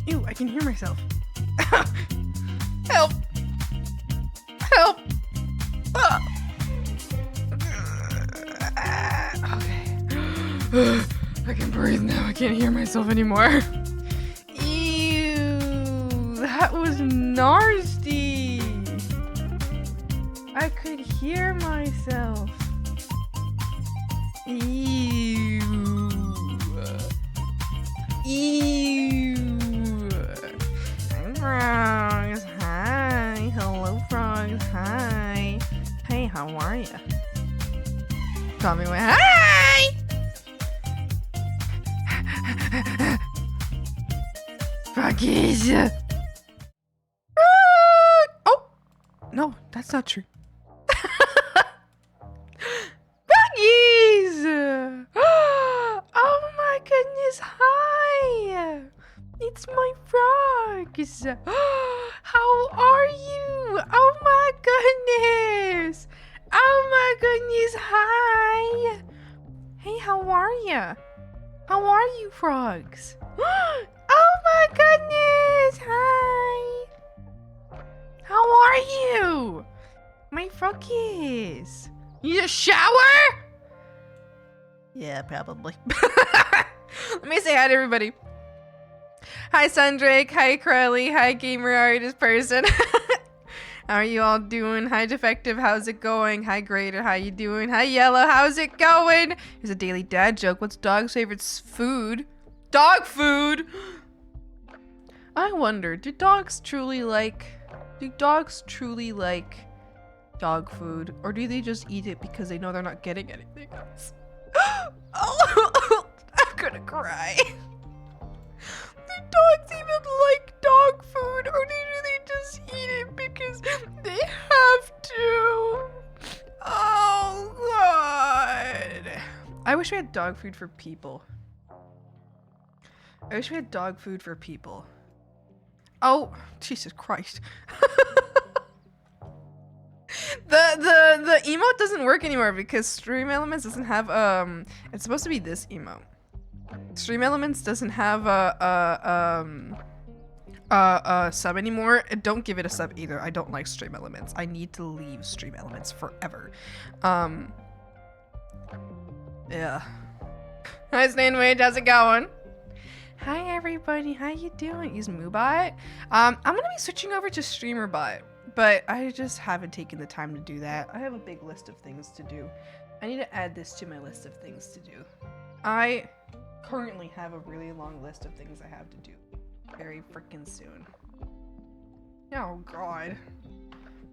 Ew, I can hear myself. Help! Help! Okay. I can breathe now. I can't hear myself anymore. Ew, that was nasty. I could hear myself. Ew. Ew. Hi, frogs. Hi. Hello, frogs. Hi. Hey, how are ya? Call me with hi! Froggies! Oh! No, that's not true. Froggies! Oh my goodness, hi! It's my frogs! How are you? Oh my goodness! Oh my goodness, hi! Hey, how are ya? How are you, frogs? Oh my goodness! Hi! How are you? My froggies. You need a shower? Yeah, probably. Let me say hi to everybody. Hi, Sundrake. Hi, Crowley. Hi, gamer artist person. How are you all doing? Hi, Defective. How's it going? Hi, Grader. How you doing? Hi, Yellow. How's it going? Here's a daily dad joke. What's dog's favorite food? Dog food! I wonder, do dogs truly like dog food? Or do they just eat it because they know they're not getting anything else? Oh, I'm gonna cry. Do dogs even like dog food? Or do they just eat it because they have to? Oh, God. I wish we had dog food for people. I wish we had dog food for people. Oh, Jesus Christ. The emote doesn't work anymore because Stream Elements doesn't have it's supposed to be this emote. Stream Elements doesn't have a sub anymore. Don't give it a sub either. I don't like Stream Elements. I need to leave Stream Elements forever. Yeah. Hi, Stain Wage, how's it going? Hi everybody, how you doing? Use Moobot. I'm gonna be switching over to StreamerBot, but I just haven't taken the time to do that. I have a big list of things to do. I need to add this to my list of things to do. I currently have a really long list of things I have to do very freaking soon. Oh God.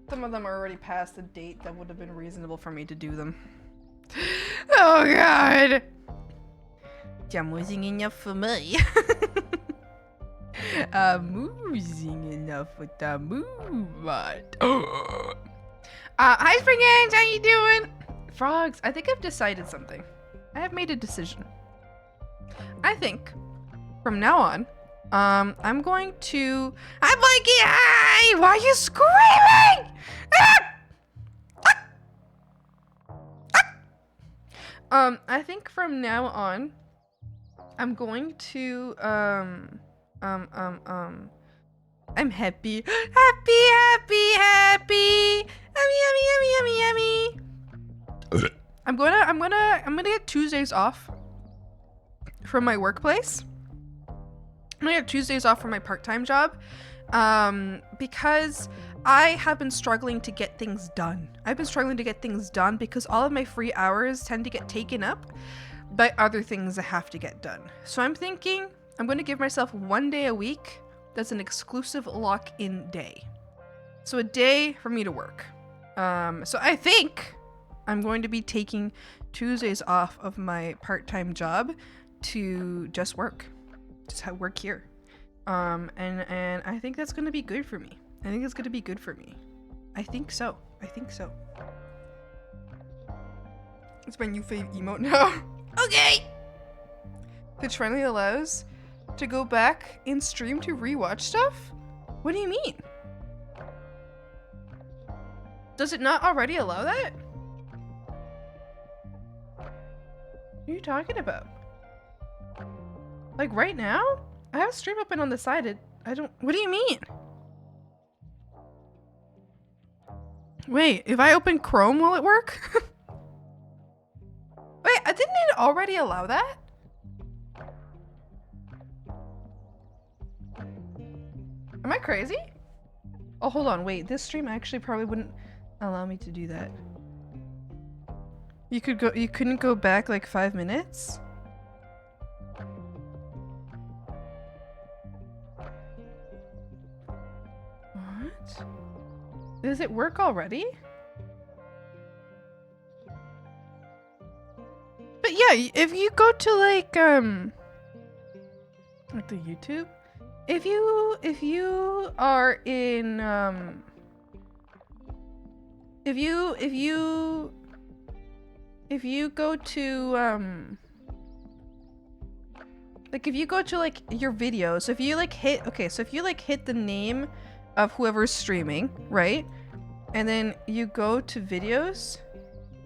Some of them are already past the date that would have been reasonable for me to do them. Oh God. Amusing enough for me. Amusing enough with the Moobot. Hi Springans, how you doing? Frogs, I think I've decided something. I have made a decision. I think from now on, I'm going to. Hi Blakey, hi! Why are you screaming? I think from now on, I'm going to, I'm happy. Happy. Yummy. I'm gonna get Tuesdays off from my workplace. I'm gonna get Tuesdays off from my part-time job, because I have been struggling to get things done. I've been struggling to get things done because all of my free hours tend to get taken up by other things I have to get done. So I'm thinking I'm going to give myself one day a week that's an exclusive lock-in day. So a day for me to work. So I think I'm going to be taking Tuesdays off of my part-time job to just work. Just have work here. And I think that's going to be good for me. I think it's going to be good for me. I think so. It's my new fave emote now. Okay. Twitch finally allows to go back in stream to rewatch stuff? What do you mean? Does it not already allow that? What are you talking about? Like right now? I have a stream open on the side. I don't. What do you mean? Wait, if I open Chrome, will it work? Wait, didn't it already allow that? Am I crazy? Oh, hold on. Wait, this stream actually probably wouldn't allow me to do that. You couldn't go back like 5 minutes? What? Does it work already? But yeah, if you go to like the YouTube, if you are in if you go to like if you go to like your videos, if you like hit so if you like hit the name of whoever's streaming, right? And then you go to videos,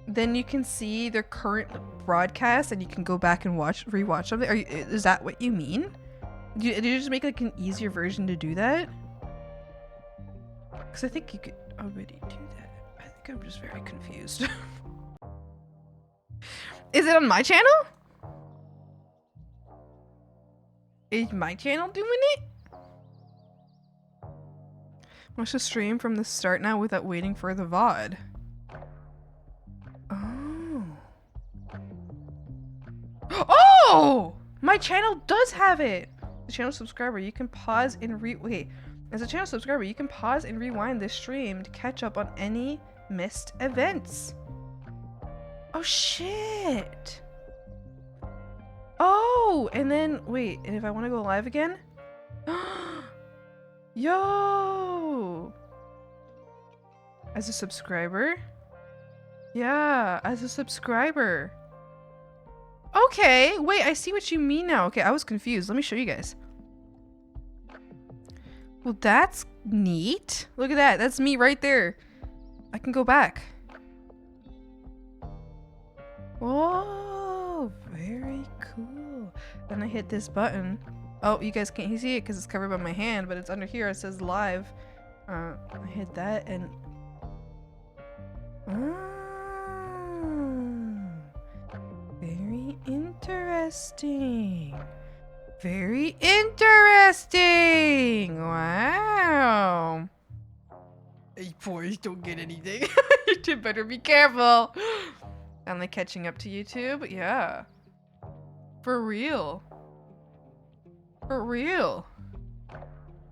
then you can see their current broadcast and you can go back and rewatch them. Is that what you mean? Did you just make like an easier version to do that? Because I think you could already do that. I think I'm just very confused. Is it on my channel? Is my channel doing it? Watch the stream from the start now without waiting for the VOD. Oh. Oh! My channel does have it! The channel subscriber, you can pause and wait. As a channel subscriber, you can pause and rewind this stream to catch up on any missed events. Oh shit! Oh! And then, wait, and if I want to go live again? Yo! As a subscriber? Yeah, as a subscriber. Okay, wait, I see what you mean now. Okay, I was confused. Let me show you guys. Well, that's neat. Look at that. That's me right there. I can go back. Whoa, very cool. Then I hit this button. Oh, you guys can't see it because it's covered by my hand, but it's under here. It says live. I hit that and... very interesting. Very interesting. Wow. Hey, boys, don't get anything. You better be careful. I'm like catching up to YouTube. Yeah. For real. For real.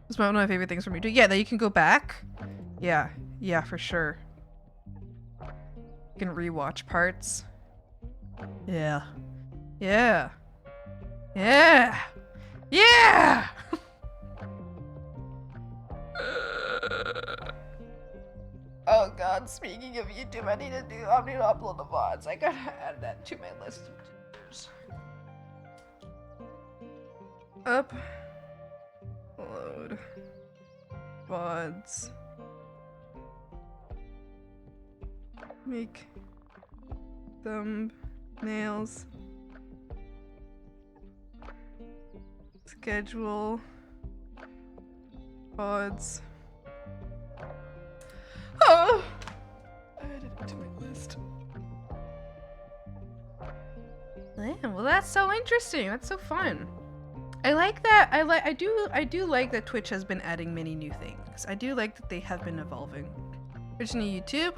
It's one of my favorite things for me to do. Yeah, that you can go back. Yeah. Yeah, for sure. You can rewatch parts. Yeah. Yeah. Yeah. Yeah! Oh god, speaking of YouTube, I need to upload the VODs. I gotta add that to my list of to-dos. Upload VODs. Make thumbnails. Schedule VODs. Oh! I added it to my list. Man, well that's so interesting. That's so fun. I like that. I do like that Twitch has been adding many new things. I do like that they have been evolving. Twitch and YouTube,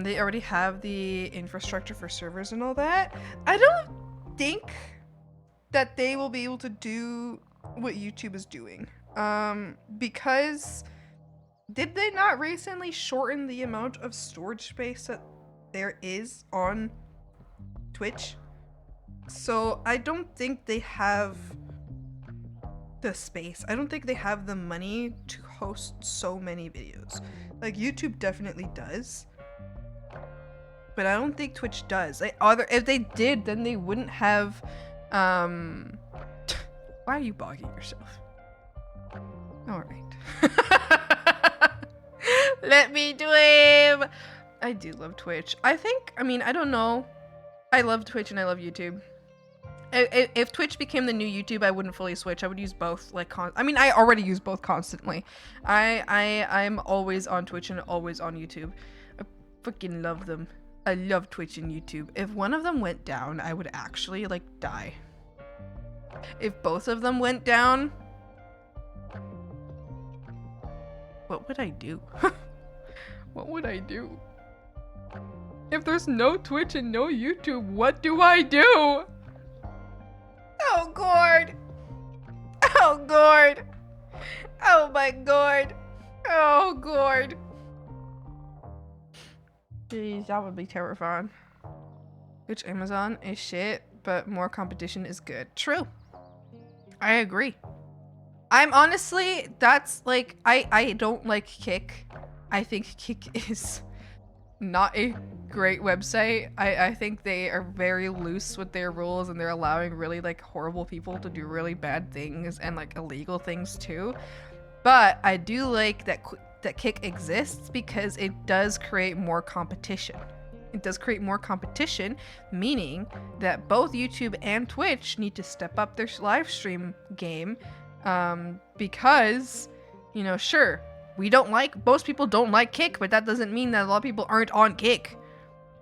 they already have the infrastructure for servers and all that. I don't think that they will be able to do what YouTube is doing. Because did they not recently shorten the amount of storage space that there is on Twitch? So I don't think they have the space. I don't think they have the money to host so many videos. Like YouTube definitely does, but I don't think Twitch does. If they did, then they wouldn't have why are you bogging yourself? All right. Let me do him. I do love Twitch. I mean, I don't know. I love Twitch and I love YouTube. if Twitch became the new YouTube, I wouldn't fully switch. I would use both. Like, I mean, I already use both constantly. I'm always on Twitch and always on YouTube. I freaking love them. I love Twitch and YouTube. If one of them went down, I would actually like die. If both of them went down, what would I do? What would I do? If there's no Twitch and no YouTube, what do I do? Oh god. Oh god. Oh my god. Oh god. Jeez, that would be terrifying. Which Amazon is shit, but more competition is good. True. I agree. I'm honestly, that's like, I don't like Kick. I think Kick is not a great website. I think they are very loose with their rules and they're allowing really like horrible people to do really bad things and like illegal things too. But I do like that Kick exists because it does create more competition. It does create more competition, meaning that both YouTube and Twitch need to step up their live stream game because, you know, sure, most people don't like Kick, but that doesn't mean that a lot of people aren't on Kick.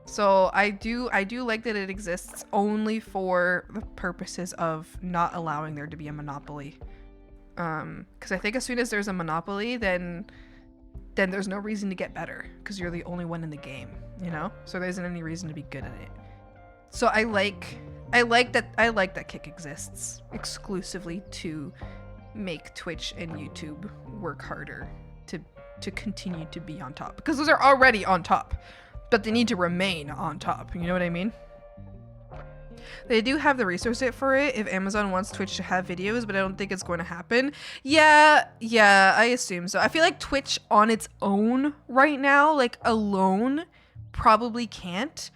So I do like that it exists only for the purposes of not allowing there to be a monopoly. Because I think as soon as there's a monopoly, then there's no reason to get better because you're the only one in the game, you know? So there isn't any reason to be good at it. So I like that Kick exists exclusively to make Twitch and YouTube work harder to continue to be on top, because those are already on top, but they need to remain on top. You know what I mean? They do have the resource for it if Amazon wants Twitch to have videos, but I don't think it's going to happen. Yeah, I assume so. I feel like Twitch on its own right now, like alone, probably can't,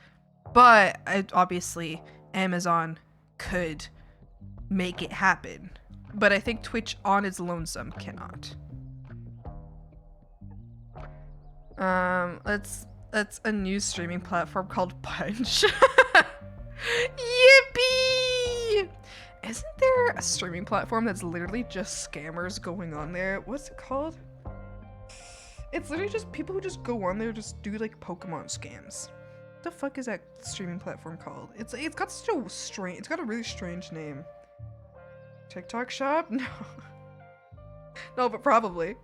but obviously Amazon could make it happen. But I think Twitch on its lonesome cannot. That's a new streaming platform called Punch. Yippee! Isn't there a streaming platform that's literally just scammers going on there? What's it called? It's literally just people who just go on there just do like Pokemon scams. What the fuck is that streaming platform called? It's got such a strange, it's got a really strange name. TikTok shop? No. No, but probably.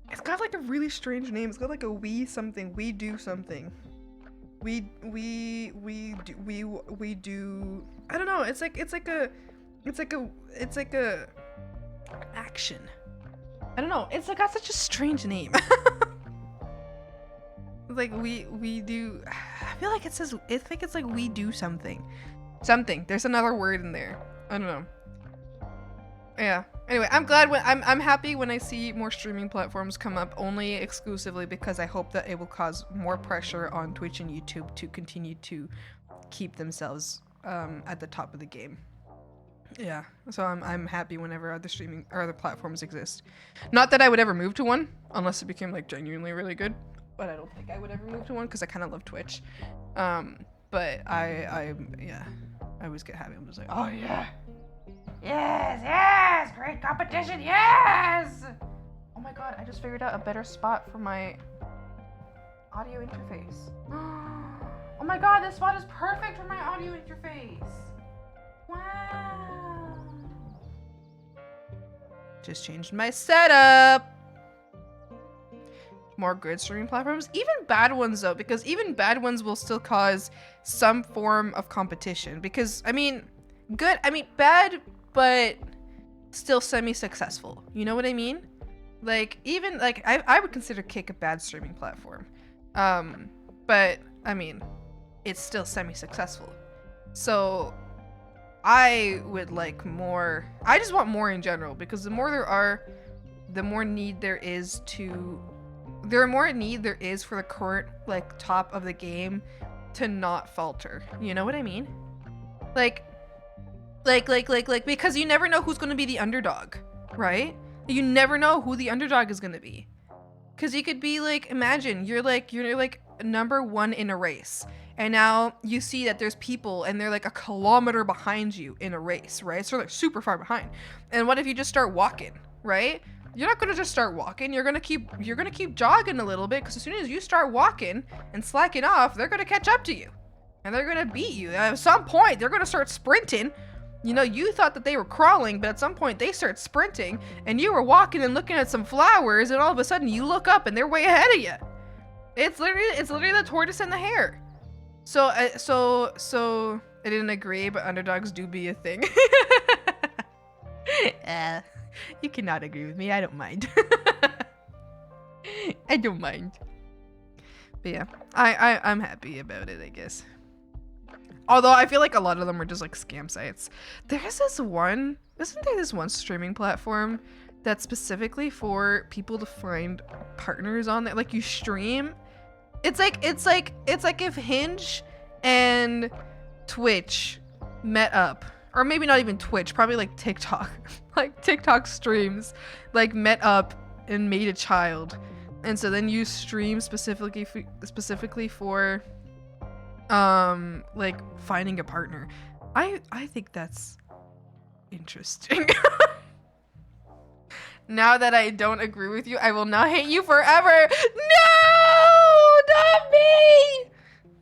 It's got like a really strange name. It's got like a we something. We do something. We do. I don't know. It's like a action. I don't know. It's like got such a strange name. Like we do. I feel like it says. I think it's like we do something. Something. There's another word in there. I don't know. Yeah. Anyway, I'm glad when I'm happy when I see more streaming platforms come up, only exclusively because I hope that it will cause more pressure on Twitch and YouTube to continue to keep themselves at the top of the game. Yeah. So I'm happy whenever other streaming or other platforms exist. Not that I would ever move to one unless it became like genuinely really good, but I don't think I would ever move to one because I kind of love Twitch. But I always get happy. I'm just like, oh yeah. Yes, great competition, yes! Oh my god, I just figured out a better spot for my audio interface. Oh my god, this spot is perfect for my audio interface. Wow. Just changed my setup. More good streaming platforms, even bad ones though, because even bad ones will still cause some form of competition. Because bad, but still semi-successful. You know what I mean? Like, even, like, I would consider Kick a bad streaming platform. But, I mean, it's still semi-successful. So, I would like more, I just want more in general, because the more there are, the more need there is for the current, like, top of the game to not falter. You know what I mean? Like, because you never know who's going to be the underdog, right? You never know who the underdog is going to be. Because you could be like, imagine you're like number 1 in a race. And now you see that there's people and they're like a kilometer behind you in a race, right? So they're super far behind. And what if you just start walking, right? You're not gonna just start walking. You're gonna keep jogging a little bit, because as soon as you start walking and slacking off, they're gonna catch up to you. And they're gonna beat you. At some point, they're gonna start sprinting. You know, you thought that they were crawling, but at some point they start sprinting, and you were walking and looking at some flowers, and all of a sudden you look up and they're way ahead of you. It's literally the tortoise and the hare. So I didn't agree, but underdogs do be a thing. You cannot agree with me. I don't mind. I don't mind. But yeah, I'm happy about it, I guess. Although I feel like a lot of them are just like scam sites. Isn't there this one streaming platform that's specifically for people to find partners on there? Like you stream. It's like if Hinge and Twitch met up, or maybe not even Twitch, probably like TikTok, like TikTok streams, like met up and made a child, and so then you stream specifically for like finding a partner. I think that's interesting. Now that I don't agree with you, I will not hate you forever. No, not me.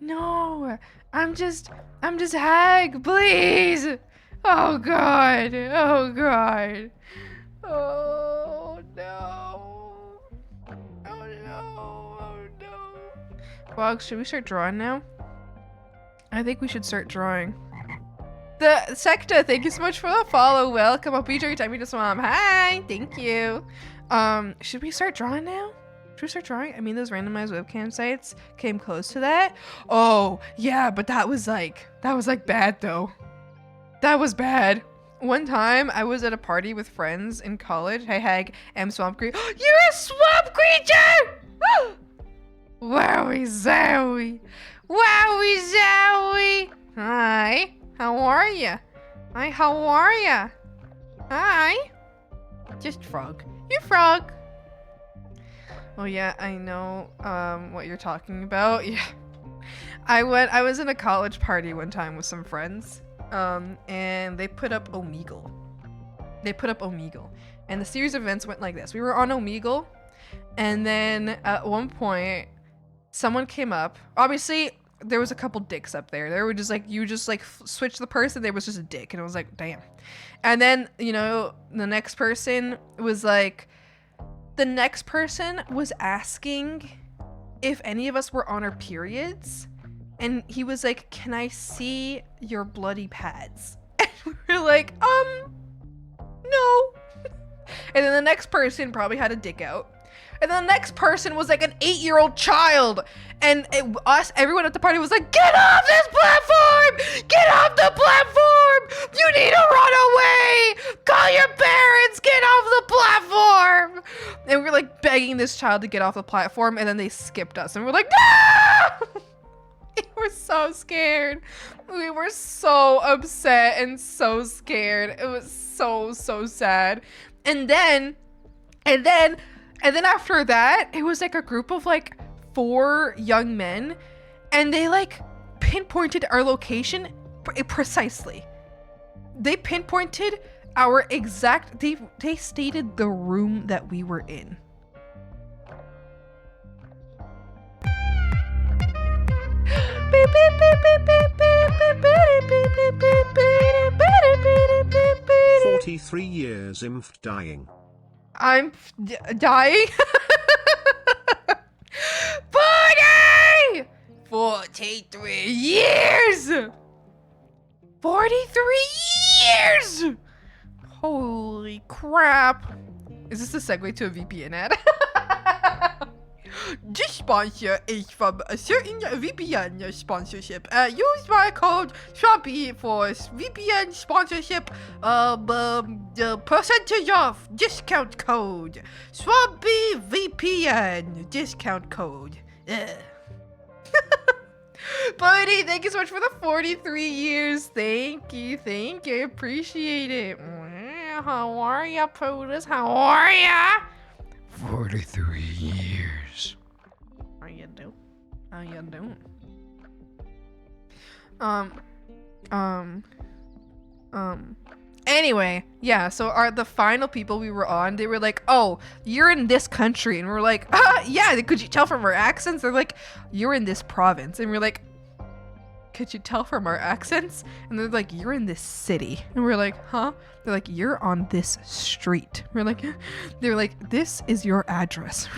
No, I'm just HAG, please. Oh god. Oh god. Oh no. Oh no. Oh no. Frogs, should we start drawing now? I think we should start drawing. The Secta, thank you so much for the follow. Welcome. I'll be every time you just mom. Hi, thank you. Should we start drawing now? Should we start drawing? I mean, those randomized webcam sites came close to that. Oh, yeah, but that was like bad though. That was bad. One time I was at a party with friends in college. Hey, HAG, I'm Swamp Creature. You're a swamp creature! Wowie zowie. Wowie zowie. Hi. How are ya? Hi, how are ya? Hi. Just frog. You frog. Oh yeah, I know what you're talking about. Yeah. I was in a college party one time with some friends. And they put up Omegle. And the series of events went like this. We were on Omegle, and then at one point someone came up. Obviously there was a couple dicks up there. They were just like, you just like switch the person, there was just a dick, and it was like, damn. And then, you know, the next person was asking if any of us were on our periods, and he was like, can I see your bloody pads? And we were like, no. And then the next person probably had a dick out. And then the next person was like an 8-year-old child. And everyone at the party was like, get off this platform! Get off the platform! You need to run away! Call your parents! Get off the platform! And we were like begging this child to get off the platform, and then they skipped us. And we're like, no! We were so scared. We were so upset and so scared. It was so sad. And then after that, it was like a group of like 4 young men, and they like pinpointed our location precisely. They pinpointed our exact, they stated the room that we were in. "43 years IMF dying." I'm dying? 43 years! 43 years! Holy crap. Is this a segue to a VPN ad? This sponsor is from a certain VPN sponsorship. Use my code SWAMPY for VPN sponsorship. The percentage off discount code SWAMPY VPN discount code. Buddy, thank you so much for the 43 years. Thank you. Appreciate it. How are ya, Potus? How are ya? 43 years. How you do? How you doing? Anyway, yeah, so the final people we were on, they were like, oh, you're in this country. And we're like, yeah, could you tell from our accents? They're like, you're in this province. And we're like, could you tell from our accents? And they're like, you're in this city. And we're like, huh? They're like, you're on this street. We're like, they're like, this is your address.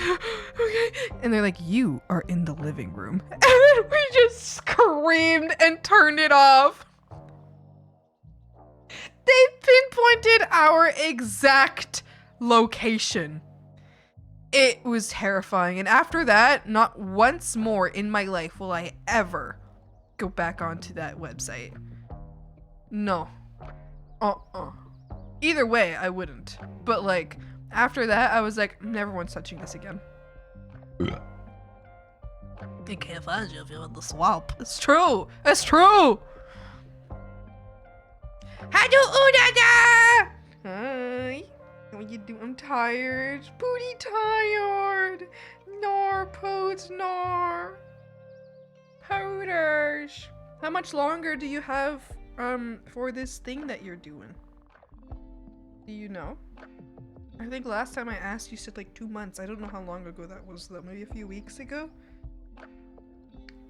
Okay. And they're like, you are in the living room. And then we just screamed and turned it off. They pinpointed our exact location. It was terrifying. And after that, not once more in my life will I ever go back onto that website. No. Either way, I wouldn't. But like, after that, I was like, never once touching this again. You can't find you if you're in the swamp. It's true. It's true. Hi. How you doing? I'm tired. Booty tired. Nor poods nor. Powders. How much longer do you have for this thing that you're doing? Do you know? I think last time I asked you said like 2 months. I don't know how long ago that was though. Maybe a few weeks ago?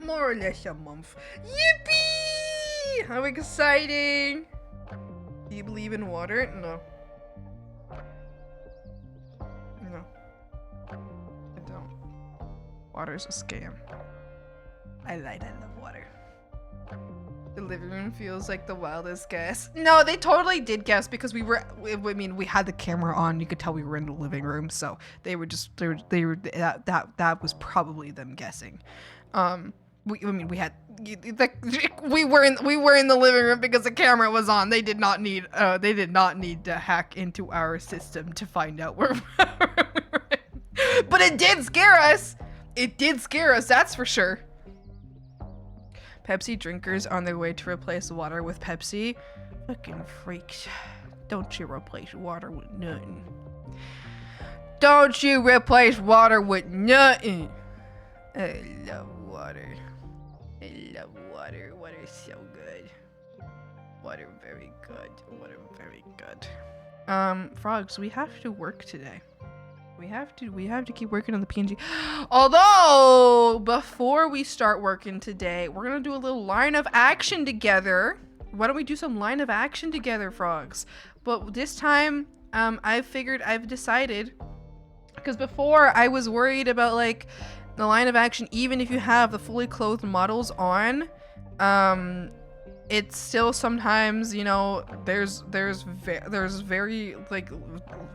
More or less a month. Yippee! How exciting! Do you believe in water? No. No. I don't. Water's a scam. I love water. The living room feels like the wildest guess. No, they totally did guess because we had the camera on. You could tell we were in the living room, so they were that was probably them guessing. We were in the living room because the camera was on. They did not need to hack into our system to find out where we were in. But it did scare us. It did scare us, that's for sure. Pepsi drinkers on their way to replace water with Pepsi. Fucking freaks. Don't you replace water with nothing. Don't you replace water with nothing. I love water. I love water. Water is so good. Water very good. Water very good. Frogs, we have to work today. We have to keep working on the PNG. Although, before we start working today, we're gonna do a little line of action together. Why don't we do some line of action together, Frogs? But this time, I've decided, because before I was worried about like the line of action, even if you have the fully clothed models on, it's still sometimes, you know, there's very like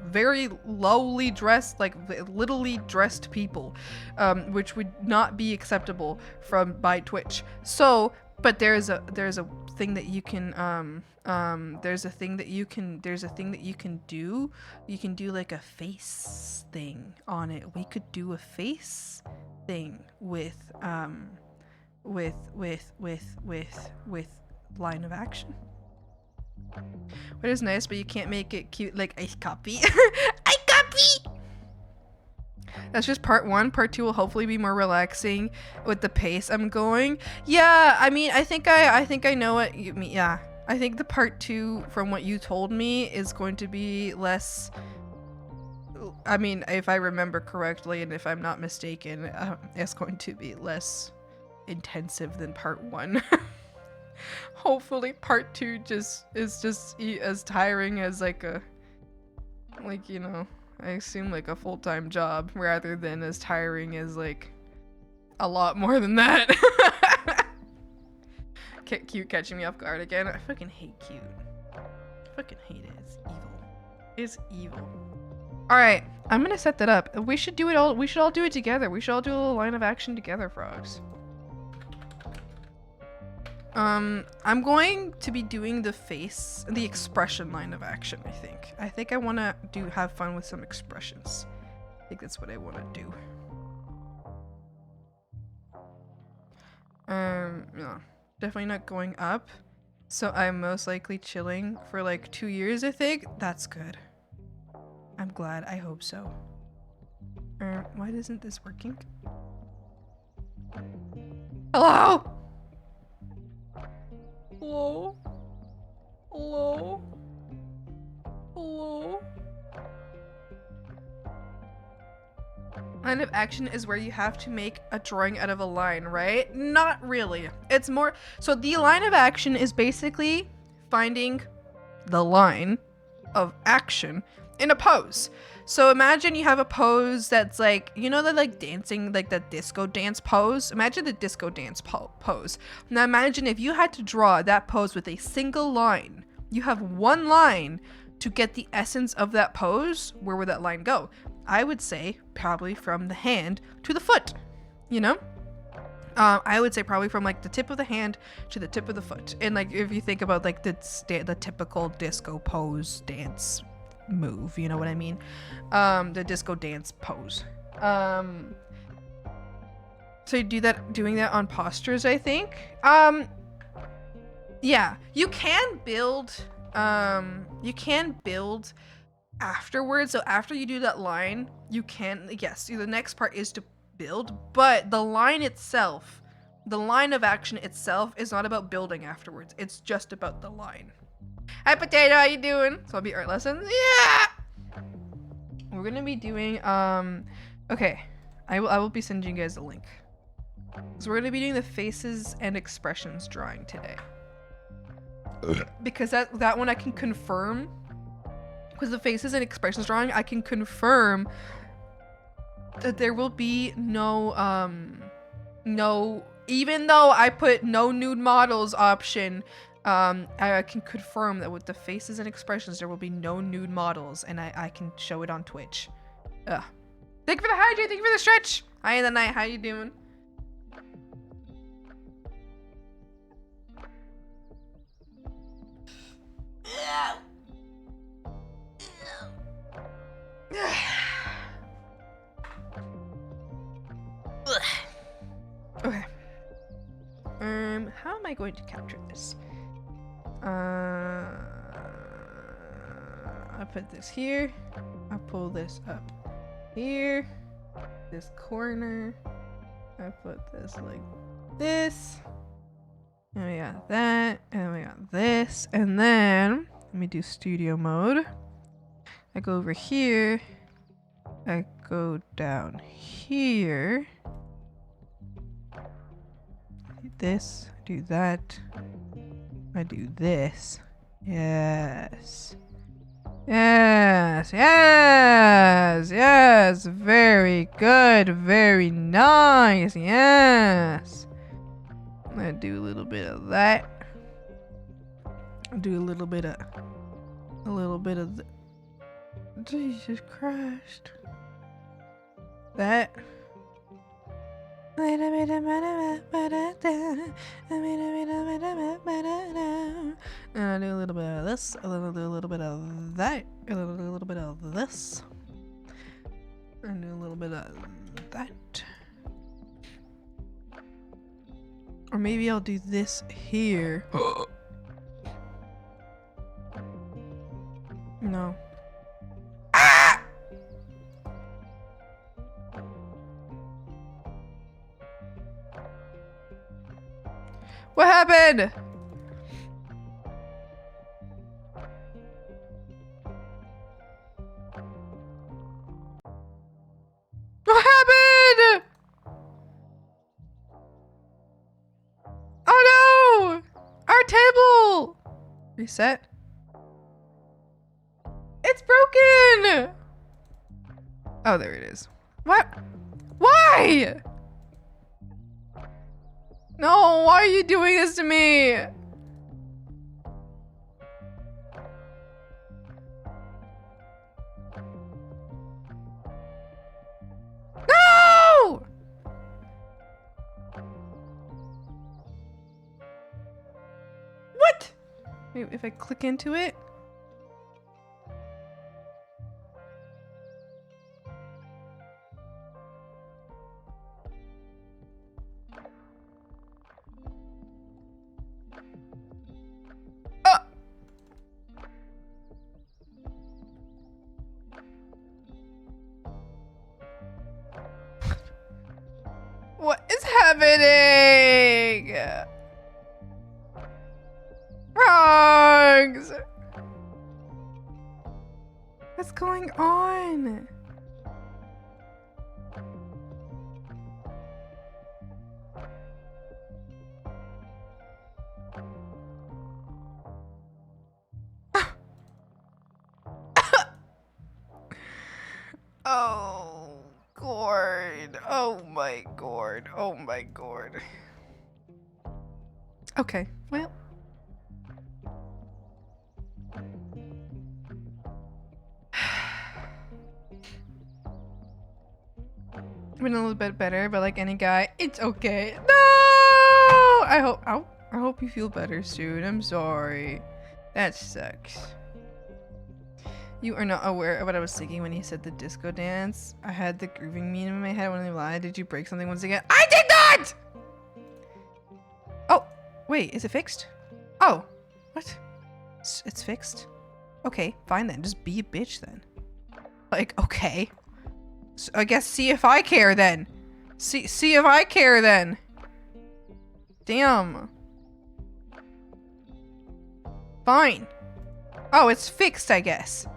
very lowly dressed, like littly dressed people, which would not be acceptable by Twitch. So, but there's a thing that you can there's a thing that you can do. You can do like a face thing on it. We could do a face thing with line of action. What is nice, but you can't make it cute like I copy. I copy! That's just part 1. Part 2 will hopefully be more relaxing with the pace I'm going. Yeah, I mean, I think I know what you mean. Yeah, I think the part 2 from what you told me is going to be less, I mean, if I remember correctly and if I'm not mistaken, it's going to be less intensive than part 1. Hopefully part 2 is just as tiring as like you know, I assume like a full-time job rather than as tiring as like a lot more than that. Cute catching me off guard again. I fucking hate cute. I fucking hate it. It's evil. It's evil. Alright, I'm gonna set that up. We should all do it together. We should all do a little line of action together, Frogs. I'm going to be doing the expression line of action, I think. I think I want to have fun with some expressions. I think that's what I want to do. No, definitely not going up. So I'm most likely chilling for like 2 years, I think. That's good. I'm glad. I hope so. Why isn't this working? Hello? Hello? Hello? Hello? Line of action is where you have to make a drawing out of a line, right? Not really. It's more, so the line of action is basically finding the line of action in a pose. So imagine you have a pose that's like, you know, the like dancing, like that disco dance pose. Imagine the disco dance pose. Now imagine if you had to draw that pose with a single line. You have one line to get the essence of that pose. Where would that line go? I would say probably from the hand to the foot, you know? I would say probably from like the tip of the hand to the tip of the foot. And like if you think about like the typical disco pose dance move, you know what I mean? The disco dance pose. So you doing that on postures, I think. Yeah, you can build afterwards. So after you do that line, you can, yes, the next part is to build, but the line itself, the line of action itself is not about building afterwards. It's just about the line. Hi Potato, how you doing? So I'll be art lessons. Yeah! We're gonna be doing, okay. I will be sending you guys a link. So we're gonna be doing the faces and expressions drawing today. Because that one I can confirm. Because the faces and expressions drawing, I can confirm that there will be no, even though I put no nude models option, I can confirm that with the faces and expressions, there will be no nude models, and I can show it on Twitch. Ugh. Thank you for the hydrate, thank you for the stretch. Hi in the night, how you doing? Okay. How am I going to capture this? I put this here. I pull this up here. This corner. I put this like this. And we got that. And we got this. And then let me do studio mode. I go over here. I go down here. Do this. Do that. I do this. Yes. Yes. Yes. Yes. Very good. Very nice. Yes. I do a little bit of that. I do a little bit of the Jesus Christ. That. And I do a little bit of this, and then I do a little bit of that, and then I do a little bit of this, and do a little bit of that. Or maybe I'll do this here. No. Ah! What happened? What happened? Oh no! Our table! Reset. It's broken! Oh, there it is. What? Why? No, why are you doing this to me? No! What? Wait, if I click into it? What is happening? happening? Frogs! What's going on? Oh, God. Oh, my God. Oh, my God. Okay, well. I've been a little bit better, but like any guy, it's okay. No! I hope you feel better soon. I'm sorry. That sucks. You are not aware of what I was thinking when he said the disco dance. I had the grooving meme in my head when I lied. Did you break something once again? I did not! Oh, wait, is it fixed? Oh, what? It's fixed? Okay, fine then. Just be a bitch then. Like, okay. So I guess see if I care then. See if I care then. Damn. Fine. Oh, it's fixed, I guess.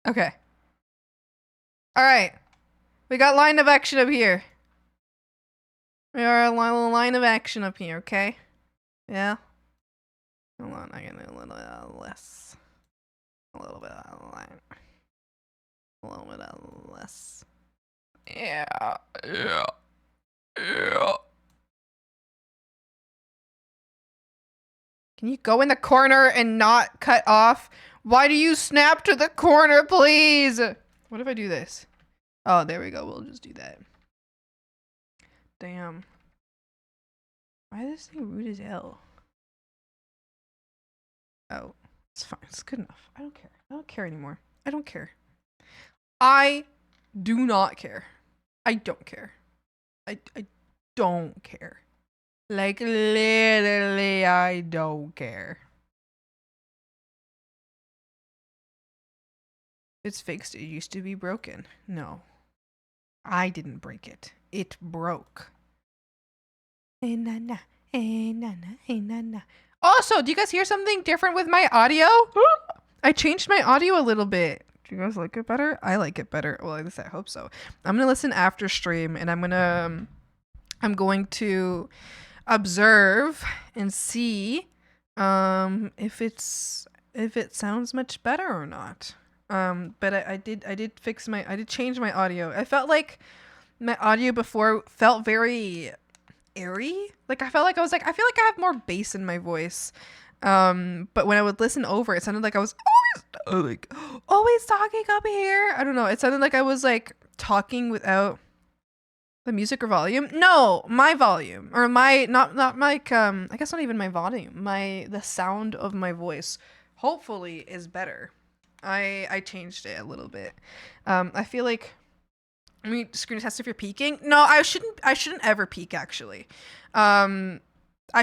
Okay. Alright. We got line of action up here. We are a little line of action up here, okay? Yeah? Hold on, I can do a little bit less. A little bit line. A little bit less. Yeah. Can you go in the corner and not cut off? Why do you snap to the corner, please? What if I do this? Oh, there we go. We'll just do that. Damn. Why is this thing rude as hell? Oh, it's fine. It's good enough. I don't care. I don't care anymore. I don't care. I do not care. I don't care. I don't care. Like, literally, I don't care. It's fixed. It used to be broken. No. I didn't break it. It broke. Hey, na, na. Hey, na, na. Hey, na, na. Also, do you guys hear something different with my audio? I changed my audio a little bit. Do you guys like it better? I like it better. Well, at least I hope so. I'm gonna listen after stream, and I'm going to observe and see if it sounds much better or not. But I did change my audio. I felt like my audio before felt very airy. Like I feel like I have more bass in my voice. But when I would listen over, it sounded like I was always talking up here. I don't know. It sounded like I was like talking without the music or volume. No, my volume or my not my I guess not even my volume. The sound of my voice hopefully is better. I changed it a little bit. I feel like screen test if you're peaking. No, I shouldn't ever peak actually. I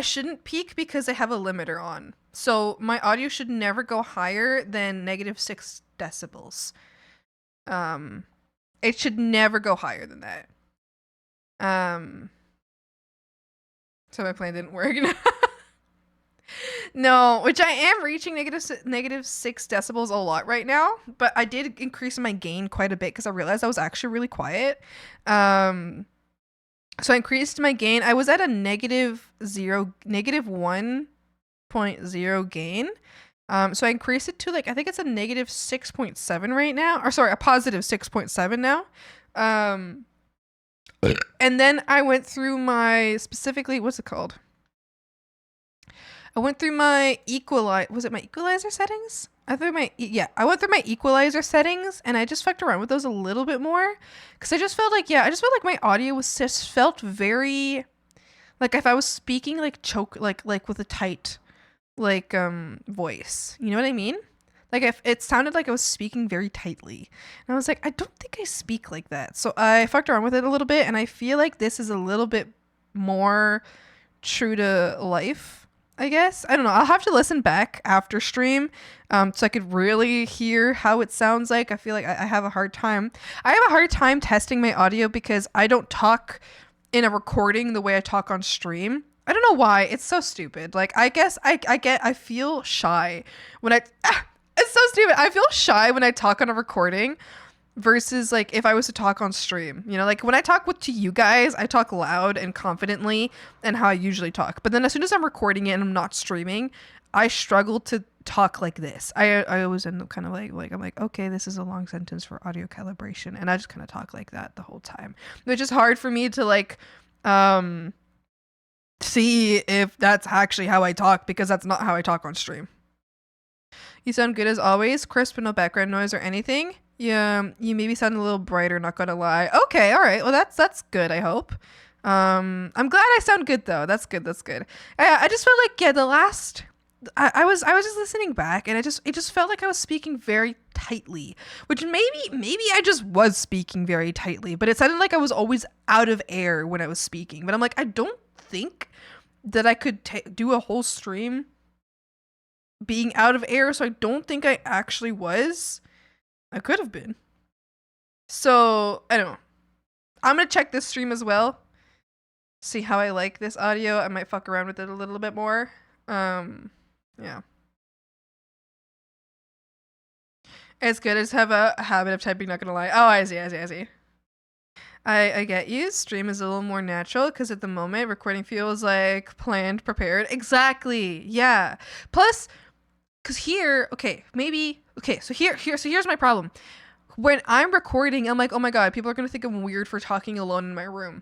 shouldn't peak because I have a limiter on. So my audio should never go higher than -6 decibels. It should never go higher than that. So my plan didn't work. No, which I am reaching -6 decibels a lot right now, but I did increase my gain quite a bit because I realized I was actually really quiet. So I increased my gain. I was at a -1.0 gain. So I increased it to like, I think it's a -6.7 right now, or sorry, a +6.7 now. And then I went through my what's it called? I went through my was it my equalizer settings? I went through my equalizer settings and I just fucked around with those a little bit more because I just felt like my audio was just felt very like if I was speaking like like with a tight voice. You know what I mean? Like if it sounded like I was speaking very tightly. And I was like, I don't think I speak like that. So I fucked around with it a little bit and I feel like this is a little bit more true to life. I guess. I don't know. I'll have to listen back after stream so I could really hear how it sounds like. I feel like I have a hard time. I have a hard time testing my audio because I don't talk in a recording the way I talk on stream. I don't know why. It's so stupid. Like, I guess I feel shy when it's so stupid. I feel shy when I talk on a recording versus like if I was to talk on stream. You know, like when I talk to you guys, I talk loud and confidently and how I usually talk. But then as soon as I'm recording it and I'm not streaming, I struggle to talk like this. I always end up kind of like I'm like, okay, this is a long sentence for audio calibration, and I just kind of talk like that the whole time, which is hard for me to like see if that's actually how I talk, because that's not how I talk on stream. You sound good as always, crisp and no background noise or anything. Yeah, you maybe sound a little brighter, not gonna lie. Okay, all right, well that's good, I hope. I'm glad I sound good though. That's good. I just felt like, yeah, the last I was just listening back, and it just felt like I was speaking very tightly, which maybe I just was speaking very tightly, but it sounded like I was always out of air when I was speaking. But I'm like, I don't think that I could do a whole stream being out of air, so I don't think I actually was. I could have been. So I don't know. I'm gonna check this stream as well, see how I like this audio. I might fuck around with it a little bit more. Yeah. It's good. I just have a habit of typing, not gonna lie. Oh, I see. I get you. Stream is a little more natural because at the moment recording feels like planned, prepared. Exactly. Yeah. Plus, because here, so here's my problem. When I'm recording, I'm like, oh my god, people are gonna think I'm weird for talking alone in my room.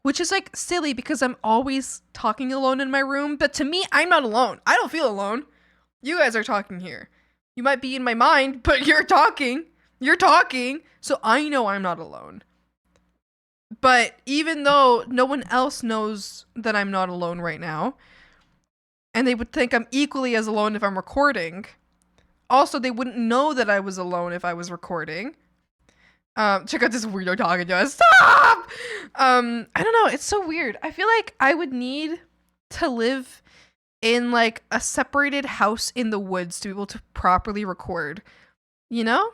Which is like silly because I'm always talking alone in my room. But to me, I'm not alone. I don't feel alone. You guys are talking here. You might be in my mind, but you're talking. So I know I'm not alone. But even though no one else knows that I'm not alone right now, and they would think I'm equally as alone if I'm recording, also they wouldn't know that I was alone if I was recording. Check out this weirdo talking to us. Stop! I don't know. It's so weird. I feel like I would need to live in like a separated house in the woods to be able to properly record. You know?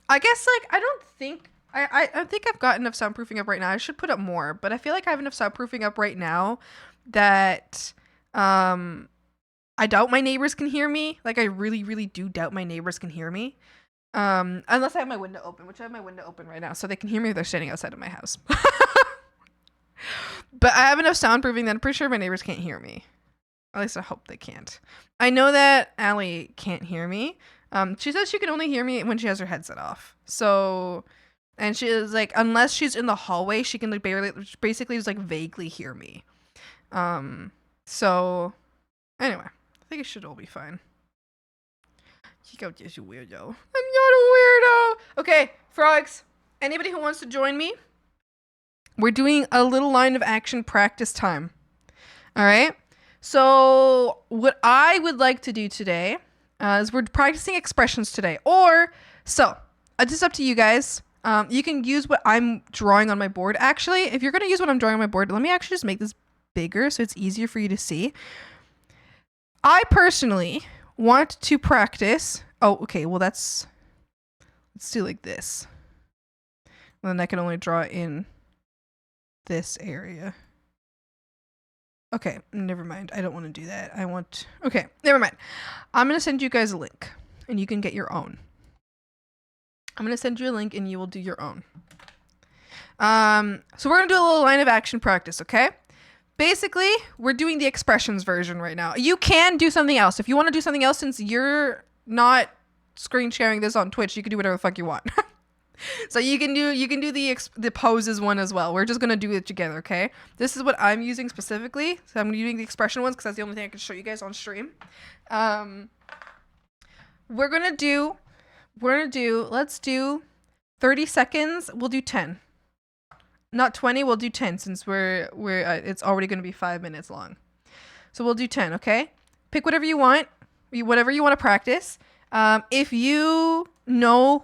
I guess like I don't think I think I've got enough soundproofing up right now. I should put up more, but I feel like I have enough soundproofing up right now that I doubt my neighbors can hear me. Like I really, really do doubt my neighbors can hear me. Unless I have my window open, which I have my window open right now, so they can hear me if they're standing outside of my house. But I have enough soundproofing that I'm pretty sure my neighbors can't hear me. At least I hope they can't. I know that Allie can't hear me. She says she can only hear me when she has her headset off. So, and she is like, unless she's in the hallway, she can like basically just like vaguely hear me. So, anyway, I think it should all be fine. You go, just a weirdo. I'm not a weirdo. Okay, frogs. Anybody who wants to join me? We're doing a little line of action practice time. All right. So what I would like to do today is we're practicing expressions today. So it's up to you guys. You can use what I'm drawing on my board. Actually, if you're going to use what I'm drawing on my board, let me actually just make this bigger so it's easier for you to see. I personally want to practice. Oh, okay. Well, let's do like this. And then I can only draw in this area. Okay, never mind. I don't want to do that. Okay, never mind. I'm going to send you guys a link and you can get your own. I'm going to send you a link and you will do your own. So we're going to do a little line of action practice, okay? Basically, we're doing the expressions version right now. You can do something else. If you want to do something else, since you're not screen sharing this on Twitch, you can do whatever the fuck you want. So you can do the poses one as well. We're just going to do it together, okay? This is what I'm using specifically. So I'm using the expression ones because that's the only thing I can show you guys on stream. Let's do 30 seconds. We'll do 10. Not 20, we'll do 10 since it's already going to be 5 minutes long. So we'll do 10, okay? Pick whatever you want, whatever you want to practice. If you know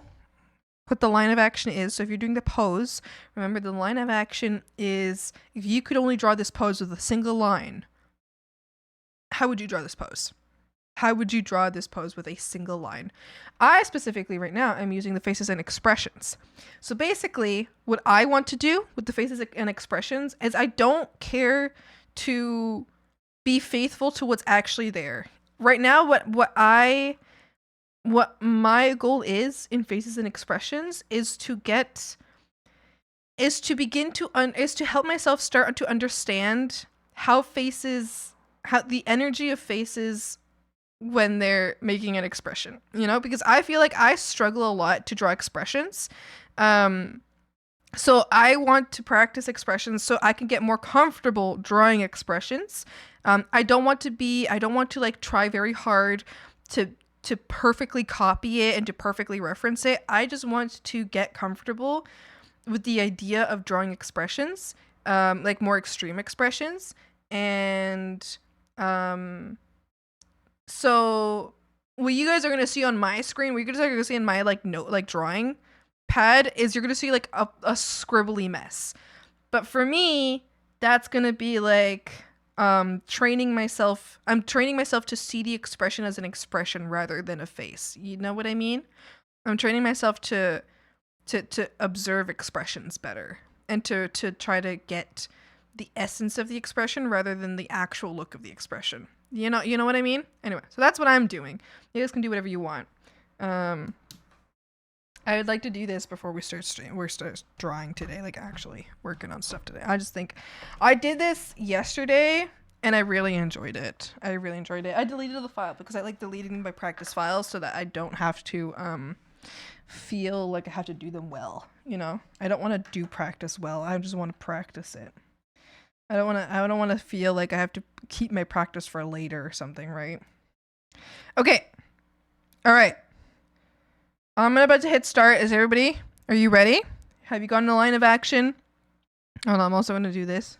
what the line of action is, so if you're doing the pose, remember the line of action is if you could only draw this pose with a single line, how would you draw this pose? How would you draw this pose with a single line? I specifically right now am using the faces and expressions. So basically what I want to do with the faces and expressions is I don't care to be faithful to what's actually there. Right now what my goal is in faces and expressions is to help myself start to understand how the energy of faces when they're making an expression, you know, because I feel like I struggle a lot to draw expressions. So I want to practice expressions so I can get more comfortable drawing expressions. I don't want to like try very hard to perfectly copy it and to perfectly reference it. I just want to get comfortable with the idea of drawing expressions, like more extreme expressions. And so what you guys are gonna see on my screen, what you guys are gonna see in my like note like drawing pad is you're gonna see like a scribbly mess. But for me, that's gonna be like training myself. I'm training myself to see the expression as an expression rather than a face. You know what I mean? I'm training myself to observe expressions better and to try to get the essence of the expression rather than the actual look of the expression. You know what I mean? Anyway, so that's what I'm doing. You guys can do whatever you want. I would like to do this before we start drawing today, like actually working on stuff today. I just think I did this yesterday and I really enjoyed it. I deleted the file because I like deleting my practice files so that I don't have to feel like I have to do them well, you know? I don't want to do practice well. I just want to practice it. I don't want to feel like I have to keep my practice for later or something, right? Okay. All right. I'm about to hit start. Are you ready? Have you gotten a line of action? Oh no, I'm also going to do this.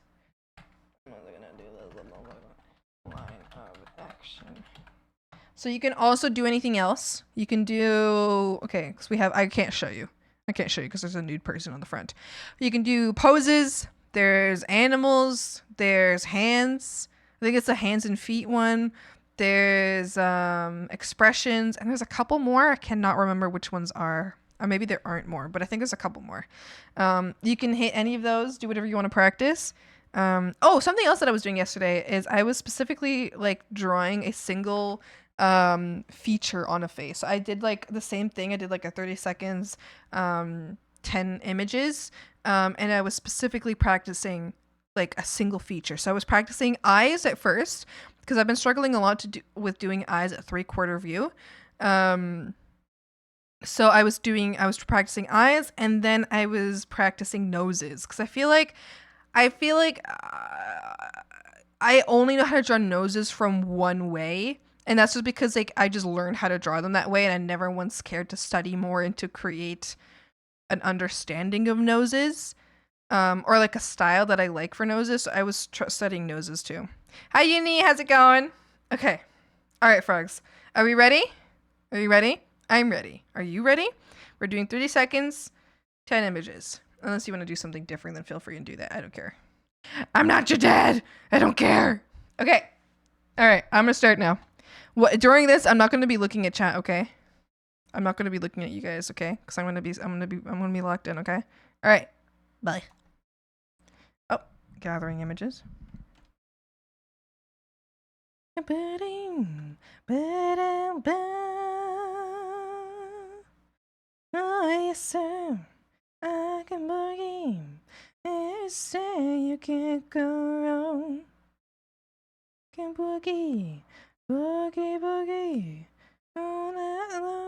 I'm also going to do the line of action. So you can also do anything else. You can do, okay, because I can't show you because there's a nude person on the front. You can do poses. There's animals, there's hands. I think it's a hands and feet one. There's expressions, and there's a couple more. I cannot remember which ones are. Or maybe there aren't more, but I think there's a couple more. You can hit any of those, do whatever you want to practice. Something else that I was doing yesterday is I was specifically like drawing a single feature on a face. So I did like the same thing. I did like a 30 seconds 10 images, and I was specifically practicing like a single feature. So I was practicing eyes at first because I've been struggling a lot with doing eyes at 3/4 view. So I was practicing eyes, and then I was practicing noses because I feel like I only know how to draw noses from one way. And that's just because like I just learned how to draw them that way, and I never once cared to study more and to create an understanding of noses, or like a style that I like for noses. So I was studying noses too. Hi Uni, how's it going? Okay. All right, frogs. Are we ready? Are you ready? I'm ready. Are you ready? We're doing 30 seconds, 10 images. Unless you want to do something different, then feel free and do that. I don't care. I'm not your dad. I don't care. Okay. All right. I'm going to start now. During this, I'm not going to be looking at chat, okay? I'm not going to be looking at you guys, okay? Because I'm going to be locked in, okay? All right. Bye. Oh, gathering images. Oh, yes, sir. I can boogie. Yes, sir. You can't go wrong. Can boogie. Boogie, boogie. All night long.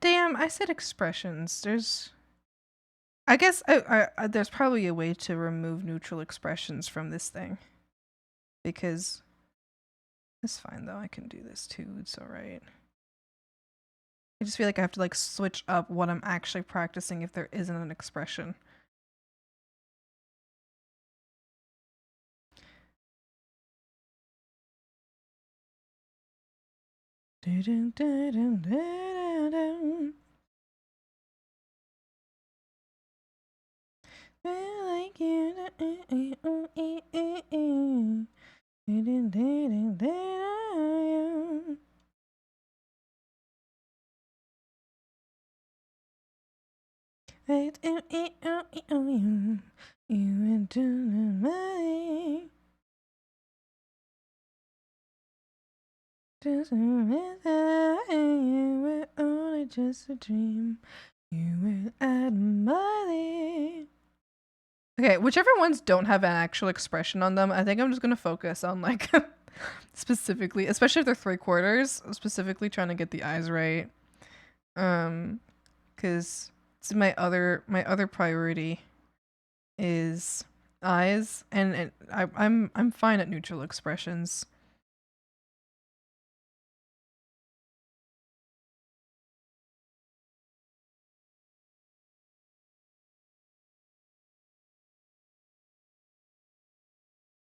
Damn, I said expressions. I guess there's probably a way to remove neutral expressions from this thing. Because it's fine though, I can do this too, it's alright. I just feel like I have to like switch up what I'm actually practicing if there isn't an expression. Like you. You into my just you were only just a dream. You were at my. Okay, whichever ones don't have an actual expression on them, I think I'm just gonna focus on like specifically, especially if they're 3/4, specifically trying to get the eyes right. Because it's my other priority is eyes, and I'm fine at neutral expressions.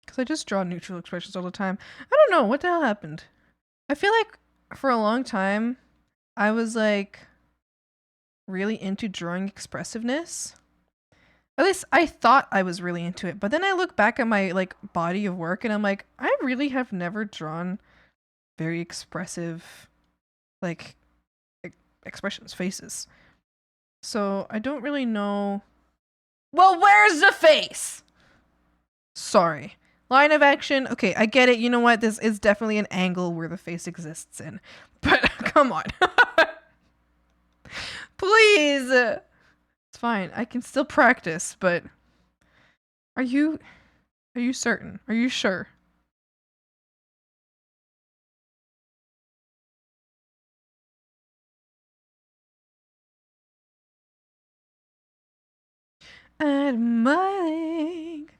Because I just draw neutral expressions all the time. I don't know what the hell happened. I feel like for a long time I was like really into drawing expressiveness. At least I thought I was really into it, but then I look back at my like body of work and I'm like, I really have never drawn very expressive like expressions, faces. So I don't really know. Well, where's the face? Sorry. Line of action. Okay, I get it. You know what? This is definitely an angle where the face exists in. But come on. Please. It's fine. I can still practice, but are you certain? Are you sure? At my leg.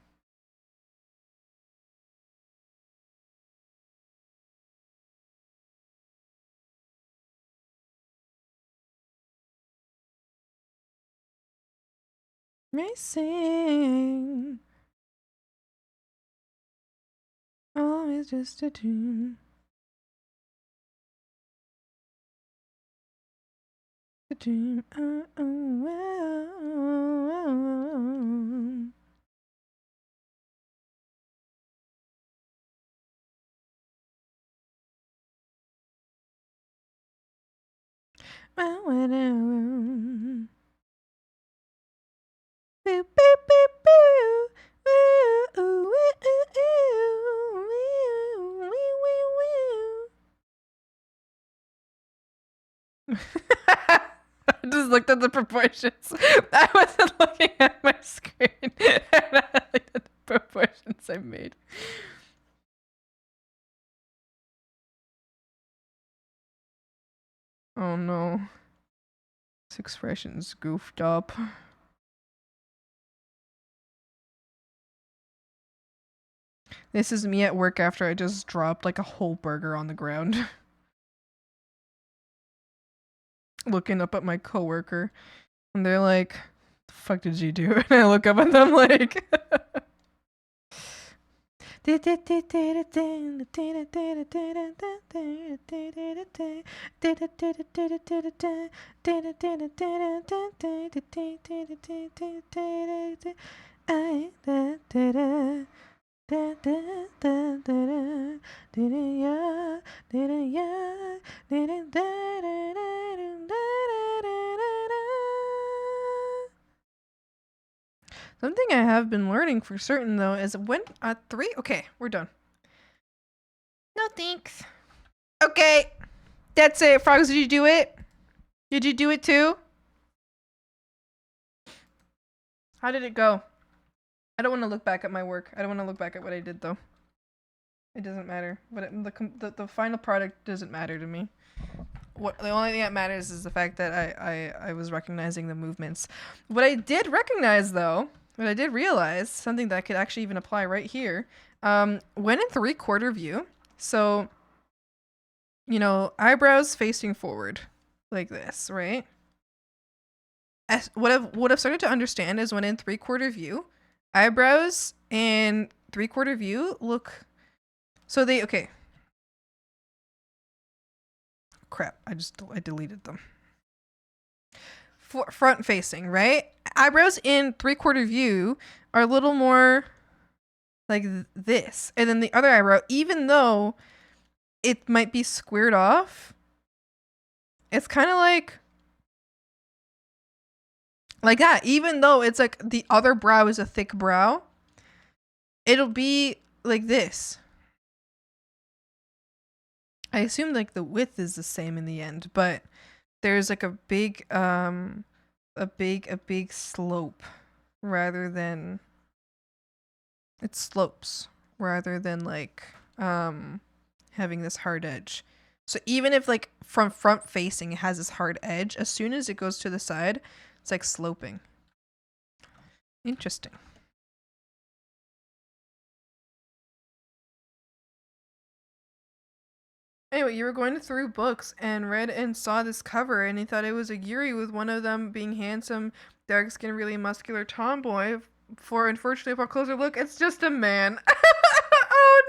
May sing. Always just a tune. A dream. Oh, oh, oh, oh. Boo, boo, boo, boo. Ooh, ooh, ooh, ooh, ooh, wee, wee, wee. I just looked at the proportions. I wasn't looking at my screen. I looked at the proportions I made. Oh no. This expression's goofed up. This is me at work after I just dropped like a whole burger on the ground. Looking up at my coworker. And they're like, the fuck did you do? And I look up at them like Something I have been learning for certain though is when at 3. Okay, we're done. No thanks. Okay, that's it. Frogs, did you do it? Did you do it too? How did it go? I don't want to look back at my work. I don't want to look back at what I did though. It doesn't matter. But the final product doesn't matter to me. What the only thing that matters is the fact that I was recognizing the movements. What I did recognize though, what I did realize, something that I could actually even apply right here, when in 3/4 view, so you know, eyebrows facing forward like this, right? As what I've started to understand is when in 3/4 view, eyebrows in 3/4 view look so they okay. crap. I deleted them. Front facing, right? Eyebrows in 3/4 view are a little more like this. And then the other eyebrow, even though it might be squared off, it's kind of like that. Even though it's like the other brow is a thick brow, it'll be like this. I assume like the width is the same in the end, but there's like a big slope rather than it slopes rather than like having this hard edge. So even if like from front facing it has this hard edge, as soon as it goes to the side, it's like sloping. Interesting. Anyway, you were going through books and read and saw this cover and you thought it was a Yuri with one of them being handsome, dark skin, really muscular tomboy. For unfortunately, upon closer look, it's just a man. Oh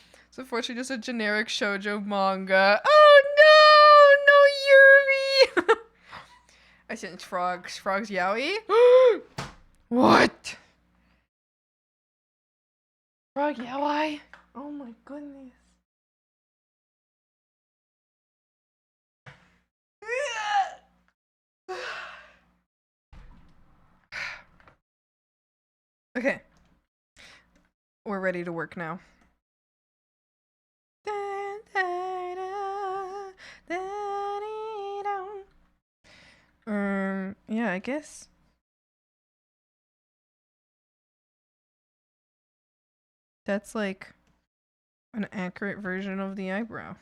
no! It's unfortunately just a generic shoujo manga. Oh no! No Yuri! I sent frogs yaoi. What? Frog yaoi? Oh my goodness. Okay. We're ready to work now. Yeah, I guess. That's like an accurate version of the eyebrow.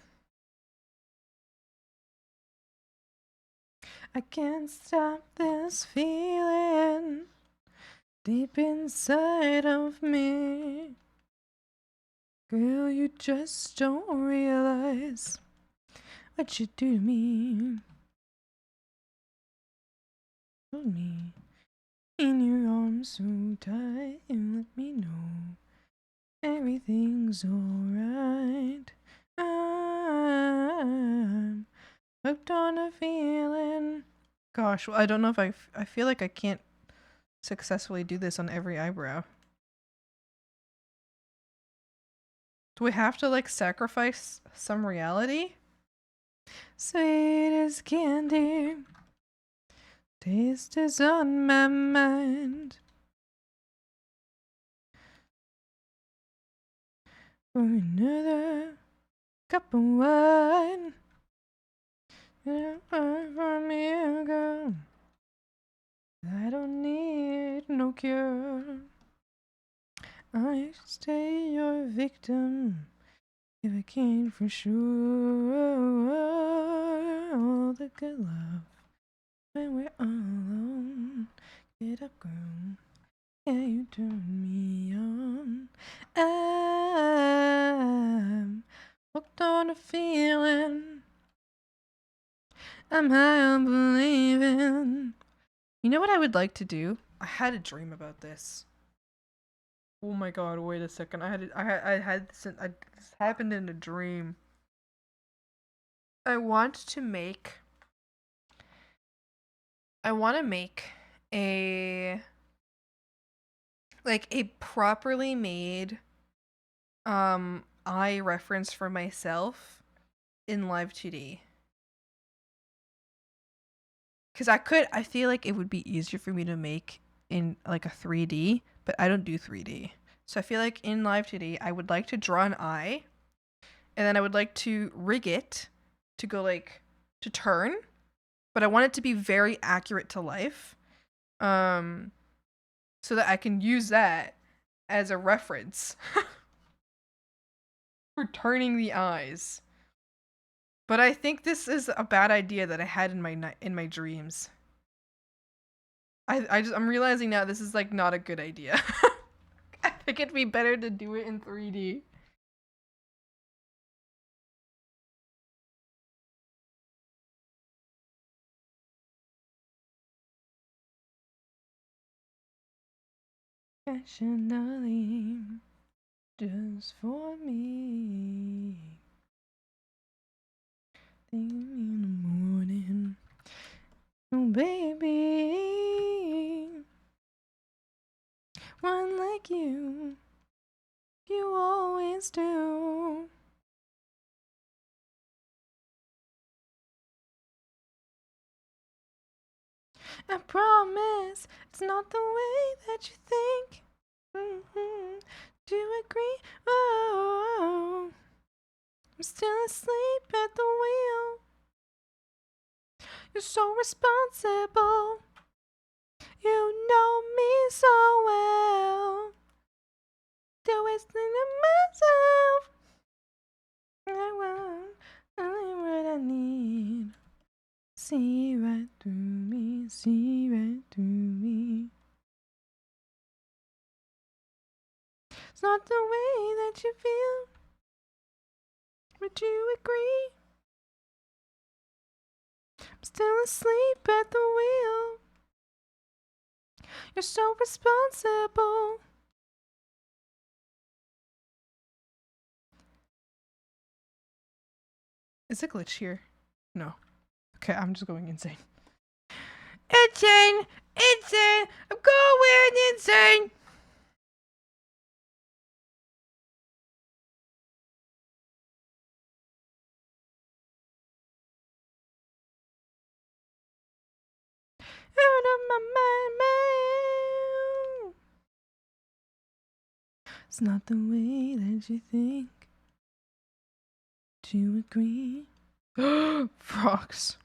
I can't stop this feeling deep inside of me. Girl, you just don't realize what you do to me. Hold me in your arms so tight and let me know everything's alright. I'm hooked on a feeling. Gosh, well, I don't know if I feel like I can't successfully do this on every eyebrow. Do we have to like sacrifice some reality? Sweet as candy, taste is on my mind. For another cup of wine, for me, girl. I don't need no cure. I should stay your victim if I can for sure. All the good love when we're all alone. Get up, girl. Yeah, you turn me on. I'm hooked on a feeling. I'm high on believing. You know what I would like to do? I had a dream about this. Oh my god, wait a second. This happened in a dream. I want to make a like a properly made eye reference for myself in live 2D. Cuz I feel like it would be easier for me to make in like a 3D, but I don't do 3D. So I feel like in live 2D, I would like to draw an eye and then I would like to rig it to go like to turn, but I want it to be very accurate to life. So that I can use that as a reference for turning the eyes. But I think this is a bad idea that I had in my dreams. I'm realizing now this is like not a good idea. I think it'd be better to do it in 3D. Passionately, just for me. in the morning. Oh, baby. One like you always do. I promise it's not the way that you think. Do you agree? Oh, I'm still asleep at the wheel. You're so responsible. You know me so well. Still wasting myself. I want only what I need. See right through me, see right through me. It's not the way that you feel. Would you agree? I'm still asleep at the wheel. You're so responsible. Is it glitch here? No. Okay, I'm just going insane. Insane! Insane! I'm going insane! Out of my mind. It's not the way that you think. Do you agree? Frogs.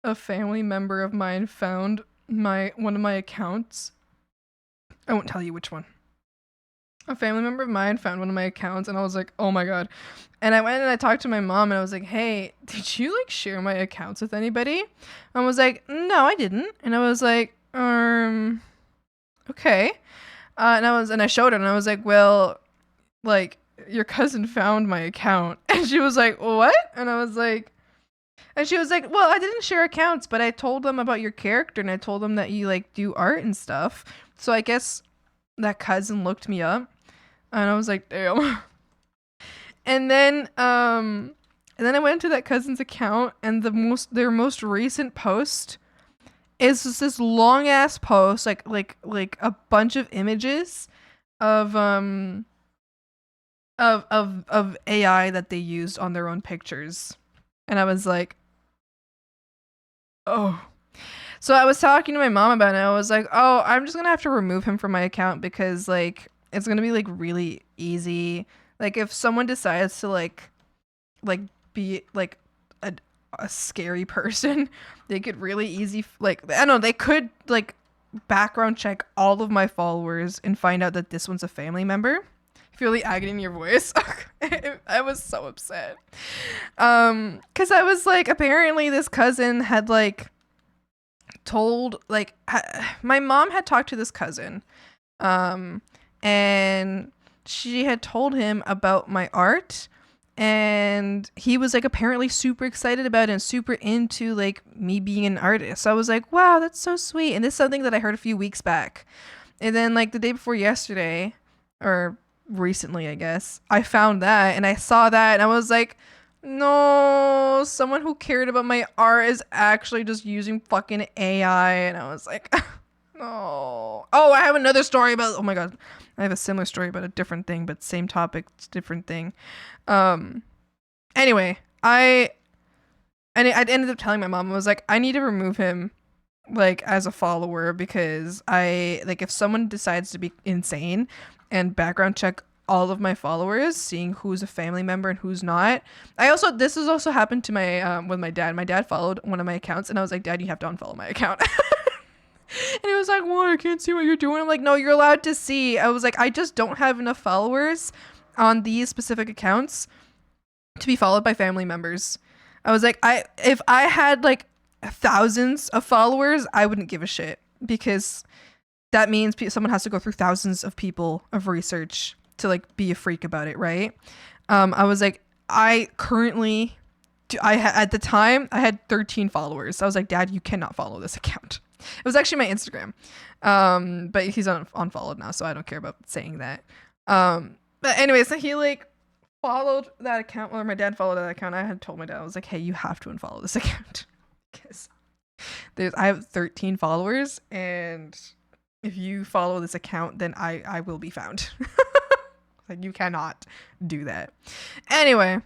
A family member of mine found one of my accounts. I won't tell you which one. A family member of mine found one of my accounts and I was like, oh my god. And I went and I talked to my mom and I was like, hey, did you like share my accounts with anybody? And I was like, no, I didn't. And I was like, okay. And I showed her and I was like, well, like, your cousin found my account. And she was like, what? And she was like, well, I didn't share accounts, but I told them about your character and I told them that you like do art and stuff. So I guess that cousin looked me up and I was like, damn. And then I went to that cousin's account and their most recent post is just this long ass post, like a bunch of images of AI that they used on their own pictures. And I was like, oh. So I was talking to my mom about it. I was like, oh, I'm just gonna have to remove him from my account because like it's gonna be like really easy. Like if someone decides to like be like a scary person, they could really easy like I don't know, they could like background check all of my followers and find out that this one's a family member. Feel the agony in your voice. I was so upset. Cause I was like, apparently this cousin had like told like my mom had talked to this cousin and she had told him about my art and he was like apparently super excited about it and super into like me being an artist. So I was like, wow, that's so sweet. And this is something that I heard a few weeks back. And then like the day before yesterday or recently, I guess, I found that and I saw that and I was like, no, someone who cared about my art is actually just using fucking AI. And I was like, no. Oh, I have another story about, oh my god, I have a similar story about a different thing, but same topic, different thing. Anyway, I ended up telling my mom, I was like, I need to remove him like as a follower because I like if someone decides to be insane and background check all of my followers, seeing who's a family member and who's not. This has also happened to my with my dad. My dad followed one of my accounts and I was like, Dad, you have to unfollow my account. And he was like, what? I can't see what you're doing. I'm like, no, you're allowed to see. I was like, I just don't have enough followers on these specific accounts to be followed by family members. I was like, if I had like thousands of followers, I wouldn't give a shit because that means someone has to go through thousands of people of research to like be a freak about it, right? I was like, at the time I had 13 followers. I was like, Dad, you cannot follow this account. It was actually my Instagram, but he's unfollowed now, so I don't care about saying that. But anyway, so he like followed that account, or my dad followed that account, I had told my dad, I was like, hey, you have to unfollow this account because I have 13 followers, and if you follow this account, then I will be found. Like, you cannot do that. Anyway,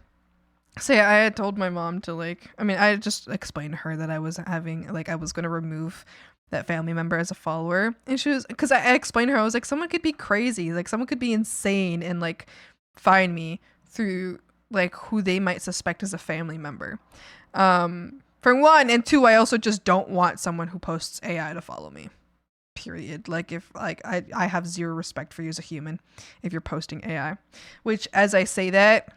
so yeah, I had told my mom to like, I mean, I just explained to her that I was having, like, I was going to remove that family member as a follower. And she was, because I explained to her, I was like, someone could be crazy. Like, someone could be insane and like find me through like who they might suspect as a family member. For one, and two, I also just don't want someone who posts AI to follow me. Period. Like, if like I have zero respect for you as a human if you're posting AI. Which as I say that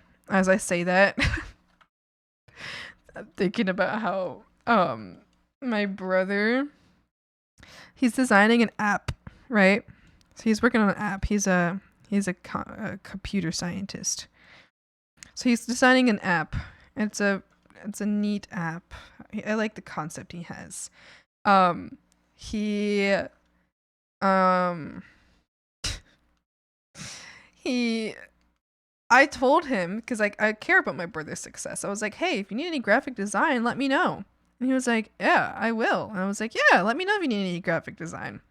I'm thinking about how my brother, he's designing an app, right? So he's working on an app. He's a computer scientist. So he's designing an app. It's a neat app. I like the concept he has. He I told him, because like I care about my brother's success. I was like, hey, if you need any graphic design, let me know. And he was like, yeah, I will. And I was like, yeah, let me know if you need any graphic design.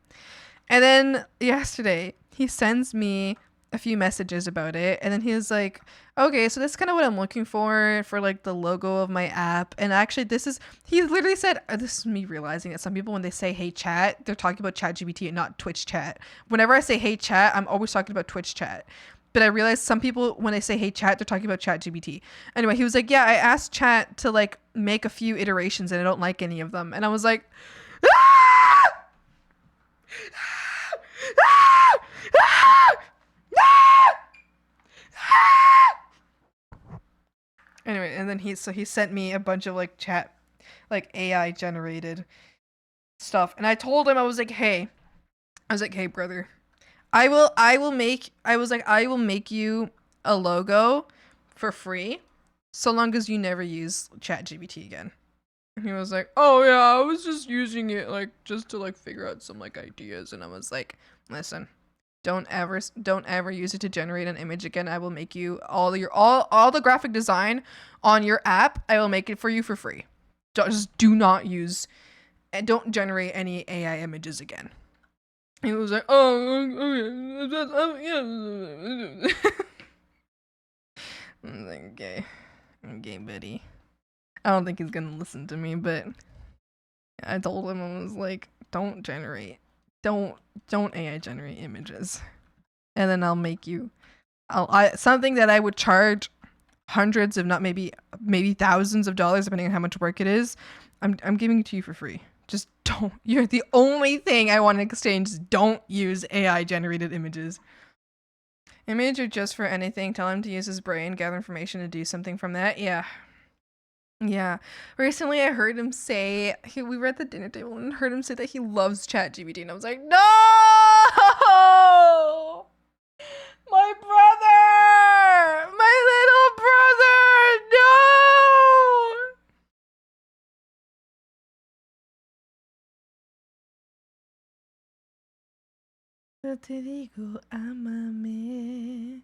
And then yesterday, he sends me a few messages about it. And then he was like, okay, so this is kind of what I'm looking for like the logo of my app. And actually, he literally said, this is me realizing that some people, when they say, hey, chat, they're talking about ChatGPT and not Twitch chat. Whenever I say, hey, chat, I'm always talking about Twitch chat. But I realized some people, when they say, hey, chat, they're talking about ChatGPT. Anyway, he was like, yeah, I asked chat to like make a few iterations and I don't like any of them. And I was like, ah! Ah! Ah! Anyway, and then he sent me a bunch of like chat, like AI generated stuff, and I told him, I was like, hey, brother, I will make you a logo for free, so long as you never use ChatGPT again. And he was like, oh yeah, I was just using it like just to like figure out some like ideas, and I was like, listen, don't ever use it to generate an image again. I will make you all the graphic design on your app. I will make it for you for free. Just do not use and don't generate any AI images again. He was like, oh, okay. I'm like, okay, buddy. I don't think he's gonna listen to me, but I told him, I was like, don't AI generate images, and then I'll make you something that I would charge hundreds, if not maybe thousands of dollars, depending on how much work it is. I'm giving it to you for free. Just don't. You're the only thing I want to exchange. Don't use AI generated images. Image or just for anything. Tell him to use his brain, gather information, to do something from that. Yeah. Recently, I heard him say, we were at the dinner table and heard him say that he loves ChatGPT, and I was like, no! My brother! My little brother! No! Yo te digo, ámame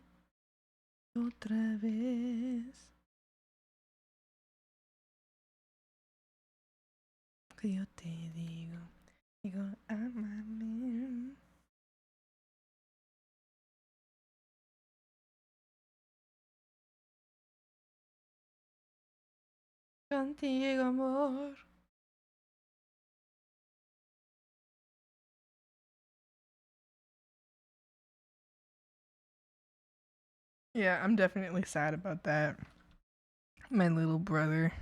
otra vez. Yo te digo, ámame. Contigo, amor. Yeah, I'm definitely sad about that. My little brother.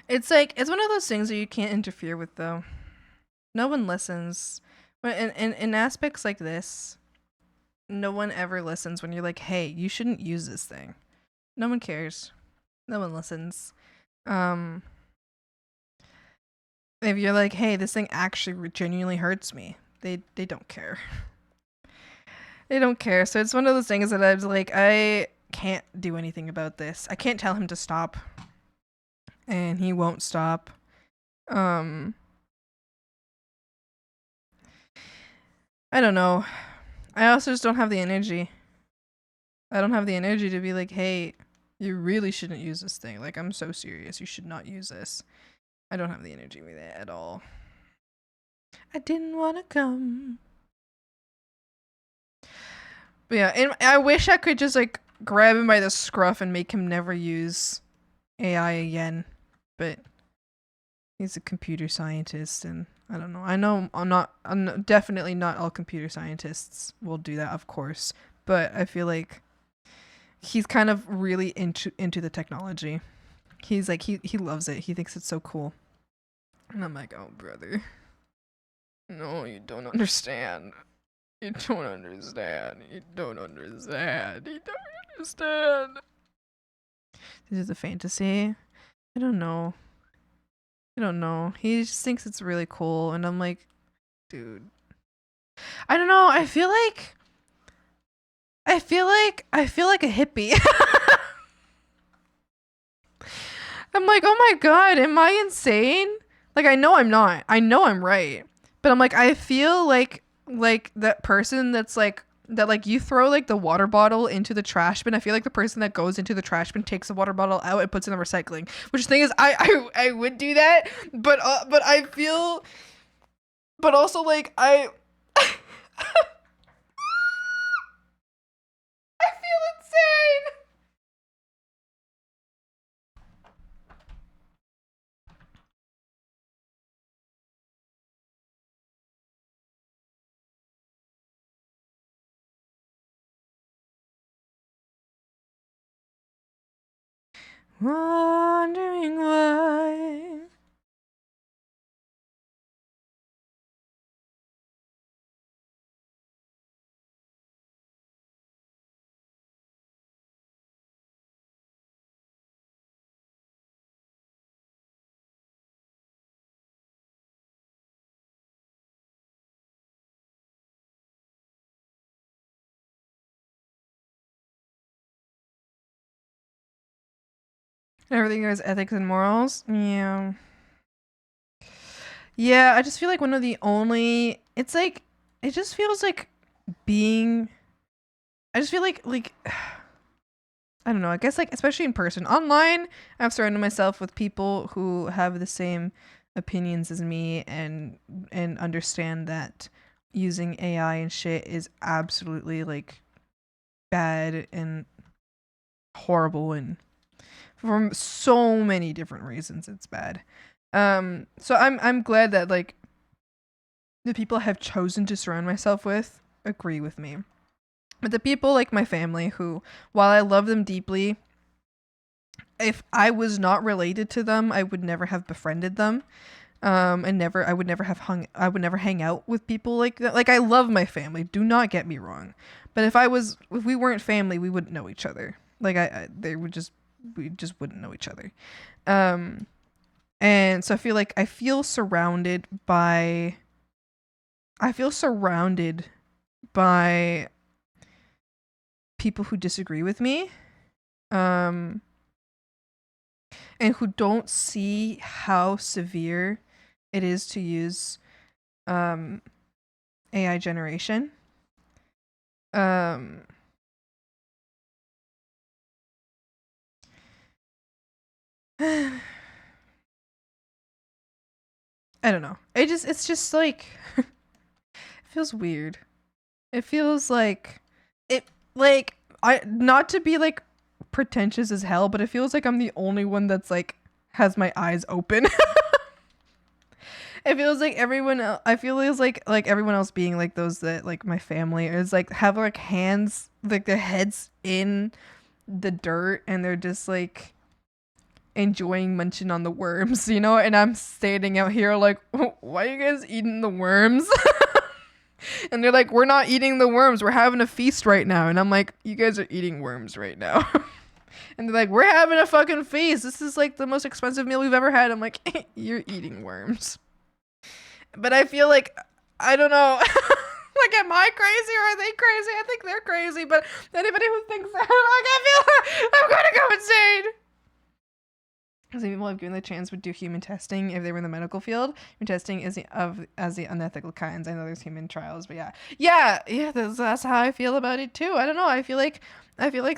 It's like, it's one of those things that you can't interfere with, though. No one listens. But in aspects like this, no one ever listens when you're like, hey, you shouldn't use this thing. No one cares. No one listens. If you're like, hey, this thing actually genuinely hurts me, they don't care. They don't care. So it's one of those things that I was like, I can't do anything about this. I can't tell him to stop, and he won't stop. I don't know. I also just don't have the energy. I don't have the energy to be like, hey, you really shouldn't use this thing. Like, I'm so serious. You should not use this. I don't have the energy with it at all. I didn't want to come. But yeah, and I wish I could just like grab him by the scruff and make him never use AI again. But he's a computer scientist, and I don't know. I know I'm definitely not all computer scientists will do that, of course. But I feel like he's kind of really into the technology. He's like he loves it. He thinks it's so cool. And I'm like, oh brother. No, you don't understand. You don't understand. You don't understand. You don't understand. This is a fantasy. I don't know. I don't know. He just thinks it's really cool, and I'm like, dude. I don't know. I feel like a hippie. I'm like, oh my god, am I insane? Like, I know I'm not. I know I'm right. But I'm like, I feel like that person that's like, that like you throw like the water bottle into the trash bin. I feel like the person that goes into the trash bin takes the water bottle out and puts it in the recycling. Which the thing is, I would do that, but I feel, but also like I feel insane. Wondering why. Everything is ethics and morals. Yeah. Yeah, I just feel like one of the only, it's like, it just feels like being, I just feel like I don't know, I guess like, especially in person. Online, I've surrounded myself with people who have the same opinions as me and understand that using AI and shit is absolutely like bad and horrible, and for so many different reasons it's bad. So I'm glad that like the people I have chosen to surround myself with agree with me. But the people like my family who, while I love them deeply, if I was not related to them, I would never have befriended them. I would never hang out with people like that. Like, I love my family, do not get me wrong. But if we weren't family, we wouldn't know each other. Like we just wouldn't know each other. And so I feel surrounded by people who disagree with me, and who don't see how severe it is to use AI generation. I don't know. It's just like it feels weird. It feels like I, not to be like pretentious as hell, but it feels like I'm the only one that's like has my eyes open. It feels like everyone else, I feel it's like everyone else being like those that like my family is like have like hands, like their heads in the dirt, and they're just like enjoying munching on the worms, you know? And I'm standing out here like, why are you guys eating the worms? And they're like, we're not eating the worms, we're having a feast right now. And I'm like, you guys are eating worms right now. And they're like, we're having a fucking feast, this is like the most expensive meal we've ever had. I'm like, you're eating worms. But I feel like, I don't know. Like, am I crazy or are they crazy? I think they're crazy, but anybody who thinks that, like, I feel I'm gonna go insane. Some people have given the chance would do human testing if they were in the medical field. Human testing is as the unethical kinds. I know there's human trials, but yeah. That's how I feel about it too. I don't know. I feel like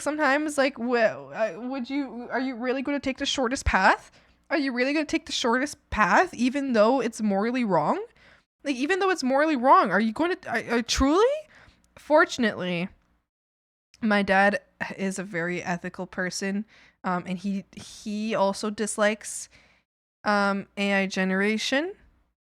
sometimes like, are you really going to take the shortest path? Are you really going to take the shortest path, even though it's morally wrong? Like, even though it's morally wrong, are you going to truly? Fortunately, my dad is a very ethical person, and he also dislikes AI generation.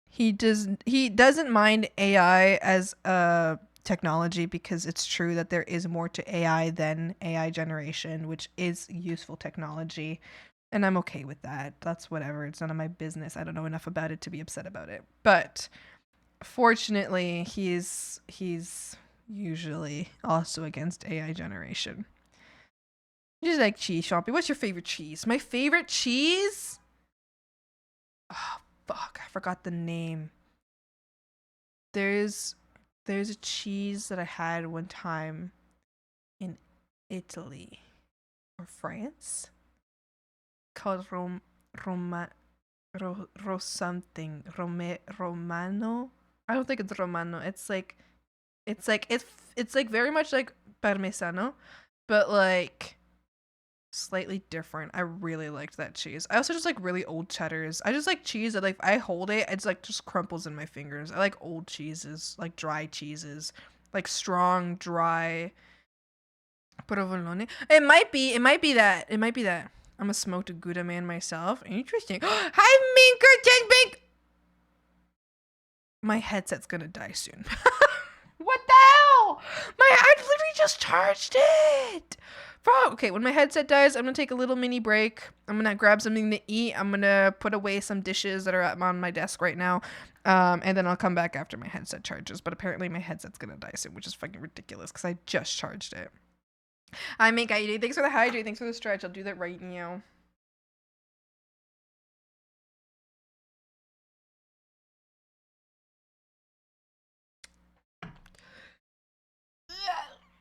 He doesn't mind AI as a technology because it's true that there is more to AI than AI generation, which is useful technology, and I'm okay with that. That's whatever. It's none of my business. I don't know enough about it to be upset about it. But fortunately, he's usually also against AI generation. Just like cheese shopping. What's your favorite cheese? My favorite cheese? Oh, fuck. I forgot the name. There's a cheese that I had one time in Italy or France called something. Romano? I don't think it's Romano. It's like very much like Parmesano, but like slightly different. I really liked that cheese. I also just like really old cheddars. I just like cheese that like if I hold it, it's like just crumples in my fingers. I like old cheeses, like dry cheeses, like strong, dry provolone. It might be that. I'm a smoked Gouda man myself. Interesting. Hi, Minker Bink. My headset's gonna die soon. What the hell? I literally just charged it. Bro, okay, when my headset dies, I'm gonna take a little mini break. I'm gonna grab something to eat. I'm gonna put away some dishes that are on my desk right now. And then I'll come back after my headset charges. But apparently my headset's gonna die soon, which is fucking ridiculous because I just charged it. I make ID. Thanks for the hydrate. Thanks for the stretch. I'll do that right now.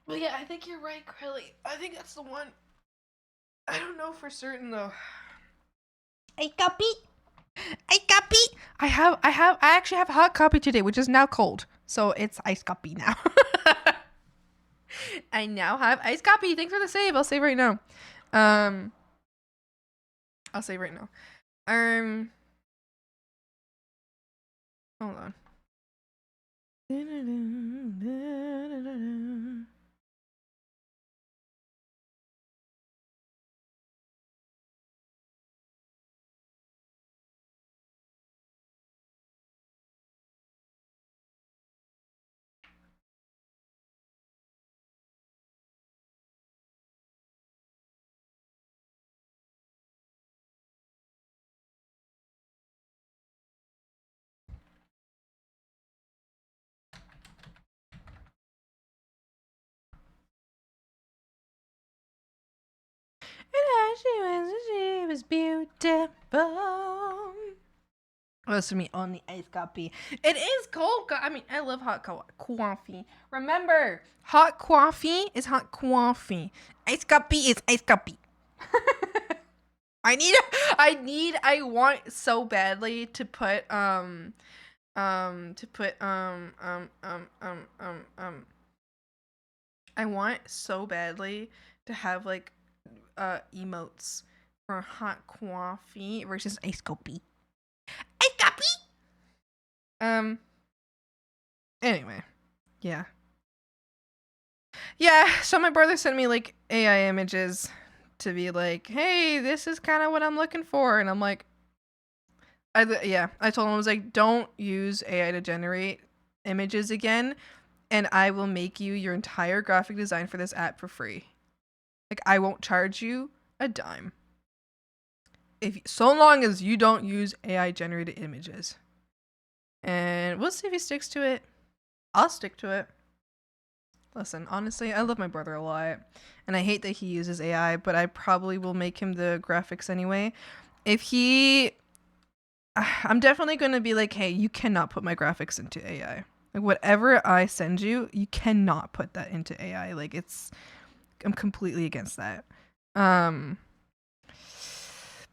Well, yeah, I think you're right, Krilly. I think that's the one. I don't know for certain though. I copy. I actually have a hot copy today, which is now cold. So it's iced copy now. I now have iced copy. Thanks for the save. I'll save right now. I'll save right now. Hold on. She was beautiful. Was for me only iced coffee. It is cold. I mean, I love hot coffee. Remember, hot coffee is hot coffee. Iced coffee is iced coffee. I want so badly to put I want so badly to have like emotes for hot coffee versus iced coffee. Iced coffee. Anyway, yeah, so my brother sent me like AI images to be like, hey, this is kind of what I'm looking for, and I'm like, I told him, I was like, don't use AI to generate images again, and I will make you your entire graphic design for this app for free. Like, I won't charge you a dime so long as you don't use AI generated images. And we'll see if he sticks to it. I'll stick to it. Listen, honestly, I love my brother a lot, and I hate that he uses AI, but I probably will make him the graphics anyway. I'm definitely going to be like, hey, you cannot put my graphics into AI. Like, whatever I send you, you cannot put that into AI. Like, I'm completely against that.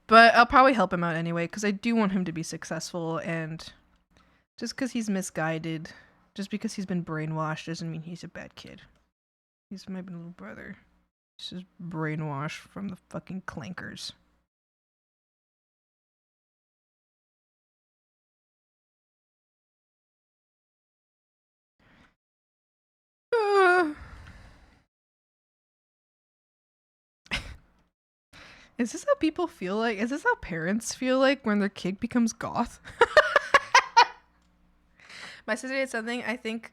But I'll probably help him out anyway, because I do want him to be successful, and just because he's misguided, just because he's been brainwashed, doesn't mean he's a bad kid. He's my little brother. He's just brainwashed from the fucking clankers. Is this how people feel like? Is this how parents feel like when their kid becomes goth? My sister did something, I think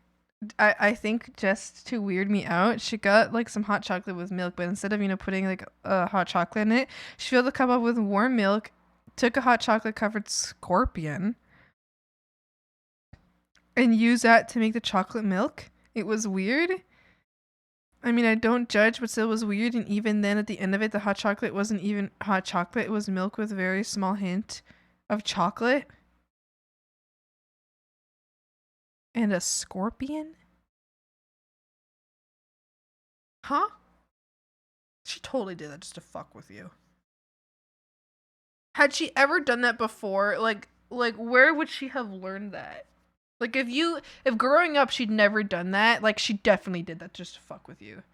just to weird me out, she got like some hot chocolate with milk, but instead of, you know, putting like hot chocolate in it, she filled the cup up with warm milk, took a hot chocolate covered scorpion, and used that to make the chocolate milk. It was weird. I mean, I don't judge, but still was weird. And even then, at the end of it, the hot chocolate wasn't even hot chocolate. It was milk with a very small hint of chocolate. And a scorpion? Huh? She totally did that just to fuck with you. Had she ever done that before? Like where would she have learned that? Like, if growing up she'd never done that, like, she definitely did that just to fuck with you.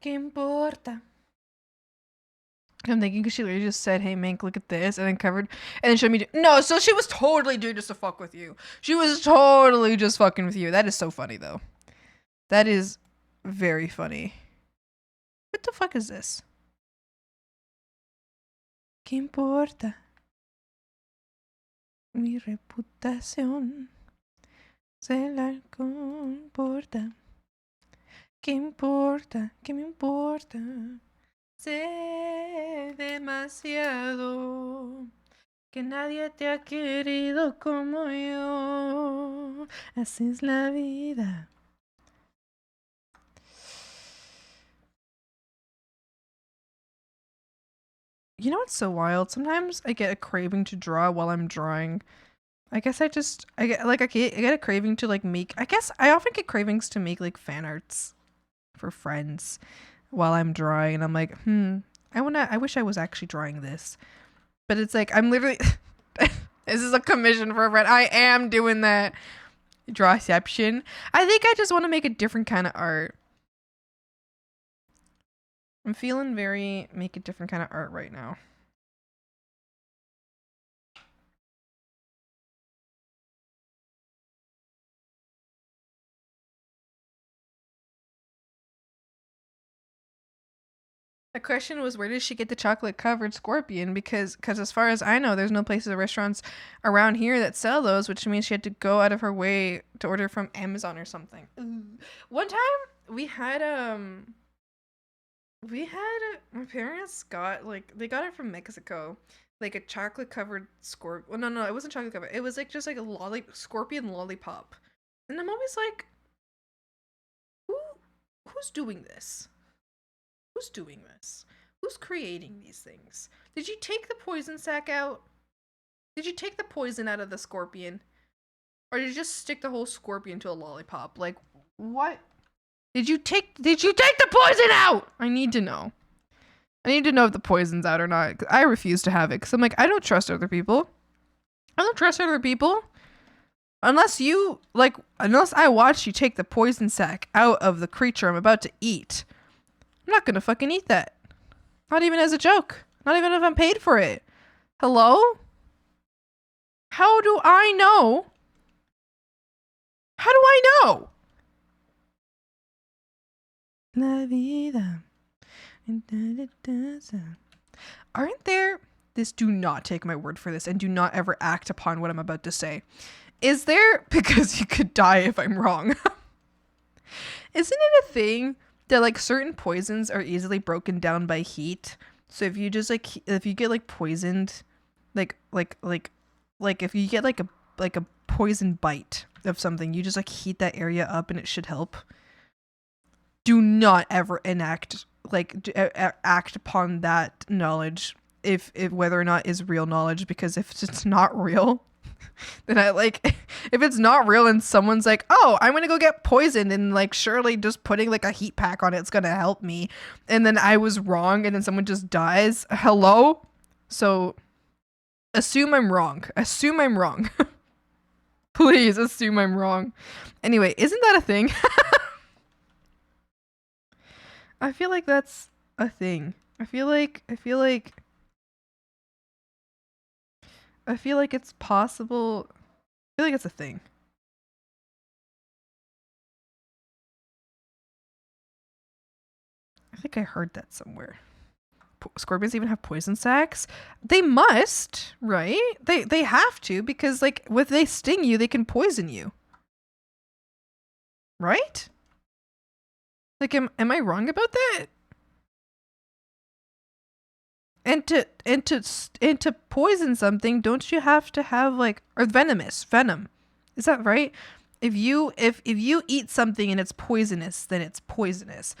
¿Qué importa? I'm thinking because she literally just said, "Hey, Mink, look at this," and then covered, and then showed me. No, so she was totally doing just to fuck with you. She was totally just fucking with you. That is so funny, though. That is very funny. What the fuck is this? ¿Qué importa? Mi reputación se la comporta. ¿Qué importa? ¿Qué me importa? Sé demasiado que nadie te ha querido como yo. Así es la vida. You know what's so wild? Sometimes I get a craving to draw while I'm drawing. I guess I get a craving to like make. I guess I often get cravings to make like fan arts for friends while I'm drawing, and I'm like, I wish I was actually drawing this. But it's like, I'm literally this is a commission for a friend. I am doing that. Drawception. I think I just want to make a different kind of art. I'm feeling very make a different kind of art right now. The question was, where did she get the chocolate covered scorpion? Because as far as I know, there's no places or restaurants around here that sell those, which means she had to go out of her way to order from Amazon or something. Ooh. One time we had my parents got they got it from Mexico, like a chocolate covered scorpion. Well, no, it wasn't chocolate covered. It was like just like a scorpion lollipop. And I'm always like, who's doing this? Who's doing this? Who's creating these things? Did you take the poison sac out? Did you take the poison out of the scorpion? Or did you just stick the whole scorpion to a lollipop? Like, what? Did you take the poison out? I need to know. I need to know if the poison's out or not. I refuse to have it. Because I'm like, I don't trust other people. I don't trust other people. Unless I watch you take the poison sac out of the creature I'm about to eat. I'm not gonna fucking eat that. Not even as a joke. Not even if I'm paid for it. Hello? How do I know? How do I know? La vida. Aren't there this, do not take my word for this, and do not ever act upon what I'm about to say. Is there, because you could die if I'm wrong, isn't it a thing that like certain poisons are easily broken down by heat? So if you just like, if you get like poisoned, like if you get like a poison bite of something, you just like heat that area up and it should help. Do not ever act upon that knowledge if whether or not is real knowledge, because if it's not real, then if it's not real and someone's like, oh, I'm gonna go get poisoned, and like surely just putting like a heat pack on it's gonna help me, and then I was wrong and then someone just dies. Hello? So assume I'm wrong. Please assume I'm wrong. Anyway, isn't that a thing? I feel like that's a thing. I feel like it's possible. I feel like it's a thing. I think I heard that somewhere. Scorpions even have poison sacs? They must, right? They have to, because like if they sting you, they can poison you. Right? Like am I wrong about that? And to poison something, don't you have to have like, or venom? Is that right? If you eat something and it's poisonous, then it's poisonous.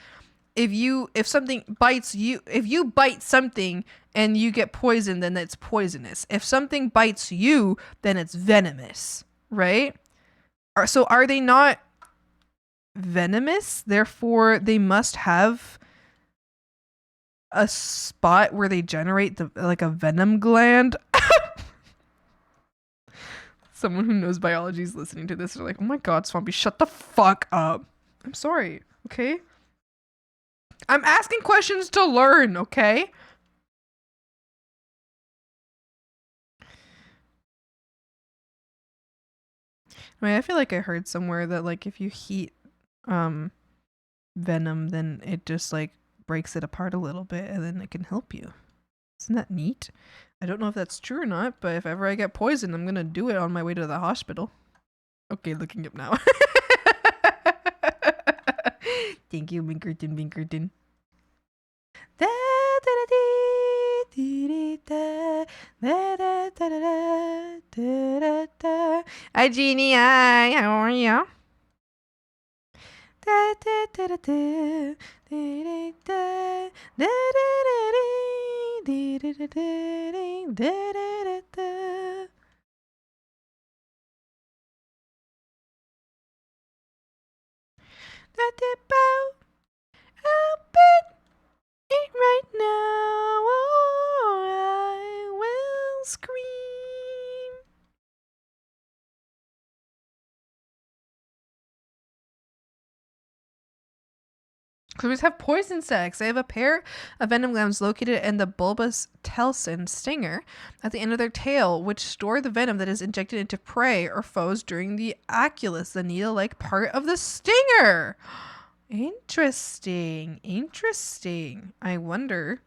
If something bites you, if you bite something and you get poisoned, then it's poisonous. If something bites you, then it's venomous, right? So are they not venomous? Therefore, they must have a spot where they generate like a venom gland. Someone who knows biology is listening to this. They're like, oh my god, Swampy, shut the fuck up. I'm sorry, okay? I'm asking questions to learn, okay? I mean, I feel like I heard somewhere that like if you heat venom, then it just like breaks it apart a little bit and then it can help you. Isn't that neat? I don't know if that's true or not, but if ever I get poisoned, I'm gonna do it on my way to the hospital. Okay, looking up now. Thank you, Binkerton. Hi, Jeannie. Hi, how are you? Open it right now, or I will scream. Scorpions have poison sacs. They have a pair of venom glands located in the bulbous telson stinger at the end of their tail, which store the venom that is injected into prey or foes during the aculus, the needle-like part of the stinger. Interesting. I wonder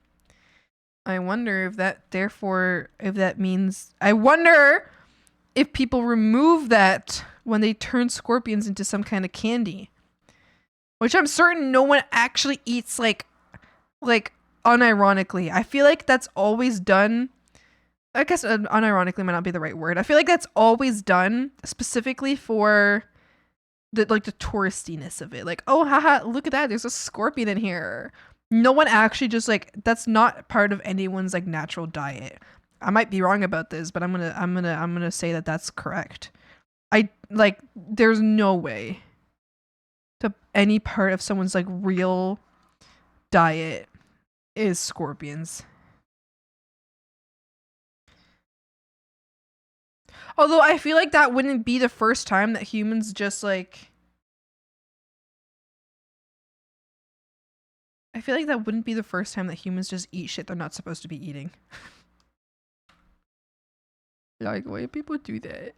if that means, I wonder if people remove that when they turn scorpions into some kind of candy. Which I'm certain no one actually eats like unironically. I feel like that's always done. I guess unironically might not be the right word. I feel like that's always done specifically for the touristiness of it. Like, oh haha, look at that, there's a scorpion in here. No one actually just like, that's not part of anyone's like natural diet. I might be wrong about this, but I'm gonna say that that's correct. There's no way to any part of someone's like real diet is scorpions. Although I feel like that wouldn't be the first time that humans just like, I feel like that wouldn't be the first time that humans just eat shit they're not supposed to be eating. Like, why do people do that?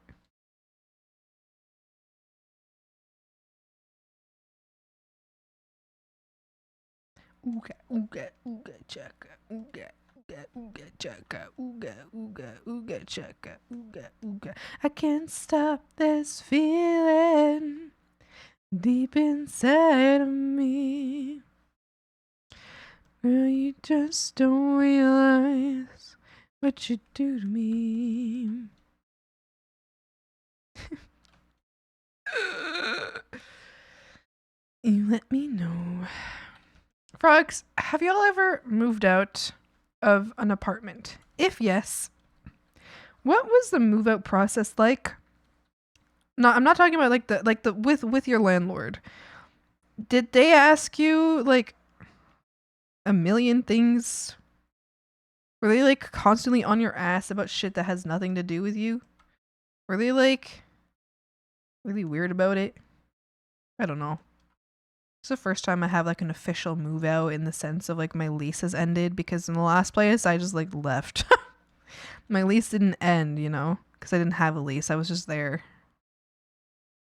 Ooga, ooga, ooga, chaka, ooga, ooga, ooga, chaka, ooga, ooga, ooga, chaka, ooga, ooga. I can't stop this feeling deep inside of me. Girl, you just don't realize what you do to me. You let me know. Frogs, have y'all ever moved out of an apartment? If yes, what was the move out process like? No, I'm not talking about like the with your landlord. Did they ask you like a million things? Were they like constantly on your ass about shit that has nothing to do with you? Were they like really weird about it? I don't know. It's the first time I have like an official move out in the sense of like my lease has ended, because in the last place I just like left. My lease didn't end, you know, because I didn't have a lease. I was just there.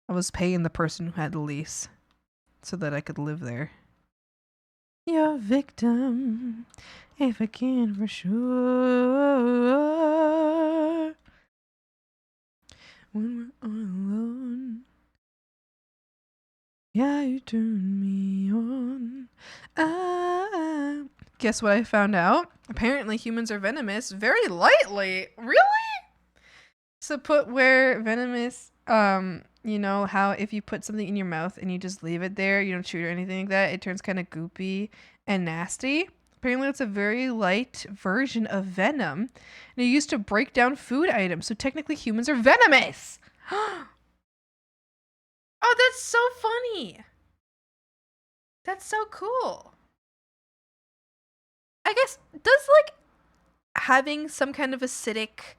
I was paying the person who had the lease so that I could live there. You're a victim, if I can for sure. When we're all alone, yeah, you turn me on. Guess what I found out? Apparently humans are venomous very lightly. Really? So put where venomous, you know how if you put something in your mouth and you just leave it there, you don't chew it or anything like that, it turns kind of goopy and nasty. Apparently it's a very light version of venom. And it used to break down food items, so technically humans are venomous. Oh, that's so funny. That's so cool. I guess, does like having some kind of acidic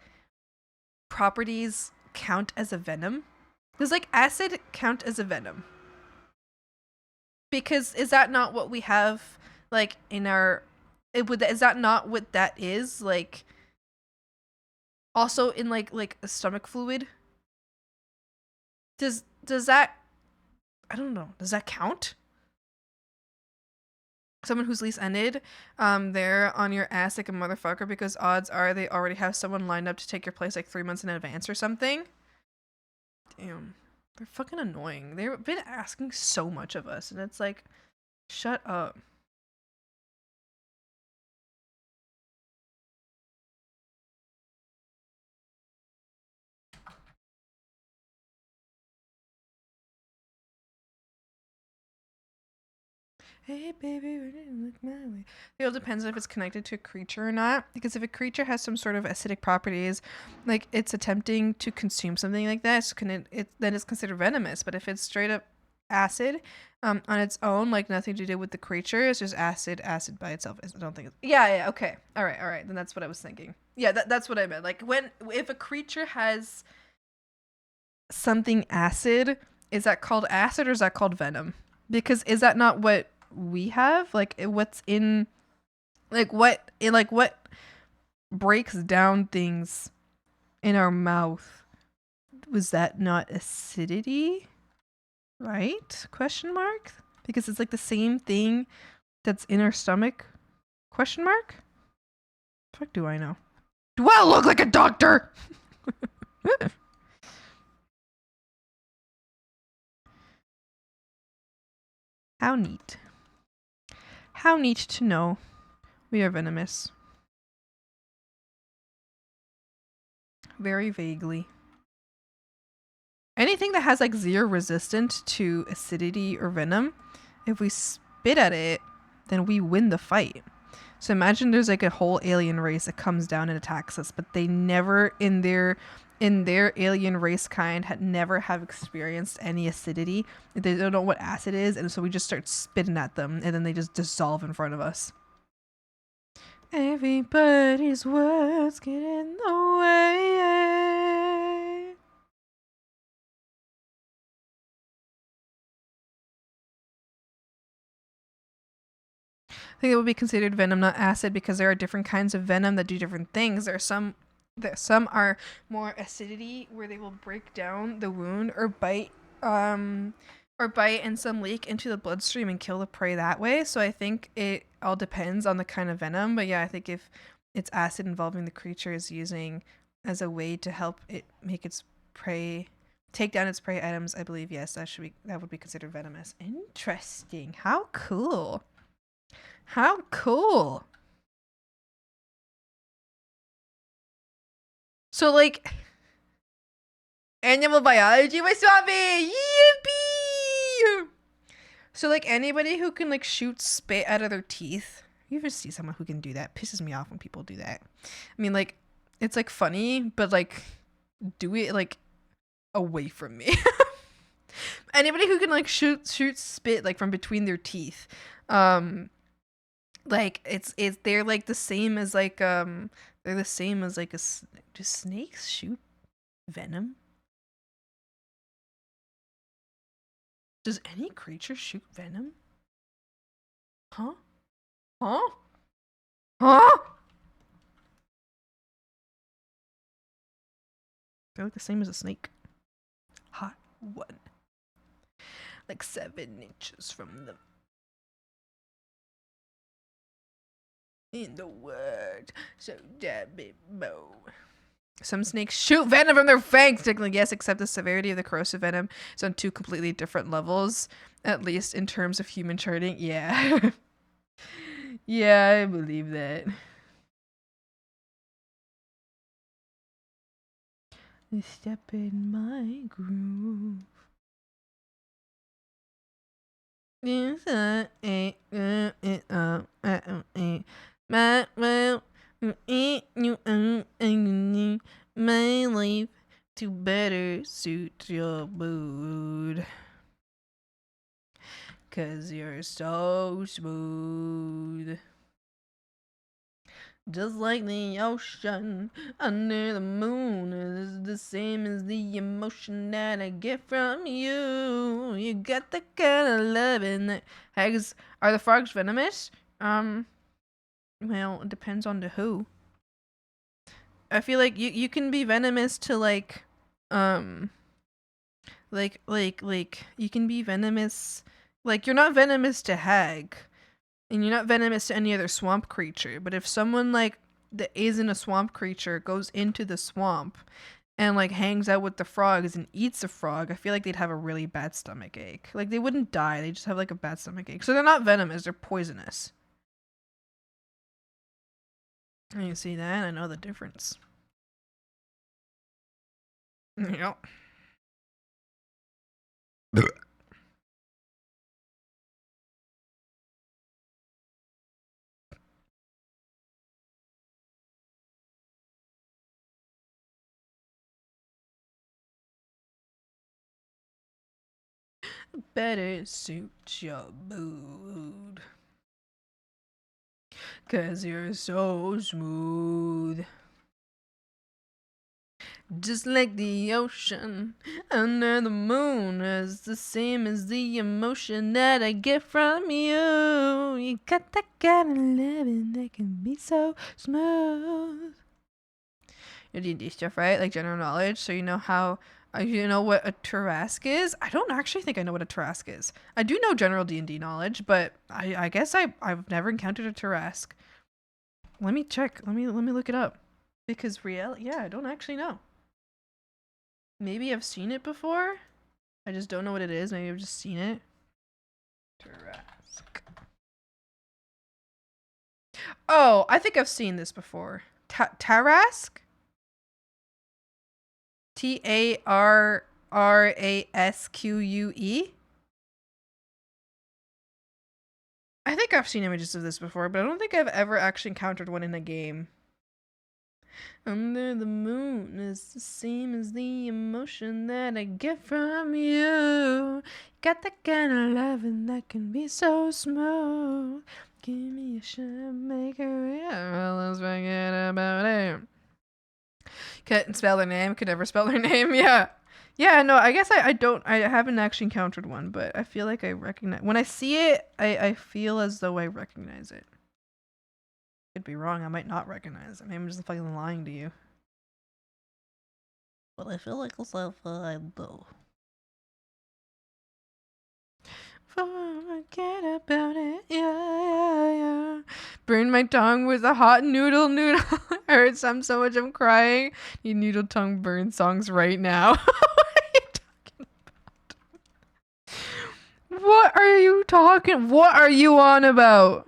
properties count as a venom? Does like acid count as a venom? Because is that not what we have like in our is that not what that is like also in like a stomach fluid? Does that, I don't know, does that count? Someone whose lease ended, they're on your ass like a motherfucker because odds are they already have someone lined up to take your place like 3 months in advance or something. Damn, they're fucking annoying. They've been asking so much of us, and it's like, shut up. Hey baby, why didn't you look my way? It all depends on if it's connected to a creature or not. Because if a creature has some sort of acidic properties, like it's attempting to consume something like that, then it's considered venomous. But if it's straight up acid, on its own, like nothing to do with the creature, it's just acid by itself. I don't think it's, yeah, okay, all right. Then that's what I was thinking. Yeah, that's what I meant. Like if a creature has something acid, is that called acid or is that called venom? Because is that not what we have? Like what's in what breaks down things in our mouth? Was that not acidity? Right? Question mark? Because it's like the same thing that's in our stomach? Question mark? Fuck do I know? Do I look like a doctor? How neat. How neat to know we are venomous. Very vaguely. Anything that has like zero resistance to acidity or venom, if we spit at it, then we win the fight. So imagine there's like a whole alien race that comes down and attacks us, but they never in their alien race kind had never have experienced any acidity. They don't know what acid is, and so we just start spitting at them, and then they just dissolve in front of us. Everybody's words get in the way. I think it would be considered venom, not acid, because there are different kinds of venom that do different things. There are some are more acidity, where they will break down the wound or bite and some leak into the bloodstream and kill the prey that way. So I think it all depends on the kind of venom. But yeah, I think if its acid involving the creature is using as a way to help it make its prey take down its prey items. I believe yes, that would be considered venomous. Interesting. How cool. How cool. So like animal biology, my swabby! Yippee! So like anybody who can like shoot spit out of their teeth. You ever see someone who can do that? Pisses me off when people do that. I mean, like, it's like funny, but like, do it like away from me. Anybody who can like shoot spit like from between their teeth, like it's they're like the same as like they're the same as like do snakes shoot venom? Does any creature shoot venom? Huh? Huh? Huh? They're like the same as a snake. Hot one. Like 7 inches from them. In the word, so damn it, mo. Some snakes shoot venom from their fangs. Technically, yes, except the severity of the corrosive venom is on 2 completely different levels, at least in terms of human charting. Yeah. Yeah, I believe that. Step in my groove. My life to better suit your mood. 'Cause you're so smooth. Just like the ocean under the moon is the same as the emotion that I get from you. You got the kind of loving that hags. Are the frogs venomous? Well, it depends on the who. I feel like you can be venomous to like you can be venomous, like you're not venomous to hag. And you're not venomous to any other swamp creature. But if someone like that isn't a swamp creature goes into the swamp and like hangs out with the frogs and eats a frog, I feel like they'd have a really bad stomach ache. Like they wouldn't die, they just have like a bad stomach ache. So they're not venomous, they're poisonous. And you see that? I know the difference. Yep. Better suit your mood. 'Cause you're so smooth. Just like the ocean under the moon is the same as the emotion that I get from you. You got that kind of loving that can be so smooth. Your D&D stuff, right? Like general knowledge, so you know how you know what a Tarrasque is? I don't actually think I know what a Tarrasque is. I do know general D&D knowledge, but I guess I've never encountered a Tarrasque. Let me check. Let me look it up. Because I don't actually know. Maybe I've seen it before. I just don't know what it is. Maybe I've just seen it. Tarrasque. Oh, I think I've seen this before. Tarrasque? Tarrasque? I think I've seen images of this before, but I don't think I've ever actually encountered one in a game. Under the moon is the same as the emotion that I get from you. Got that kind of loving that can be so smooth. Give me a shot, make it real. Let's forget about it. Couldn't spell their name, could never spell their name. Yeah. Yeah, no, I guess I haven't actually encountered one, but I feel like I recognize. When I see it, I feel as though I recognize it. Could be wrong. I might not recognize it. Maybe I'm just fucking lying to you. But I feel like it's I though. Forget about it. Yeah. Burn my tongue with a hot noodle. I heard some so much I'm crying. Need noodle tongue burn songs right now. What are you talking? What are you on about?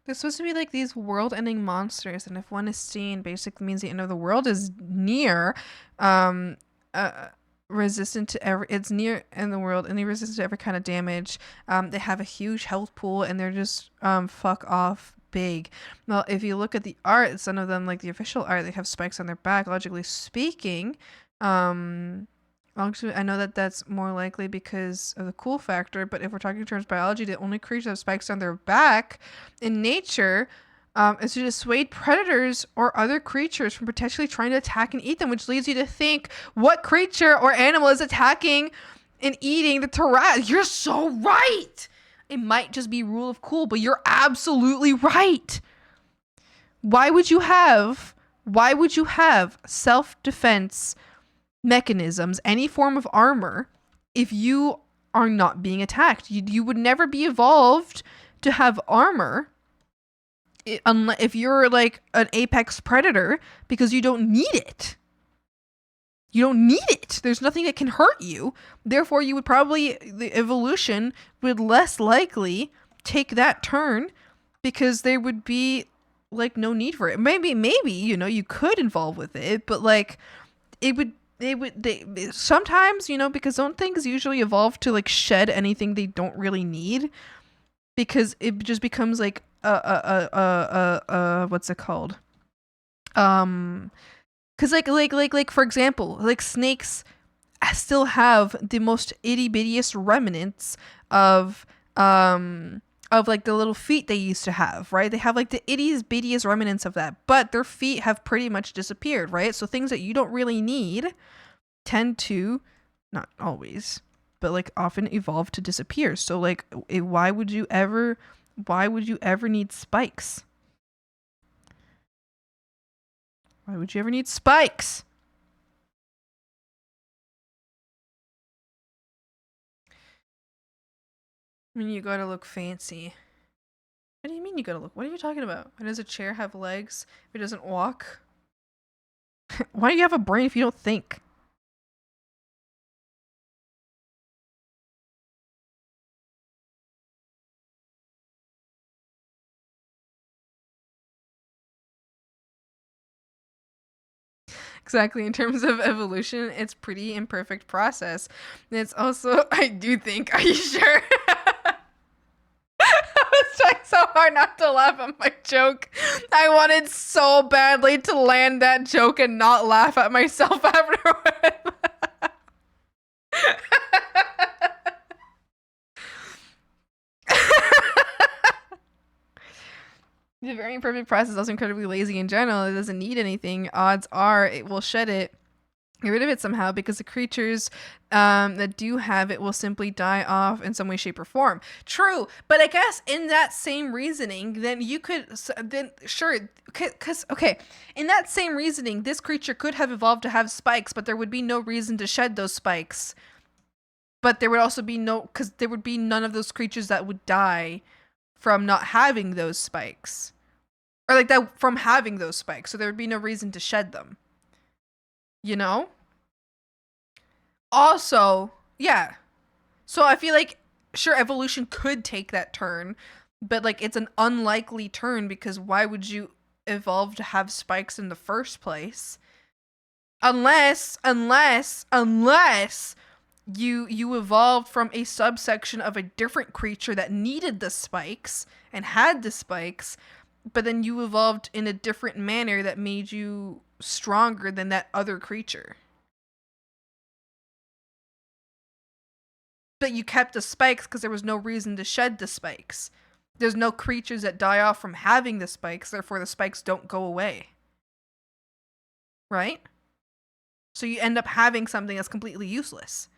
They're supposed to be like these world-ending monsters, and if one is seen, basically means the end of the world is near. Um, resistant to every, it's near in the world, and they're resistant to every kind of damage. They have a huge health pool, and they're just fuck off big. Well, if you look at the art, some of them, like the official art, they have spikes on their back. Logically speaking, actually, I know that that's more likely because of the cool factor, but if we're talking in terms of biology, the only creatures that have spikes on their back in nature is to dissuade predators or other creatures from potentially trying to attack and eat them, which leads you to think what creature or animal is attacking and eating the Tarat. You're so right! It might just be rule of cool, but you're absolutely right. Why would you have self-defense mechanisms, any form of armor, if you are not being attacked? You would never be evolved to have armor unless if you're like an apex predator, because you don't need it. You don't need it. There's nothing that can hurt you. Therefore, you would probably, the evolution would less likely take that turn because there would be like no need for it. Maybe, you know, you could involve with it, but like they sometimes, you know, because don't things usually evolve to like shed anything they don't really need, because it just becomes like what's it called, because like for example, like snakes still have the most itty bittiest remnants of like the little feet they used to have, right? They have like the ittiest bittiest remnants of that, but their feet have pretty much disappeared, right? So things that you don't really need tend to, not always, but like often evolve to disappear. So like why would you ever need spikes? Why would you ever need spikes? I mean, you gotta look fancy. What do you mean you gotta look? What are you talking about? Why does a chair have legs if it doesn't walk? Why do you have a brain if you don't think? Exactly. In terms of evolution, it's pretty imperfect process. And it's also, I do think, are you sure? I was trying so hard not to laugh at my joke. I wanted so badly to land that joke and not laugh at myself afterwards. The very imperfect process is also incredibly lazy in general. It doesn't need anything. Odds are it will shed it, get rid of it somehow, because the creatures that do have it will simply die off in some way, shape, or form. True, but I guess in that same reasoning, then you could, then sure, because, okay, in that same reasoning, this creature could have evolved to have spikes, but there would be no reason to shed those spikes. But there would also be no, because there would be none of those creatures that would die from not having those spikes, or like that from having those spikes, so there would be no reason to shed them, you know. Also, yeah, so I feel like sure, evolution could take that turn, but like it's an unlikely turn, because why would you evolve to have spikes in the first place, unless you evolved from a subsection of a different creature that needed the spikes and had the spikes, but then you evolved in a different manner that made you stronger than that other creature. But you kept the spikes because there was no reason to shed the spikes. There's no creatures that die off from having the spikes, therefore the spikes don't go away. right? So you end up having something that's completely useless.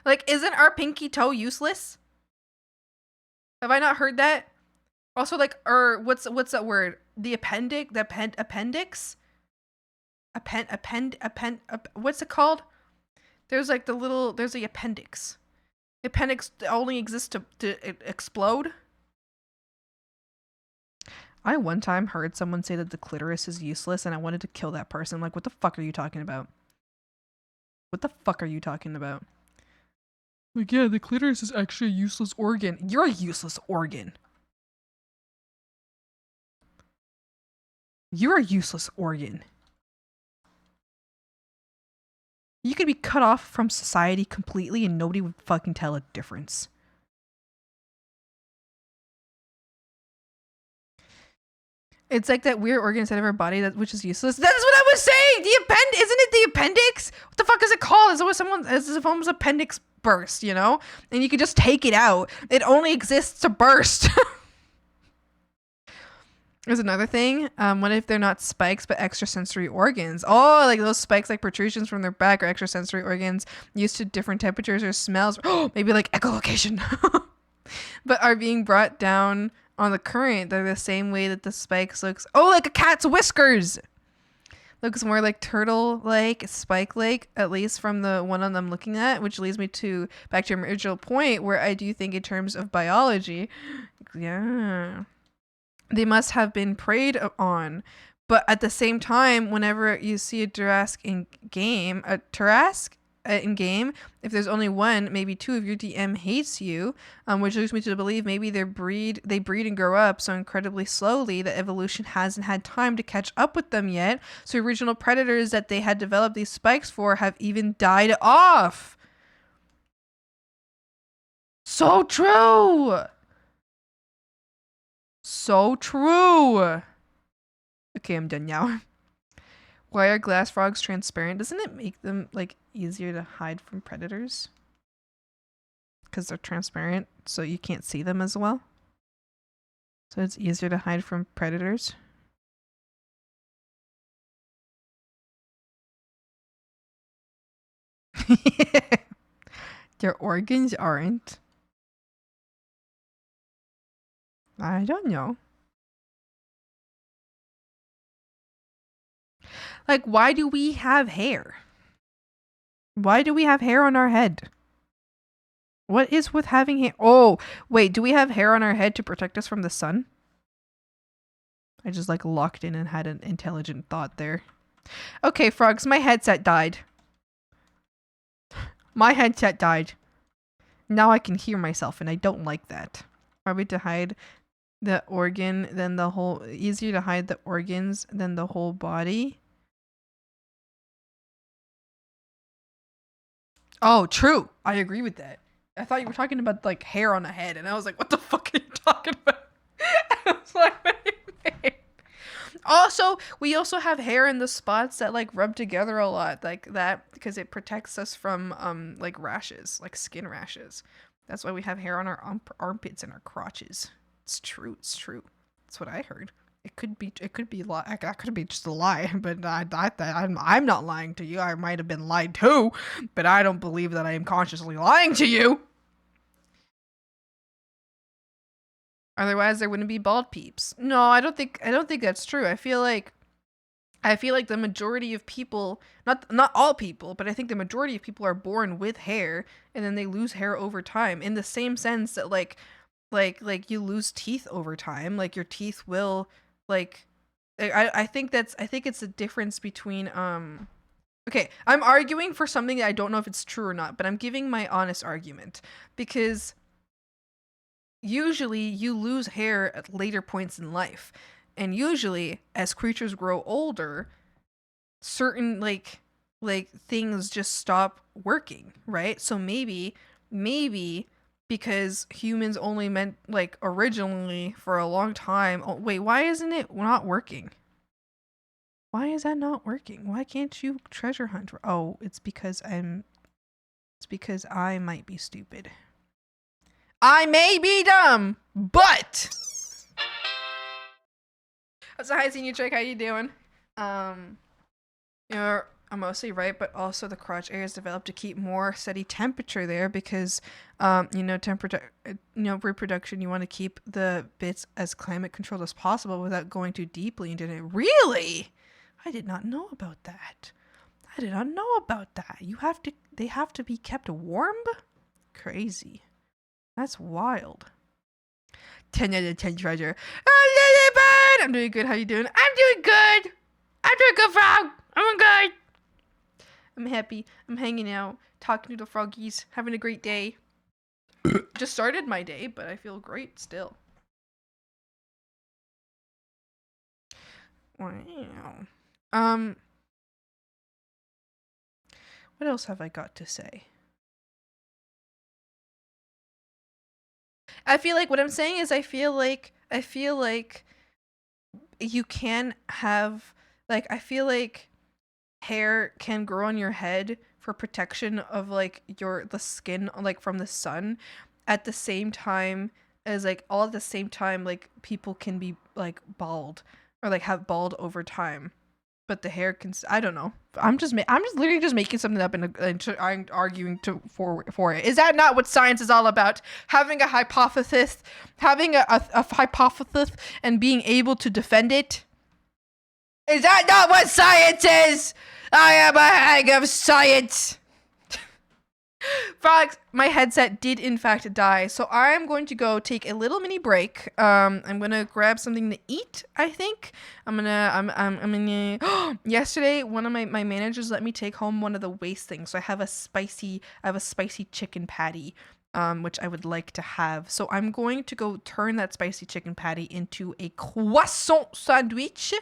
Like, isn't our pinky toe useless? Have I not heard that? Also, like, or what's that word? The appendix? The appendix? What's it called? There's like there's the appendix. The appendix only exists to explode. I one time heard someone say that the clitoris is useless and I wanted to kill that person. I'm like, what the fuck are you talking about? What the fuck are you talking about? Like, yeah, the clitoris is actually a useless organ. You're a useless organ. You're a useless organ. You could be cut off from society completely and nobody would fucking tell a difference. It's like that weird organ inside of our body which is useless. That's what I was saying! Isn't it the appendix? What the fuck is it called? It's as if someone's appendix burst, you know? And you could just take it out. It only exists to burst. There's another thing. What if they're not spikes but extrasensory organs? Oh, like those spikes, like protrusions from their back, are extrasensory organs used to different temperatures or smells. Oh, maybe like echolocation. But are being brought down on the current. They're the same way that the spikes looks. Oh, like a cat's whiskers. Looks more like turtle-like, spike-like, at least from the one I'm looking at, which leads me back to your original point, where I do think in terms of biology, yeah, they must have been preyed on. But at the same time, whenever you see a Tarrasque in game, if there's only one, maybe two of your DM hates you, which leads me to believe maybe they breed and grow up so incredibly slowly that evolution hasn't had time to catch up with them yet. So original predators that they had developed these spikes for have even died off. So true. So true. Okay, I'm done now. Why are glass frogs transparent? Doesn't it make them like easier to hide from predators? Because they're transparent, so you can't see them as well. So it's easier to hide from predators. Their organs aren't. I don't know. Like, why do we have hair? Why do we have hair on our head? What is with having hair? Oh, wait, do we have hair on our head to protect us from the sun? I just like locked in and had an intelligent thought there. Okay, frogs, my headset died. My headset died. Now I can hear myself and I don't like that. Probably to hide the organ than the whole... Easier to hide the organs than the whole body. Oh, true. I agree with that. I thought you were talking about like hair on a head and I was like, what the fuck are you talking about? I was like, what do you mean? Also, we also have hair in the spots that like rub together a lot, like that, because it protects us from like rashes, like skin rashes. That's why we have hair on our armpits and our crotches. It's true. It's true. That's what I heard. It could be that could be just a lie, but I'm not lying to you. I might have been lied to, but I don't believe that I am consciously lying to you. Otherwise, there wouldn't be bald peeps. No, I don't think that's true. I feel like the majority of people, not all people, but I think the majority of people are born with hair and then they lose hair over time, in the same sense that like you lose teeth over time. Like your teeth will like I think it's a difference between okay, I'm arguing for something that I don't know if it's true or not, but I'm giving my honest argument, because usually you lose hair at later points in life, and usually as creatures grow older, certain like things just stop working, right? So maybe because humans only meant like originally for a long time. Oh, wait, why isn't it not working? Why is that not working? Why can't you treasure hunt? Oh, it's because I might be stupid. I may be dumb, but So hi, Senior Trick, how you doing? You're mostly right, but also the crotch area is developed to keep more steady temperature there because, temperature, reproduction. You want to keep the bits as climate controlled as possible without going too deeply into it. Really? I did not know about that. I did not know about that. They have to be kept warm? Crazy. That's wild. 10 out of 10 treasure. Oh, Lilybird! I'm doing good. How you doing? I'm doing good. I'm doing good, Frog. I'm good. I'm happy. I'm hanging out, talking to the froggies, having a great day. Just started my day, but I feel great still. Wow. What else have I got to say? I feel like what I'm saying is I feel like you can have, like, I feel like hair can grow on your head for protection of like the skin, like from the sun, at the same time as like all at the same time like people can be like bald or like have bald over time, but the hair can, I don't know. I'm just literally just making something up and I'm arguing for it. Is that not what science is all about? Having a hypothesis, having a hypothesis and being able to defend it. Is that not what science is? I am a hag of science. Frogs, my headset did in fact die, so I'm going to go take a little mini break. I'm gonna grab something to eat. I think I'm gonna. Yesterday, one of my managers let me take home one of the waste things. So I have a spicy chicken patty. Which I would like to have. So I'm going to go turn that spicy chicken patty into a croissant sandwich.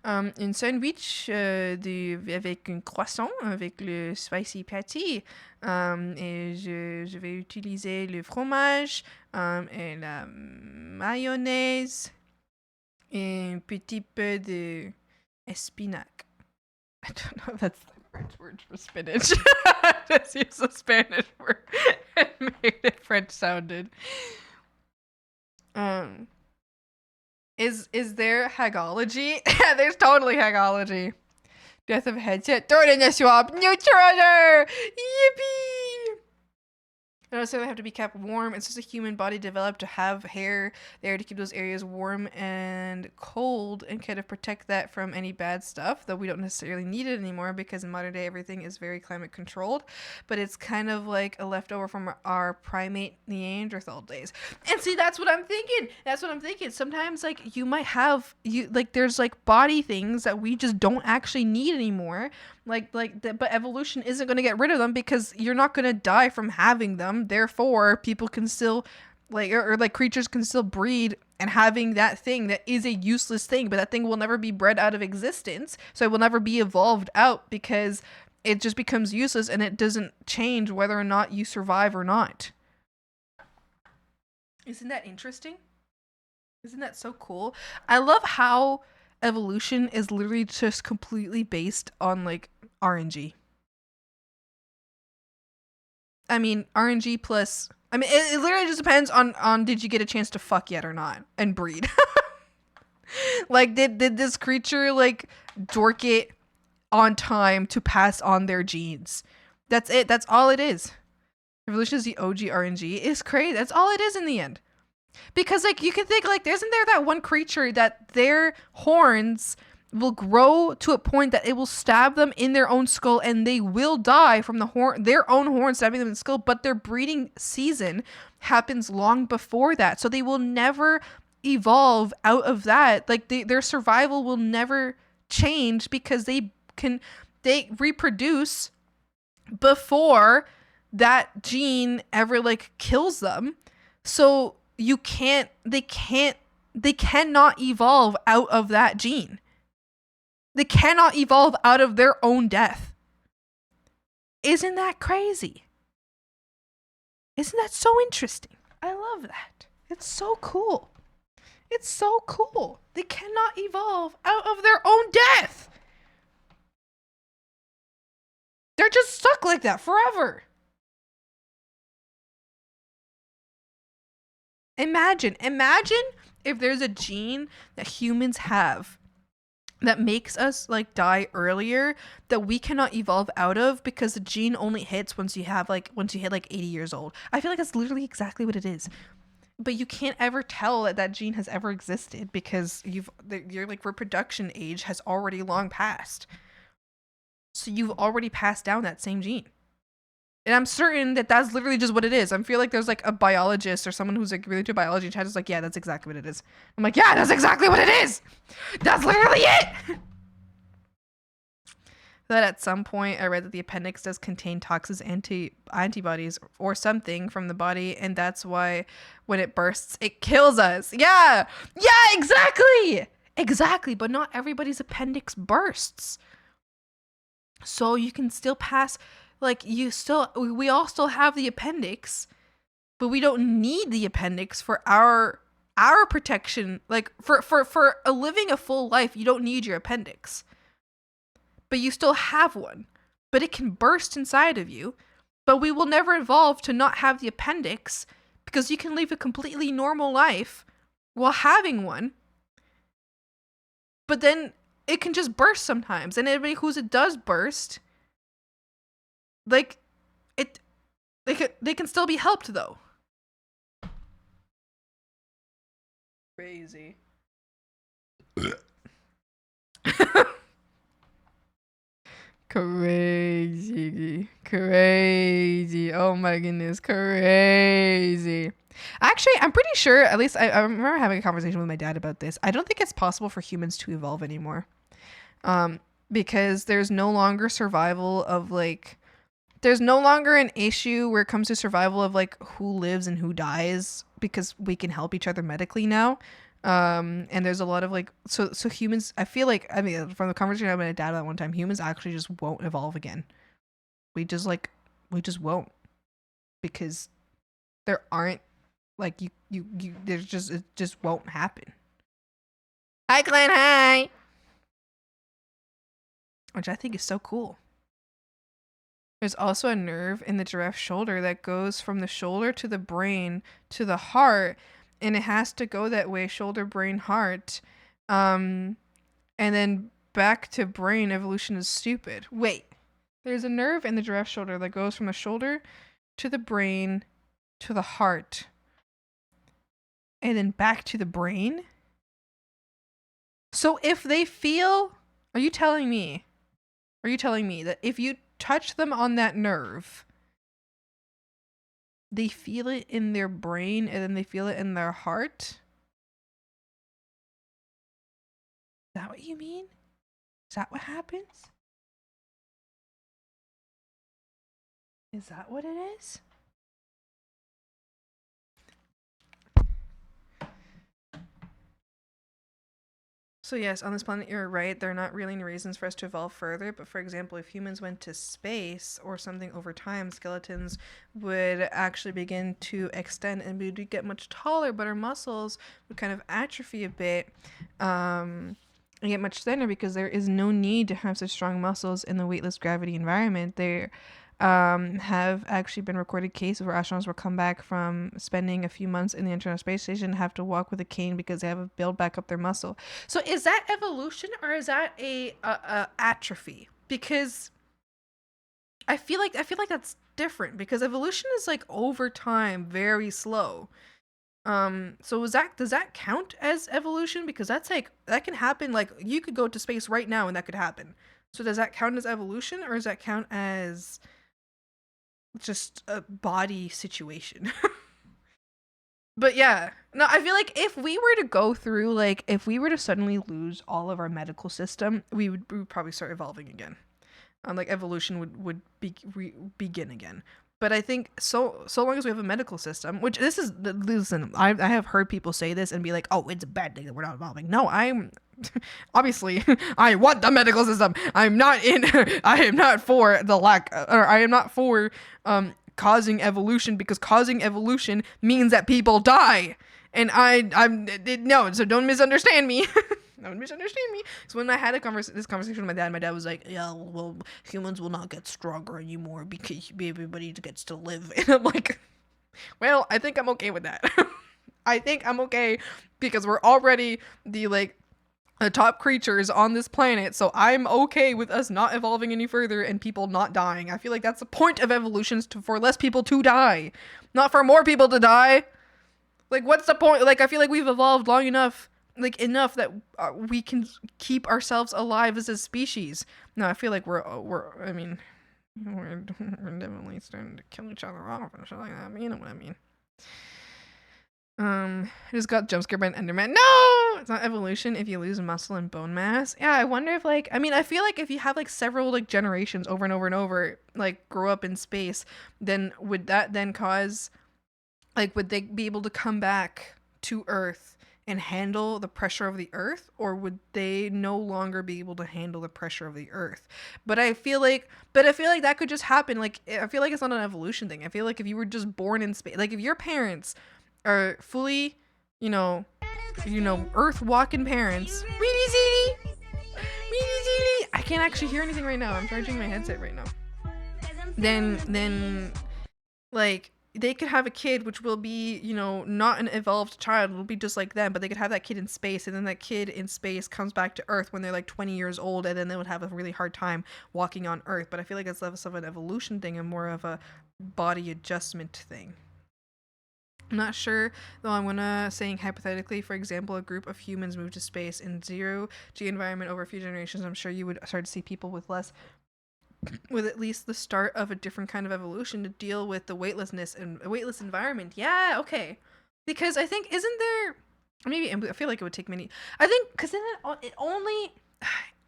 Un sandwich avec un croissant, avec le spicy patty. Et je vais utiliser le fromage et la mayonnaise et un petit peu de espinac. I don't know if that's the French word for spinach. I just used the Spanish word and made it French sounded. Is there hagology? There's totally hagology. Death of headset. Throw it in the swamp. New treasure! Yippee! I don't necessarily have to be kept warm. It's just a human body developed to have hair there to keep those areas warm and cold and kind of protect that from any bad stuff, though we don't necessarily need it anymore because in modern day everything is very climate controlled. But it's kind of like a leftover from our primate Neanderthal days. And see, that's what I'm thinking. Sometimes like you might have there's like body things that we just don't actually need anymore. But evolution isn't going to get rid of them because you're not going to die from having them. Therefore, people can still creatures can still breed and having that thing that is a useless thing, but that thing will never be bred out of existence. So it will never be evolved out because it just becomes useless and it doesn't change whether or not you survive or not. Isn't that interesting? Isn't that so cool? I love how evolution is literally just completely based on like RNG. I mean, RNG plus, I mean, it literally just depends on did you get a chance to fuck yet or not and breed. Like, did this creature like dork it on time to pass on their genes? That's it. That's all it is. Evolution is the OG RNG. It's crazy. That's all it is in the end. Because like you can think like, isn't there that one creature that their horns will grow to a point that it will stab them in their own skull and they will die from their own horn stabbing them in the skull, but their breeding season happens long before that. So they will never evolve out of that. Like their survival will never change because they reproduce before that gene ever like kills them. So they cannot evolve out of that gene. They cannot evolve out of their own death. Isn't that crazy? Isn't that so interesting? I love that. It's so cool. It's so cool. They cannot evolve out of their own death. They're just stuck like that forever. Imagine if there's a gene that humans have that makes us like die earlier that we cannot evolve out of because the gene only hits once you hit like 80 years old. I feel like that's literally exactly what it is. But you can't ever tell that that gene has ever existed because your like reproduction age has already long passed. So you've already passed down that same gene. And I'm certain that that's literally just what it is. I feel like there's like a biologist or someone who's like really into biology and is like, yeah, that's exactly what it is. I'm like, yeah, that's exactly what it is. That's literally it. That at some point I read that the appendix does contain toxic antibodies or something from the body, and that's why when it bursts, it kills us. Yeah, exactly. But not everybody's appendix bursts, so you can still pass. Like we all still have the appendix, but we don't need the appendix for our protection. Like for living a full life, you don't need your appendix. But you still have one. But it can burst inside of you. But we will never evolve to not have the appendix because you can live a completely normal life while having one. But then it can just burst sometimes. And everybody whose it does burst, like, they can still be helped though. Crazy. Crazy. Oh my goodness, crazy. Actually, I'm pretty sure, at least I remember having a conversation with my dad about this. I don't think it's possible for humans to evolve anymore. Because there's no longer survival of like, there's no longer an issue where it comes to survival of like who lives and who dies because we can help each other medically now. And there's a lot of like, so humans, I feel like, I mean, from the conversation I had with my dad at one time, humans actually just won't evolve again. We just won't, because there aren't like there's just, it just won't happen. Hi Glenn, hi. Which I think is so cool. There's also a nerve in the giraffe's shoulder that goes from the shoulder to the brain to the heart, and it has to go that way, shoulder, brain, heart. And then back to brain. Evolution is stupid. Wait. There's a nerve in the giraffe's shoulder that goes from the shoulder to the brain to the heart. And then back to the brain? So if they feel... Are you telling me that if you touch them on that nerve, they feel it in their brain and then they feel it in their heart? Is that what you mean? Is that what happens? Is that what it is? So yes, on this planet, you're right. There are not really any reasons for us to evolve further. But for example, if humans went to space or something over time, skeletons would actually begin to extend and we would get much taller, but our muscles would kind of atrophy a bit and get much thinner because there is no need to have such strong muscles in the weightless gravity environment. There have actually been recorded cases where astronauts will come back from spending a few months in the International Space Station and have to walk with a cane because they have to build back up their muscle. So is that evolution or is that a atrophy? Because I feel like that's different, because evolution is like over time very slow. So does that count as evolution? Because that's like, that can happen, like you could go to space right now and that could happen. So does that count as evolution or does that count as just a body situation? But yeah, no, I feel like if we were to go through, like if we were to suddenly lose all of our medical system, we would probably start evolving again. Like evolution would begin again. But I think so long as we have a medical system, which listen, I have heard people say this and be like, oh, it's a bad thing that we're not evolving. No, I'm obviously I want the medical system. I am not for the lack, or I am not for causing evolution, because causing evolution means that people die. And no, so don't misunderstand me. Don't misunderstand me. So when I had this conversation with my dad was like, yeah, well, humans will not get stronger anymore because everybody gets to live. And I'm like, well, I think I'm okay with that. I think I'm okay because we're already the like the top creatures on this planet, so I'm okay with us not evolving any further and people not dying. I feel like that's the point of evolution, for less people to die, not for more people to die. Like, what's the point? Like, I feel like we've evolved long enough, like, enough that we can keep ourselves alive as a species. No, I feel like we're definitely starting to kill each other off and shit like that. You know what I mean? I just got jump scared by an Enderman. No! It's not evolution if you lose muscle and bone mass. Yeah, I wonder if, like, I mean, I feel like if you have, like, several, like, generations over and over and over, like, grow up in space, then would that then cause, like, would they be able to come back to Earth and handle the pressure of the Earth, or would they no longer be able to handle the pressure of the Earth? But I feel like that could just happen. Like, I feel like it's not an evolution thing. I feel like if you were just born in space, like, if your parents are fully, Earth walking parents. I can't actually hear anything right now. I'm charging my headset right now. Then, like, they could have a kid which will be, not an evolved child. It'll be just like them, but they could have that kid in space, and then that kid in space comes back to Earth when they're like 20 years old, and then they would have a really hard time walking on Earth. But I feel like it's less of an evolution thing and more of a body adjustment thing. I'm not sure, though. I'm gonna saying hypothetically, for example, a group of humans move to space in 0G environment over a few generations. I'm sure you would start to see people with at least the start of a different kind of evolution to deal with the weightlessness and a weightless environment. Yeah, okay. Because I think, isn't there, maybe, I feel like it would take many, I think, because then it only,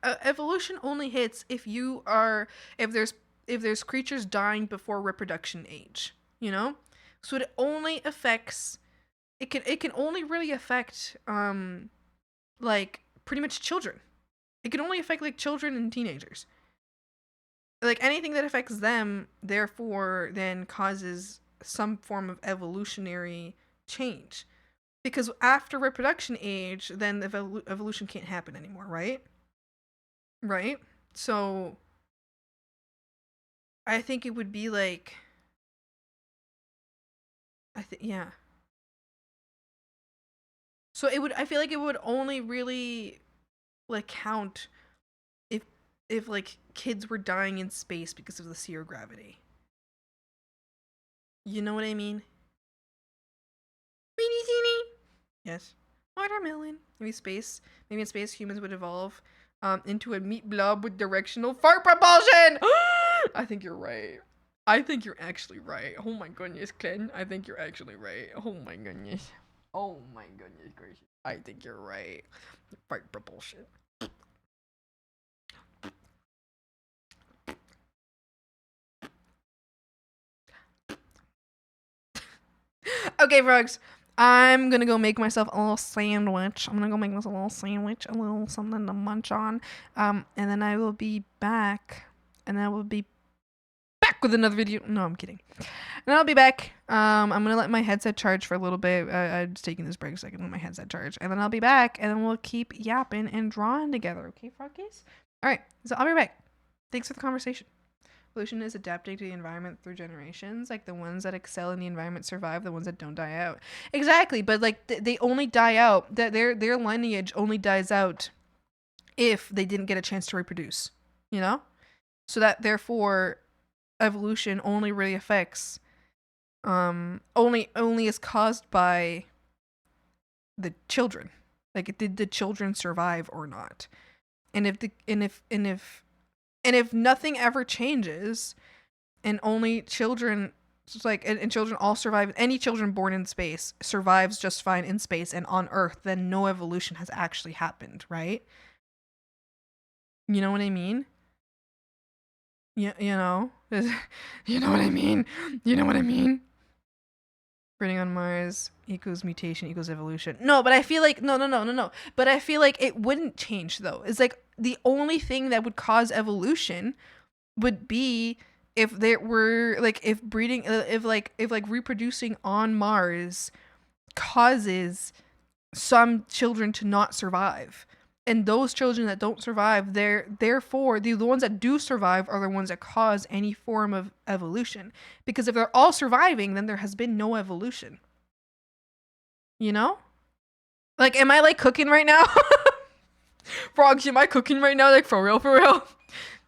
evolution only hits if there's creatures dying before reproduction age, So it only affects, it can only really affect, like, pretty much children. It can only affect, like, children and teenagers. Like, anything that affects them, therefore, then causes some form of evolutionary change. Because after reproduction age, then the evolution can't happen anymore, right? Right? So, I think it would be like, yeah. So I feel like it would only really, like, count if like kids were dying in space because of the zero gravity. You know what I mean? Beanie teeny. Yes. Watermelon. Maybe in space humans would evolve into a meat blob with directional fart propulsion. I think you're right. I think you're actually right. Oh my goodness, Ken. I think you're actually right. Oh my goodness. Oh my goodness gracious. I think you're right. Fart propulsion. Okay, frogs. I'm gonna go make myself a little sandwich. A little something to munch on. And then I will be back. And I will be back with another video. No, I'm kidding. And I'll be back. I'm gonna let my headset charge for a little bit. I'm just taking this break so I can let my headset charge. And then I'll be back. And then we'll keep yapping and drawing together. Okay, froggies? Alright, so I'll be back. Thanks for the conversation. Evolution is adapting to the environment through generations. Like, the ones that excel in the environment survive, the ones that don't die out. Exactly, but like they only die out. Their lineage only dies out if they didn't get a chance to reproduce. So that therefore evolution only really affects only is caused by the children. Like, did the children survive or not? And if nothing ever changes, and only children, and children all survive, any children born in space survives just fine in space and on Earth, then no evolution has actually happened, right? You know what I mean? Yeah, you know what I mean? You know what I mean? Breeding on Mars equals mutation equals evolution. No, but I feel like no. But I feel like it wouldn't change though. It's like the only thing that would cause evolution would be if there were like if breeding if reproducing on Mars causes some children to not survive. And those children that don't survive, therefore the ones that do survive are the ones that cause any form of evolution. Because if they're all surviving, then there has been no evolution. You know? Like, am I like cooking right now? Frogs, am I cooking right now? Like, for real, for real?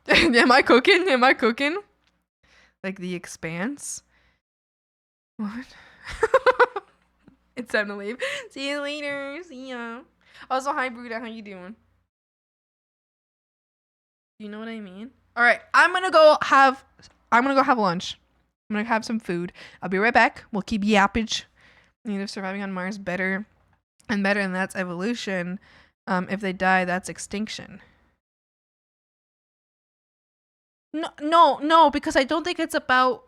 Am I cooking? Am I cooking? Like, The Expanse? What? It's time to leave. See you later. See ya. Also, hi, Bruda. How you doing? You know what I mean? All right, I'm gonna go have lunch. I'm gonna have some food. I'll be right back. We'll keep yappage. Either surviving on Mars better, and that's evolution. If they die, that's extinction. No, because I don't think it's about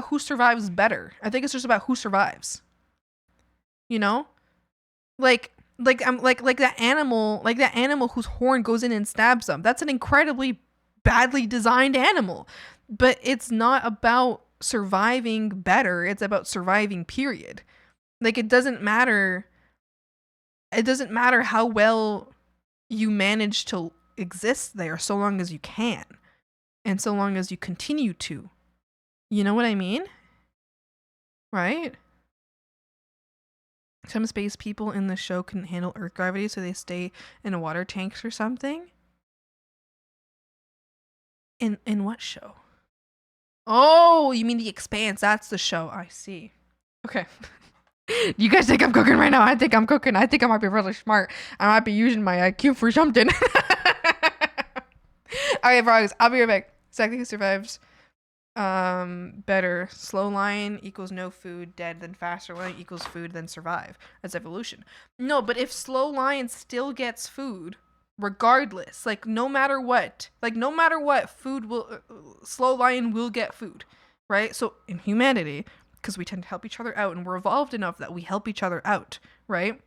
who survives better. I think it's just about who survives. You know? Like that animal whose horn goes in and stabs them. That's an incredibly badly designed animal. But it's not about surviving better, it's about surviving, period. Like, it doesn't matter how well you manage to exist there, so long as you can. And so long as you continue to. You know what I mean? Right? Some space people in the show couldn't handle Earth gravity, so they stay in water tanks or something. In what show? Oh, you mean The Expanse? That's the show. I see. Okay. You guys think I'm cooking right now? I think I'm cooking. I think I might be really smart. I might be using my IQ for something. Alright, frogs. I'll be right back. Exactly who survives better. Slow lion equals no food, dead, then faster lion equals food, then survive. That's evolution. No, but if slow lion still gets food, regardless, like no matter what, food will slow lion will get food, right? So in humanity, because we tend to help each other out and we're evolved enough that we help each other out, right?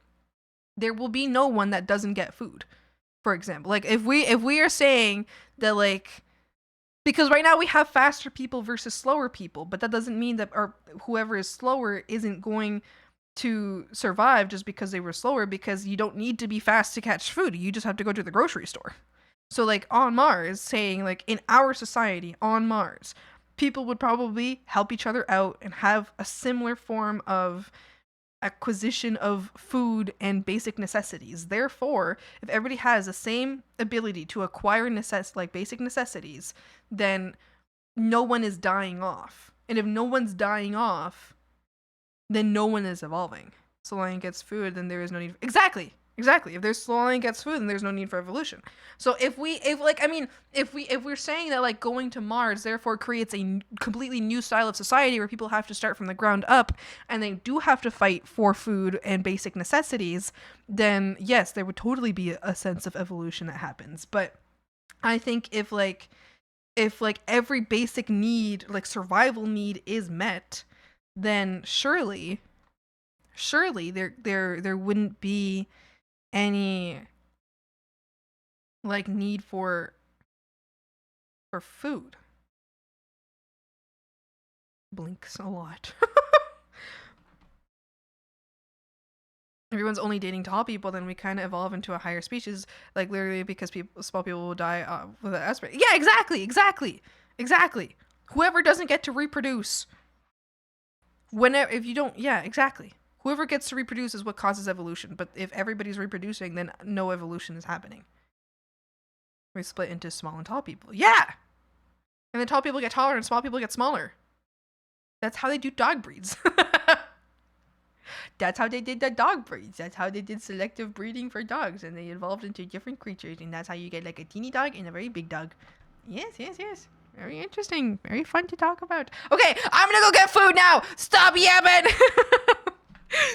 There will be no one that doesn't get food. For example, like if we are saying that, like, because right now we have faster people versus slower people, but that doesn't mean that whoever is slower isn't going to survive just because they were slower, because you don't need to be fast to catch food. You just have to go to the grocery store. So like on Mars, saying like in our society on Mars, people would probably help each other out and have a similar form of acquisition of food and basic necessities. Therefore, if everybody has the same ability to acquire basic necessities, then no one is dying off. And if no one's dying off, then no one is evolving. So lion gets food, then there is no need. Exactly. If there's slow lion gets food, then there's no need for evolution. So if we're saying that like going to Mars therefore creates a completely new style of society where people have to start from the ground up and they do have to fight for food and basic necessities, then yes, there would totally be a sense of evolution that happens. But I think if every basic need, like survival need, is met, then surely there wouldn't be any like need for food. Blinks a lot. Everyone's only dating tall people, then we kind of evolve into a higher species, like literally because small people will die with an aspirate. Yeah, exactly. Whoever doesn't get to reproduce, if you don't, yeah, exactly. Whoever gets to reproduce is what causes evolution. But if everybody's reproducing, then no evolution is happening. We split into small and tall people. Yeah! And then tall people get taller and small people get smaller. That's how they do dog breeds. That's how they did the dog breeds. That's how they did selective breeding for dogs. And they evolved into different creatures. And that's how you get like a teeny dog and a very big dog. Yes. Very interesting. Very fun to talk about. Okay, I'm gonna go get food now. Stop yapping.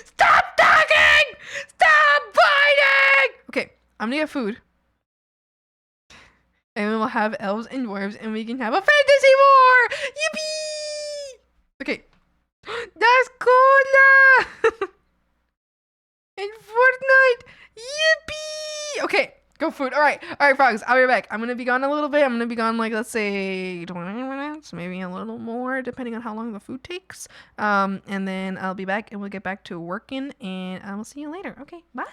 Stop talking. Stop fighting. Okay, I'm gonna get food. And we'll have elves and dwarves and we can have a fantasy war. Yippee. Okay. That's cool. In Fortnite. Yippee. Okay. Go food. All right, frogs. I'll be back. I'm gonna be gone a little bit. I'm gonna be gone like, let's say 20 minutes, maybe a little more, depending on how long the food takes. And then I'll be back and we'll get back to working, and I will see you later. Okay, bye.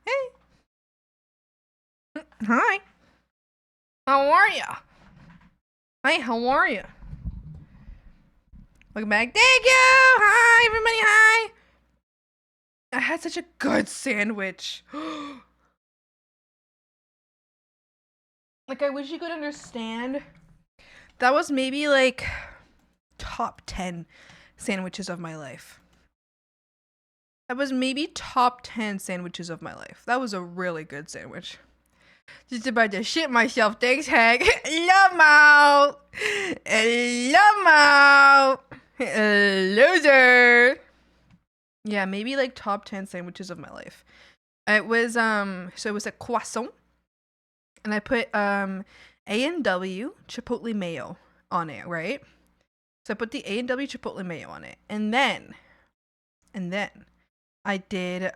Hey. Hi. How are ya? Hi, how are ya? Welcome back. Thank you! Hi, everybody, hi! I had such a good sandwich. Like, I wish you could understand. That was maybe, like, top 10 sandwiches of my life. That was maybe top 10 sandwiches of my life. That was a really good sandwich. Just about to shit myself. Thanks, HAG. Love Love loser. Yeah, maybe like top 10 sandwiches of my life. It was so it was a croissant, and I put A&W chipotle mayo on it, right? So I put the A&W chipotle mayo on it, and then I did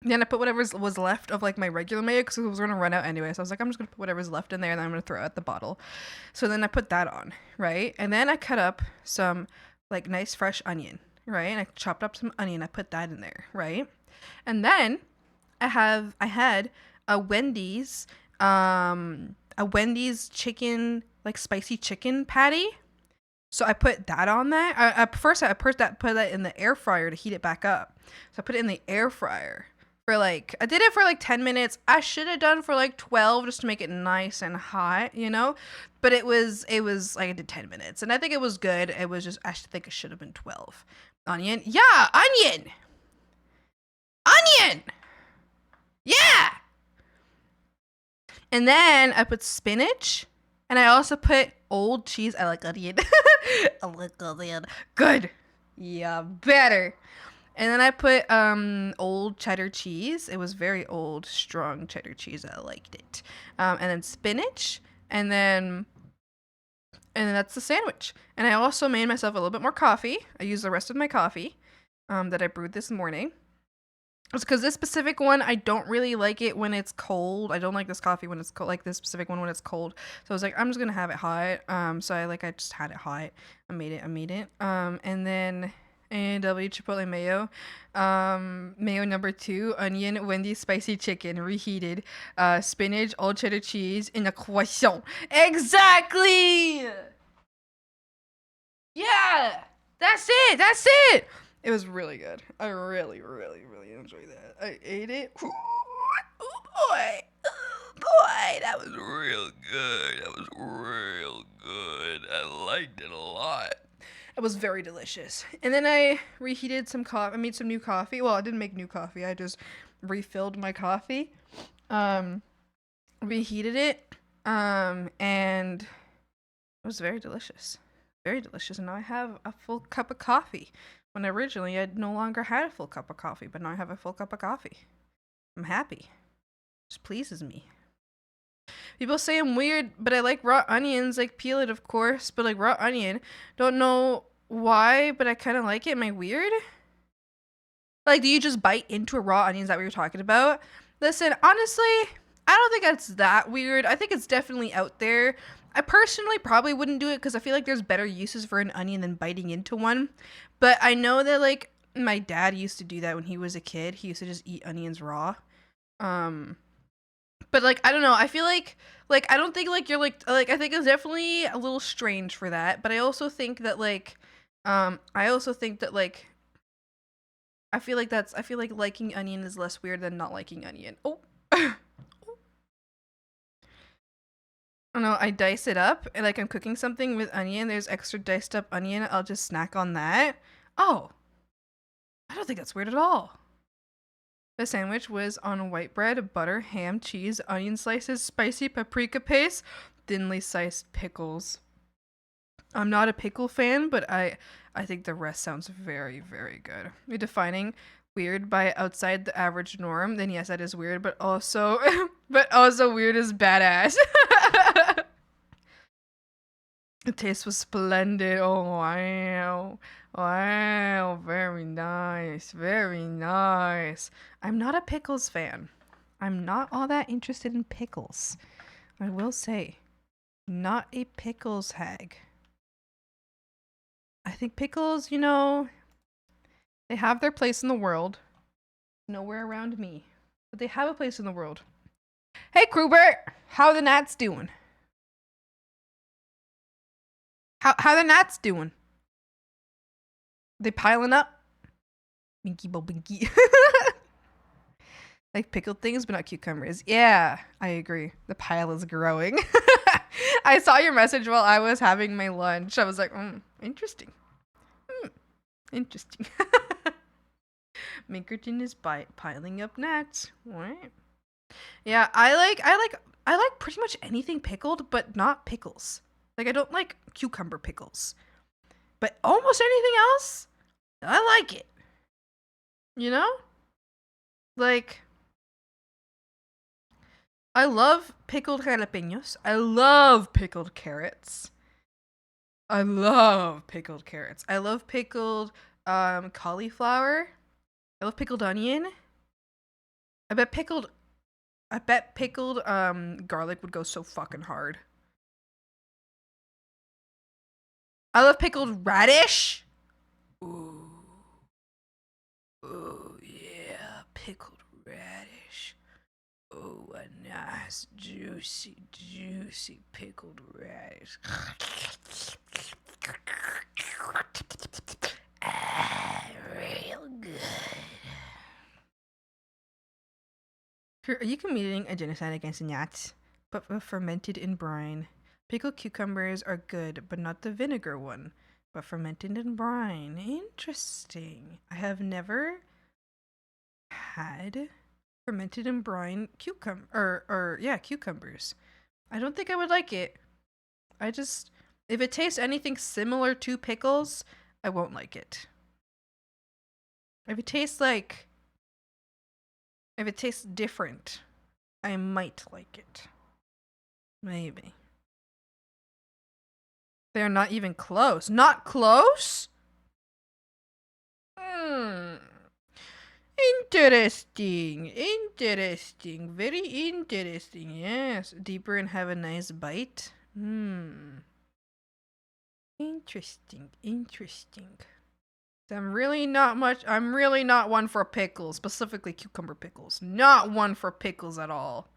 then I put whatever was left of like my regular mayo because it was gonna run out anyway. So I was like, I'm just gonna put whatever's left in there and then I'm gonna throw it at the bottle. So then I put that on, right? And then I cut up some like nice fresh onion, right? And I chopped up some onion. I put that in there, right? And then I had a Wendy's chicken, like spicy chicken patty. So I put that on there. First I put that in the air fryer to heat it back up. So I put it in the air fryer for like, I did it for like 10 minutes. I should have done for like 12 just to make it nice and hot, you know? But it was like I did 10 minutes and I think it was good. It was just, I think it should have been 12. Onion. Yeah, onion. Onion. Yeah. And then I put spinach and I also put old cheese. I like onion. I like onion. Good. Yeah, better. And then I put old cheddar cheese. It was very old, strong cheddar cheese. I liked it. And then spinach, and then that's the sandwich. And I also made myself a little bit more coffee. I used the rest of my coffee that I brewed this morning. It's because this specific one, I don't really like it when it's cold. I don't like this coffee when it's cold, like this specific one when it's cold. So I was like, I'm just gonna have it hot. So I just had it hot. I made it. And then A&W chipotle mayo, mayo number 2, onion, Wendy's spicy chicken, reheated, spinach, old cheddar cheese, in a croissant. Exactly. Yeah, that's it. It was really good. I really enjoyed that. I ate it. Ooh, boy, that was real good. I liked it a lot. It was very delicious. And then I reheated some coffee. I made some new coffee. Well, I didn't make new coffee. I just refilled my coffee. Reheated it. And it was very delicious. Very delicious. And now I have a full cup of coffee. When originally I no longer had a full cup of coffee, but now I have a full cup of coffee. I'm happy. It just pleases me. People say I'm weird, but I like raw onions. Like, peel it, of course, but like raw onion. Don't know why, but I kind of like it. Am I weird? Like, do you just bite into a raw onion? Is that what you're talking about? Listen, honestly, I don't think that's that weird. I think it's definitely out there. I personally probably wouldn't do it because I feel like there's better uses for an onion than biting into one. But I know that, like, my dad used to do that when he was a kid. He used to just eat onions raw. But, like, I don't know. I feel like, I don't think, like, you're, I think it's definitely a little strange for that. But I also think that, like, I feel like liking onion is less weird than not liking onion. Oh. I don't know, I dice it up, and like I'm cooking something with onion, there's extra diced up onion, I'll just snack on that. Oh, I don't think that's weird at all. The sandwich was on white bread, butter, ham, cheese, onion slices, spicy paprika paste, thinly sliced pickles. I'm not a pickle fan, but I think the rest sounds very, very good. You're defining weird by outside the average norm, then yes, that is weird, but also weird is badass. The taste was splendid. Oh, wow. Wow, very nice. Very nice. I'm not a pickles fan. I'm not all that interested in pickles. I will say, not a pickles hag. I think pickles, you know, they have their place in the world. nowhere around me. But they have a place in the world. Hey, Krubert! How are the gnats doing? How the gnats doing? They piling up? Binky bo binky. Like pickled things, but not cucumbers. Yeah, I agree. The pile is growing. I saw your message while I was having my lunch. I was like, interesting. Interesting. Minkerton is piling up gnats. What? Yeah, I like pretty much anything pickled, but not pickles. Like, I don't like cucumber pickles. But almost anything else, I like it. You know? Like, I love pickled jalapenos. I love pickled carrots. I love pickled carrots. I love pickled cauliflower. I love pickled onion. I bet pickled garlic would go so fucking hard. I love pickled radish. Ooh. Ooh, yeah, pickled radish. Oh, a nice, juicy, juicy pickled radish. Real good. Are you committing a genocide against the gnats? But fermented in brine. Pickled cucumbers are good, but not the vinegar one. But fermented in brine. Interesting. I have never had fermented in brine cucumbers. I don't think I would like it. If it tastes anything similar to pickles, I won't like it. If it tastes different, I might like it. Maybe. They're not even close. Not close? Interesting. Interesting. Very interesting. Yes. Deeper and have a nice bite. Interesting. Interesting. I'm really not one for pickles, specifically cucumber pickles. Not one for pickles at all.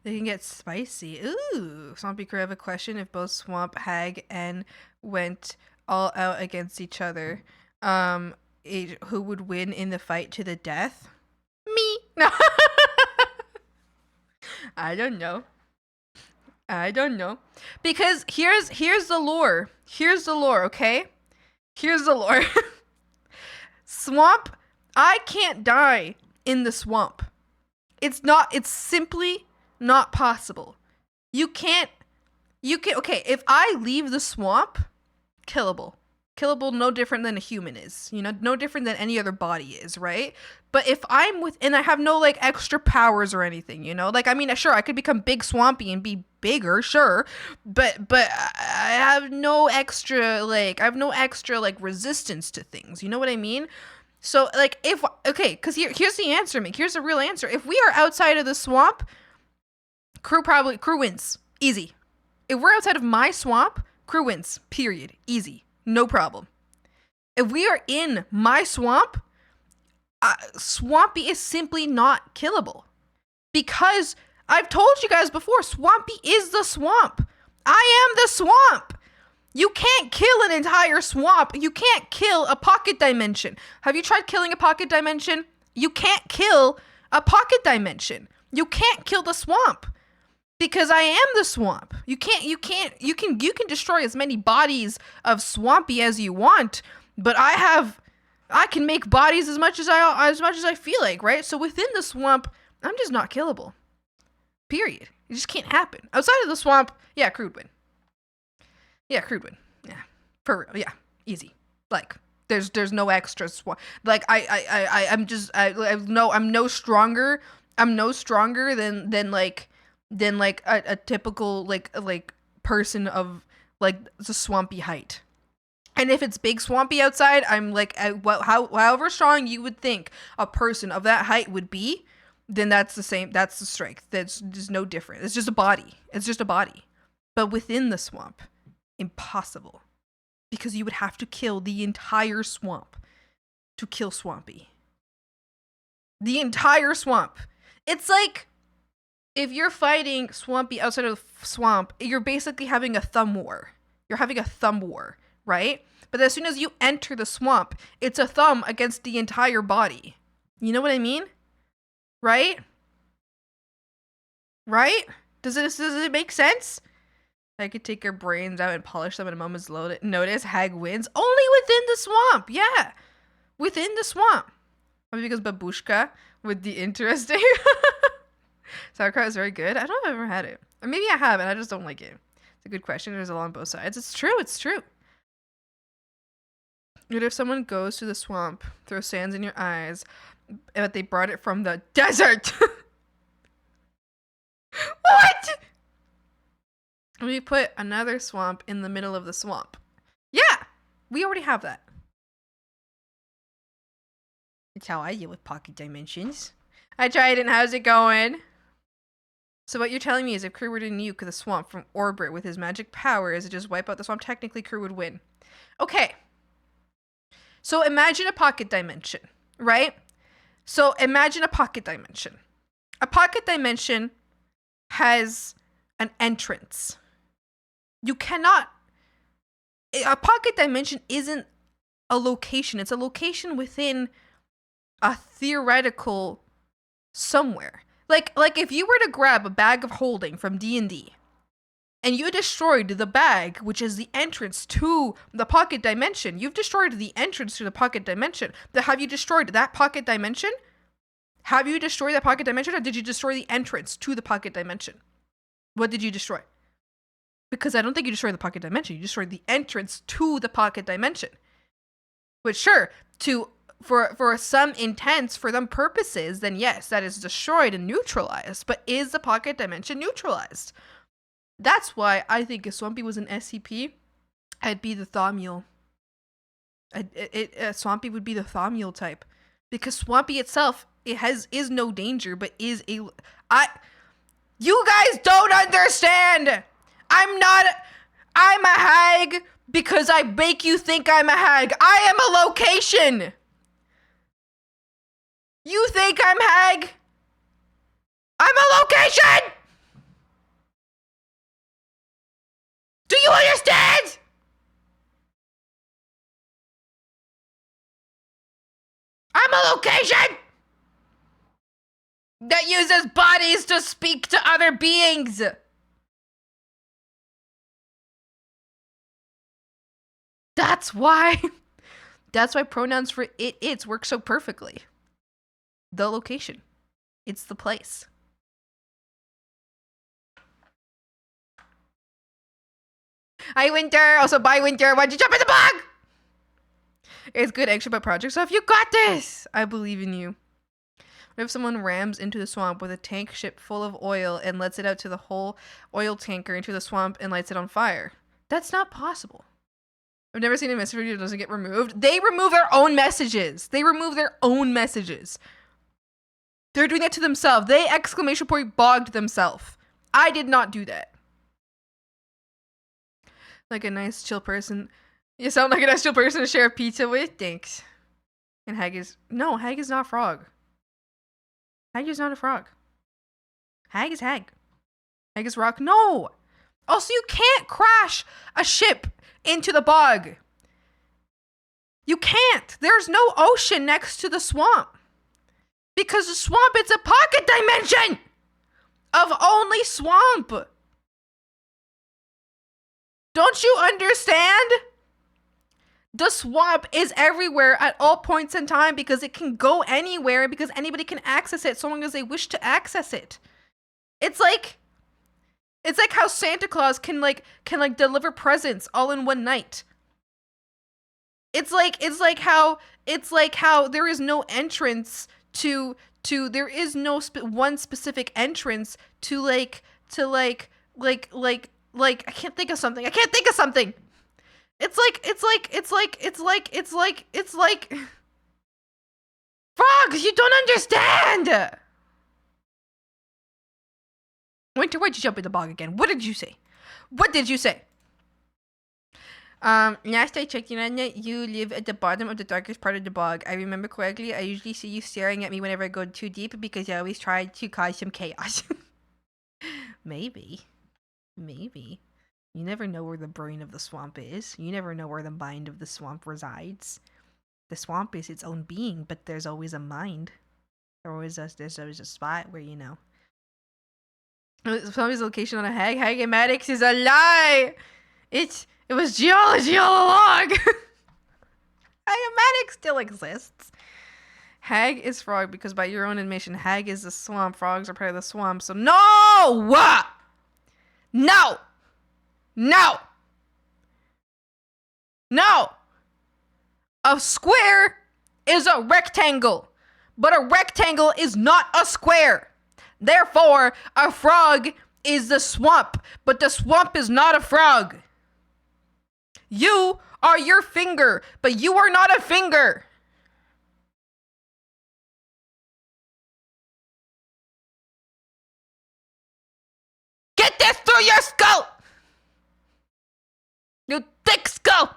They can get spicy. Ooh. Swampy Crew, I have a question. If both Swamp, Hag, and went all out against each other, who would win in the fight to the death? Me. No. I don't know. Because here's the lore. Here's the lore, okay? Here's the lore. Swamp, I can't die in the swamp. It's simply not possible. Okay, if I leave the swamp, killable. Killable, no different than a human is. You know, no different than any other body is, right? But if I'm and I have no, like, extra powers or anything, you know? Like, I mean, sure, I could become big swampy and be bigger, sure. But I have no extra, resistance to things. You know what I mean? So, like, because here's the answer, Mick. Here's the real answer. If we are outside of the swamp, crew wins. Easy. If we're outside of my swamp, crew wins. Period. Easy. No problem. If we are in my swamp, Swampy is simply not killable. Because I've told you guys before, Swampy is the swamp. I am the swamp. You can't kill an entire swamp. You can't kill a pocket dimension. Have you tried killing a pocket dimension? You can't kill a pocket dimension. You can't kill the swamp. Because I am the swamp. You can destroy as many bodies of Swampy as you want, but I can make bodies as much as I feel like, right? So within the swamp, I'm just not killable. Period. It just can't happen. Outside of the swamp, yeah, crude win. Yeah, crude win. Yeah. For real. Yeah. Easy. Like, there's no extra swamp. Like, I'm no stronger. I'm no stronger than a typical like person of like the swampy height. And if it's big swampy outside, I'm like however strong you would think a person of that height would be, then that's the same. That's the strength. That's just no different. It's just a body. But within the swamp, impossible, because you would have to kill the entire swamp to kill Swampy. The entire swamp. It's like if you're fighting Swampy outside of the swamp, you're basically having a thumb war. You're having a thumb war, right? But as soon as you enter the swamp, it's a thumb against the entire body. You know what I mean? Right? Right? Does it make sense? I could take your brains out and polish them at a moment's notice. Hag wins. Only within the swamp. Yeah. Within the swamp. Maybe because Babushka would be interesting. Sauerkraut is very good. I don't know if I've ever had it. Or maybe I have and I just don't like it. It's a good question. There's a lot on both sides. It's true. It's true. What if someone goes to the swamp, throws sands in your eyes, but they brought it from the desert? What? We put another swamp in the middle of the swamp. Yeah, we already have that. It's how I deal with pocket dimensions. I tried it, and how's it going? So what you're telling me is if Crew were to nuke the swamp from orbit with his magic powers and just wipe out the swamp, technically Crew would win. Okay. So imagine a pocket dimension, right? So imagine a pocket dimension. A pocket dimension has an entrance. You cannot... A pocket dimension isn't a location. It's a location within a theoretical somewhere. Like if you were to grab a bag of holding from D&D and you destroyed the bag, which is the entrance to the pocket dimension, you've destroyed the entrance to the pocket dimension. Have you destroyed that pocket dimension? Have you destroyed that pocket dimension, or did you destroy the entrance to the pocket dimension? What did you destroy? Because I don't think you destroyed the pocket dimension. You destroyed the entrance to the pocket dimension. Which, sure, for some intents, for them purposes, then yes, that is destroyed and neutralized. But is the pocket dimension neutralized? That's why I think if Swampy was an SCP, I'd be the Thaumiel. Swampy would be the Thaumiel type. Because Swampy itself, is no danger, but is a... You guys don't understand! I'm a hag because I make you think I'm a hag. I am a location! You think I'm hag? I'm a location! Do you understand? I'm a location that uses bodies to speak to other beings. That's why pronouns for its work so perfectly. The location. It's the place. Hi, Winter. Also, bye, Winter. Why'd you jump in the bog? It's good extra about project stuff. You got this. I believe in you. What if someone rams into the swamp with a tank ship full of oil and lets it out to the whole oil tanker into the swamp and lights it on fire? That's not possible. I've never seen a message that doesn't get removed. They remove their own messages. They remove their own messages. They're doing that to themselves. They exclamation point bogged themselves. I did not do that. Like a nice chill person. You sound like a nice chill person to share a pizza with. Thanks. And Hag is... No, Hag is not frog. Hag is not a frog. Hag is Hag. Hag is rock. No! Also, you can't crash a ship into the bog. You can't. There's no ocean next to the swamp. Because the swamp, it's a pocket dimension of only swamp. Don't you understand? The swamp is everywhere at all points in time because it can go anywhere because anybody can access it so long as they wish to access it. It's like how Santa Claus can deliver presents all in one night. It's like how there is no entrance to there is no one specific entrance to I can't think of something. It's like frogs, you don't understand. Winter, why'd you jump in the bog again? What did you say? Last I checked, you live at the bottom of the darkest part of the bog. I remember correctly, I usually see you staring at me whenever I go too deep because I always try to cause some chaos. Maybe. You never know where the brain of the swamp is. You never know where the mind of the swamp resides. The swamp is its own being, but there's always a mind. There's always a spot where, Somebody's location on a HAG. Hagematics is a lie! It was geology all along! Hagematics still exists. HAG is frog because by your own admission, HAG is the swamp. Frogs are part of the swamp, so no! No! No! No! A square is a rectangle, but a rectangle is not a square. Therefore, a frog is the swamp, but the swamp is not a frog. You are your finger, but you are not a finger. Get this through your skull! You thick skull!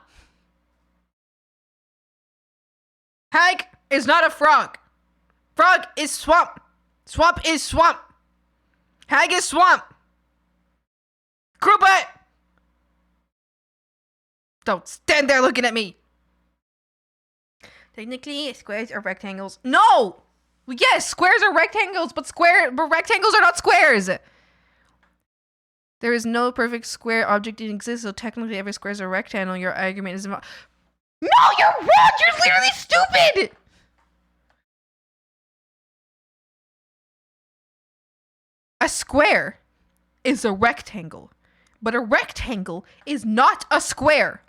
HAG is not a frog. Frog is swamp. Swamp is swamp. HAG is swamp. Crewbutt! Don't stand there looking at me. Technically, squares are rectangles. No! Yes, squares are rectangles, but rectangles are not squares. There is no perfect square object that exists, so technically every square is a rectangle. Your argument is involved. No, you're wrong! You're literally stupid! A square is a rectangle, but a rectangle is not a square.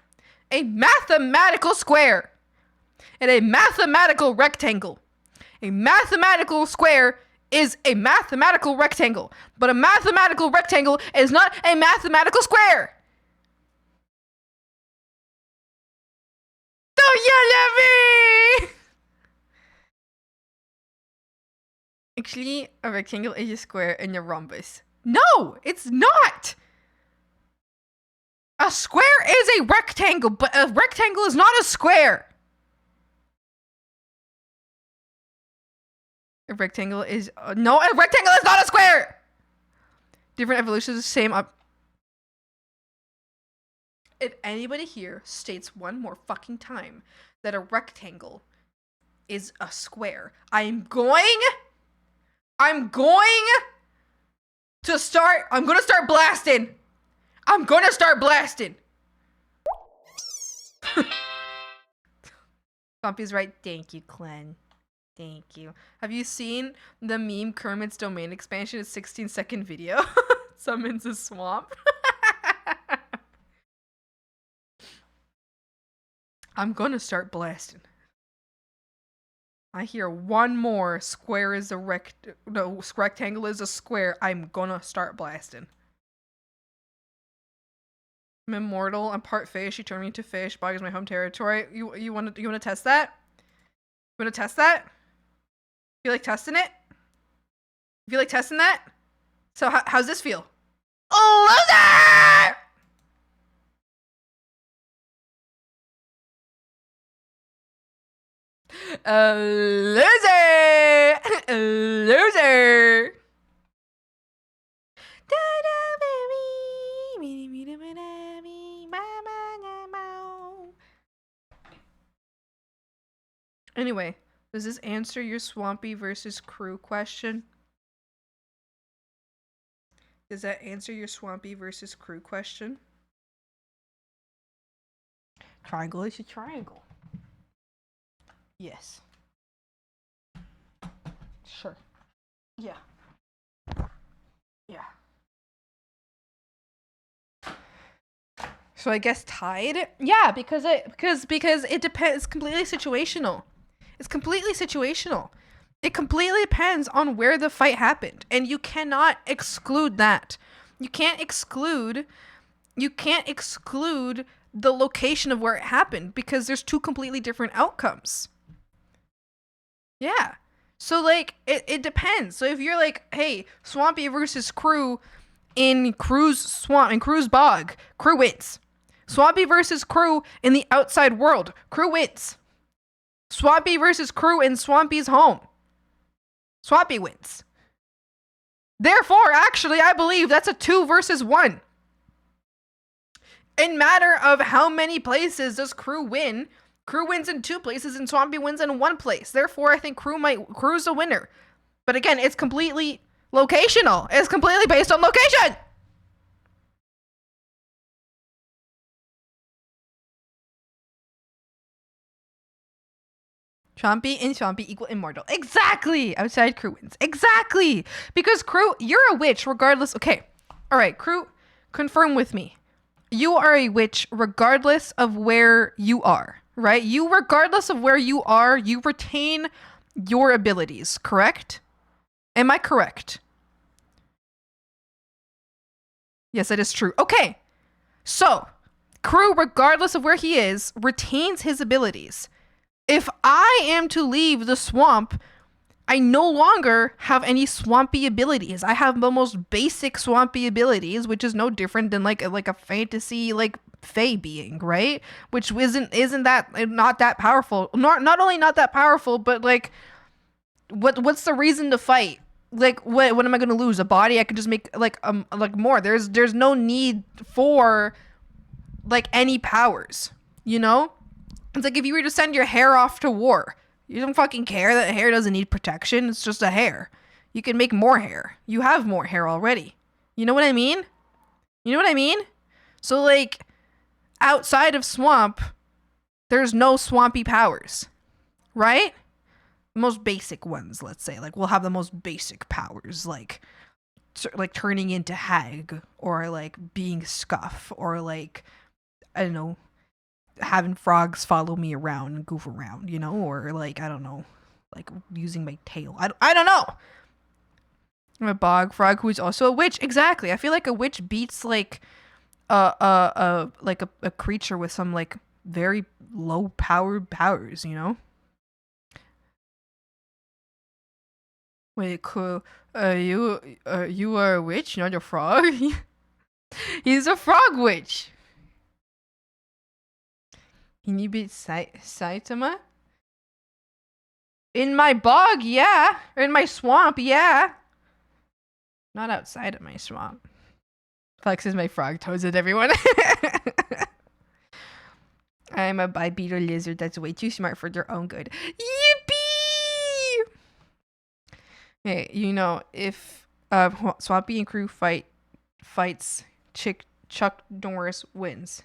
A mathematical square and a mathematical rectangle. A mathematical square is a mathematical rectangle, but a mathematical rectangle is not a mathematical square. Don't yell at me! Actually, a rectangle is a square and a rhombus. No, it's not! A square is a rectangle, but a rectangle is not a square. A rectangle is... no, a rectangle is not a square! Different evolutions, same up. If anybody here states one more fucking time that a rectangle is a square, I'm going to start blasting. I'm gonna start blasting. Bumpy's right. Thank you, Glenn. Thank you. Have you seen the meme Kermit's domain expansion? It's 16-second video. Summons a swamp. I'm gonna start blasting. I hear one more square is a rectangle is a square. I'm gonna start blasting. I'm immortal. I'm part fish. You turn me into fish. Bog is my home territory. You want to test that? You want to test that? You like testing it? You feel like testing that? So how's this feel? Loser! Loser! Loser! Anyway, does this answer your swampy versus crew question? Does that answer your swampy versus crew question? Triangle is a triangle. Yes. Sure. Yeah. Yeah. So I guess tied? Yeah, because it depends. It's completely situational. It's completely situational. It completely depends on where the fight happened, and you cannot exclude that. You can't exclude the location of where it happened because there's two completely different outcomes. Yeah. So like it depends. So if you're like, hey, Swampy versus Crew in Crew's swamp in Crew's bog, Crew wins. Swampy versus Crew in the outside world. Crew wins. Swampy versus Crew in Swampy's home. Swampy wins. Therefore, actually, I believe that's a 2 versus 1. In matter of how many places does Crew win, Crew wins in 2 places and Swampy wins in 1 place. Therefore, I think Crew's the winner. But again, it's completely locational. It's completely based on location. Swampy and Swampy equal immortal. Exactly! Outside Crew wins. Exactly! Because Crew, you're a witch regardless. Okay. Alright, Crew, confirm with me. You are a witch regardless of where you are, right? You, regardless of where you are, you retain your abilities, correct? Am I correct? Yes, that is true. Okay. So, Crew, regardless of where he is, retains his abilities. If I am to leave the swamp, I no longer have any swampy abilities. I have the most basic swampy abilities, which is no different than like a fantasy like fae being, right? Which isn't that not that powerful. Not only not that powerful, but like what's the reason to fight? Like what am I gonna lose? A body? I could just make like more. There's no need for like any powers, you know? It's like if you were to send your hair off to war. You don't fucking care that hair doesn't need protection. It's just a hair. You can make more hair. You have more hair already. You know what I mean? You know what I mean? So like, outside of swamp, there's no swampy powers, right? Most basic ones, let's say. Like we'll have the most basic powers, like turning into HAG, or like being Scuff, or like, I don't know, having frogs follow me around and goof around, you know, or like, I don't know, like using my tail. I don't know. I'm a bog frog who's also a witch. Exactly. I feel like a witch beats like a creature with some like very low powers, you know? Wait, cool. You are a witch, not a frog? He's a frog witch. Can you beat Saitama? In my bog, yeah. Or in my swamp, yeah. Not outside of my swamp. Flexes my frog toes at everyone. I'm a bipedal lizard that's way too smart for their own good. Yippee! Hey, you know, if Swampy and Crew fights, Chuck Norris wins.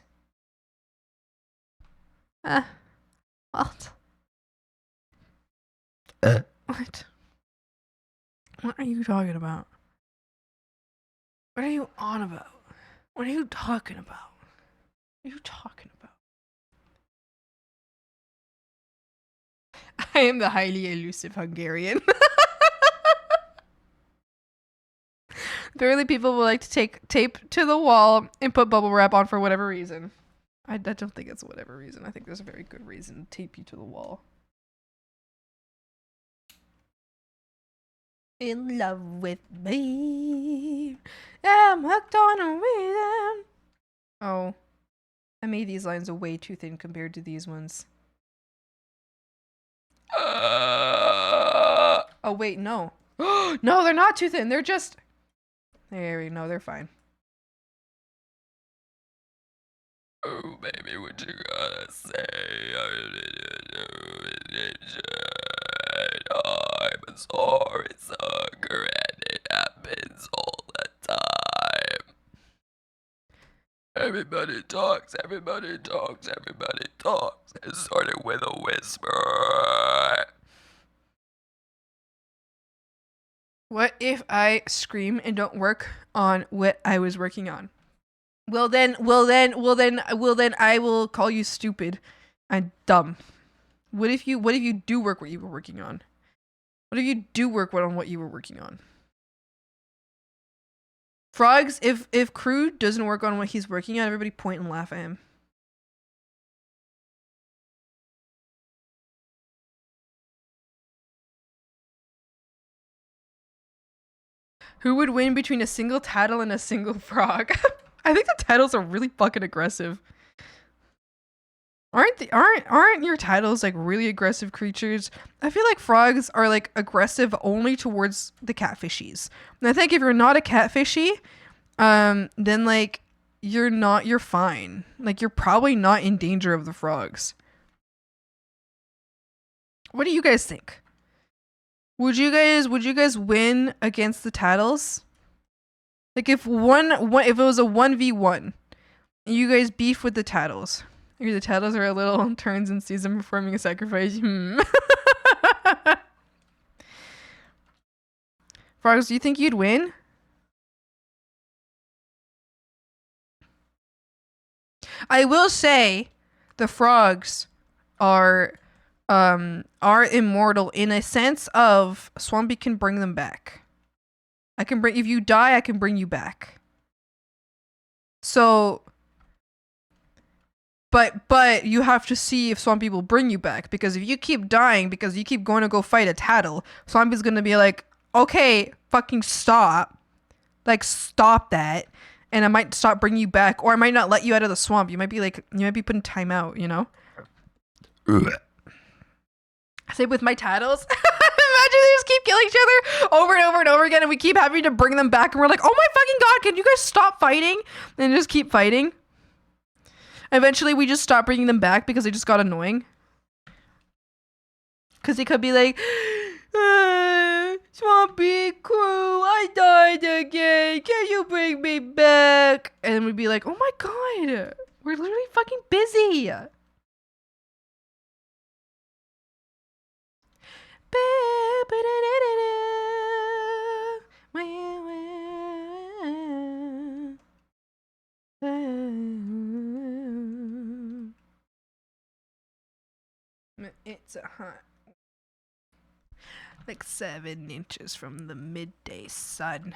What? What? What are you talking about? What are you on about? What are you talking about? What are you talking about? I am the highly elusive Hungarian. Apparently people will like to take tape to the wall and put bubble wrap on for whatever reason. I don't think it's whatever reason. I think there's a very good reason to tape you to the wall. In love with me. I'm hooked on a rhythm. Oh. I made these lines way too thin compared to these ones. Oh wait, no. No, they're not too thin. They're just... There we go. No, they're fine. Oh, baby, what you gotta say? I'm sorry, sucker, and it happens all the time. Everybody talks, everybody talks, everybody talks. It started with a whisper. What if I scream and don't work on what I was working on? Well then I will call you stupid and dumb. What if you do work what you were working on? What if you do work on what you were working on? Frogs, if Crew doesn't work on what he's working on, everybody point and laugh at him. Who would win between a single tattle and a single frog? I think the tattles are really fucking aggressive. Aren't your titles like really aggressive creatures? I feel like frogs are like aggressive only towards the catfishies. And I think if you're not a catfishy, then like you're fine. Like you're probably not in danger of the frogs. What do you guys think? Would you guys win against the titles? Like if it was a 1v1, you guys beef with the titles. The titles are a little turns and sees them performing a sacrifice. Frogs, do you think you'd win? I will say the frogs are immortal in a sense of Swampy can bring them back. If you die, I can bring you back. So But you have to see if Swampy will bring you back, because if you keep dying because you keep going to go fight a tattle, Swampy's gonna be like, okay, fucking stop. Like, stop that. And I might stop bringing you back, or I might not let you out of the swamp. You might be putting time out, you know? Same with my tattles. Imagine they just keep killing each other over and over and over again, and we keep having to bring them back, and we're like, oh my fucking god, can you guys stop fighting? And just keep fighting. Eventually, we just stop bringing them back because they just got annoying. Because he could be like, Swampy crew, I died again. Can you bring me back? And then we'd be like, oh my god, we're literally fucking busy. It's a hot, like 7 inches from the midday sun.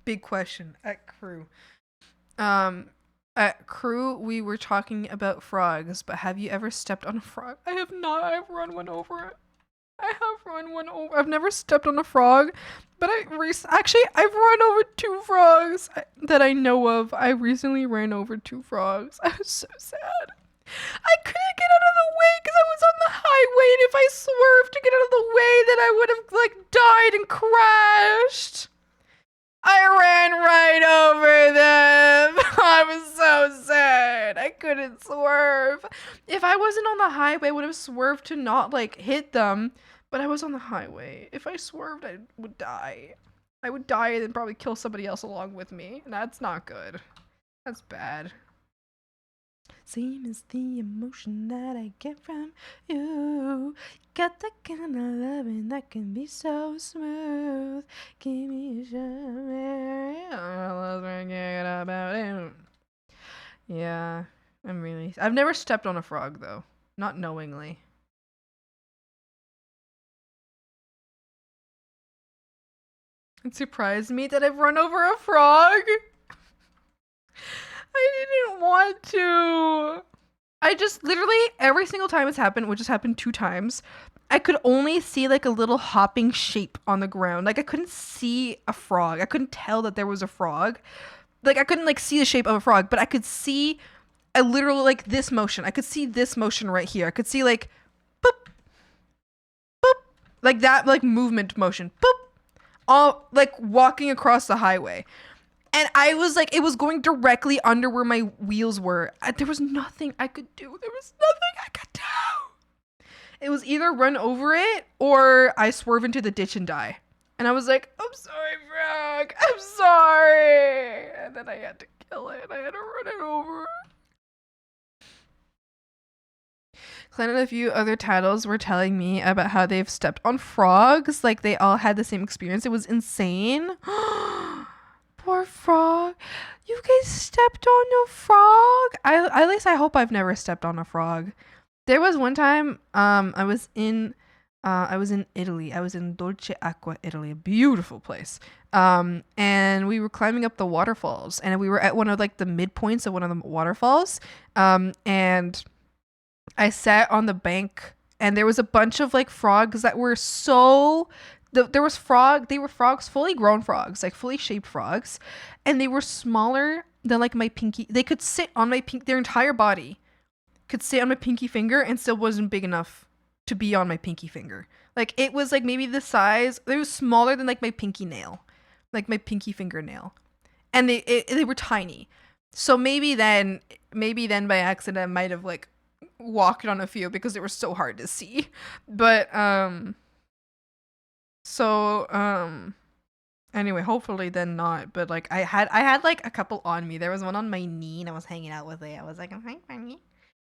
Big question at crew. At crew, we were talking about frogs, but have you ever stepped on a frog? I have not. I've run one over. I've never stepped on a frog, but I've run over 2 frogs that I know of. I recently ran over 2 frogs. I was so sad. I couldn't get out of the way because I was on the highway, and if I swerved to get out of the way, then I would have like died and crashed. I ran right over them. I was so sad. I couldn't swerve. If I wasn't on the highway, I would have swerved to not like hit them, but I was on the highway. If I swerved, I would die. I would die and then probably kill somebody else along with me. And that's not good. That's bad. Same as the emotion that I get from you. Got that kind of loving that can be so smooth. Give me a shot. About it. Yeah, I've never stepped on a frog though. Not knowingly. It surprised me that I've run over a frog. I didn't want to. I just literally every single time it's happened, which has happened 2 times, I could only see like a little hopping shape on the ground. Like I couldn't see a frog. I couldn't tell that there was a frog. Like I couldn't like see the shape of a frog, but I could see a literal like this motion. I could see this motion right here. I could see like boop, boop, like that like movement motion, boop, all like walking across the highway. And I was like, it was going directly under where my wheels were. There was nothing I could do. It was either run over it or I swerve into the ditch and die. And I was like, I'm sorry, frog. I'm sorry. And then I had to kill it. I had to run it over. Glenn and a few other titles were telling me about how they've stepped on frogs. Like they all had the same experience. It was insane. Poor frog. You guys stepped on a frog? At least I hope I've never stepped on a frog. There was one time I was in Italy. I was in Dolce Acqua, Italy, a beautiful place. And we were climbing up the waterfalls, and we were at one of like the midpoints of one of the waterfalls. And I sat on the bank, and there was a bunch of like frogs that were so they were frogs, fully grown frogs, like fully shaped frogs, and they were smaller than like my pinky. They could sit on my their entire body could sit on my pinky finger and still wasn't big enough to be on my pinky finger. Like it was like maybe the size, it was smaller than like my pinky nail, like my pinky fingernail. And they were tiny. So maybe then by accident I might have like walked on a few because they were so hard to see. But anyway, hopefully then not. But like I had like a couple on me. There was one on my knee and I was hanging out with it. I was like, hi, Bunny.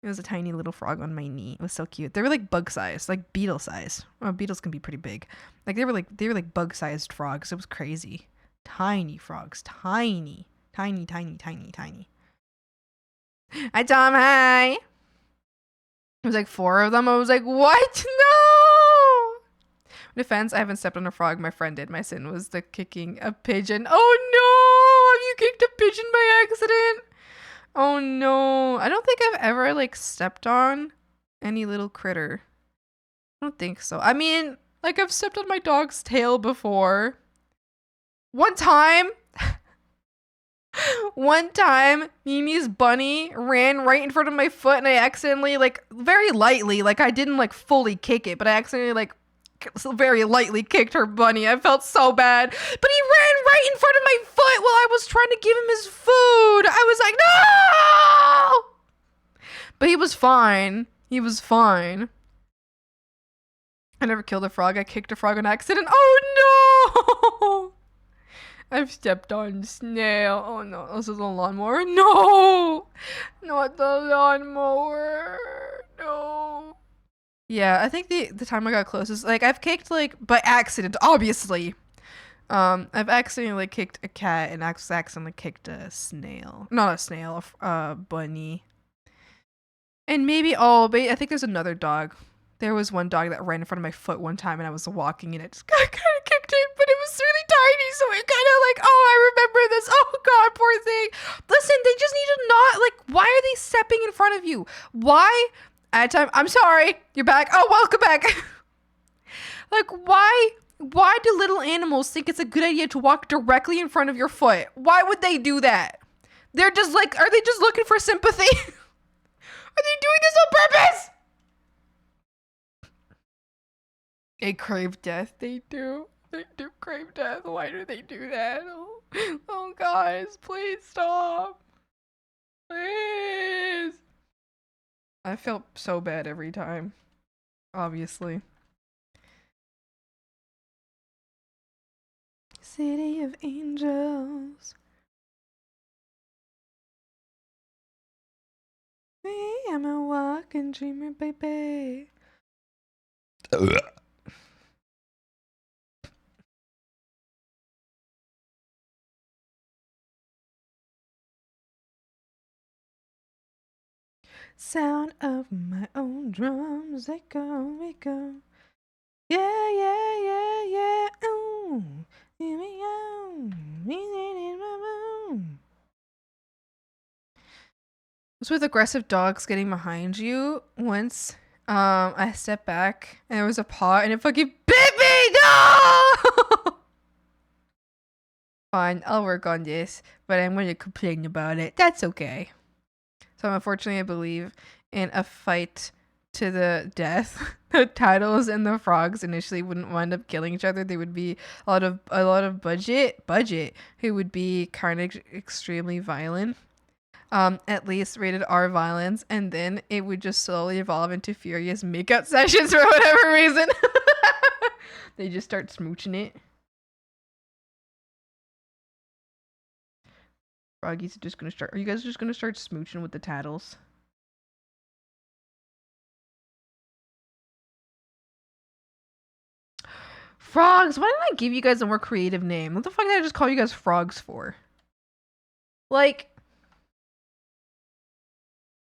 It was a tiny little frog on my knee. It was so cute. They were like bug size, like beetle size. Well, beetles can be pretty big. Like they were like bug sized frogs. It was crazy. Tiny frogs, tiny. I Tom, hi. It was like 4 of them. I was like, what? No. In defense, I haven't stepped on a frog. My friend did. My sin was the kicking a pigeon. Oh no! Have you kicked a pigeon by accident? Oh no. I don't think I've ever like stepped on any little critter. I don't think so. I mean, like I've stepped on my dog's tail before. One time, Mimi's bunny ran right in front of my foot and I accidentally, like very lightly, like I didn't like fully kick it, but I accidentally like very lightly kicked her bunny. I felt so bad. But he ran right in front of my foot while I was trying to give him his food. I was like, no! But he was fine. He was fine. I never killed a frog. I kicked a frog on accident. Oh no! I've stepped on snail. Oh no, this is a lawnmower. No! Not the lawnmower. No. Yeah, I think the time I got closest, like I've kicked like by accident, obviously. I've accidentally kicked a cat and accidentally kicked a snail. Not a snail, a bunny. And maybe I think there's another dog. There was one dog that ran in front of my foot one time and I was walking and it just kind of kicked it, but it was really tiny, so it kind of like, oh, I remember this. Oh god, poor thing. Listen, they just need to not, like, why are they stepping in front of you? Why? At a time, I'm sorry, you're back. Oh, welcome back. Like, why do little animals think it's a good idea to walk directly in front of your foot? Why would they do that? They're just like, are they just looking for sympathy? Are they doing this on purpose? They crave death. They do. They do crave death. Why do they do that? Oh guys, please stop. Please. I felt so bad every time. Obviously. City of Angels. I'm a walking dreamer, baby. Sound of my own drums, they go, we go. Yeah, yeah, yeah, yeah. Ooh, here we go. What's with aggressive dogs getting behind you? Once, I stepped back and there was a paw and it fucking bit me. No! Fine, I'll work on this, but I'm gonna complain about it. That's okay. So unfortunately, I believe in a fight to the death. The titles and the frogs initially wouldn't wind up killing each other. They would be a lot of budget who would be kind of extremely violent. At least rated R violence, and then it would just slowly evolve into furious makeout sessions for whatever reason. They just start smooching it. Froggies are just gonna start. Are you guys just gonna start smooching with the tattles? Frogs. Why didn't I give you guys a more creative name? What the fuck did I just call you guys frogs for? Like,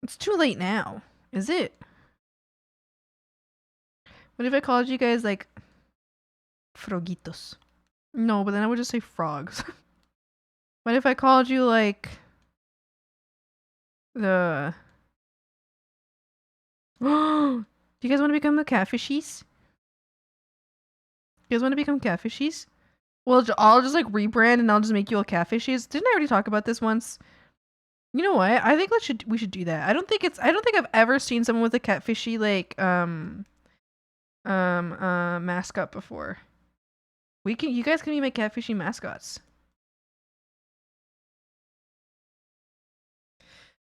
it's too late now. Is it? What if I called you guys like frogitos? No, but then I would just say frogs. What if I called you like the do you guys want to become the catfishies? You guys want to become catfishies? Well, I'll just like rebrand and I'll just make you all catfishies. Didn't I already talk about this once? You know what? I think we should do that. I don't think I've ever seen someone with a catfishy like mascot before. You guys can be my catfishy mascots.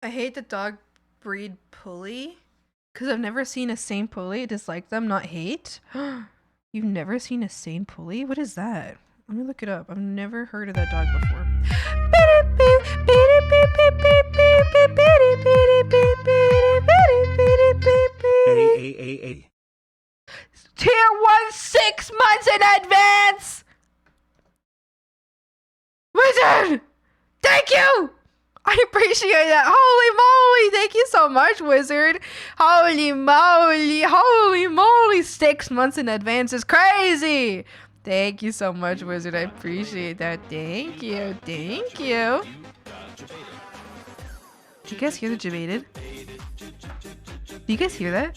I hate the dog breed pulley because I've never seen a sane pulley. Dislike them, not hate. You've never seen a sane pulley? What is that? Let me look it up. I've never heard of that dog before. Tier 1 6 months in advance! Wizard! Thank you! I appreciate that. Holy moly! Thank you so much, Wizard. Holy moly! 6 months in advance is crazy! Thank you so much, Wizard. I appreciate that. Thank you. Thank you. Do you guys hear the debated? Do you guys hear that?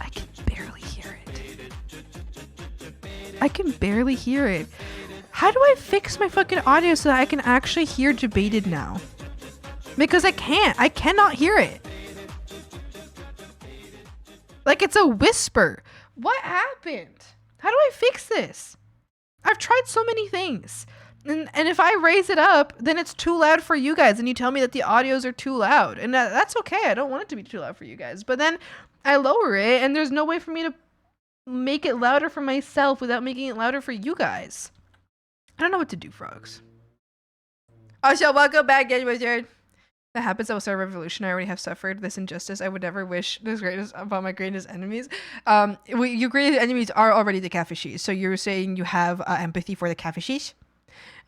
I can barely hear it. I can barely hear it. How do I fix my fucking audio so that I can actually hear debated now? Because I can't. I cannot hear it. Like it's a whisper. What happened? How do I fix this? I've tried so many things. And if I raise it up, then it's too loud for you guys. And you tell me that the audios are too loud. And that's okay. I don't want it to be too loud for you guys. But then I lower it and there's no way for me to make it louder for myself without making it louder for you guys. I don't know what to do, frogs. Also, welcome back, Game Wizard. That happens. I will start a revolution. I already have suffered this injustice. I would never wish this greatest upon my greatest enemies. Your greatest enemies are already the catfishes. So you're saying you have empathy for the catfishes?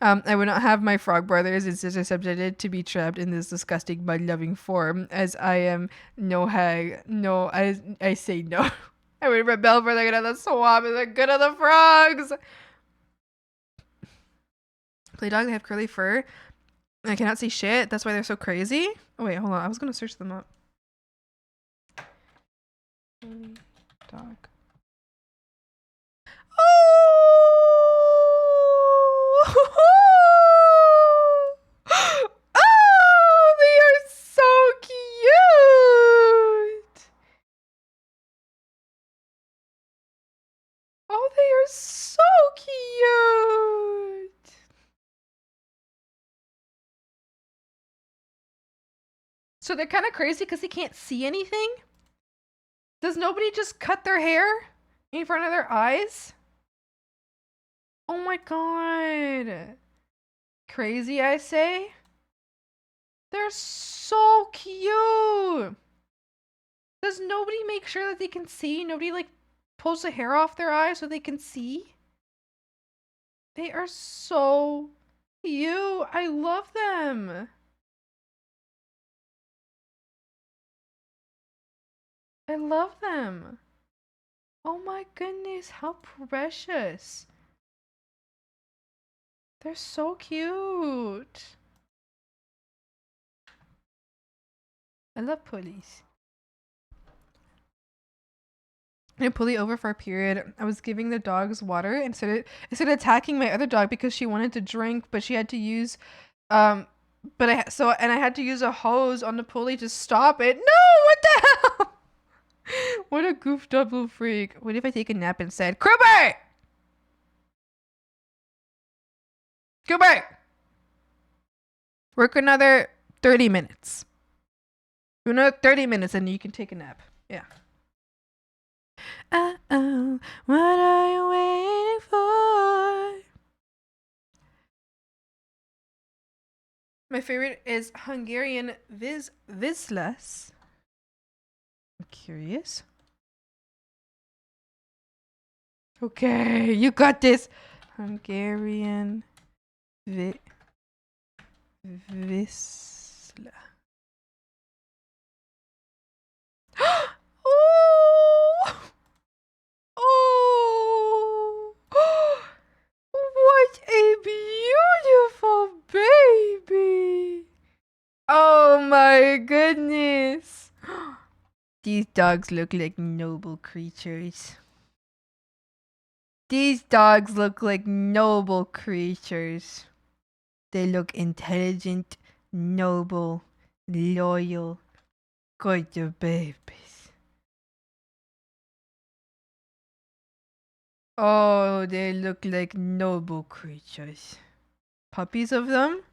I would not have my frog brothers and sisters subjected to be trapped in this disgusting mud-loving form, as I am no hag. No, I say no. I would rebel for the good of the swamp and the good of the frogs. Play dog, they have curly fur. I cannot see shit. That's why they're so crazy. Oh wait, hold on. I was gonna search them up. Dog. Oh! Oh, they are so cute. Oh, they are so cute. So they're kind of crazy because they can't see anything? Does nobody just cut their hair in front of their eyes? Oh my god. Crazy, I say? They're so cute. Does nobody make sure that they can see? Nobody like pulls the hair off their eyes so they can see? They are so cute. I love them. I love them. Oh my goodness, how precious. They're so cute. I love pulleys. I pulley over for a period. I was giving the dogs water and started attacking my other dog because she wanted to drink, but she had to use I had to use a hose on the pulley to stop it. No, what the hell? What a goofed up little freak. What if I take a nap instead? Cooper! Cooper! Work another 30 minutes. Do another 30 minutes and you can take a nap. Yeah. Uh-oh, what are you waiting for? My favorite is Hungarian Vizslas. I'm curious. Okay, you got this. Hungarian Vizsla. Oh! Oh! What a beautiful baby! Oh my goodness! These dogs look like noble creatures. These dogs look like noble creatures. They look intelligent, noble, loyal, good babies. Oh, they look like noble creatures. Puppies of them?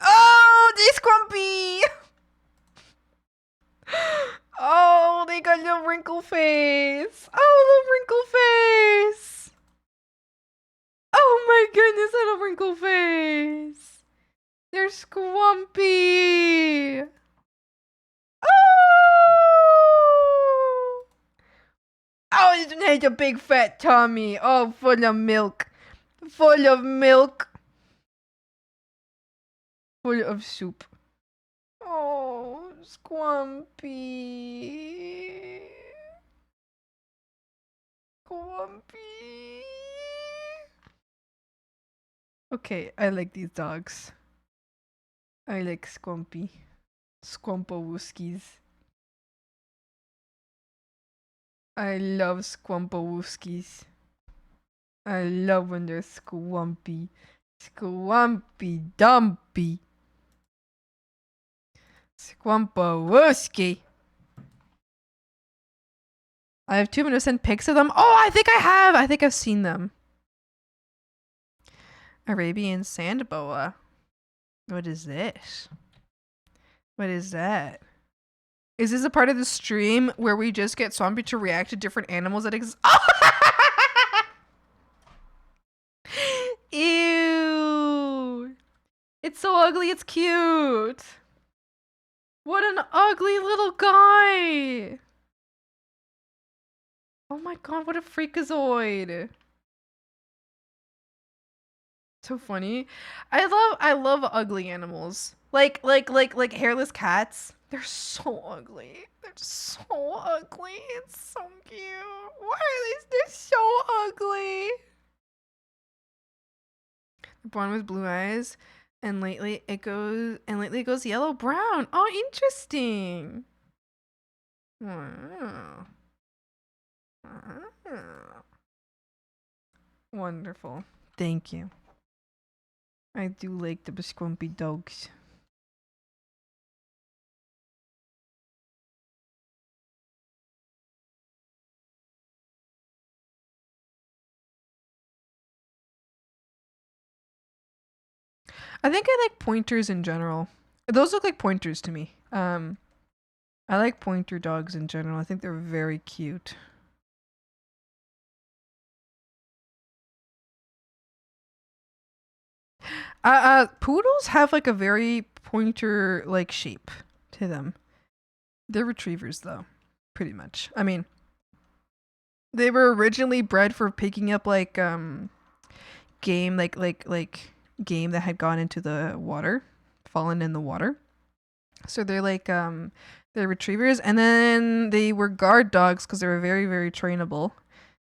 Oh, they scrumpy! Oh, they got a little wrinkle face. Oh, little wrinkle face. Oh my goodness, little wrinkle face. They're scrumpy. Oh! Oh, this one has a big fat tummy. Oh, full of milk. Full of milk. Full of soup. Oh, Squumpy. Squumpy. Okay, I like these dogs. I like Squumpy. Squumpawooskies. I love Squumpawooskies. I love when they're squumpy. Squumpy dumpy. Squumpawooski. I have 2 minutes to send pics of them. Oh, I think I have. I think I've seen them. Arabian sand boa. What is this? What is that? Is this a part of the stream where we just get Zombie to react to different animals that exist? Ew! It's so ugly, it's cute! What an ugly little guy! Oh my god, what a freakazoid! So funny. I love ugly animals. Like hairless cats. They're so ugly. They're so ugly. It's so cute. Why are they're so ugly? Born with blue eyes, and lately it goes yellow brown. Oh, interesting. Wow. Wonderful. Thank you. I do like the Bisquumpy dogs. I think I like pointers in general. Those look like pointers to me. I like pointer dogs in general. I think they're very cute. Poodles have like a very pointer like shape to them. They're retrievers though, pretty much. I mean, they were originally bred for picking up like game game that had gone into the water, fallen in the water. So they're like they're retrievers, and then they were guard dogs because they were very very trainable.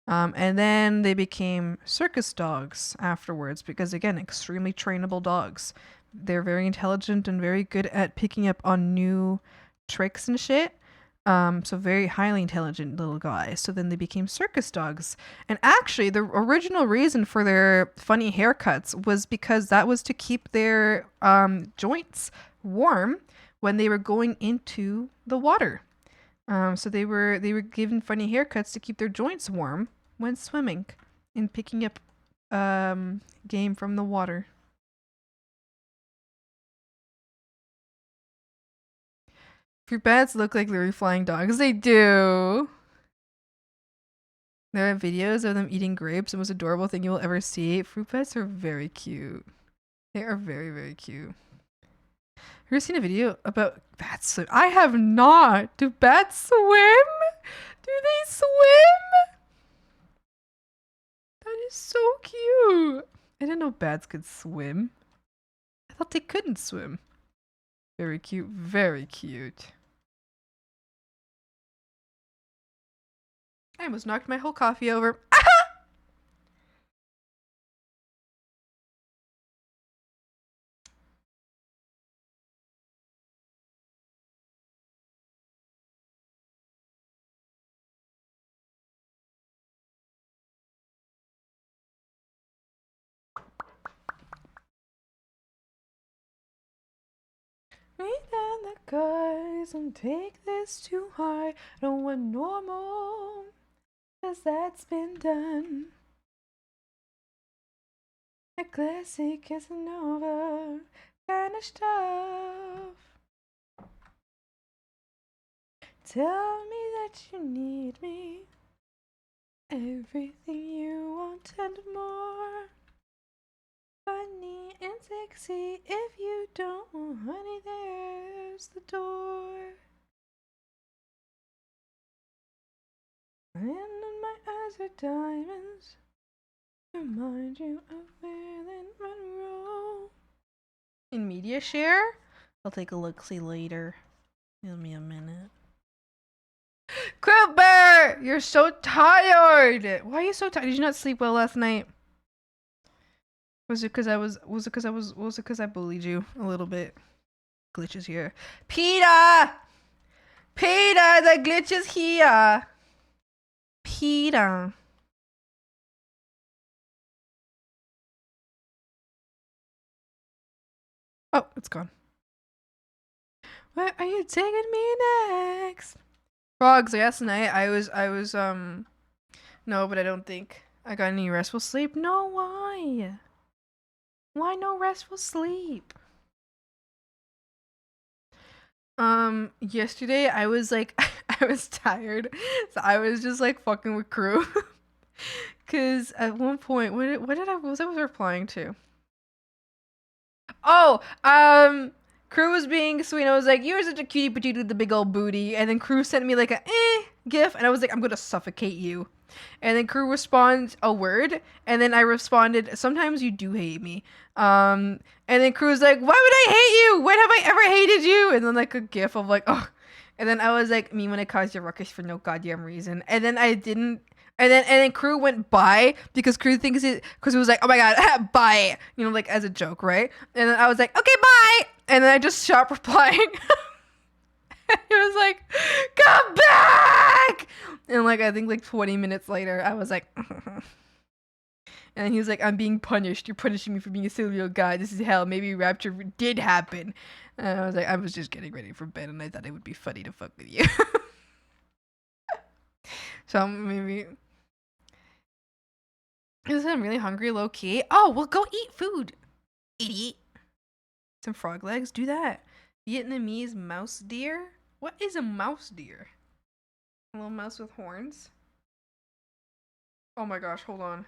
And then they became circus dogs afterwards because, again, extremely trainable dogs. They're very intelligent and very good at picking up on new tricks and shit. So very highly intelligent little guys. So then they became circus dogs. And actually, the original reason for their funny haircuts was because that was to keep their joints warm when they were going into the water. So they were given funny haircuts to keep their joints warm when swimming and picking up game from the water. Fruit bats look like literally flying dogs. They do. There are videos of them eating grapes. The most adorable thing you will ever see. Fruit bats are very cute. They are very, very cute. Have you ever seen a video about bats? I have not. Do bats swim? Do they swim? That is so cute. I didn't know bats could swim. I thought they couldn't swim. Very cute. Very cute. I almost knocked my whole coffee over. Meet down the guys and take this too high. Don't want normal, 'cause that's been done. A classic Casanova kind of stuff. Tell me that you need me. Everything you want and more. Funny and sexy. If you don't want honey, there's the door. And my eyes are diamonds. Remind you of Marilyn Monroe. In media share? I'll take a look-see later. Give me a minute. Crowbar! You're so tired! Why are you so tired? Did you not sleep well last night? Was it because I bullied you a little bit? Glitches here. Peter! Peter, the glitch is here! Peter. Oh, it's gone. Where are you taking me next? Frogs, last night I was no, but I don't think I got any restful sleep. No, why? Why no restful sleep? Yesterday I was like I was tired, so I was just like fucking with crew. Cause at one point, what was I replying to? Oh, Crew was being sweet. I was like, "You're such a cutie patootie with the big old booty," and then Crew sent me like a gif, and I was like, "I'm gonna suffocate you." And then Crew responds a word, and then I responded, "Sometimes you do hate me." And then Crew was like, "Why would I hate you? When have I ever hated you?" And then like a gif of like, oh. And then I was like, "Me when I caused your ruckus for no goddamn reason." And then I didn't. And then Crew went bye because Crew thinks it because it was like, "Oh my god, bye," you know, like as a joke, right? And then I was like, "Okay, bye." And then I just stopped replying. He was like, "Come back!" And like I think like 20 minutes later, I was like, and then he was like, "I'm being punished. You're punishing me for being a silly little guy. This is hell. Maybe rapture did happen." And I was like, I was just getting ready for bed, and I thought it would be funny to fuck with you. So maybe. Because I'm really hungry, low key. Oh, well, go eat food, idiot. Some frog legs. Do that. Vietnamese mouse deer. What is a mouse deer? A little mouse with horns. Oh my gosh, hold on.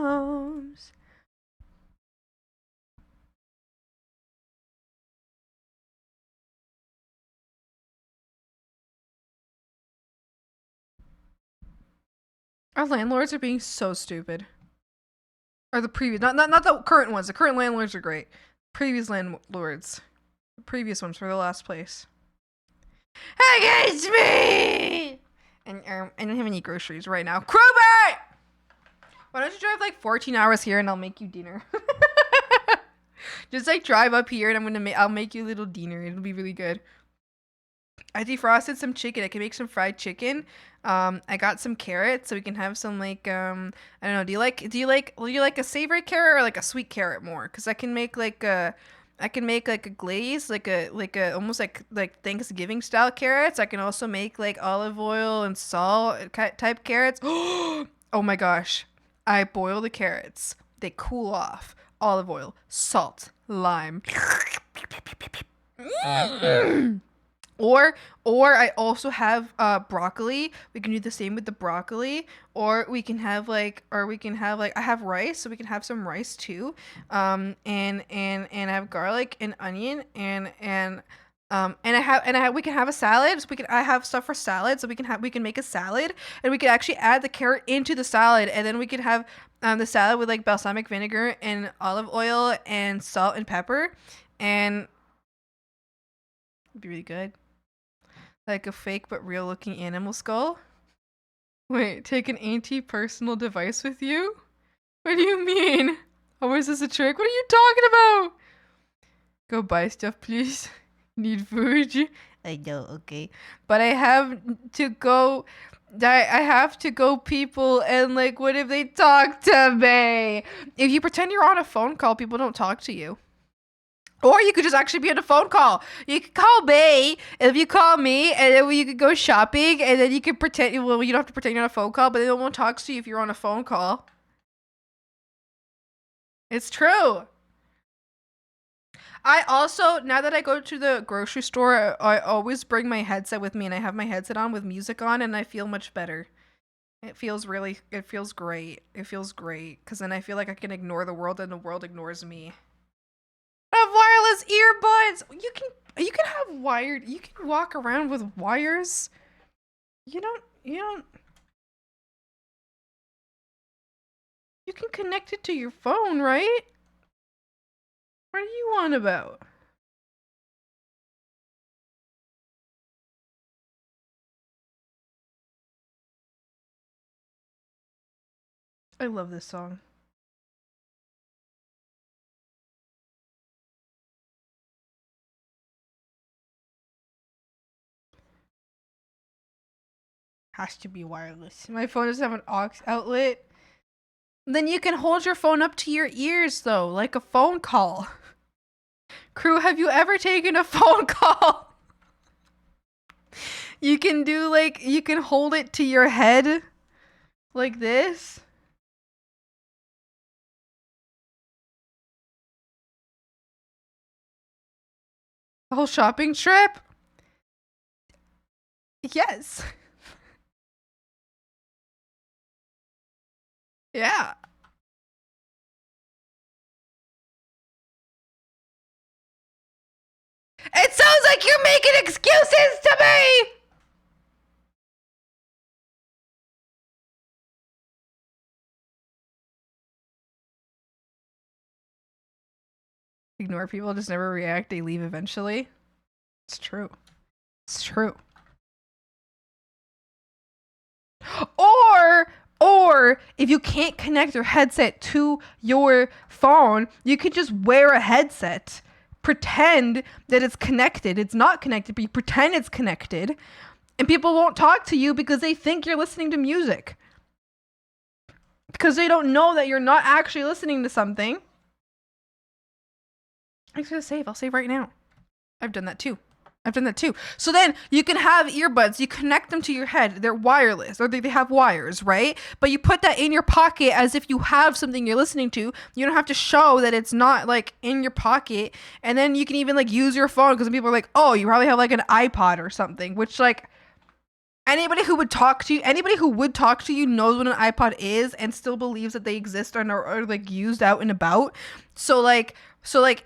Arms. Our landlords are being so stupid. Or the previous, not the current ones. The current landlords are great. Previous landlords. The previous ones for the last place. Against me! And I don't have any groceries right now. Crowbar! Why don't you drive like 14 hours here and I'll make you dinner? Just like drive up here and I'll make you a little dinner. It'll be really good. I defrosted some chicken. I can make some fried chicken. I got some carrots so we can have some like I don't know. Do you like a savory carrot or like a sweet carrot more? Cause I can make like a glaze, like a almost like Thanksgiving style carrots. I can also make like olive oil and salt type carrots. Oh my gosh. I boil the carrots. They cool off. Olive oil, salt, lime. Or I also have broccoli. We can do the same with the broccoli. Or we can have like I have rice, so we can have some rice too. And I have garlic and onion and we can have a salad. So I have stuff for salad, so we can make a salad, and we can actually add the carrot into the salad, and then we can have the salad with like balsamic vinegar and olive oil and salt and pepper, and it'd be really good. Like a fake but real looking animal skull. Wait, take an anti-personal device with you? What do you mean? Oh, is this a trick? What are you talking about? Go buy stuff, please. Need food? I know, okay. But I have to go. I have to go, people. And like, what if they talk to me? If you pretend you're on a phone call, people don't talk to you. Or you could just actually be on a phone call. You could call me, and if you call me, and then you could go shopping, and then you could pretend. Well, you don't have to pretend you're on a phone call, but they won't talk to you if you're on a phone call. It's true. I also, now that I go to the grocery store, I always bring my headset with me, and I have my headset on with music on, and I feel much better. It feels great. It feels great, because then I feel like I can ignore the world, and the world ignores me. I have wireless earbuds. You can have wired. You can walk around with wires. You can connect it to your phone, right? What are you on about? I love this song. Has to be wireless. My phone doesn't have an aux outlet. Then you can hold your phone up to your ears, though, like a phone call. Crew, have you ever taken a phone call? You can do like, you can hold it to your head like this. A whole shopping trip? Yes. Yeah. It sounds like you're making excuses to me! Ignore people, just never react, they leave eventually. It's true. It's true. Or if you can't connect your headset to your phone, you could just wear a headset. Pretend that it's connected. It's not connected, but you pretend it's connected. And people won't talk to you because they think you're listening to music. Because they don't know that you're not actually listening to something. I'm just gonna save. I'll save right now. I've done that too. So then you can have earbuds, you connect them to your head, they're wireless, or they have wires, right? But you put that in your pocket as if you have something you're listening to. You don't have to show that it's not like in your pocket. And then you can even like use your phone, because people are like, oh, you probably have like an iPod or something, which like anybody who would talk to you knows what an iPod is and still believes that they exist and are like used out and about. So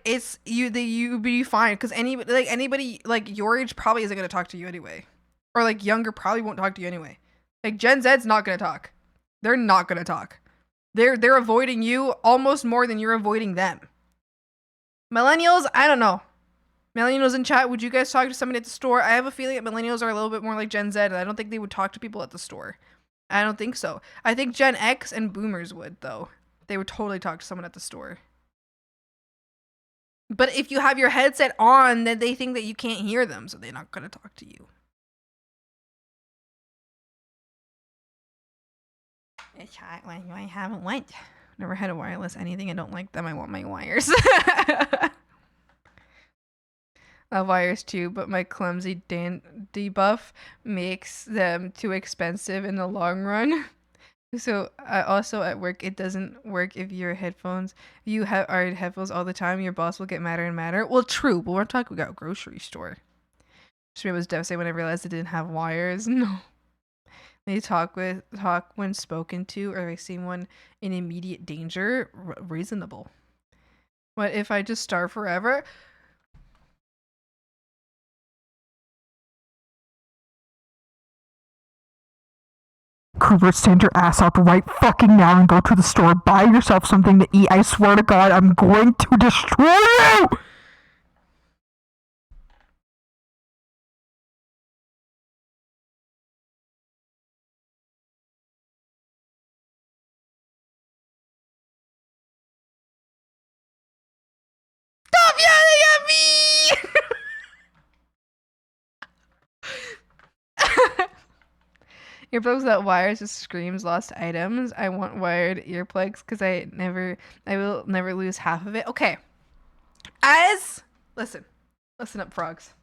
it's you'd be fine, because anybody like your age probably isn't gonna talk to you anyway, or like younger probably won't talk to you anyway. Like Gen Z's not gonna talk. They're not gonna talk. They're avoiding you almost more than you're avoiding them. Millennials, I don't know. Millennials in chat, would you guys talk to somebody at the store? I have a feeling that millennials are a little bit more like Gen Z, and I don't think they would talk to people at the store. I don't think so. I think Gen X and boomers would, though. They would totally talk to someone at the store. But if you have your headset on, then they think that you can't hear them, so they're not going to talk to you. I haven't went. Never had a wireless anything. I don't like them. I want my wires. Wires too, but my clumsy debuff makes them too expensive in the long run. So also at work, it doesn't work if your headphones, you are in headphones all the time. Your boss will get madder and madder. Well, true, but we're talking about grocery store. She was devastated when I realized it didn't have wires. No, they talk when spoken to, or they see one in immediate danger. Reasonable. What if I just starve forever? Cooper, stand your ass up right fucking now and go to the store. Buy yourself something to eat. I swear to God, I'm going to destroy you! Stop yelling at me! Earplugs without wires just screams lost items. I want wired earplugs because I will never lose half of it. Okay. Listen up, frogs.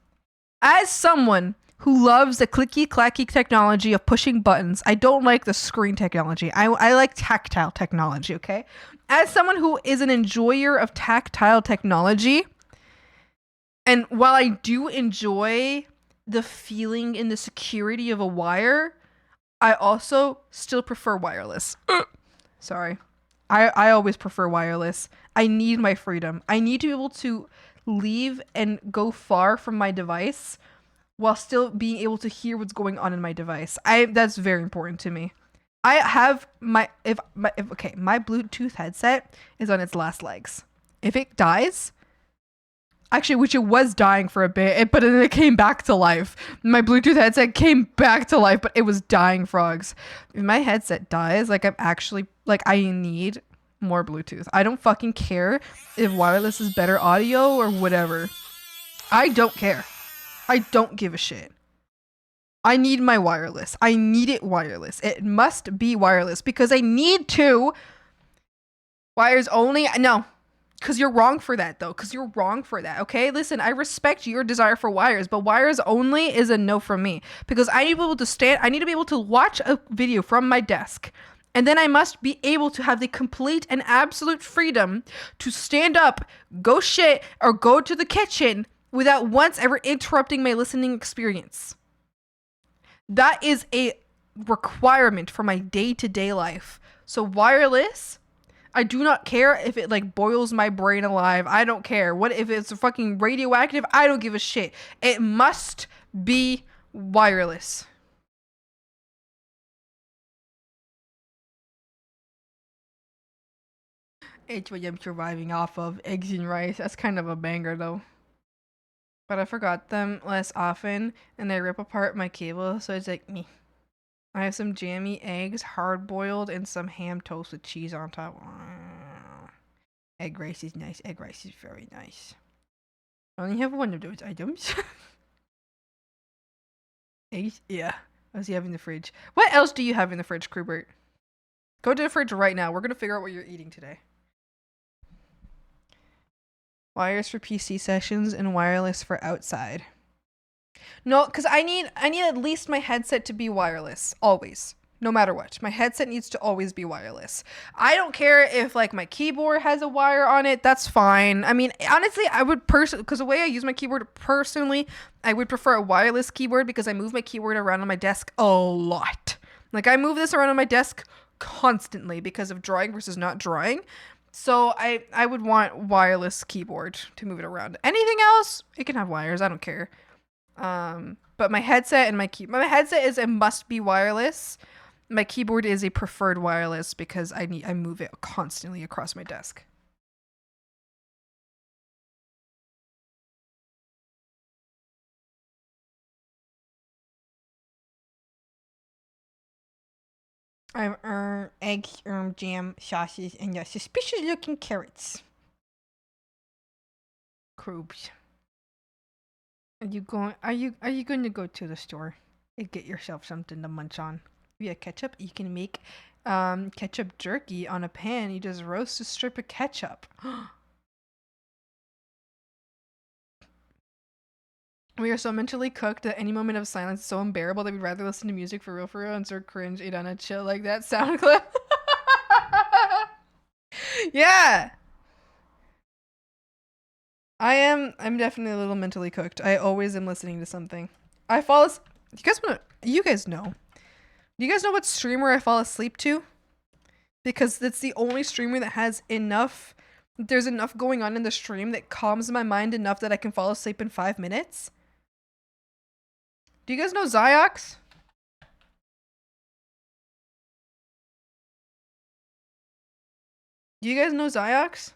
As someone who loves the clicky clacky technology of pushing buttons, I don't like the screen technology. I like tactile technology, okay? As someone who is an enjoyer of tactile technology, and while I do enjoy the feeling and the security of a wire, I also still prefer wireless. Sorry. I always prefer wireless. I need my freedom. I need to be able to leave and go far from my device while still being able to hear what's going on in my device. That's very important to me. I have my Bluetooth headset is on its last legs. If it dies, actually, which it was dying for a bit, but then it came back to life. My Bluetooth headset came back to life, but it was dying, frogs. If my headset dies, like I'm actually, like I need more Bluetooth. I don't fucking care if wireless is better audio or whatever. I don't care. I don't give a shit. I need my wireless. I need it wireless. It must be wireless because I need to. Wires only? No. Because you're wrong for that, though. Because you're wrong for that, okay? Listen, I respect your desire for wires, but wires only is a no from me. Because I need to be able to I need to be able to watch a video from my desk. And then I must be able to have the complete and absolute freedom to stand up, go shit, or go to the kitchen without once ever interrupting my listening experience. That is a requirement for my day-to-day life. So wireless, I do not care if it like boils my brain alive. I don't care. What if it's fucking radioactive? I don't give a shit. It must be wireless. It's what I'm surviving off of. Eggs and rice. That's kind of a banger though. But I forgot them less often and I rip apart my cable, so it's like me. I have some jammy eggs, hard boiled, and some ham toast with cheese on top. Egg rice is nice. Egg rice is very nice. I only have one of those items. Eggs? Yeah. What does he have in the fridge? What else do you have in the fridge, Krubert? Go to the fridge right now. We're going to figure out what you're eating today. Wires for PC sessions and wireless for outside. No, because I need at least my headset to be wireless. Always. No matter what. My headset needs to always be wireless. I don't care if like my keyboard has a wire on it. That's fine. I mean, honestly, I would because the way I use my keyboard personally, I would prefer a wireless keyboard because I move my keyboard around on my desk a lot. Like I move this around on my desk constantly because of drawing versus not drawing. So I would want wireless keyboard to move it around. Anything else, it can have wires. I don't care. But my headset and my headset is a must be wireless. My keyboard is a preferred wireless because I move it constantly across my desk. I have eggs, jam, sausages, and suspicious looking carrots. Crubes. Are you going to go to the store and get yourself something to munch on? Yeah, ketchup. You can make ketchup jerky on a pan. You just roast a strip of ketchup. We are so mentally cooked that any moment of silence is so unbearable that we'd rather listen to music for real and start cringe eat on a chill like that sound clip. Yeah. I'm definitely a little mentally cooked. I always am listening to something. You guys know. Do you guys know what streamer I fall asleep to? Because it's the only streamer that has enough. There's enough going on in the stream that calms my mind enough that I can fall asleep in 5 minutes. Do you guys know Ziox? Do you guys know Ziox?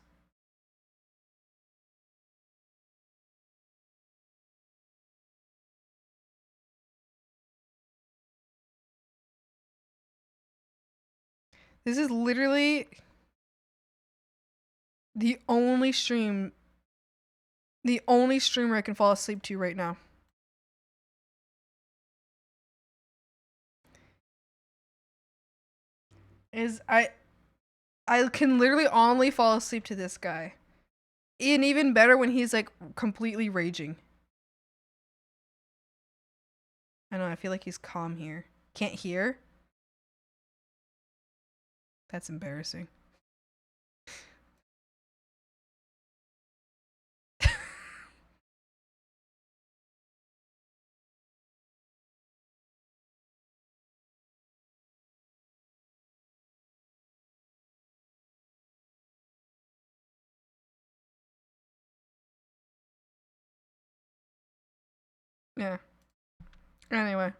This is literally the only streamer I can fall asleep to right now. I can literally only fall asleep to this guy. And even better when he's like completely raging. I know, I feel like he's calm here. Can't hear? That's embarrassing. Yeah. Anyway.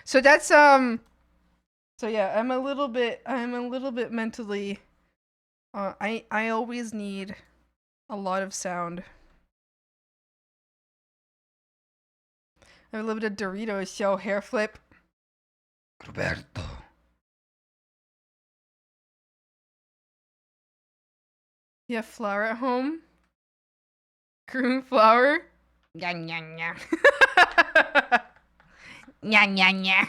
So that's so yeah, I'm a little bit mentally I always need a lot of sound. I have a little bit of Doritos show hair flip. Roberto. You have flour at home? Cream flour? Nya nya nya. Nya nya nya.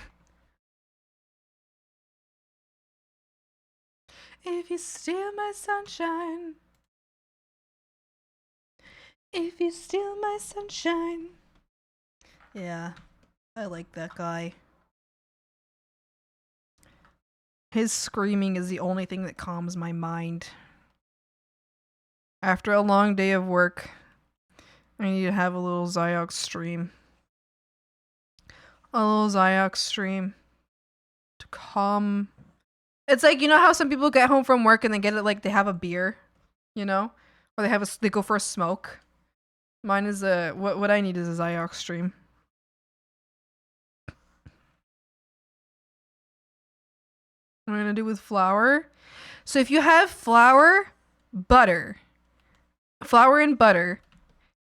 If you steal my sunshine. If you steal my sunshine. Yeah, I like that guy. His screaming is the only thing that calms my mind. After a long day of work, I need to have a little Ziox stream. A little Ziox stream to calm. It's like, you know how some people get home from work and they get it like they have a beer, you know, or they go for a smoke. Mine is what I need is a Ziox stream. What I'm gonna do with flour. So if you have flour and butter,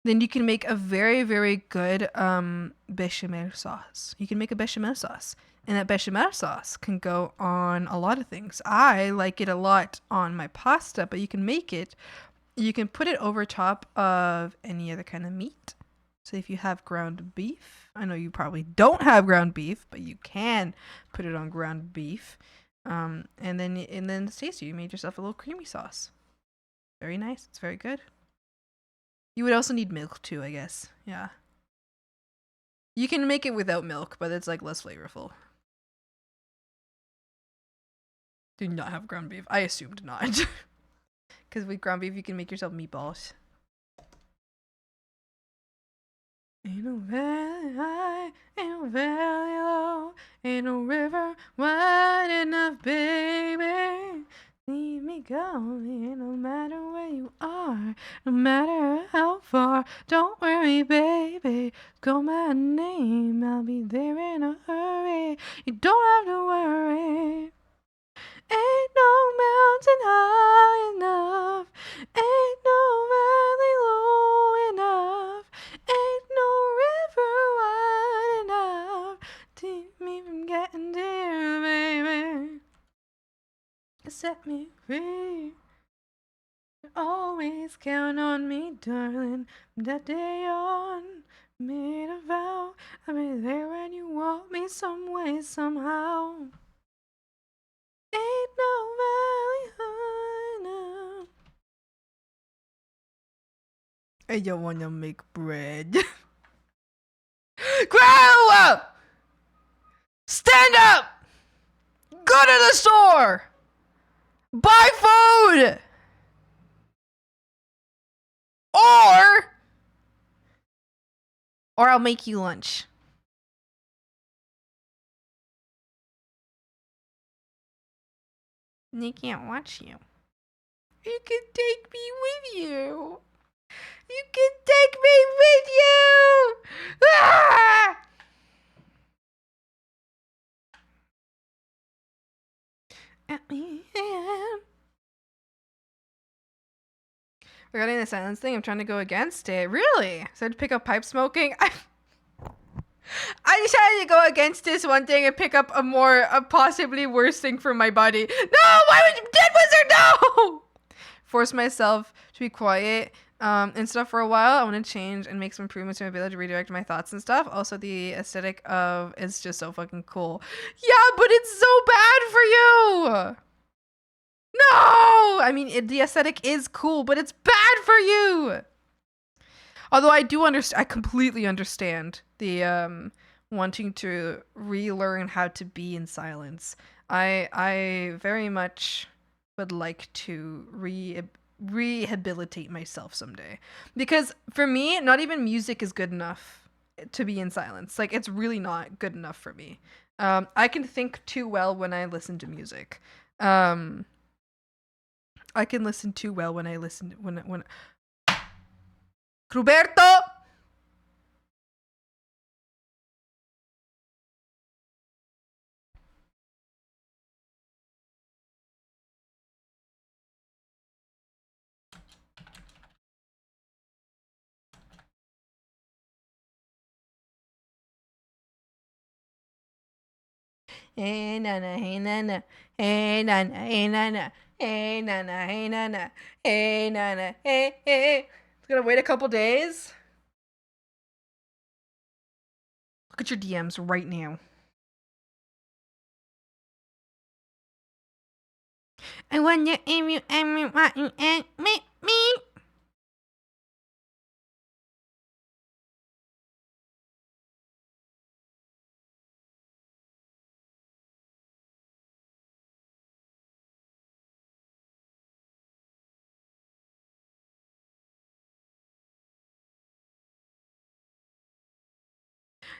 then you can make a very, very good bechamel sauce. You can make a bechamel sauce. And that bechamel sauce can go on a lot of things. I like it a lot on my pasta, but you can put it over top of any other kind of meat. So if you have ground beef, I know you probably don't have ground beef, but you can put it on ground beef. And then it's tasty. You made yourself a little creamy sauce. Very nice. It's very good. You would also need milk too, I guess. Yeah. You can make it without milk, but it's like less flavorful. Do not have ground beef. I assumed not. Because with ground beef, you can make yourself meatballs. Ain't no valley high, ain't no valley low, ain't no river wide enough, baby. Leave me going, no matter where you are, no matter how far. Don't worry, baby. Call my name, I'll be there in a hurry. You don't have to worry. Ain't no mountain high enough, ain't no valley low enough, ain't no river wide enough to keep me from getting to you, baby. Set me free. Always count on me, darling. From that day on, made a vow I'll be there when you want me some way, somehow. Ain't no valley high enough. I don't wanna make bread. Grow up! Stand up! Go to the store! Buy food! Or I'll make you lunch. They can't watch you. You can take me with you. You can take me with you. Ah! Regarding the silence thing, I'm trying to go against it. Really? So I'd pick up pipe smoking. I decided to go against this one thing and pick up a possibly worse thing for my body. No! Why would you, Dead Wizard, no! Force myself to be quiet and stuff for a while. I want to change and make some improvements to my ability to redirect my thoughts and stuff. Also, the aesthetic of it's just so fucking cool. Yeah, but it's so bad for you! No! I mean, the aesthetic is cool, but it's bad for you! Although I do understand, I completely understand the wanting to relearn how to be in silence. I very much would like to rehabilitate myself someday. Because for me, not even music is good enough to be in silence. Like, it's really not good enough for me. I can think too well when I listen to music. I can listen too well when I listen when Roberto! Hey nana, hey nana, hey nana, hey nana, hey nana, hey nana, hey nana, hey hey. It's gonna wait a couple days. Look at your DMs right now. I wonder if you ever want to admit me.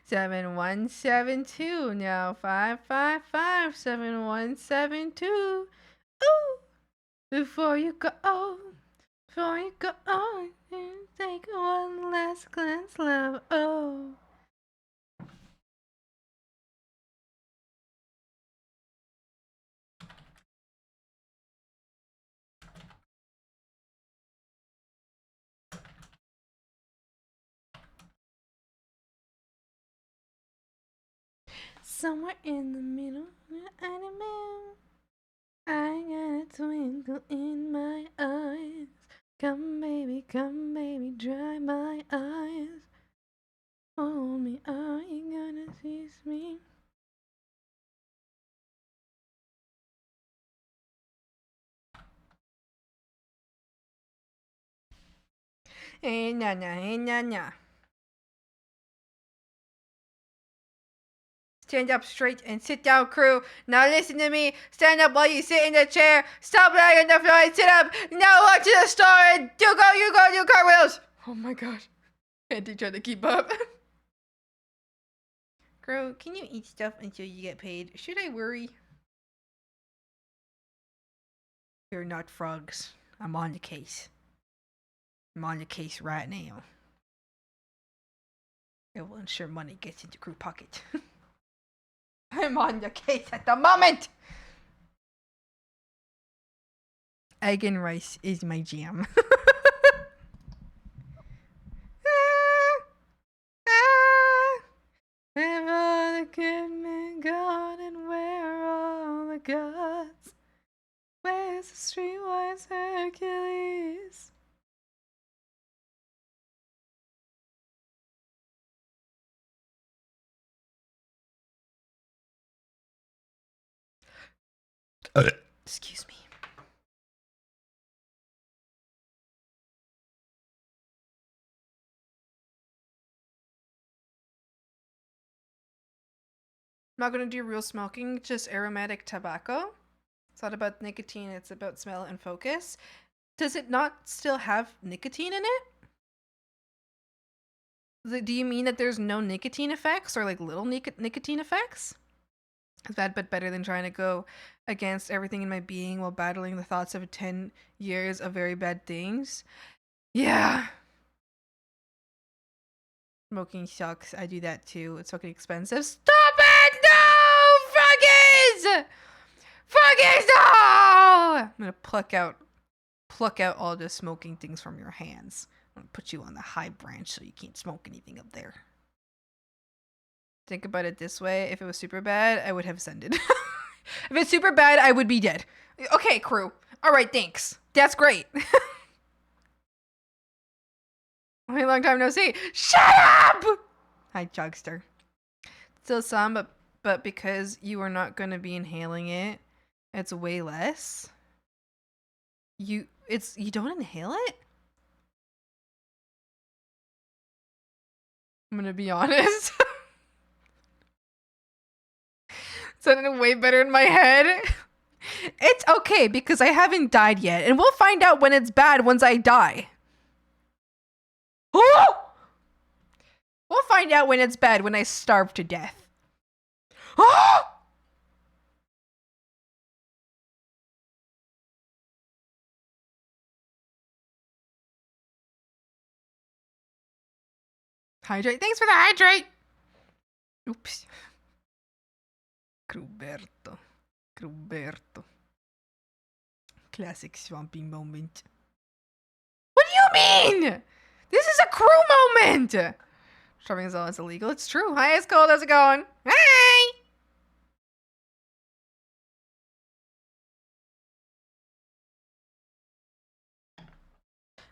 Seven one seven two now 5557172. Ooh, before you go, take one last glance, love. Oh. Somewhere in the middle, animal. I got a twinkle in my eyes. Come baby, dry my eyes. Hold me, are you gonna tease me? Hey nana, hey nana. Stand up straight and sit down, crew. Now listen to me. Stand up while you sit in the chair. Stop lying on the floor and sit up. Now walk to the store and you go do cartwheels. Oh my gosh. Andy trying to keep up. Crew, can you eat stuff until you get paid? Should I worry? You're not frogs. I'm on the case. I'm on the case right now. It will ensure money gets into crew pocket. I'm on the case at the moment! Egg and rice is my jam. Where are the good men gone and where are all the gods? Where's the streetwise Hercules? Excuse me. I'm not gonna do real smoking, just aromatic tobacco. It's not about nicotine, it's about smell and focus. Does it not still have nicotine in it? Do you mean that there's no nicotine effects or like little nicotine effects? Is that but better than trying to go against everything in my being while battling the thoughts of 10 years of very bad things? Yeah. Smoking sucks. I do that too. It's fucking expensive. Stop it! No! Froggies! Froggies, no! I'm gonna pluck out pluck out all the smoking things from your hands. I'm gonna put you on the high branch so you can't smoke anything up there. Think about it this way. If it was super bad, I would have ascended. If it's super bad, I would be dead. Okay, crew. All right, thanks. That's great. A long time no see. Shut up! Hi, Jugster. Still some, but because you are not going to be inhaling it, it's way less. You don't inhale it? I'm going to be honest. Sounded way better in my head. It's okay because I haven't died yet, and we'll find out when it's bad once I die. Oh! We'll find out when it's bad when I starve to death. Oh! Hydrate. Thanks for the hydrate. Oops. Gruberto. Classic swampy moment. What do you mean? This is a crew moment. Starving is always illegal. It's true. Hi, it's cold. How's it going? Hi.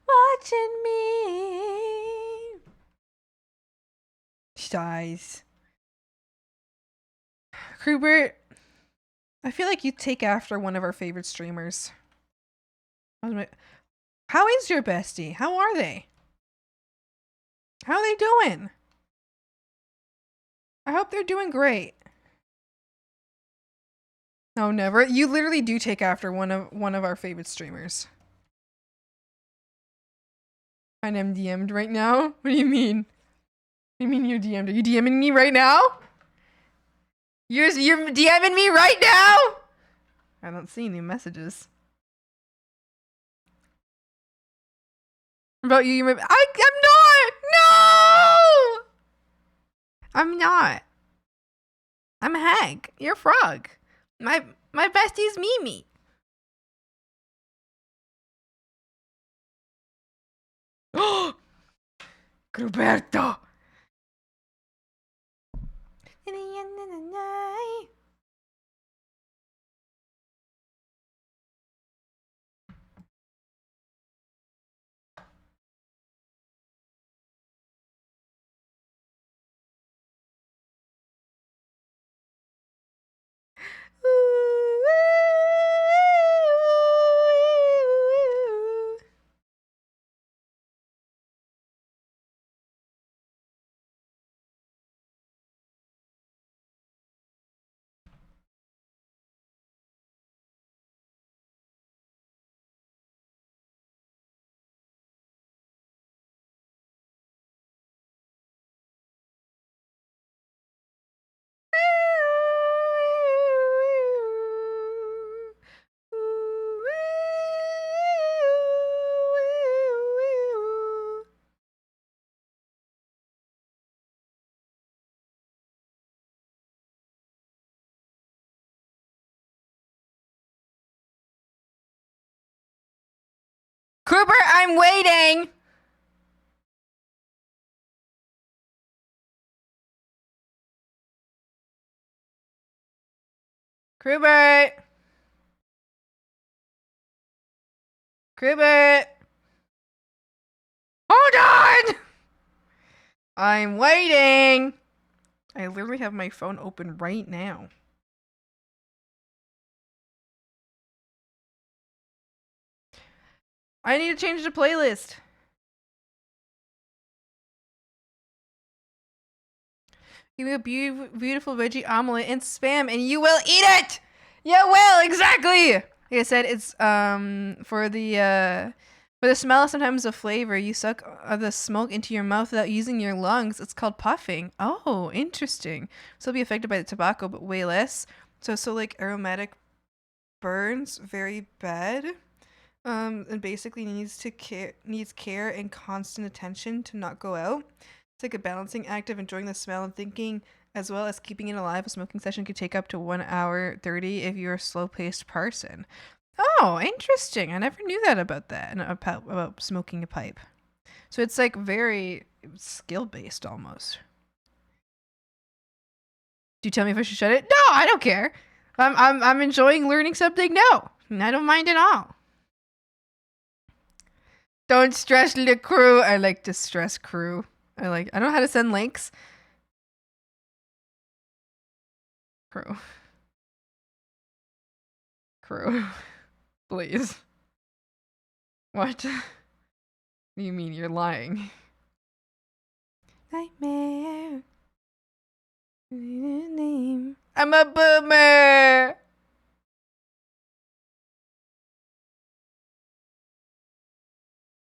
Watching me. She dies. Krubert, I feel like you take after one of our favorite streamers. How is your bestie? How are they? How are they doing? I hope they're doing great. No, never. You literally do take after one of our favorite streamers. I'm DM'd right now? What do you mean? What do you mean you DM'd? Are you DMing me right now? You're DMing me right now? I don't see any messages. About you, I'm not! No! I'm not. I'm HAG. You're Frog. My bestie's Mimi. Oh! Gruberto! In the end of the night. Cooper, I'm waiting. Krubert! Krubert! Hold on! I'm waiting! I literally have my phone open right now. I need to change the playlist. Give me a beautiful veggie omelet and spam and you will eat it! You will, exactly! Like I said, it's for the smell, sometimes the flavor, you suck the smoke into your mouth without using your lungs. It's called puffing. Oh, interesting. So it'll be affected by the tobacco, but way less. So like aromatic burns, very bad. And basically needs care and constant attention to not go out. It's like a balancing act of enjoying the smell and thinking, as well as keeping it alive. A smoking session could take up to 1 hour 30 if you're a slow-paced person. Oh, interesting. I never knew that about that, about smoking a pipe. So it's like very skill-based almost. Do you tell me if I should shut it? No, I don't care. I'm enjoying learning something new. I don't mind at all. Don't stress the crew. I like to stress crew. I don't know how to send links. Crew. Please. What? What do you mean you're lying? Nightmare. Name. I'm a boomer.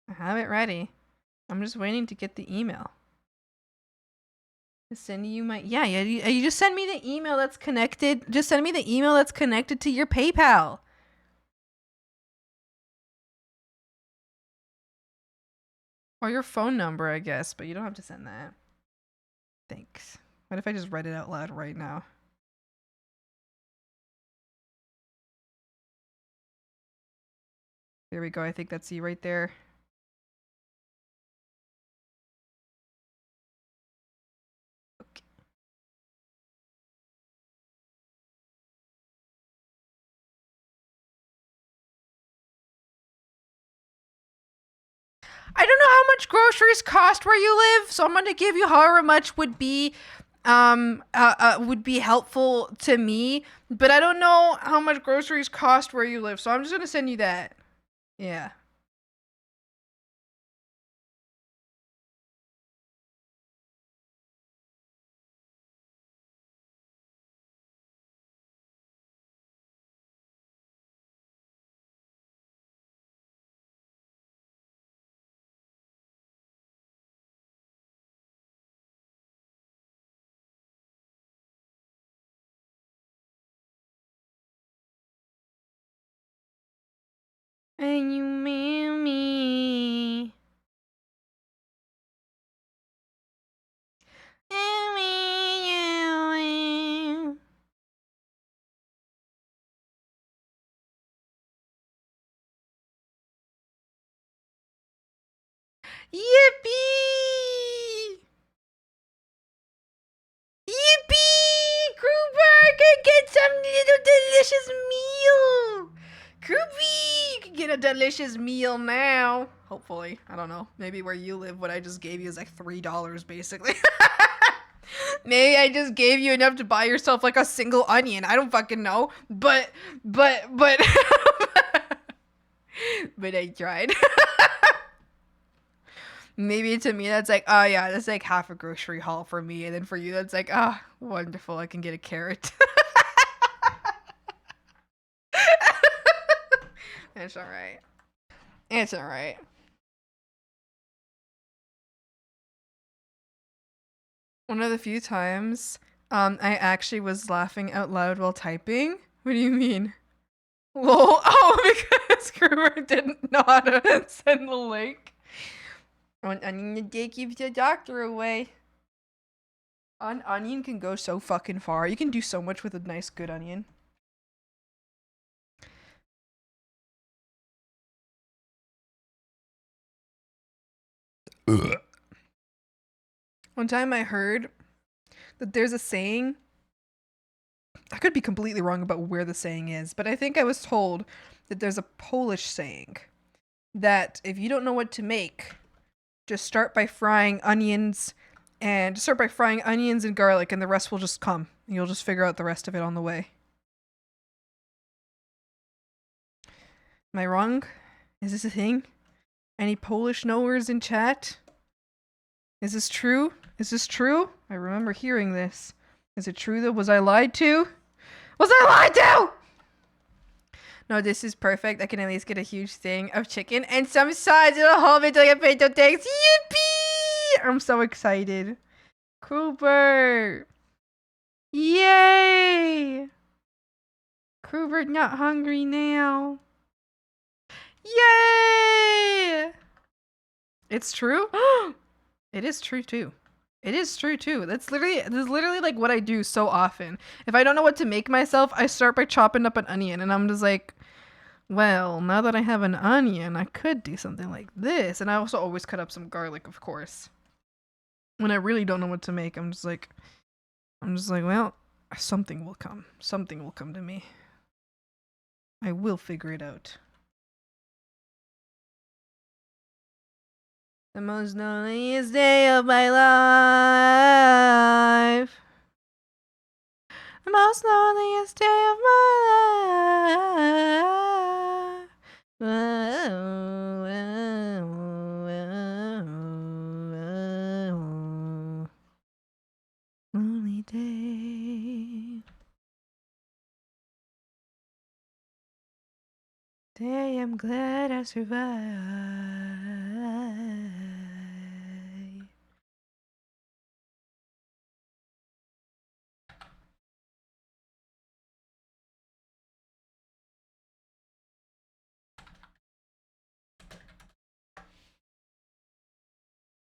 I have it ready. I'm just waiting to get the email. Send you my you just send me the email that's connected. Just send me the email that's connected to your PayPal. Or your phone number, I guess, but you don't have to send that. Thanks. What if I just read it out loud right now? There we go. I think that's you right there. Okay. I don't know how much groceries cost where you live, so I'm going to give you however much would be helpful to me, but I don't know how much groceries cost where you live, so I'm just going to send you that. Yeah. And you mail me. Yippee! Yippee! Cooper can get some little delicious meal. Koopy, you can get a delicious meal now. Hopefully, I don't know. Maybe where you live, what I just gave you is like $3 basically. Maybe I just gave you enough to buy yourself like a single onion. I don't fucking know. But but I tried. Maybe to me that's like, oh yeah, that's like half a grocery haul for me. And then for you, that's like, ah, oh, wonderful. I can get a carrot. It's alright. It's alright. One of the few times I actually was laughing out loud while typing. What do you mean? Lol. Oh, because Gruber didn't know how to send the link. One onion a day keeps the doctor away. An onion can go so fucking far. You can do so much with a nice, good onion. Ugh. One time I heard that there's a saying. I could be completely wrong about where the saying is, but I think I was told that there's a Polish saying that if you don't know what to make, just start by frying onions and garlic, and the rest will just come. You'll just figure out the rest of it on the way. Am I wrong? Is this a thing? Any Polish knowers in chat? Is this true? Is this true? I remember hearing this. Is it true though? Was I lied to? Was I lied to? No, this is perfect. I can at least get a huge thing of chicken and some sides. It'll hold me till I get paid. Thanks. Yippee! I'm so excited. Cooper. Yay! Cooper not hungry now. Yay! It's true? It is true too. It is true too. That's literally like what I do so often. If I don't know what to make myself, I start by chopping up an onion and I'm just like, well, now that I have an onion, I could do something like this. And I also always cut up some garlic, of course. When I really don't know what to make, I'm just like, well, something will come. Something will come to me. I will figure it out. The most loneliest day of my life. The most loneliest day of my life. Lonely day. Day I'm glad I survived.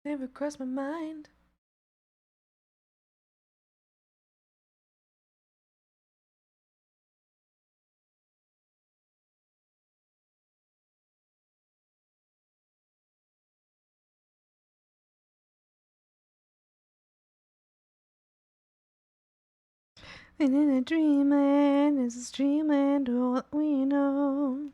Never crossed my mind. And in a dreamland, is a dreamland of what we know.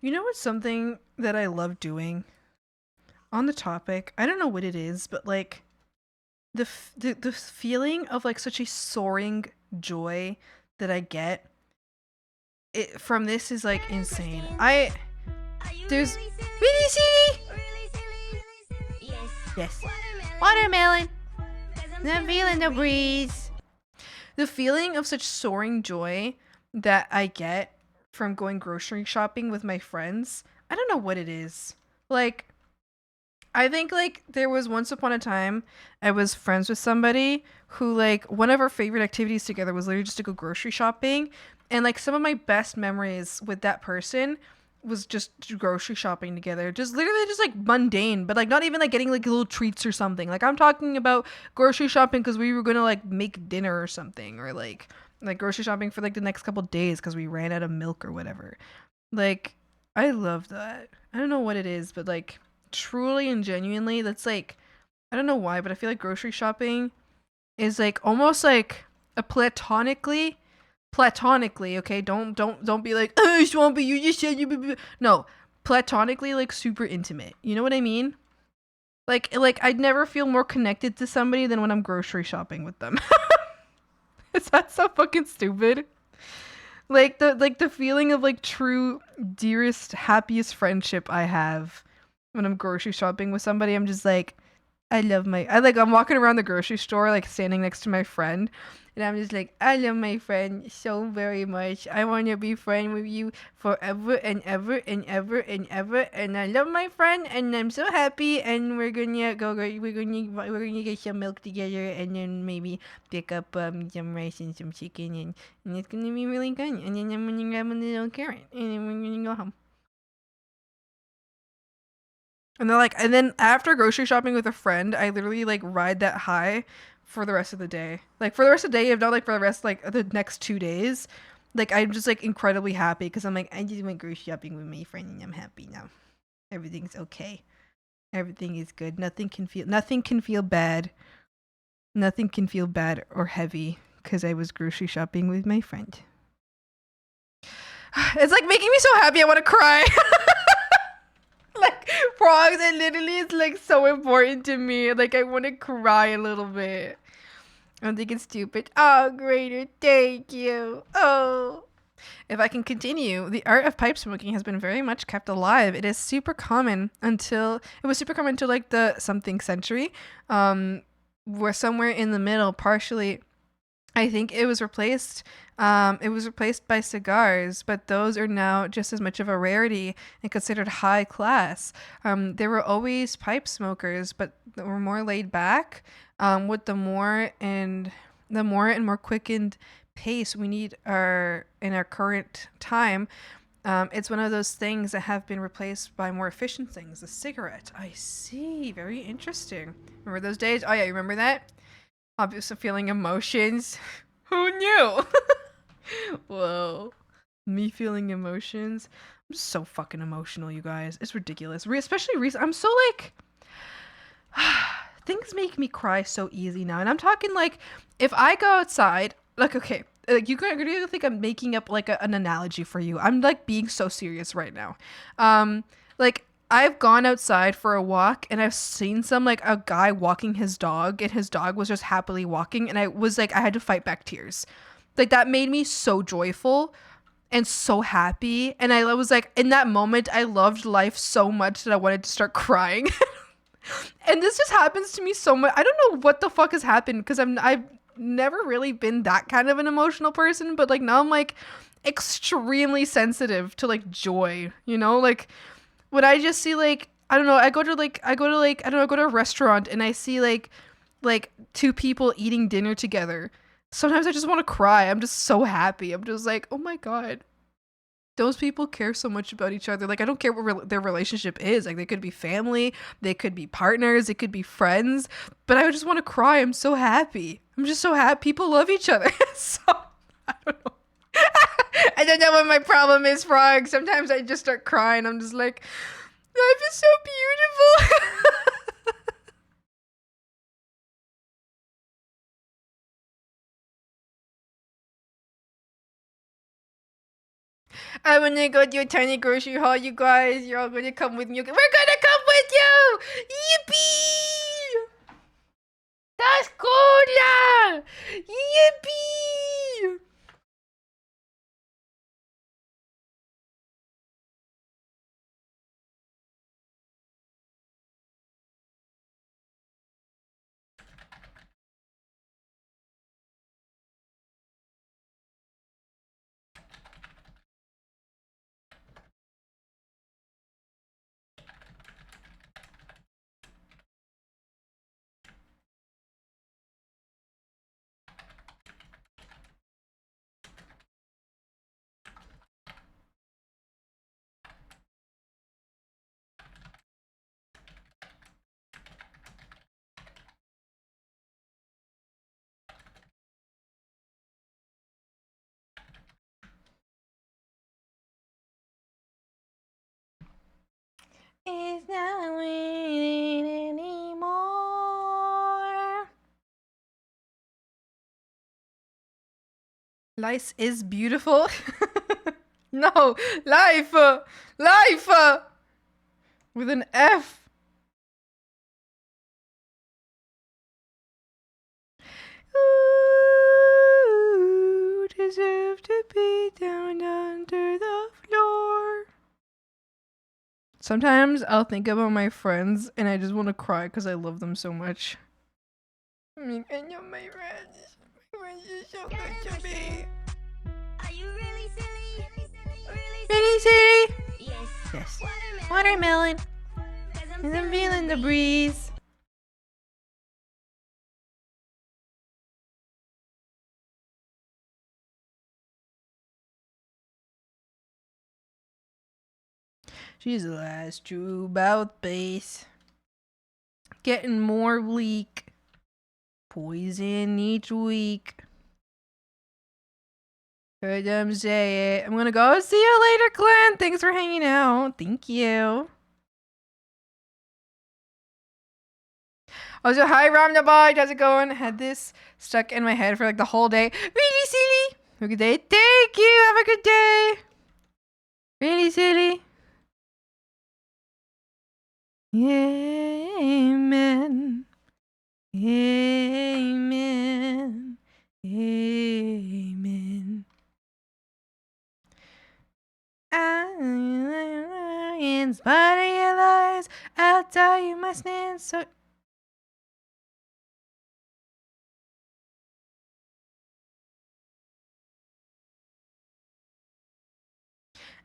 You know what's something that I love doing? On the topic, I don't know what it is, but like the feeling of like such a soaring joy that I get from this is like insane. There's really silly. Yes, watermelon. I'm feeling the breeze. The feeling of such soaring joy that I get from going grocery shopping with my friends. I don't know what it is. Like, I think like there was once upon a time I was friends with somebody who like one of our favorite activities together was literally just to go grocery shopping, and like some of my best memories with that person was just grocery shopping together, just literally just like mundane, but like not even like getting like little treats or something. Like I'm talking about grocery shopping because we were gonna like make dinner or something, or like grocery shopping for like the next couple days because we ran out of milk or whatever. Like I love that. I don't know what it is, but like truly and genuinely, that's like, I don't know why, but I feel like grocery shopping is like almost like a platonically, okay, don't be like, oh Swampy, you just said you, no, platonically, like super intimate, you know what I mean? Like I'd never feel more connected to somebody than when I'm grocery shopping with them. Is that so fucking stupid? Like the feeling of like true dearest happiest friendship I have when I'm grocery shopping with somebody. I'm just like, I'm walking around the grocery store like standing next to my friend, and I'm just like, I love my friend so very much. I want to be friend with you forever and ever and ever and ever, and I love my friend, and I'm so happy, and we're gonna get some milk together, and then maybe pick up some rice and some chicken, and it's gonna be really good, and then I'm gonna grab a little carrot, and then we're gonna go home. And then after grocery shopping with a friend, I literally like ride that high for the rest of the day. Like for the rest of the day, if not like for the rest like the next 2 days, like I'm just like incredibly happy because I'm like, I just went grocery shopping with my friend and I'm happy now. Everything's okay. Everything is good. Nothing can feel bad. Nothing can feel bad or heavy because I was grocery shopping with my friend. It's like making me so happy I want to cry. Like frogs, it literally is like so important to me. Like I want to cry a little bit. I think it's stupid. Oh, Greater, thank you. Oh. If I can continue, the art of pipe smoking has been very much kept alive. It was super common until like the something century. We're somewhere in the middle, partially. I think it was replaced. It was replaced by cigars, but those are now just as much of a rarity and considered high class. There were always pipe smokers, but they were more laid back. With the more and more quickened pace we need in our current time, It's one of those things that have been replaced by more efficient things. The cigarette. I see. Very interesting. Remember those days? Oh yeah, you remember that? Obviously feeling emotions. Who knew? Whoa. Me feeling emotions. I'm so fucking emotional, you guys. It's ridiculous. Especially recently. I'm so like... Things make me cry so easy now. And I'm talking like, if I go outside... Like, okay. Like, you're gonna think I'm making up like an analogy for you. I'm like being so serious right now. Like, I've gone outside for a walk and I've seen like a guy walking his dog and his dog was just happily walking and I was like, I had to fight back tears. Like, that made me so joyful and so happy. And I was like, in that moment, I loved life so much that I wanted to start crying. And this just happens to me so much. I don't know what the fuck has happened because I've never really been that kind of an emotional person, but like now I'm like extremely sensitive to like joy, you know? Like when I just see like I don't know, I go to I don't know, I go to a restaurant and I see like two people eating dinner together. Sometimes I just want to cry. I'm just so happy. I'm just like, "Oh my god. Those people care so much about each other." Like, I don't care what their relationship is. Like, they could be family, they could be partners, they could be friends, but I just want to cry. I'm so happy. I'm just so happy. People love each other. So, I don't know. I don't know what my problem is, Frog. Sometimes I just start crying. I'm just like, life is so beautiful. I want to go to a tiny grocery haul, you guys. You're all going to come with me. We're going to come with you! Yippee! That's cool! Yippee! It's not waiting anymore. Life is beautiful. No, life, life, with an F. Ooh, deserve to be down under the floor. Sometimes I'll think about my friends and I just want to cry because I love them so much. I mean, I know my friends. My friends are so good to me. Are you really silly? Really silly? Yes. Yes. Watermelon. And I'm feeling the breeze. She's the last true about base. Getting more weak. Poison each week. Heard them say it. I'm gonna go. See you later, Glenn. Thanks for hanging out. Thank you. Also, hi, Ram the Bog. How's it going? I had this stuck in my head for like the whole day. Really silly. Have a good day. Thank you. Have a good day. Really silly. Amen. Amen. Amen. In spite of your lies, I'll tell you my stance. So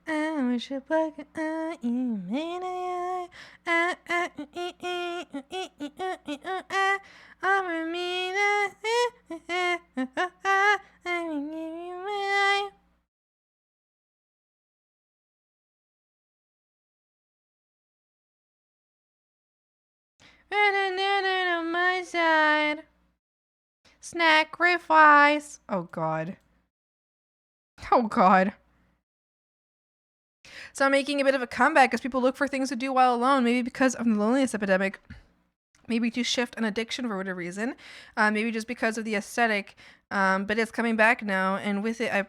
I wish you plug you made On my side. Snack sacrifice. Oh god. Oh god. So I'm making a bit of a comeback as people look for things to do while alone, maybe because of the loneliness epidemic. Maybe to shift an addiction for whatever reason. Maybe just because of the aesthetic. But it's coming back now, and with it I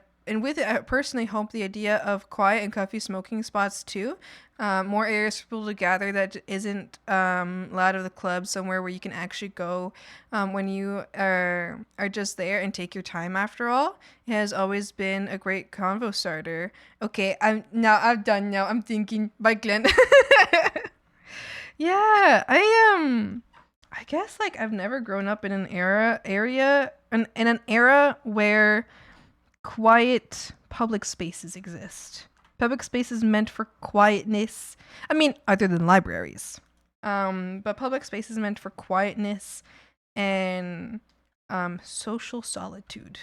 personally hope the idea of quiet and comfy smoking spots too. More areas for people to gather that isn't loud of the club, somewhere where you can actually go when you are just there and take your time after all. It has always been a great convo starter. Okay, I'm done now. I'm thinking. Bye, Glenn. Yeah, I guess like I've never grown up in an in an era where quiet public spaces exist. Public spaces meant for quietness. I mean, other than libraries. But public spaces meant for quietness and social solitude.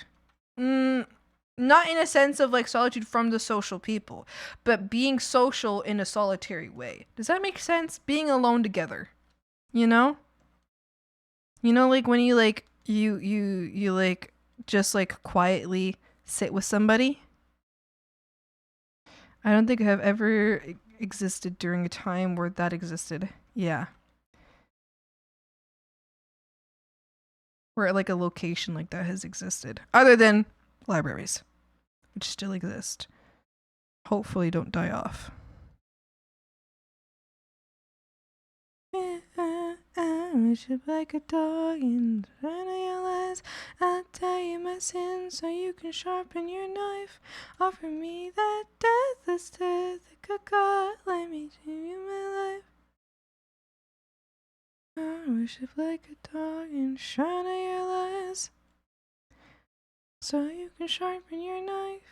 Not in a sense of like solitude from the social people, but being social in a solitary way. Does that make sense? Being alone together. You know? You know, like when you like you like just like quietly sit with somebody. I don't think I've ever existed during a time where that existed. Yeah. Where like a location like that has existed. Other than libraries, which still exist. Hopefully don't die off. I wish up like a dog in front of your eyes. I'll tell you my sins so you can sharpen your knife. Offer me that deathless death that could cut. Let me give you my life. I wish up like a dog in front of your eyes so you can sharpen your knife.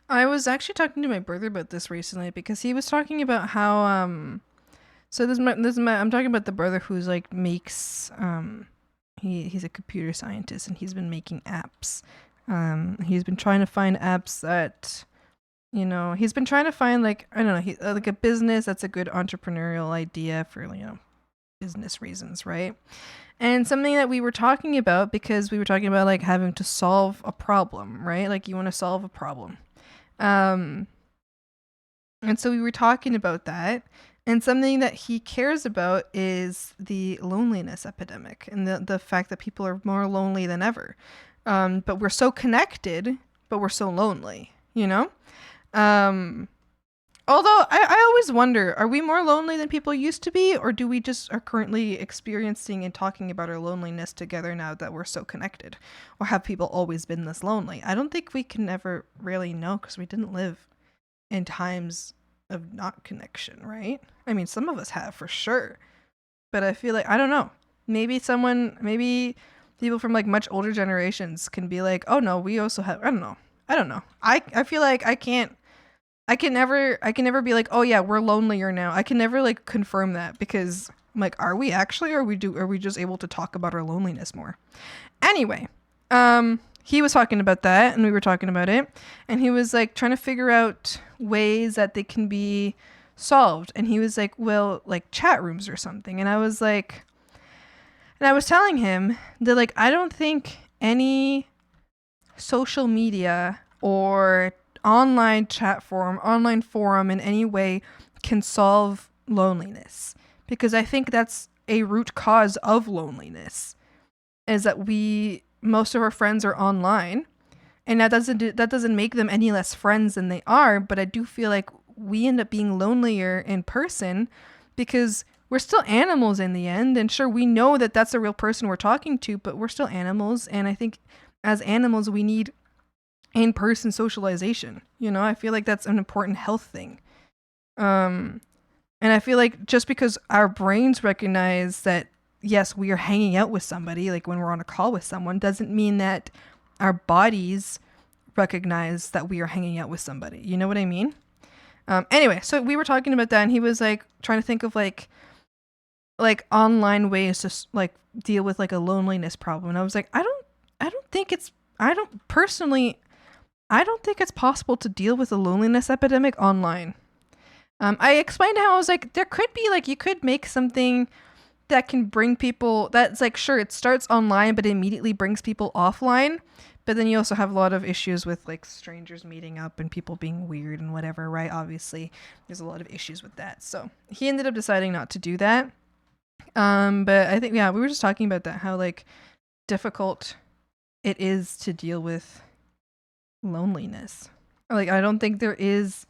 I was actually talking to my brother about this recently because he was talking about how so I'm talking about the brother who's like makes he's a computer scientist and he's been making apps. He's been trying to find apps that he's been trying to find like I don't know, like a business that's a good entrepreneurial idea for business reasons, right? And something that we were talking about because we were talking about like having to solve a problem, right? Like you want to solve a problem. And so we were talking about that, and something that he cares about is the loneliness epidemic and the fact that people are more lonely than ever. But we're so connected, but we're so lonely, Although I always wonder, are we more lonely than people used to be, or do we just are currently experiencing and talking about our loneliness together now that we're so connected? Or have people always been this lonely? I don't think we can ever really know because we didn't live in times of not connection, right? I mean, some of us have for sure. But I feel like, I don't know. Maybe people from like much older generations can be like, oh no, we also have, I don't know. I feel like I can never be like, oh yeah, we're lonelier now. I can never like confirm that because I'm like, are we actually, or are we just able to talk about our loneliness more? Anyway, he was talking about that and we were talking about it, and he was like trying to figure out ways that they can be solved. And he was like, well, like chat rooms or something. And I was telling him that like, I don't think any social media or online forum in any way can solve loneliness, because I think that's a root cause of loneliness, is that most of our friends are online, and that doesn't make them any less friends than they are, but I do feel like we end up being lonelier in person because we're still animals in the end, and sure, we know that that's a real person we're talking to, but we're still animals, and I think as animals we need in-person socialization. I feel like that's an important health thing. And I feel like just because our brains recognize that, yes, we are hanging out with somebody, like when we're on a call with someone, doesn't mean that our bodies recognize that we are hanging out with somebody. You know what I mean? Anyway, so we were talking about that, and he was like trying to think of like online ways to like deal with like a loneliness problem. And I was like, I don't think it's possible to deal with a loneliness epidemic online. I explained how I was like, there could be like, you could make something that can bring people, that's like, sure, it starts online, but it immediately brings people offline. But then you also have a lot of issues with like strangers meeting up and people being weird and whatever, right? Obviously, there's a lot of issues with that. So he ended up deciding not to do that. But I think, yeah, we were just talking about that, how like difficult it is to deal with loneliness. Like, I don't think there is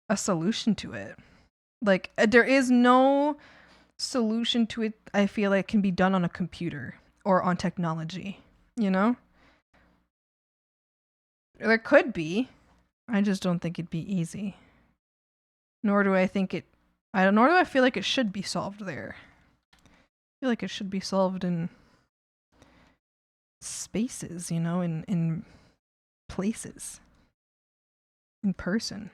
a solution to it. Like, there is no solution to it, I feel like, can be done on a computer or on technology, you know? There could be. I just don't think it'd be easy. Nor do I feel like it should be solved there. I feel like it should be solved in spaces, you know, in places. In person.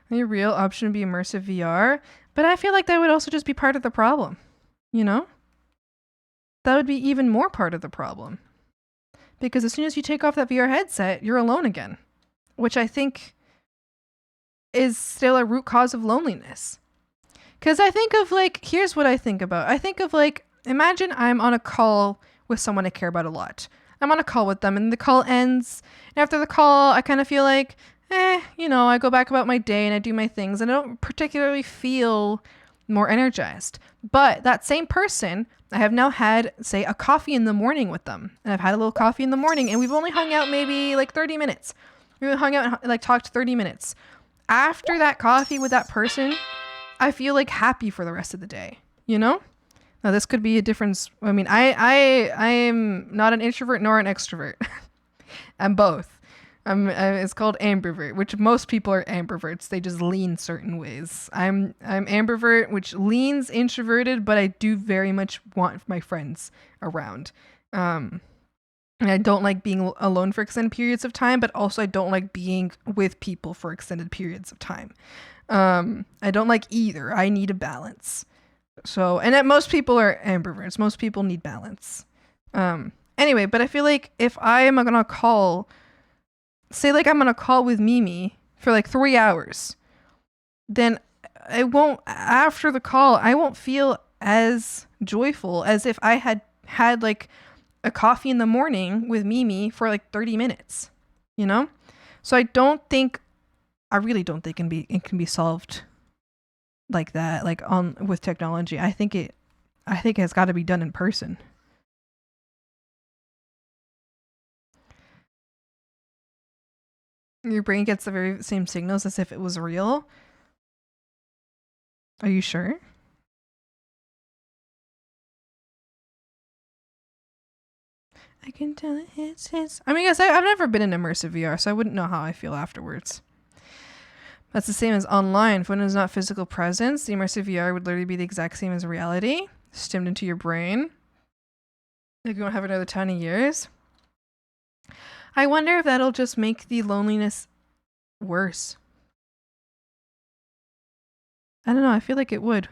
The real option would be immersive VR, but I feel like that would also just be part of the problem, you know? That would be even more part of the problem. Because as soon as you take off that VR headset, you're alone again, which I think is still a root cause of loneliness. Because I think of like, here's what I think about. I think of like, imagine I'm on a call with someone I care about a lot. I'm on a call with them and the call ends. And after the call, I kind of feel like, you know, I go back about my day and I do my things and I don't particularly feel more energized. But that same person, I have now had, say, a coffee in the morning with them. And I've had a little coffee in the morning and we've only hung out maybe like 30 minutes. We hung out and like talked 30 minutes. After that coffee with that person, I feel like happy for the rest of the day, you know? Now this could be a difference. I mean, I am not an introvert nor an extrovert. I'm both. It's called ambivert, which most people are ambiverts. They just lean certain ways. I'm ambivert, which leans introverted, but I do very much want my friends around. And I don't like being alone for extended periods of time, but also I don't like being with people for extended periods of time. I don't like either. I need a balance. So, and that most people are ambiverts. Most people need balance. Anyway, but I feel like if I am gonna call, say like I'm gonna call with Mimi for like 3 hours, then after the call, I won't feel as joyful as if I had like a coffee in the morning with Mimi for like 30 minutes, you know? So I really don't think it can be solved like that, like with technology. I think it has got to be done in person. Your brain gets the very same signals as if it was real. Are you sure? I can tell it hits. I mean, guys, I've never been in immersive VR, so I wouldn't know how I feel afterwards. That's the same as online. If one is not physical presence, the immersive VR would literally be the exact same as reality, stemmed into your brain. Like you won't have another ton of years. I wonder if that'll just make the loneliness worse. I don't know. I feel like it would.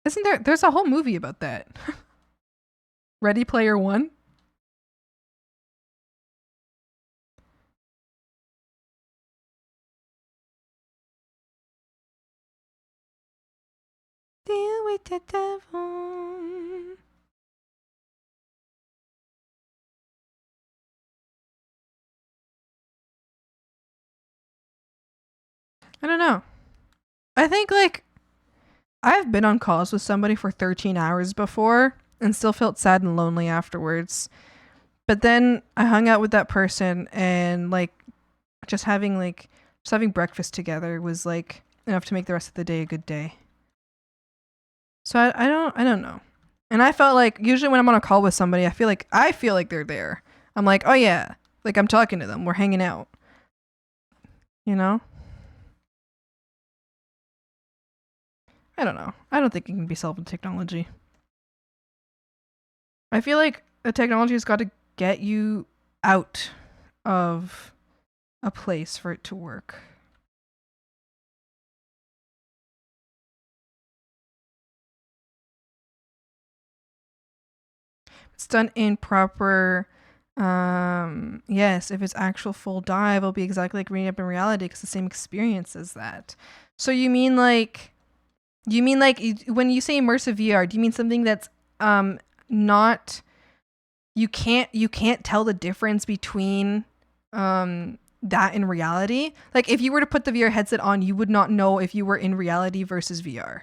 Isn't there? There's a whole movie about that. Ready Player One? Deal with the devil. I don't know. I think like I've been on calls with somebody for 13 hours before and still felt sad and lonely afterwards. But then I hung out with that person and like just having breakfast together was like enough to make the rest of the day a good day. So I don't know. And I felt like usually when I'm on a call with somebody, I feel like they're there. I'm like, oh yeah, like I'm talking to them. We're hanging out. You know? I don't know. I don't think it can be solved with technology. I feel like the technology has got to get you out of a place for it to work. It's done in proper, yes, if it's actual full dive, it'll be exactly like reading up in reality because the same experience as that. So you mean like when you say immersive VR, do you mean something that's not, you can't tell the difference between that in reality? Like if you were to put the VR headset on, you would not know if you were in reality versus VR.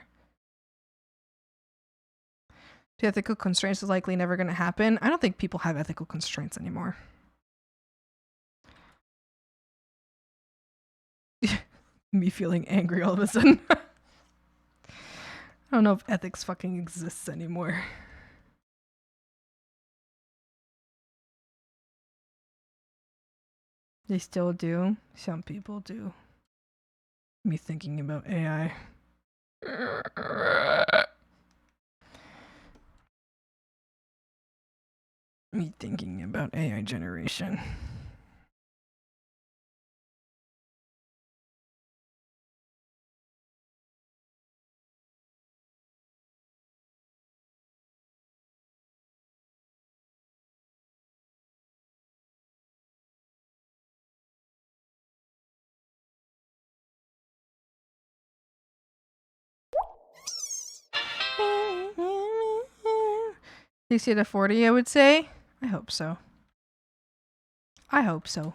The ethical constraints is likely never going to happen. I don't think people have ethical constraints anymore. Me feeling angry all of a sudden. I don't know if ethics fucking exists anymore. They still do. Some people do. Me thinking about AI. Me thinking about AI generation. Do you see the 40, I would say? I hope so. I hope so.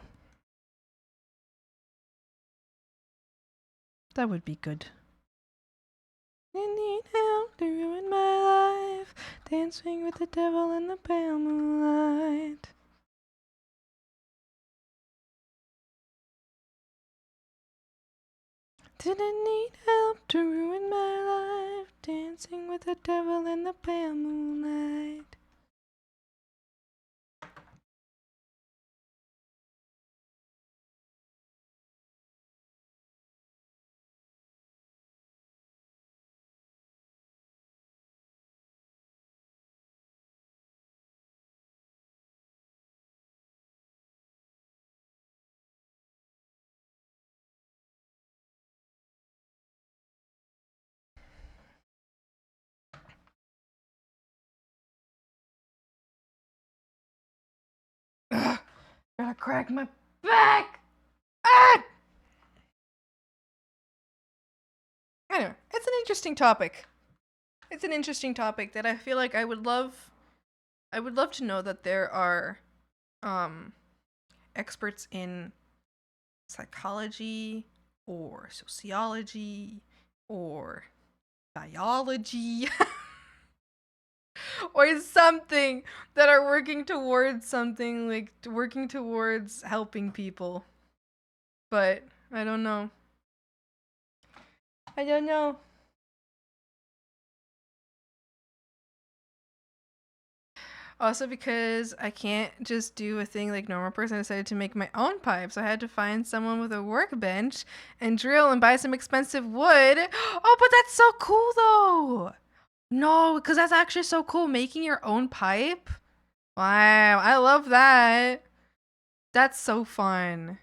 That would be good. I need help to ruin my life. Dancing with the devil in the pale moonlight. Didn't need help to ruin my life. Dancing with the devil in the pale moonlight. Ugh, gotta crack my back! Ah! Anyway, it's an interesting topic. It's an interesting topic that I feel like I would love to know that there are experts in psychology or sociology or biology or something that are working towards something, like working towards helping people. But I don't know. I don't know. Also, because I can't just do a thing like normal person, I decided to make my own pipes. I had to find someone with a workbench and drill and buy some expensive wood. Oh, but that's so cool though. No, because that's actually so cool. Making your own pipe. Wow, I love that. That's so fun.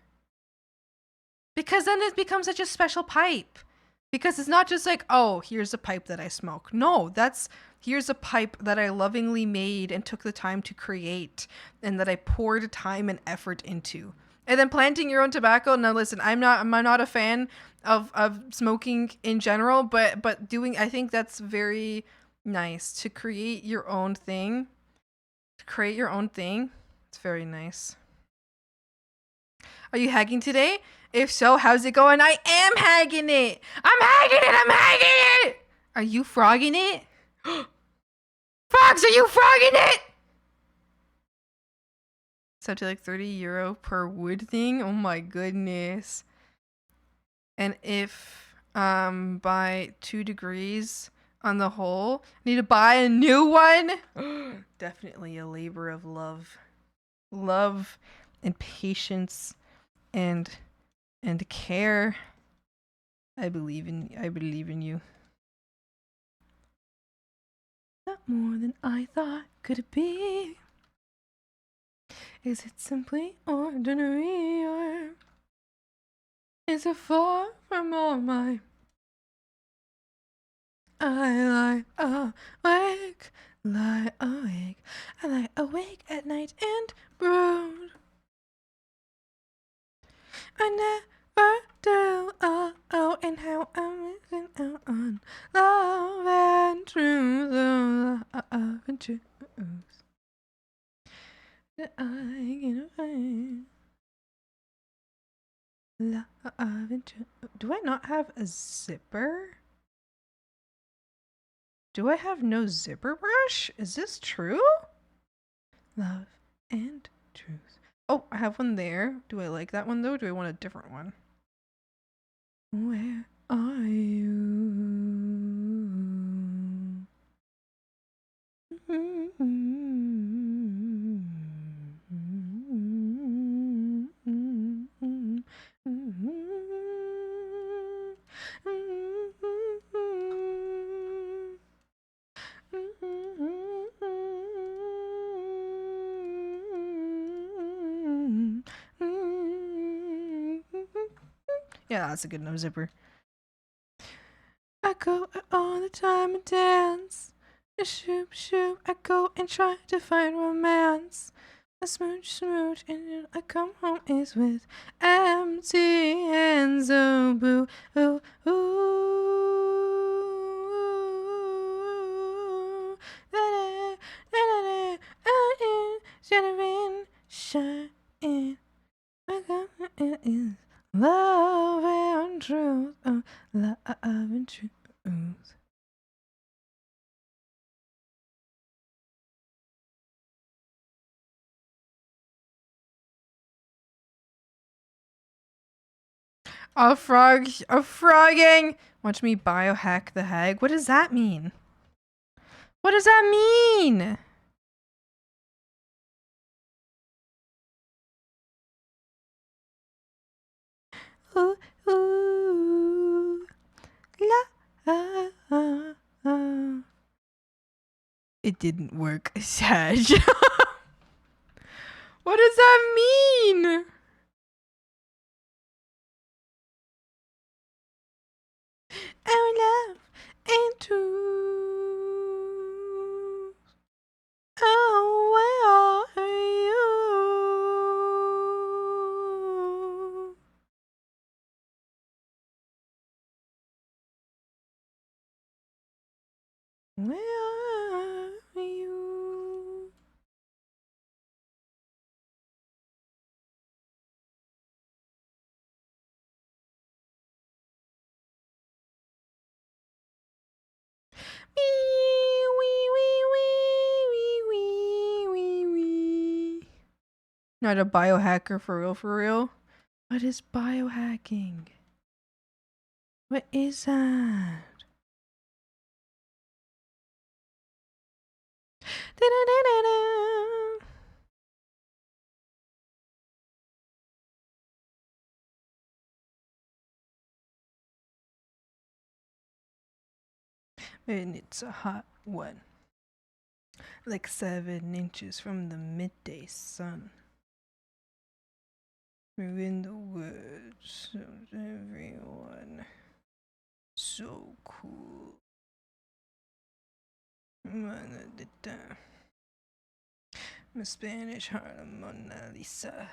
Because then it becomes such a special pipe. Because it's not just like, oh, here's a pipe that I smoke. No, here's a pipe that I lovingly made and took the time to create and that I poured time and effort into. And then planting your own tobacco. Now listen, I'm not a fan of smoking in general, but doing, I think that's very nice to create your own thing. It's very nice. Are you hagging today? If so, how's it going? I am hagging it. I'm hagging it. Are you frogging it? Frogs, are you frogging it? It's up to like €30 per wood thing. Oh my goodness. And if by 2 degrees on the whole. Need to buy a new one. Definitely a labor of love. Love and patience and care. I believe in you. Not more than I thought could it be. Is it simply ordinary, or is it far from all my I lie awake, I lie awake at night and brood. I never do, and how I'm missing out on love and truth, love and truth. That I can find love and truth. Do I not have a zipper? Do I have no zipper brush? Is this true? Love and truth. Oh, I have one there. Do I like that one though? Do I want a different one? Where are you? Yeah, that's a good enough zipper. I go all the time and dance. A shoop shoop, I go and try to find romance. A smooch smooch, and I come home is with empty hands. Oh boo, oh ooh, da da da da, shine, shine. I got it is love and truth, oh, love and truth. A frogging. Watch me biohack the HAG. What does that mean? What does that mean? Ooh, ooh, la, It didn't work, Sag. What does that mean? Our love and truth. Oh, where are you? Where are you? Not a biohacker for real, for real. What is biohacking? What is that? Da-da-da-da-da. And it's a hot one. Like 7 inches from the midday sun. We're in the woods of everyone. So cool. My Spanish Harlem Mona Lisa.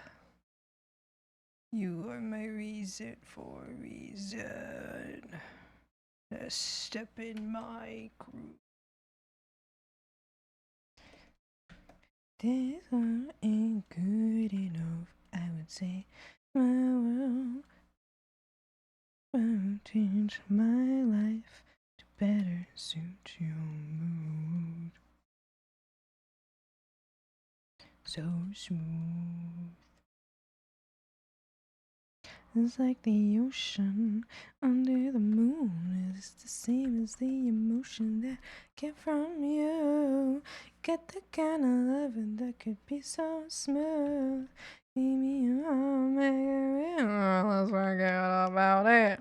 You are my reason for a reason. Step in my groove. This one ain't good enough, I would say. My world will change my life to better suit your mood. So smooth. It's like the ocean under the moon. It's the same as the emotion that I get from you. Get the kind of loving that could be so smooth. Give me a home, make it real. Let's forget about it.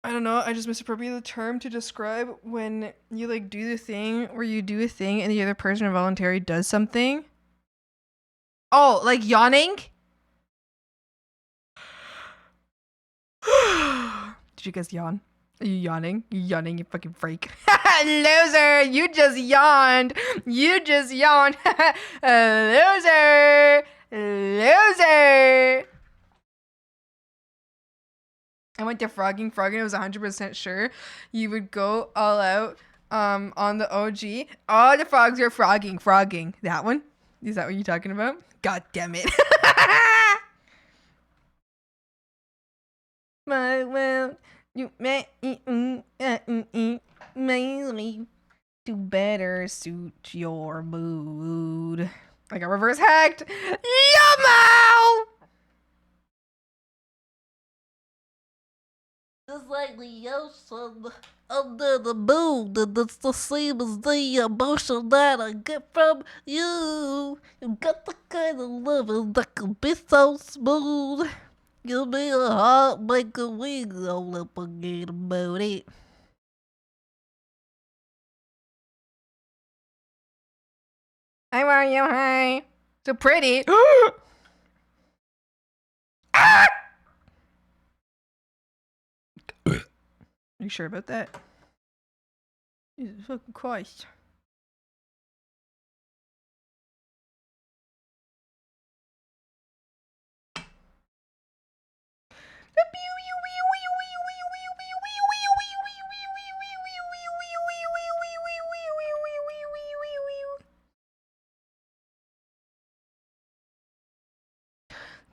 I don't know, I just misappropriated the term to describe when you like do the thing where you do a thing and the other person involuntarily does something. Oh, like yawning? Did you guys yawn? Are you yawning? You yawning, you fucking freak. Loser! You just yawned! You just yawned! Loser! Loser! I went to frogging. Frogging, I was 100% sure you would go all out on the OG. All the frogs are frogging. Frogging. That one? Is that what you're talking about? God damn it. My well, you may to better suit your mood. I got reverse hacked. Yummo! Just like the ocean under the moon, and it's the same as the emotion that I get from you. You got the kind of loving that can be so smooth. Give me a heart, make a wing, don't forget about it. I want you high. So pretty. Ah! Are you sure about that? Jesus fucking Christ.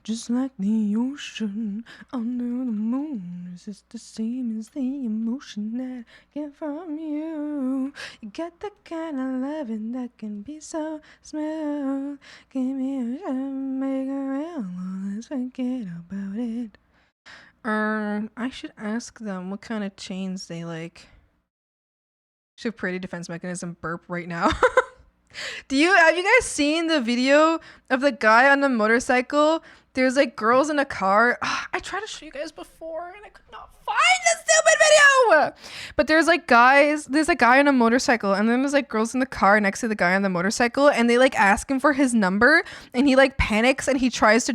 Just like the ocean under the moon, is this the same as the emotion that I get from you? You got the kind of loving that can be so smooth. Give me a shot, make it real, let's forget about it. I should ask them what kind of chains they like. Should pretty defense mechanism burp right now. Have you guys seen the video of the guy on the motorcycle? There's like girls in a car. I tried to show you guys before and I could not find the stupid video. But there's a guy on a motorcycle and then there's like girls in the car next to the guy on the motorcycle and they like ask him for his number and he like panics and he tries to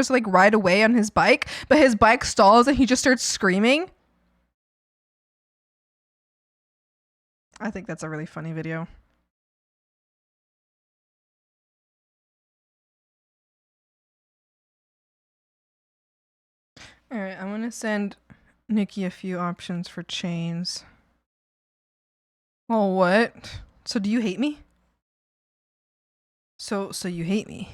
like ride away on his bike, but his bike stalls and he just starts screaming. I think that's a really funny video. Alright, I'm gonna send Nikki a few options for chains. Oh, what? So do you hate me? So you hate me?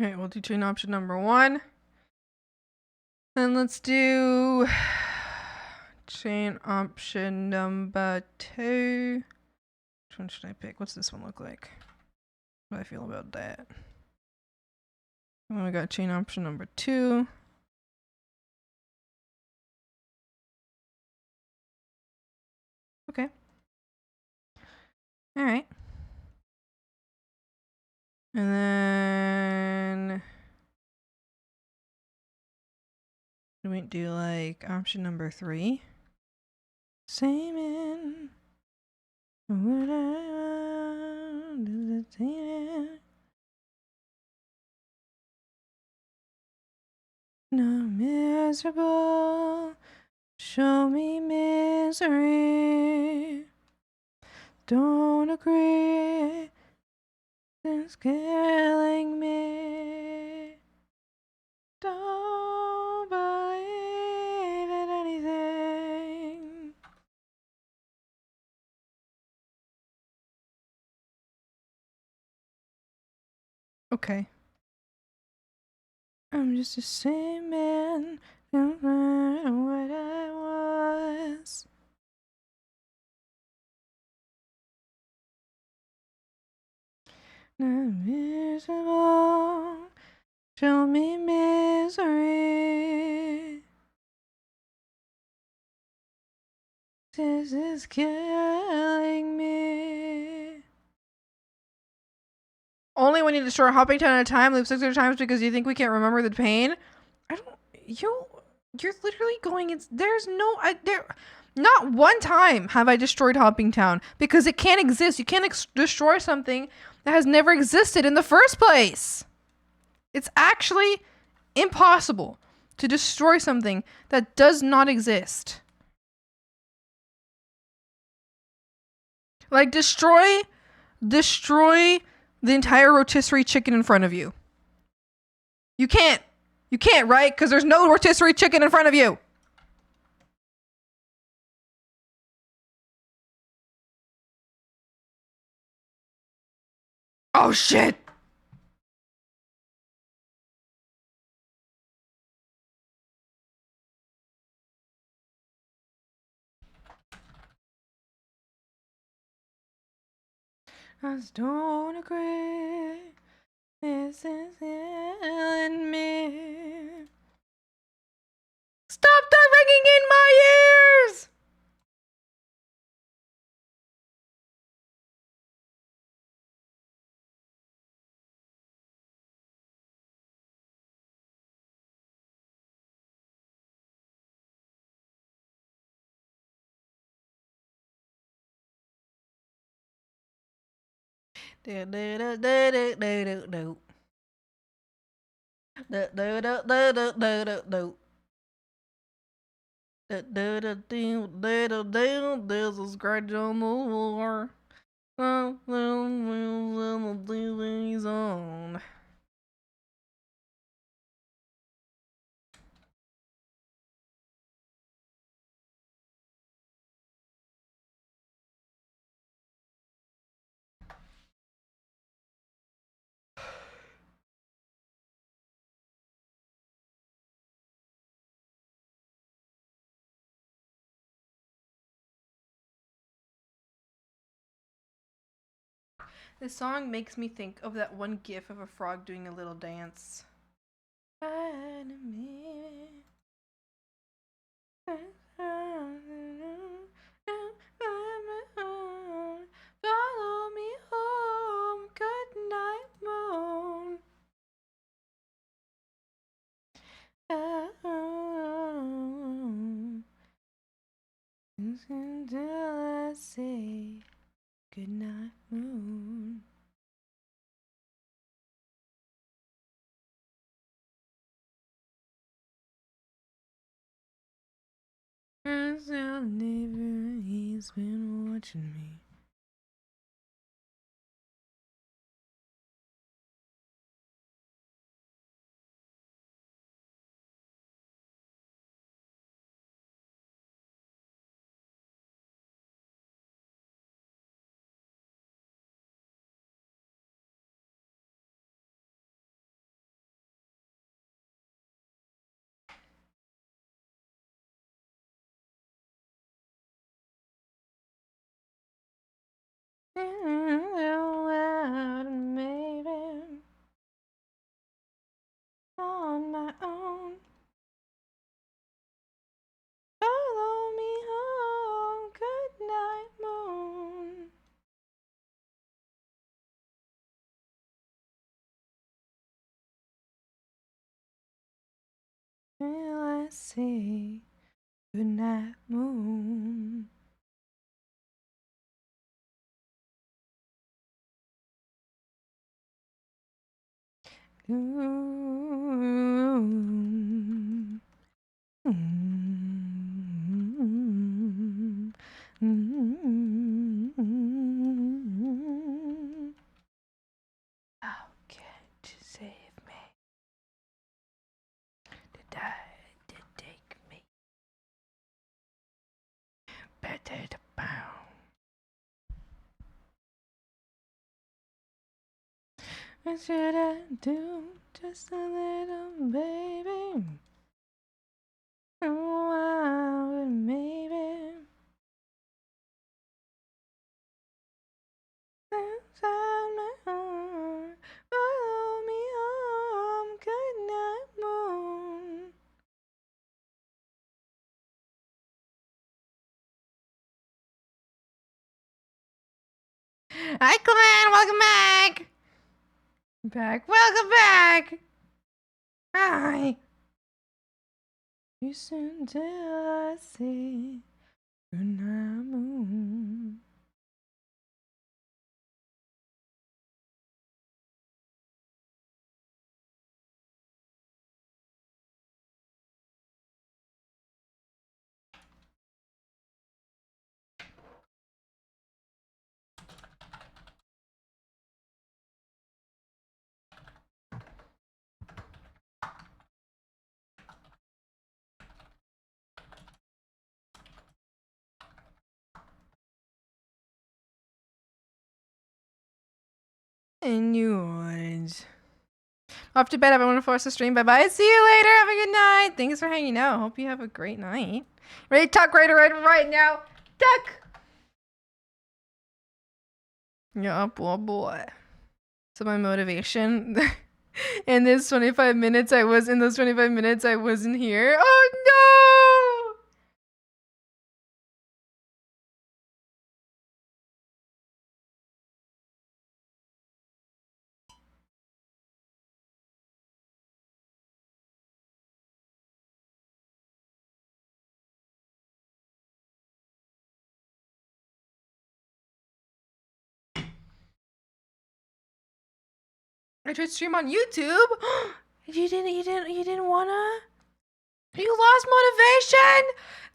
Alright, we'll do chain option number 1. And let's do chain option number 2. Which one should I pick? What's this one look like? What do I feel about that? And then we got chain option number 2. Okay. Alright. And then we do like option number 3. Same in what I want is the same. No miserable, show me misery. Don't agree, it's killing me. Don't believe in anything. Okay. I'm just a same man, no matter what I was. Not miserable, show me misery. This is killing me. Only when you destroy a hopping town at a time, loop 600 times because you think we can't remember the pain. I don't. You're literally going. There's no. Not one time have I destroyed Hopping Town because it can't exist. You can't destroy something that has never existed in the first place. It's actually impossible to destroy something that does not exist. Like destroy the entire rotisserie chicken in front of you. You can't, right? Because there's no rotisserie chicken in front of you. Oh shit. I just don't agree. This is killing me. Stop that ringing in my ears! Do do do do do do do. Do do do do do do do do. There's a scratch on the floor. The TV's on. This song makes me think of that one gif of a frog doing a little dance. Follow me home, good night, moon. Until I say good night, moon. As our neighbor, he's been watching me. Maybe on my own. Follow me home, good night, moon. Till I say good night, moon. How can't you save me? To die to take me. Better to bound. What should I do? Just a little baby. Oh, I would maybe. Inside my heart, follow me home, good night, moon. Hi, Clan, welcome back. Welcome back. Hi. You soon till I see good night, moon. In yours. Off to bed. I want to force the stream. Bye bye. See you later. Have a good night. Thanks for hanging out. Hope you have a great night. Ready to talk right now. Duck. Yeah, boy. So my motivation in those 25 minutes I wasn't here. Oh no! I tried to stream on YouTube. You didn't wanna? You lost motivation?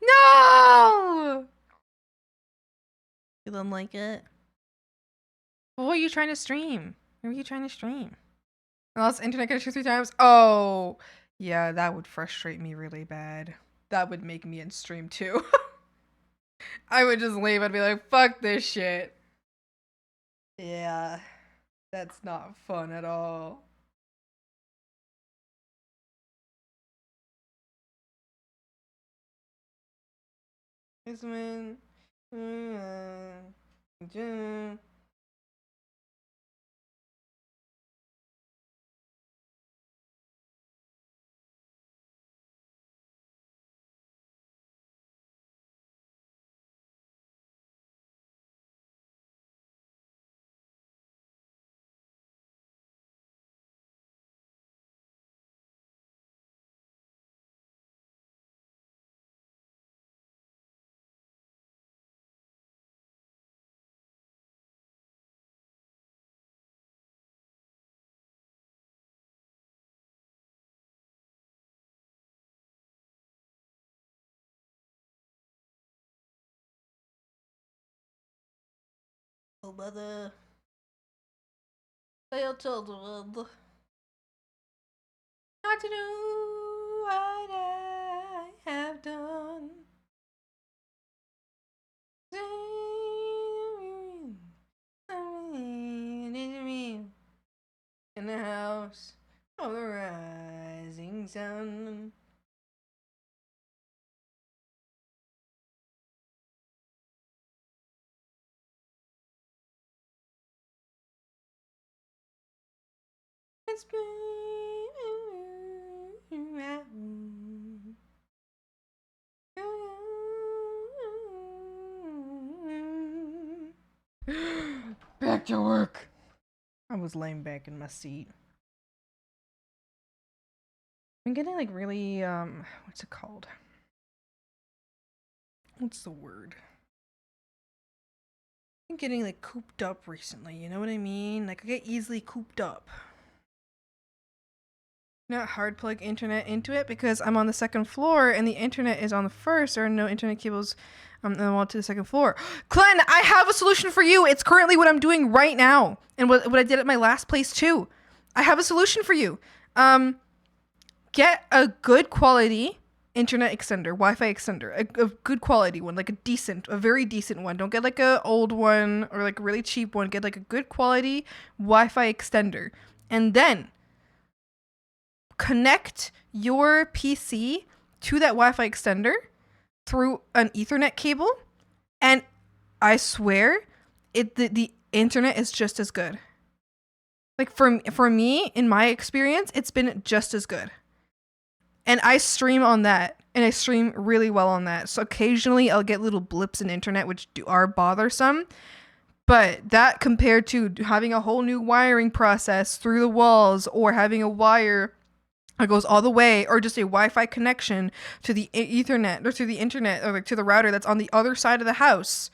No! You don't like it? What were you trying to stream? What were you trying to stream? I lost internet connection 3 times? Oh, yeah, that would frustrate me really bad. That would make me in stream too. I would just leave. I'd be like, fuck this shit. Yeah, that's not fun at all. This one. Oh, mother. Tell children. Not to do what I have done. In the house of the rising sun. It's been back to work. I was laying back in my seat. I'm getting like really what's it called? What's the word? I'm getting like cooped up recently, you know what I mean? Like I get easily cooped up. Not hard plug internet into it because I'm on the second floor and the internet is on the first. There are no internet cables on the wall to the second floor. Glenn, I have a solution for you. It's currently what I'm doing right now. And what I did at my last place too. I have a solution for you. Get a good quality internet extender, Wi-Fi extender, a good quality one, like a very decent one. Don't get like a old one or like a really cheap one. Get like a good quality Wi-Fi extender and then connect your PC to that Wi-Fi extender through an Ethernet cable, and I swear the internet is just as good. Like for me, in my experience, it's been just as good. And I stream on that, and I stream really well on that. So occasionally I'll get little blips in internet which are bothersome. But that compared to having a whole new wiring process through the walls, or having a wire that goes all the way, or just a Wi-Fi connection to the Ethernet or to the internet, or like to the router that's on the other side of the house,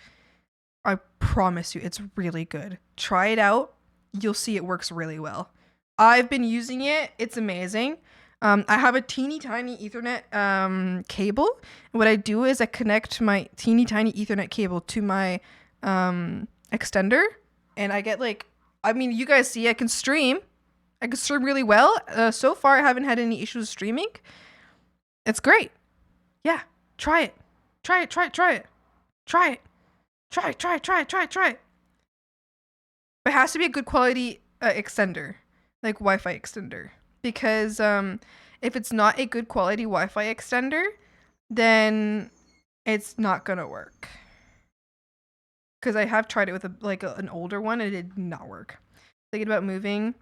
I promise you it's really good. Try it out. You'll see it works really well. I've been using it. It's amazing. I have a teeny tiny Ethernet cable. What I do is I connect my teeny tiny Ethernet cable to my extender, and I get you guys see I can stream. I can stream really well. So far I haven't had any issues streaming. It's great. Yeah, try it. Try it. Try it. It has to be a good quality extender, like Wi-Fi extender, because if it's not a good quality Wi-Fi extender, then it's not gonna work. Because I have tried it with an older one, and it did not work. Thinking about moving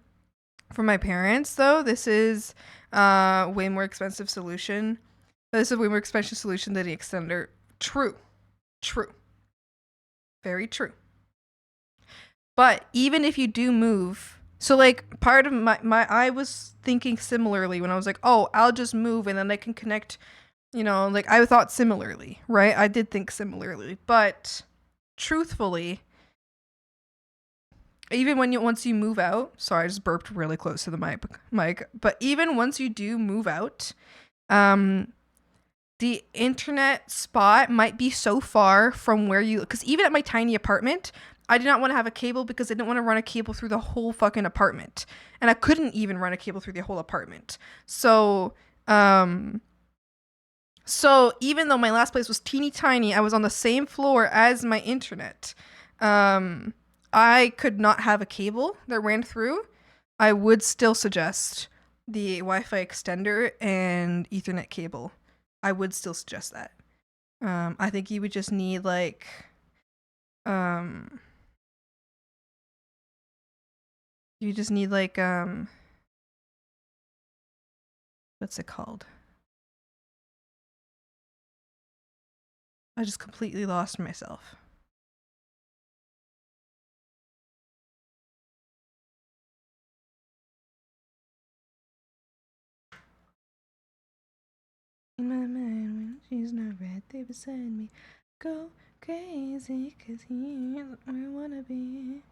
for my parents, though, this is way more expensive solution. This is a way more expensive solution than the extender. True. Very true. But even if you do move, so part of my I was thinking similarly when I was like, oh, I'll just move and then I can connect, I thought similarly, right? I did think similarly, but truthfully, even once you move out, sorry, I just burped really close to the mic, but even once you do move out, the internet spot might be so far from where because even at my tiny apartment, I did not want to have a cable because I didn't want to run a cable through the whole fucking apartment. And I couldn't even run a cable through the whole apartment. So even though my last place was teeny tiny, I was on the same floor as my internet. I could not have a cable that ran through. I would still suggest the Wi-Fi extender and Ethernet cable. I would still suggest that. I think you would just need what's it called? I just completely lost myself. In my mind, when she's not right there beside me, go crazy, 'cause here's where I wanna be.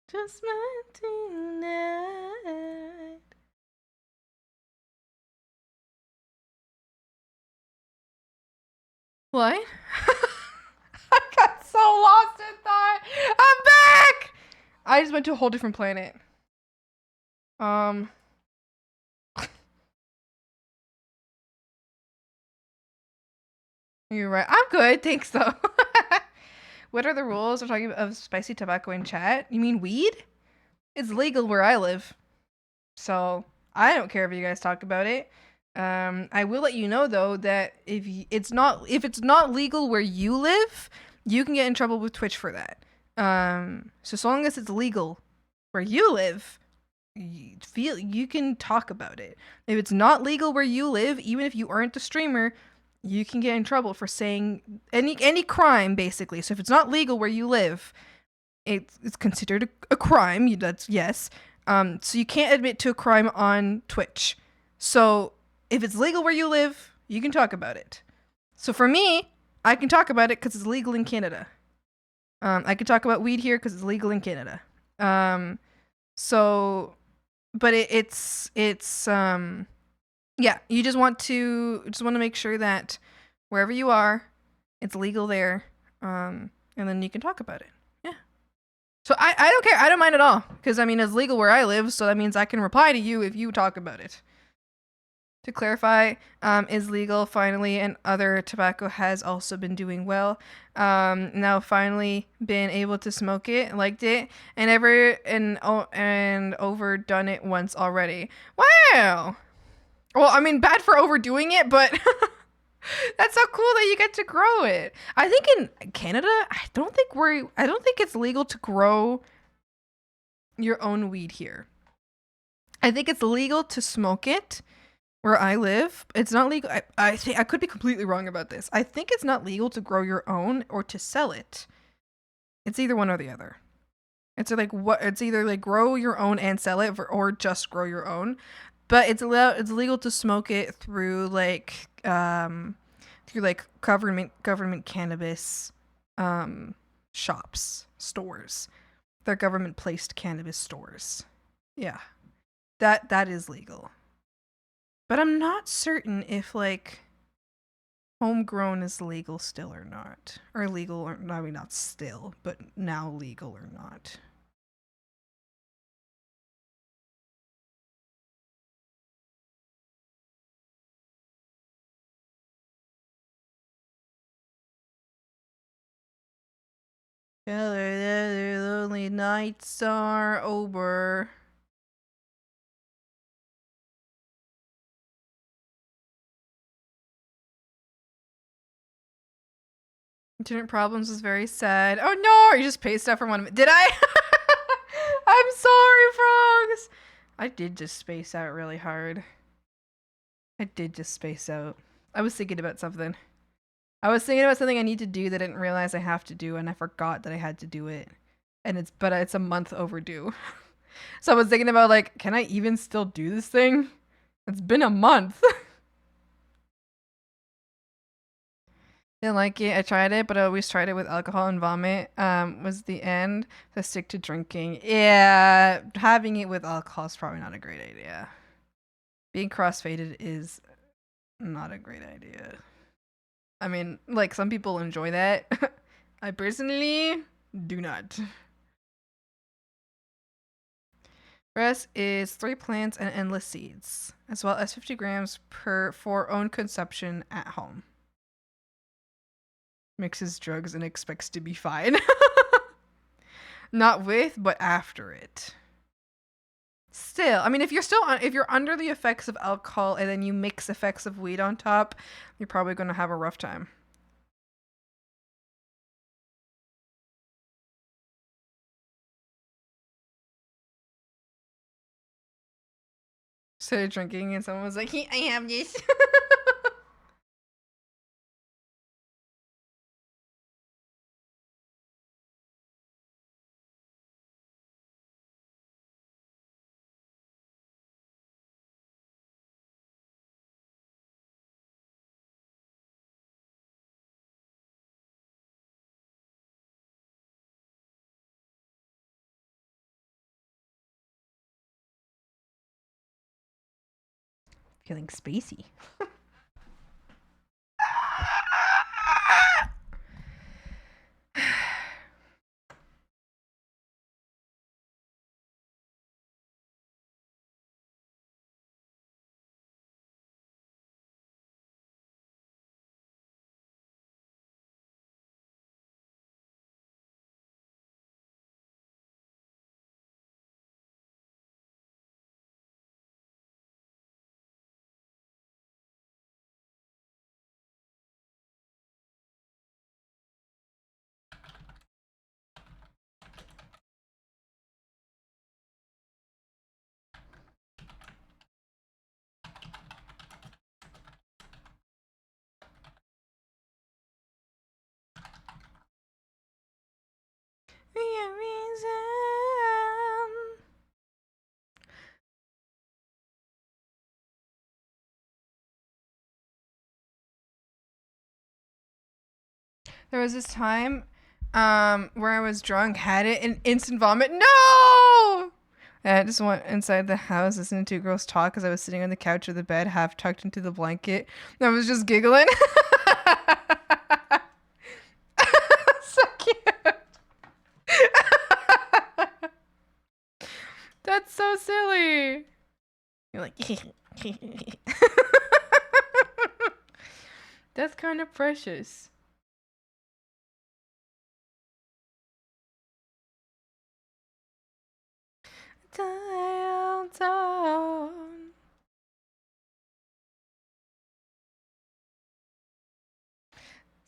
Just my tonight. What? I got so lost in thought. I'm back! I just went to a whole different planet. You're right. I'm good. Thanks, though. What are the rules of talking of spicy tobacco in chat? You mean weed? It's legal where I live. So I don't care if you guys talk about it. I will let you know though that if it's not legal where you live, you can get in trouble with Twitch for that. So long as it's legal where you live, you can talk about it. If it's not legal where you live, even if you aren't a streamer, you can get in trouble for saying any crime, basically. So if it's not legal where you live, it's considered a crime. That's yes. So you can't admit to a crime on Twitch. So if it's legal where you live, you can talk about it. So for me, I can talk about it because it's legal in Canada. I can talk about weed here because it's legal in Canada. So, but yeah, you just want to make sure that wherever you are, it's legal there, and then you can talk about it. Yeah. So I don't care. I don't mind at all, because I mean it's legal where I live, so that means I can reply to you if you talk about it. To clarify, is legal finally, and other tobacco has also been doing well. Now finally been able to smoke it, liked it, and overdone it once already. Wow. Well, I mean, bad for overdoing it, but that's so cool that you get to grow it. I think in Canada, I don't think it's legal to grow your own weed here. I think it's legal to smoke it where I live. It's not legal. I think I could be completely wrong about this. I think it's not legal to grow your own or to sell it. It's either one or the other. It's either like grow your own and sell it, or just grow your own. But it's legal to smoke it through government cannabis shops, stores. They're government placed cannabis stores. Yeah. That is legal. But I'm not certain if like homegrown is legal still or not. Or legal, or I mean not still, but now legal or not. The lonely nights are over. Internet problems was very sad. Oh no, you just paid stuff for 1 minute. Did I? I'm sorry, frogs. I did just space out really hard. I did just space out. I was thinking about something. I need to do that I didn't realize I have to do, and I forgot that I had to do it. And it's a month overdue. So I was thinking about like, can I even still do this thing? It's been a month. Didn't like it. I tried it, but I always tried it with alcohol and vomit. Was the end. So stick to drinking. Yeah, having it with alcohol is probably not a great idea. Being crossfaded is not a great idea. I mean, like some people enjoy that. I personally do not. Rest is 3 plants and endless seeds, as well as 50 grams for own consumption at home. Mixes drugs and expects to be fine. Not with, but after it. Still, I mean, if you're under the effects of alcohol and then you mix effects of weed on top, you're probably going to have a rough time. Started drinking and someone was like, I have this. Feeling spacey. There was this time where I was drunk, had it, and instant vomit. No! And I just went inside the house listening to girls talk because I was sitting on the couch of the bed, half tucked into the blanket. And I was just giggling. So cute. That's so silly. You're like, that's kind of precious. Downtown.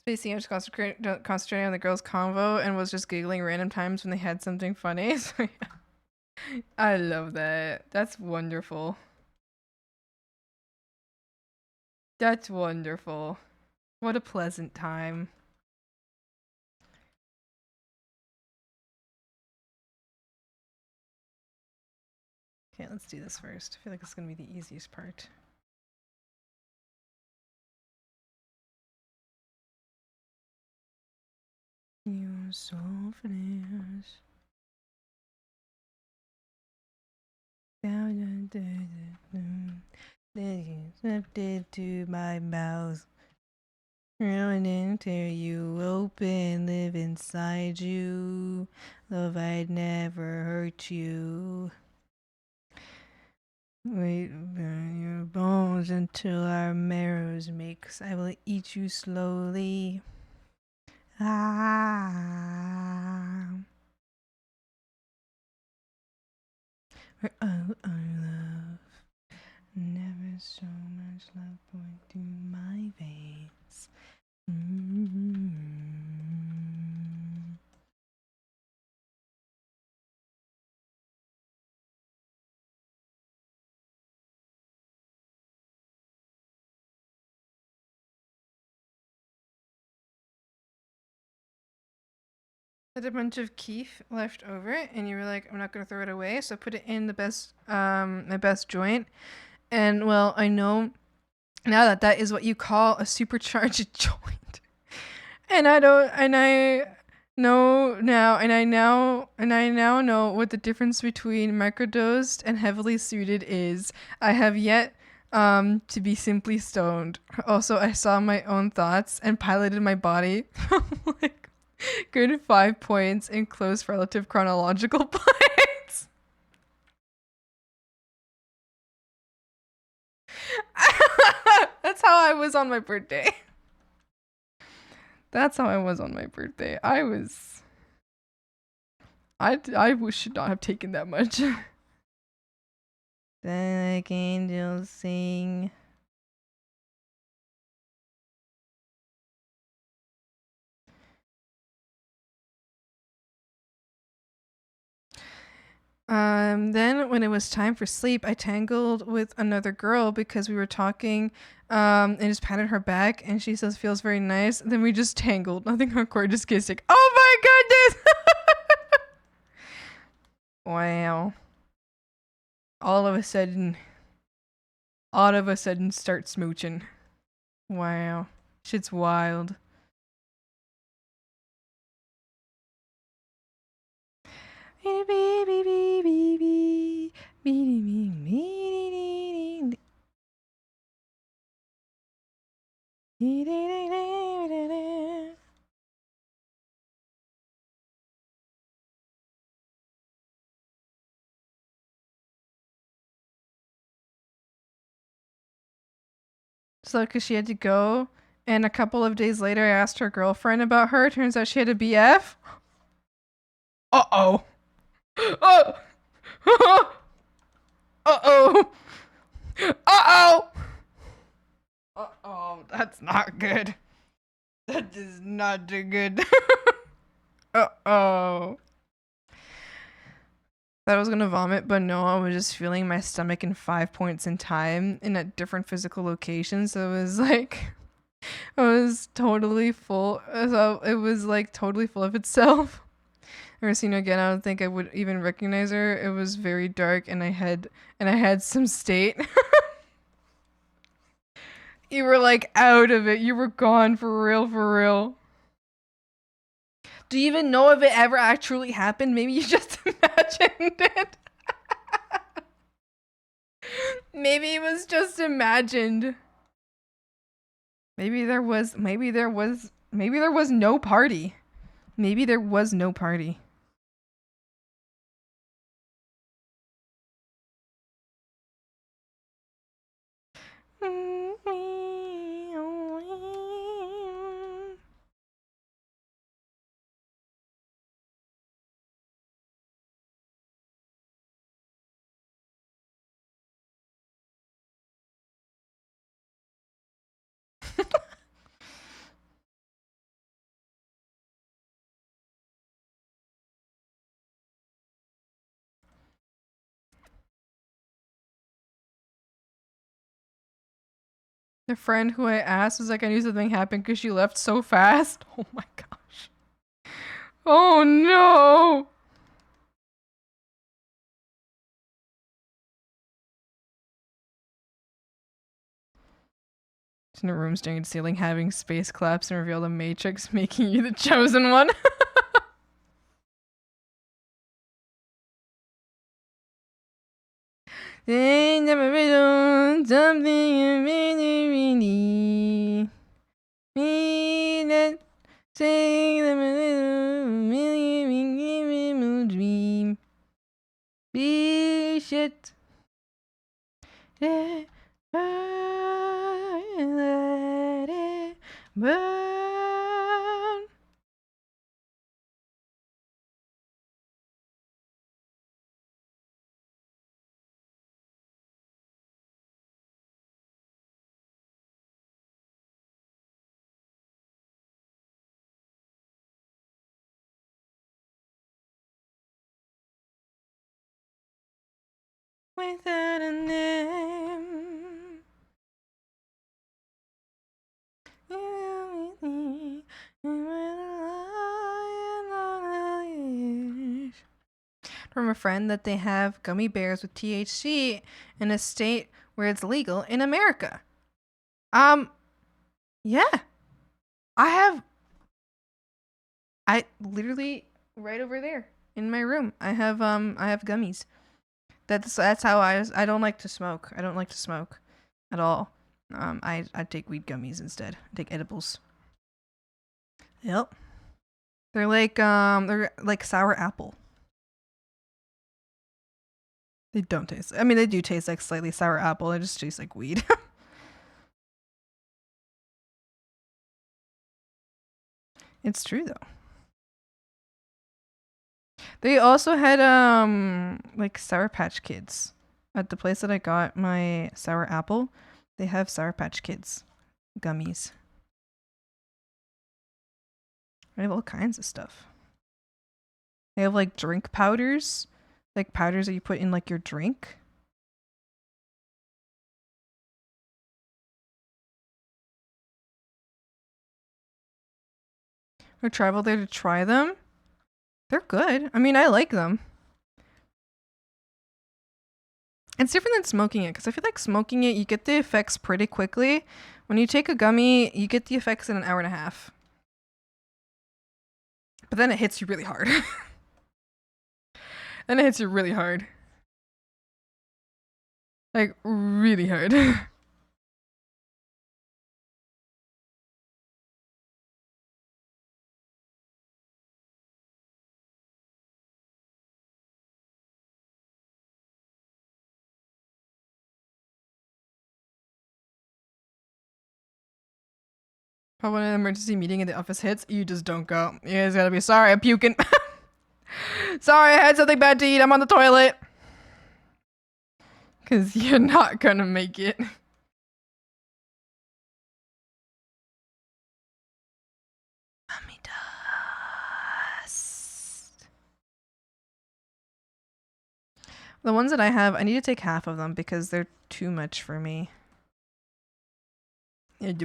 Basically, I was concentrating on the girls' convo and was just giggling random times when they had something funny. So yeah. I love that. That's wonderful. That's wonderful. What a pleasant time. Okay, let's do this first. I feel like it's gonna be the easiest part. You're so finished. Accepted to my mouth. Running till you open, live inside you. Love, I'd never hurt you. Wait, burn your bones until our marrows makes. I will eat you slowly. Ah. For all our love. Never so much love pouring through my veins. I had a bunch of keef left over, and you were like, "I'm not gonna throw it away," so I put it in the best, my best joint. And well, I know now that that is what you call a supercharged joint, and I know now, and I now know what the difference between microdosed and heavily suited is. I have yet to be simply stoned. Also, I saw my own thoughts and piloted my body like good 5 points in close relative chronological points. That's how I was on my birthday. That's how I was on my birthday. I should not have taken that much. Like angels sing. Then when it was time for sleep, I tangled with another girl because we were talking, and just patted her back, and she says feels very nice. Then we just tangled. Nothing hardcore, just kissing. Oh my goodness! Wow. All of a sudden start smooching. Wow. Shit's wild. So, because she had to go, and a couple of days later, I asked her girlfriend about her. Turns out she had a BF. Uh-oh. Oh. Uh-oh. Uh-oh. Uh-oh. That's not good. That is not good. Uh-oh. Thought I was gonna vomit, but no, I was just feeling my stomach in 5 points in time in a different physical location. So it was like, I was totally full. So it was like totally full of itself. Never seen her again. I don't think I would even recognize her. It was very dark, and I had some state. You were like out of it. You were gone for real, for real. Do you even know if it ever actually happened? Maybe you just imagined it. Maybe it was just imagined. Maybe there was no party. Maybe there was no party. The friend who I asked was like, I knew something happened because she left so fast. Oh my gosh. Oh no. It's in a room staring at the ceiling, having space collapse and reveal the matrix, making you the chosen one. They never read something you really need. Mean it, take them a little million dream. Be shit. Let it burn. Without a name. From a friend that they have gummy bears with THC in a state where it's legal in America. Yeah. I literally right over there in my room. I have gummies. That's how I don't like to smoke. I don't like to smoke at all. I take weed gummies instead. I take edibles. Yep. They're like sour apple. They don't taste. I mean, they do taste like slightly sour apple. They just taste like weed. It's true though. They also had like Sour Patch Kids at the place that I got my sour apple. They have Sour Patch Kids gummies. They have all kinds of stuff. They have like drink powders, like powders that you put in like your drink. I traveled there to try them. They're good. I mean, I like them. It's different than smoking it, because I feel like smoking it, you get the effects pretty quickly. When you take a gummy, you get the effects in an hour and a half. But then it hits you really hard. Then it hits you really hard. Like, really hard. But when an emergency meeting in the office hits, you just don't go. You just gotta be sorry, I'm puking. Sorry, I had something bad to eat. I'm on the toilet. Because you're not gonna make it. Mummy dust. The ones that I have, I need to take half of them because they're too much for me. It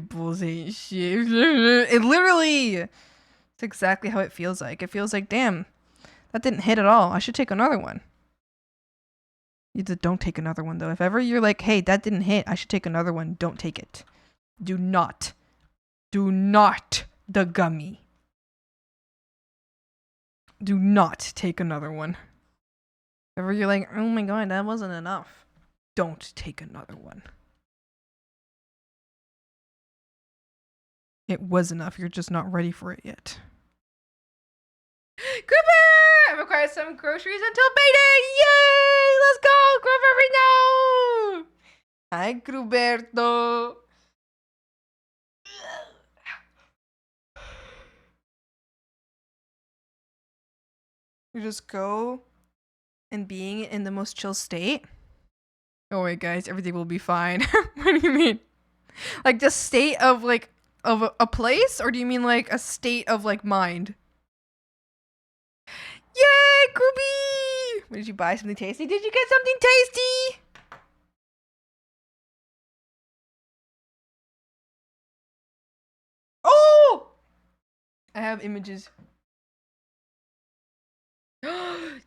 literally, it's exactly how it feels like. It feels like, damn, that didn't hit at all. I should take another one. You just don't take another one though. If ever you're like, hey, that didn't hit, I should take another one. Don't take it. Do not the gummy. Do not take another one. If ever you're like, oh my god, that wasn't enough. Don't take another one. It was enough. You're just not ready for it yet. Grouper! I've acquired some groceries until payday! Yay! Let's go! Grouper, no! Hi, Gruberto. You just go and being in the most chill state. Oh wait, guys, everything will be fine. What do you mean? Like the state of like of a place, or do you mean like a state of like mind? Yay, Groovy! What did you buy? Something tasty? Did you get something tasty? Oh! I have images.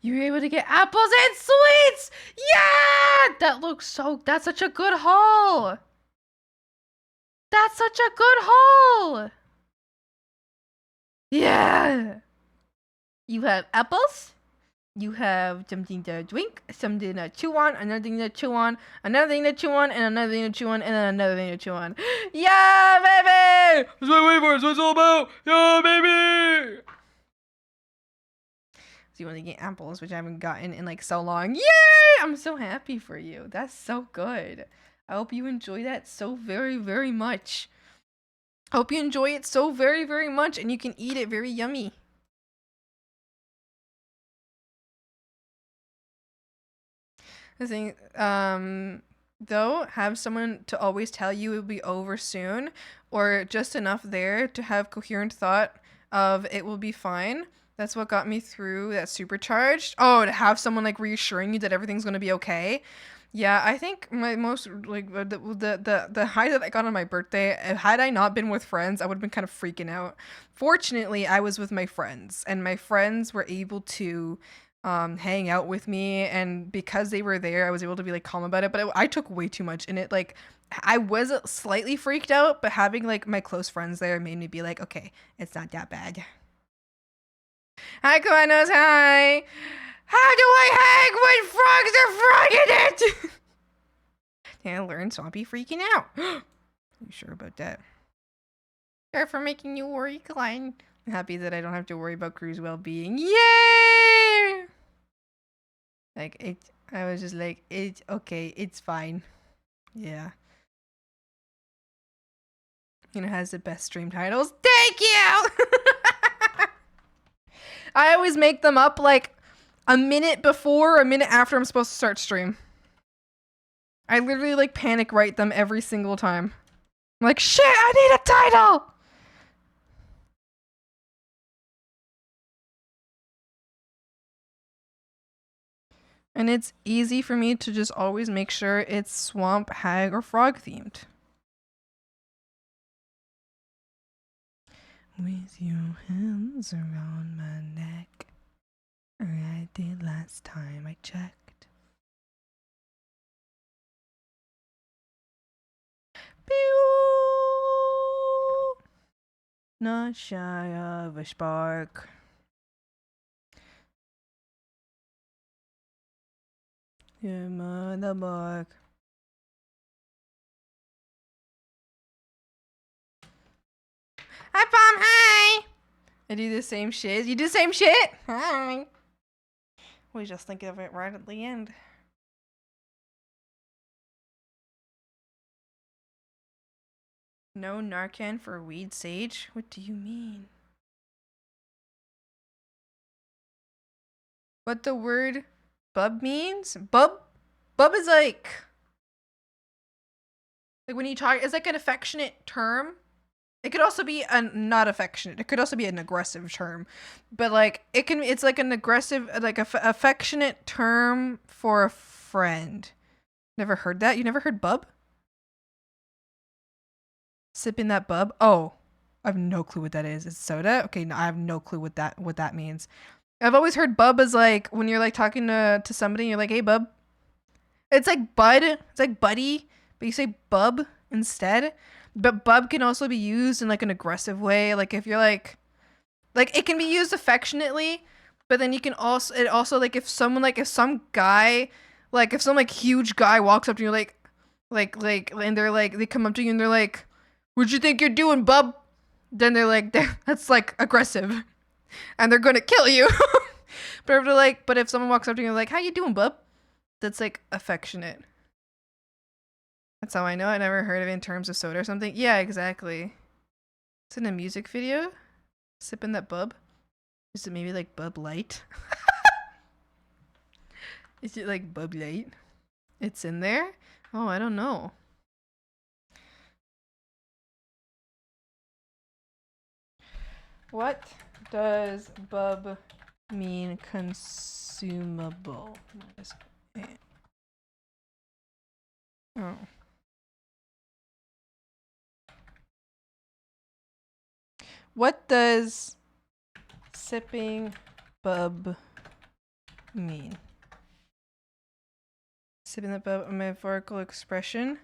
You were able to get apples and sweets! Yeah! That looks so... That's such a good haul! That's such a good haul! Yeah! You have apples. You have something to drink, something to chew on, another thing to chew on, another thing to chew on, and another thing to chew on, and then another thing to chew on. Yeah, baby! That's what I'm waiting for. That's what it's all about. Yeah, baby! So you want to get apples, which I haven't gotten in like so long. Yay! I'm so happy for you. That's so good. I hope you enjoy that so very, very much. I hope you enjoy it so very, very much, and you can eat it very yummy. The thing, though, have someone to always tell you it'll be over soon, or just enough there to have coherent thought of it will be fine. That's what got me through that supercharged. Oh, to have someone like reassuring you that everything's gonna be okay. Yeah, I think my most like the high that I got on my birthday, had I not been with friends, I would have been kind of freaking out. Fortunately, I was with my friends, and my friends were able to hang out with me, and because they were there, I was able to be like calm about it. But I took way too much, and it like I was slightly freaked out, but having like my close friends there made me be like, okay, it's not that bad. Hi, Koanos, hi! How do I hang when frogs are frogging it? Can I learn Swampy freaking out? Are you sure about that? Sorry for making you worry, Klein. I'm happy that I don't have to worry about crew's well-being. Yay! Like, I was just like, it's okay, it's fine. Yeah. You know, has the best stream titles. Thank you! I always make them up like a minute before, a minute after I'm supposed to start stream. I literally like panic write them every single time. I'm like, shit, I need a title! And it's easy for me to just always make sure it's swamp, hag, or frog themed. With your hands around my neck, I did last time I checked. Pew! Not shy of a spark. Your mother bark. Hi, Pom. Hi. I do the same shit. You do the same shit? Hi. We just think of it right at the end. No Narcan for weed sage? What do you mean? What the word bub means? Bub is like when you talk, it's like an affectionate term. It could also be a not affectionate. It could also be an aggressive term, but like it's like an aggressive, like affectionate term for a friend. Never heard that? You never heard bub? Sipping that bub? Oh, I have no clue what that is. It's soda? Okay, no, I have no clue what that means. I've always heard bub as like when you're like talking to somebody and you're like, hey bub. It's like bud. It's like buddy, but you say bub instead. But bub can also be used in like an aggressive way. Like if you're like it can be used affectionately, but then you can also like if some guy Like if some like huge guy walks up to you and they're like they come up to you and they're like, "What you think you're doing, bub?" Then they're like, that's like aggressive, and they're gonna kill you. But if they're like, but if someone walks up to you and like, "How you doing, bub?" That's like affectionate. That's how I know. I never heard of it in terms of soda or something. Yeah, exactly. It's in a music video. Sipping that bub. Is it maybe like Bub Light? Is it like Bub Light? It's in there? Oh, I don't know. What does bub mean consumable? Oh. What does sipping bub mean? Sipping that bub, a metaphorical expression.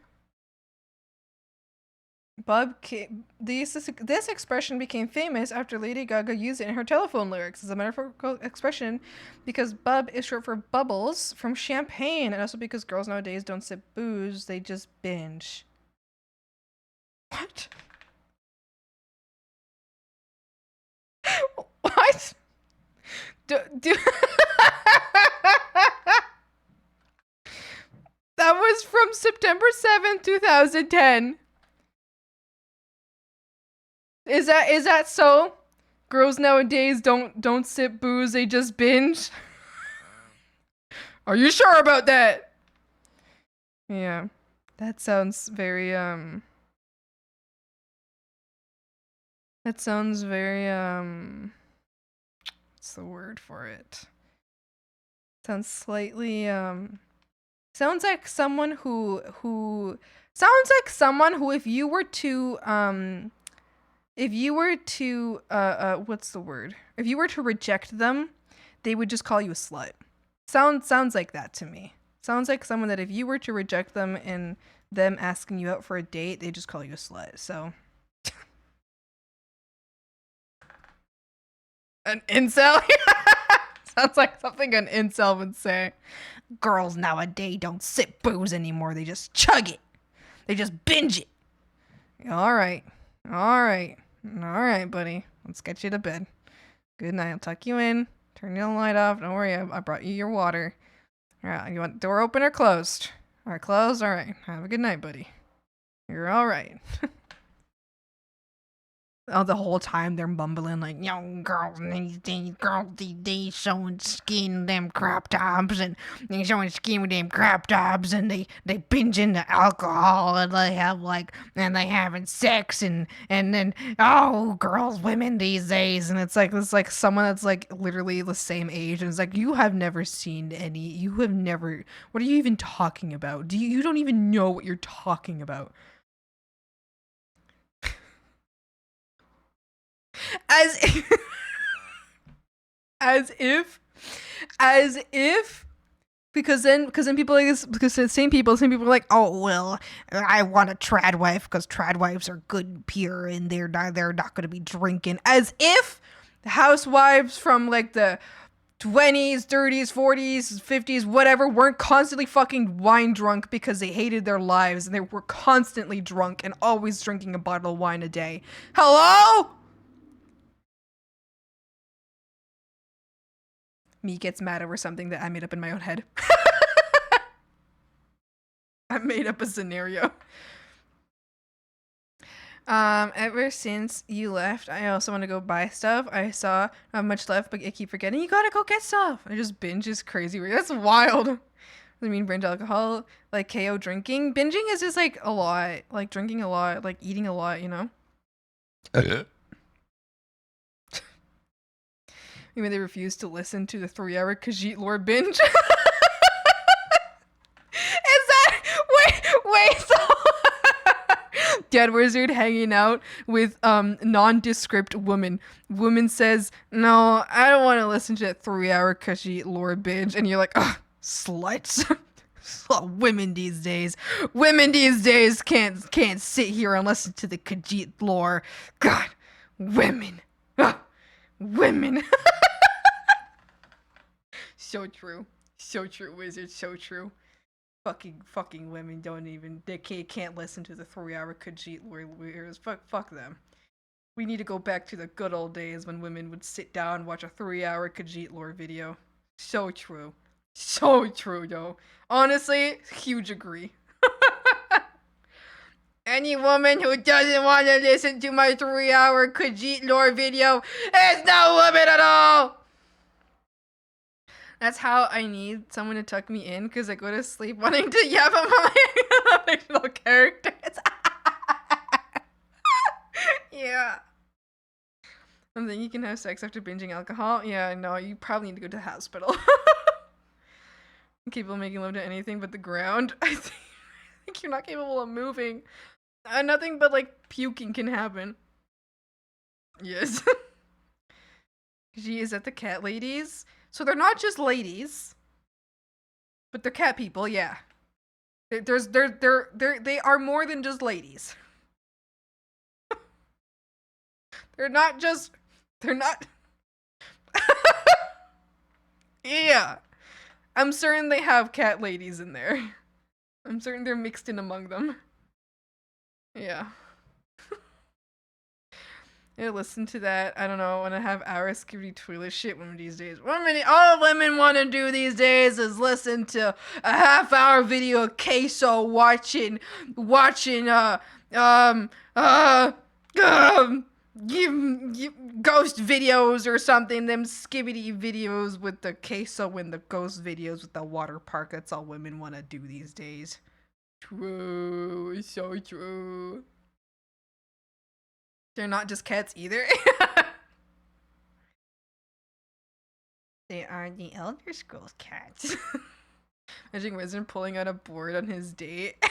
This expression became famous after Lady Gaga used it in her telephone lyrics as a metaphorical expression because bub is short for bubbles from champagne, and also because girls nowadays don't sip booze, they just binge. What? What? That was from September 7th, 2010. Is that so? Girls nowadays don't sip booze, they just binge? Are you sure about that? Yeah. That sounds very what's the word for it? Sounds slightly sounds like someone who if you were to what's the word? If you were to reject them, they would just call you a slut. Sounds like that to me. Sounds like someone that if you were to reject them and them asking you out for a date, they just call you a slut. So an incel? Sounds like something an incel would say. Girls nowadays don't sip booze anymore. They just chug it. They just binge it. All right, buddy. Let's get you to bed. Good night. I'll tuck you in. Turn the light off. Don't worry. I brought you your water. All right. You want the door open or closed? All right, closed. All right. Have a good night, buddy. You're all right. Oh, the whole time they're mumbling like, young girls these days showing skin them crop tops and they showing skin with them crop tops and they binge into alcohol and they have like and they having sex and then women these days, and it's like someone that's like literally the same age and it's like, you have never what are you even talking about? You don't even know what you're talking about. As if because then people like this, because the same people are like, oh well, I want a trad wife because trad wives are good and pure and they're not going to be drinking. As if housewives from like the 20s, 30s, 40s, 50s, whatever, weren't constantly fucking wine drunk because they hated their lives and they were constantly drunk and always drinking a bottle of wine a day. Hello? Me gets mad over something that I made up in my own head. I made up a scenario. Ever since you left, I also want to go buy stuff. I saw not much left, but I keep forgetting. You gotta go get stuff. I just binge is crazy. That's wild. I mean, binge alcohol, like KO drinking. Binging is just like a lot, like drinking a lot, like eating a lot, you know? Maybe they refuse to listen to the 3-hour Khajiit lore binge. Is that wait so Dead Wizard hanging out with nondescript woman. Woman says, no, I don't want to listen to that 3-hour Khajiit lore binge, and you're like, ugh, sluts. Women these days can't sit here and listen to the Khajiit lore. God, women. Ugh. Women. So true. So true, Wizard. So true. Fucking women don't even, they can't listen to the 3-hour Khajiit lore videos. Fuck them. We need to go back to the good old days when women would sit down and watch a 3-hour Khajiit lore video. So true. So true, though. Honestly, huge agree. Any woman who doesn't want to listen to my 3-hour Khajiit lore video is no woman at all! That's how I need someone to tuck me in, because I go to sleep wanting to yap at my fictional characters. Yeah. And then you can have sex after binging alcohol. Yeah, no, you probably need to go to the hospital. Capable of making love to anything but the ground. I think you're not capable of moving. Nothing but like puking can happen. Yes. She is at the cat ladies. So they're not just ladies, but they're cat people. Yeah. They are more than just ladies. They're not. Yeah. I'm certain they have cat ladies in there. I'm certain they're mixed in among them. Yeah. Yeah, listen to that. I don't know. When I have hours skipping toilet shit women these days. All women want to do these days is listen to a half-hour video of queso watching ghost videos or something. Them skibbity videos with the queso and the ghost videos with the water park. That's all women want to do these days. True. So true. They're not just cats either. They are the Elder Scrolls cats. Imagine Wizard pulling out a board on his date.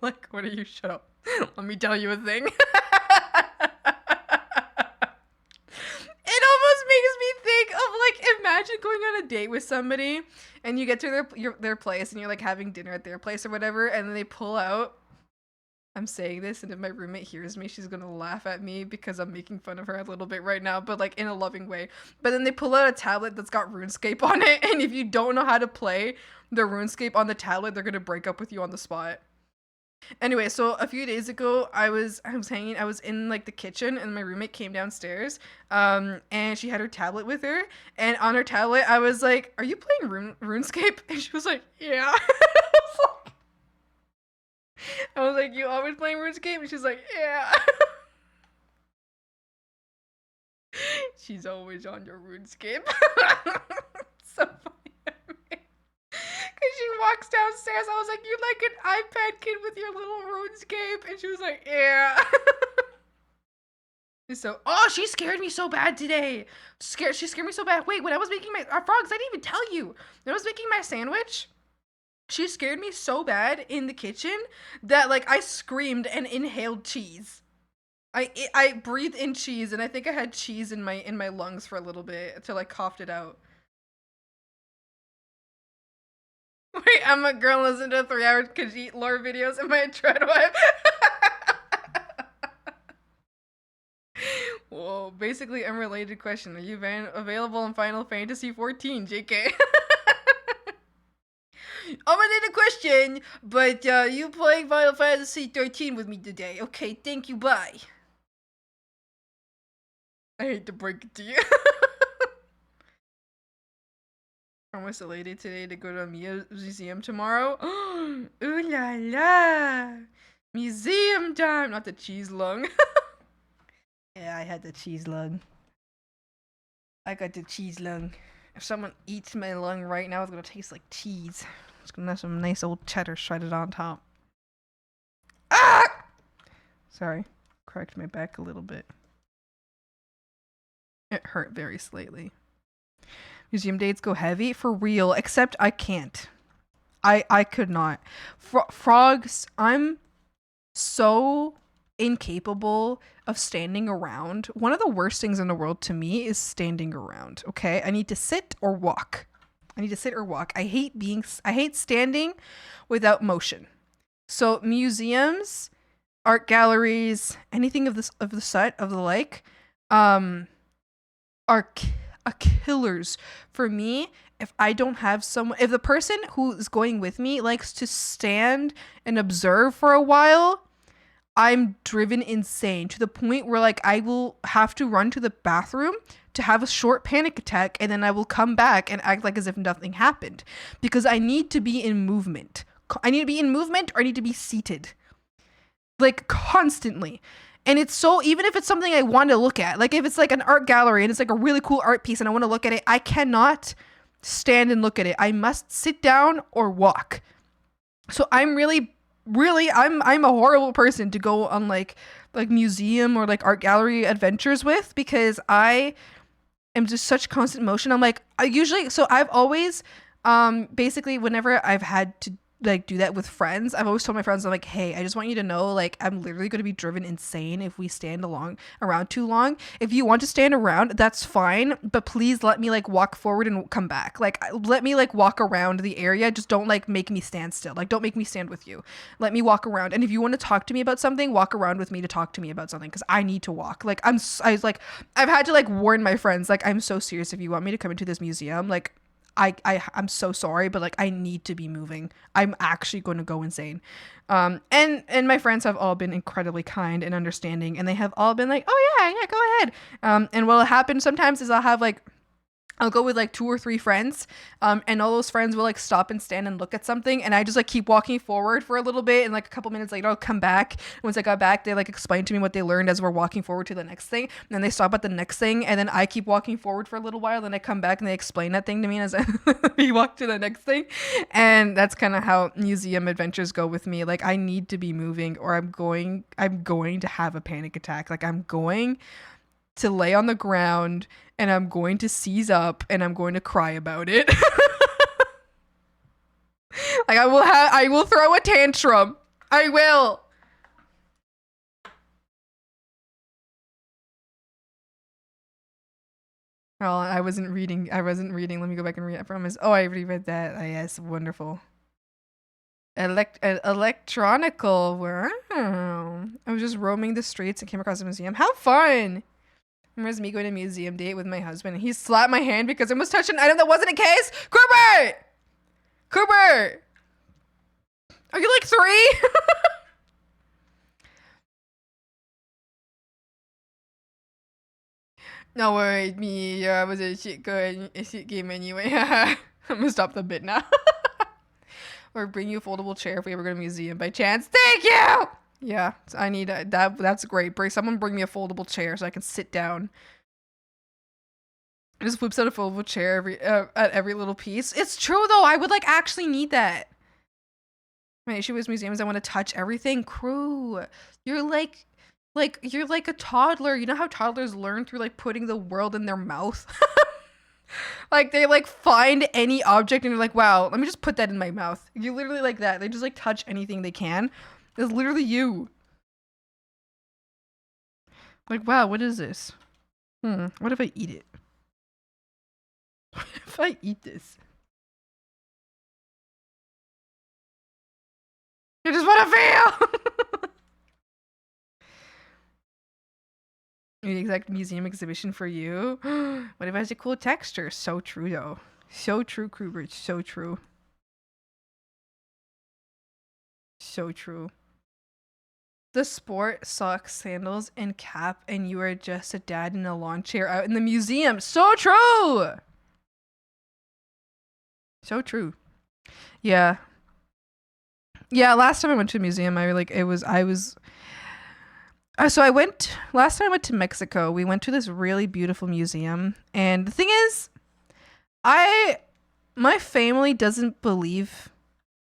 Like, what are you? Shut up. Let me tell you a thing. It almost makes me think of, like, imagine going on a date with somebody and you get to their place and you're like having dinner at their place or whatever, and then they pull out. I'm saying this, and if my roommate hears me, she's gonna laugh at me because I'm making fun of her a little bit right now, but like in a loving way. But then they pull out a tablet that's got RuneScape on it, and if you don't know how to play the RuneScape on the tablet, they're gonna break up with you on the spot. Anyway, so a few days ago, I was in like the kitchen, and my roommate came downstairs, and she had her tablet with her, and on her tablet, I was like, "Are you playing RuneScape?" And she was like, "Yeah." I was like, "You always playing RuneScape?" And she's like, "Yeah." She's always on your RuneScape. So funny. Because she walks downstairs. I was like, "You're like an iPad kid with your little RuneScape." And she was like, "Yeah." So, oh, she scared me so bad today. She scared me so bad. Wait, when I was making my frogs, I didn't even tell you. When I was making my sandwich, she scared me so bad in the kitchen that like I screamed and inhaled cheese. I breathed in cheese, and I think I had cheese in my lungs for a little bit until I coughed it out. Wait, I'm a girl listening to 3-hour Khajiit lore videos in my treadwife. Whoa, basically unrelated question. Are you available in Final Fantasy 14, JK? Unrelated question, but you playing Final Fantasy 13 with me today. Okay, thank you, bye. I hate to break it to you. Promised a lady today to go to a museum tomorrow. Ooh la la! Museum time! Not the cheese lung. Yeah, I had the cheese lung. I got the cheese lung. If someone eats my lung right now, it's gonna taste like cheese. It's gonna have some nice old cheddar shredded on top. Ah! Sorry, cracked my back a little bit. It hurt very slightly. Museum dates go heavy for real, except I can't. I could not. Frogs, I'm so incapable of standing around. One of the worst things in the world to me is standing around, okay? I need to sit or walk. I hate standing without motion. So museums, art galleries, anything of the like, are killers for me if I don't have someone, if the person who's going with me likes to stand and observe for a while, I'm driven insane to the point where like I will have to run to the bathroom to have a short panic attack, and then I will come back and act like as if nothing happened, because I need to be in movement. I need to be in movement, or I need to be seated, like constantly. And it's so, even if it's something I want to look at, like if it's like an art gallery and it's like a really cool art piece and I want to look at it, I cannot stand and look at it. I must sit down or walk. So I'm really I'm a horrible person to go on like museum or like art gallery adventures with, because I am just such constant motion. I'm like, I've always basically whenever I've had to like do that with friends, I've always told my friends, I'm like, hey, I just want you to know, like, I'm literally going to be driven insane if we stand around too long. If you want to stand around, that's fine, but please let me like walk forward and come back. Like, let me like walk around the area. Just don't like make me stand still. Like, don't make me stand with you. Let me walk around. And if you want to talk to me about something, walk around with me to talk to me about something, because I need to walk. Like, I've had to like warn my friends, like, I'm so serious. If you want me to come into this museum, like, I'm so sorry, but like I need to be moving. I'm actually going to go insane. And my friends have all been incredibly kind and understanding, and they have all been like, oh yeah, go ahead. And what'll happen sometimes is I'll go with like 2 or 3 friends, and all those friends will like stop and stand and look at something, and I just like keep walking forward for a little bit, and like a couple minutes later I'll come back. And once I got back, they like explained to me what they learned as we're walking forward to the next thing, and then they stop at the next thing, and then I keep walking forward for a little while, then I come back and they explain that thing to me as we walk to the next thing. And that's kind of how museum adventures go with me. Like, I need to be moving, or I'm going to have a panic attack. Like, I'm going to lay on the ground and I'm going to seize up and I'm going to cry about it. Like, I will throw a tantrum. I will. Oh, I wasn't reading. Let me go back and read. I promise. Oh, I already read that. Yes, wonderful. Electronical. Wow. I was just roaming the streets and came across a museum. How fun. Remembers me going to a museum date with my husband, and he slapped my hand because I almost touched an item that wasn't a case. Cooper, are you like 3? No worries, me. I was a shit game anyway. I'm gonna stop the bit now. Or bring you a foldable chair if we ever go to a museum by chance. Thank you. Yeah, I need that. That's great. Someone bring me a foldable chair so I can sit down. It just whips out a foldable chair at every little piece. It's true though. I would like actually need that. My issue with museums, I want to touch everything. Crew, you're like a toddler. You know how toddlers learn through like putting the world in their mouth? Like, they like find any object and they're like, wow, let me just put that in my mouth. You're literally like that. They just like touch anything they can. It's literally you. Like, wow, what is this? What if I eat it? What if I eat this? I just want to feel! The exact museum exhibition for you. What if it has a cool texture? So true, though. So true, Kruger. So true. So true. The sport, socks, sandals, and cap, and you are just a dad in a lawn chair out in the museum. So true! So true. Yeah. Yeah, last time I went to a museum, last time I went to Mexico, we went to this really beautiful museum, and the thing is, my family doesn't believe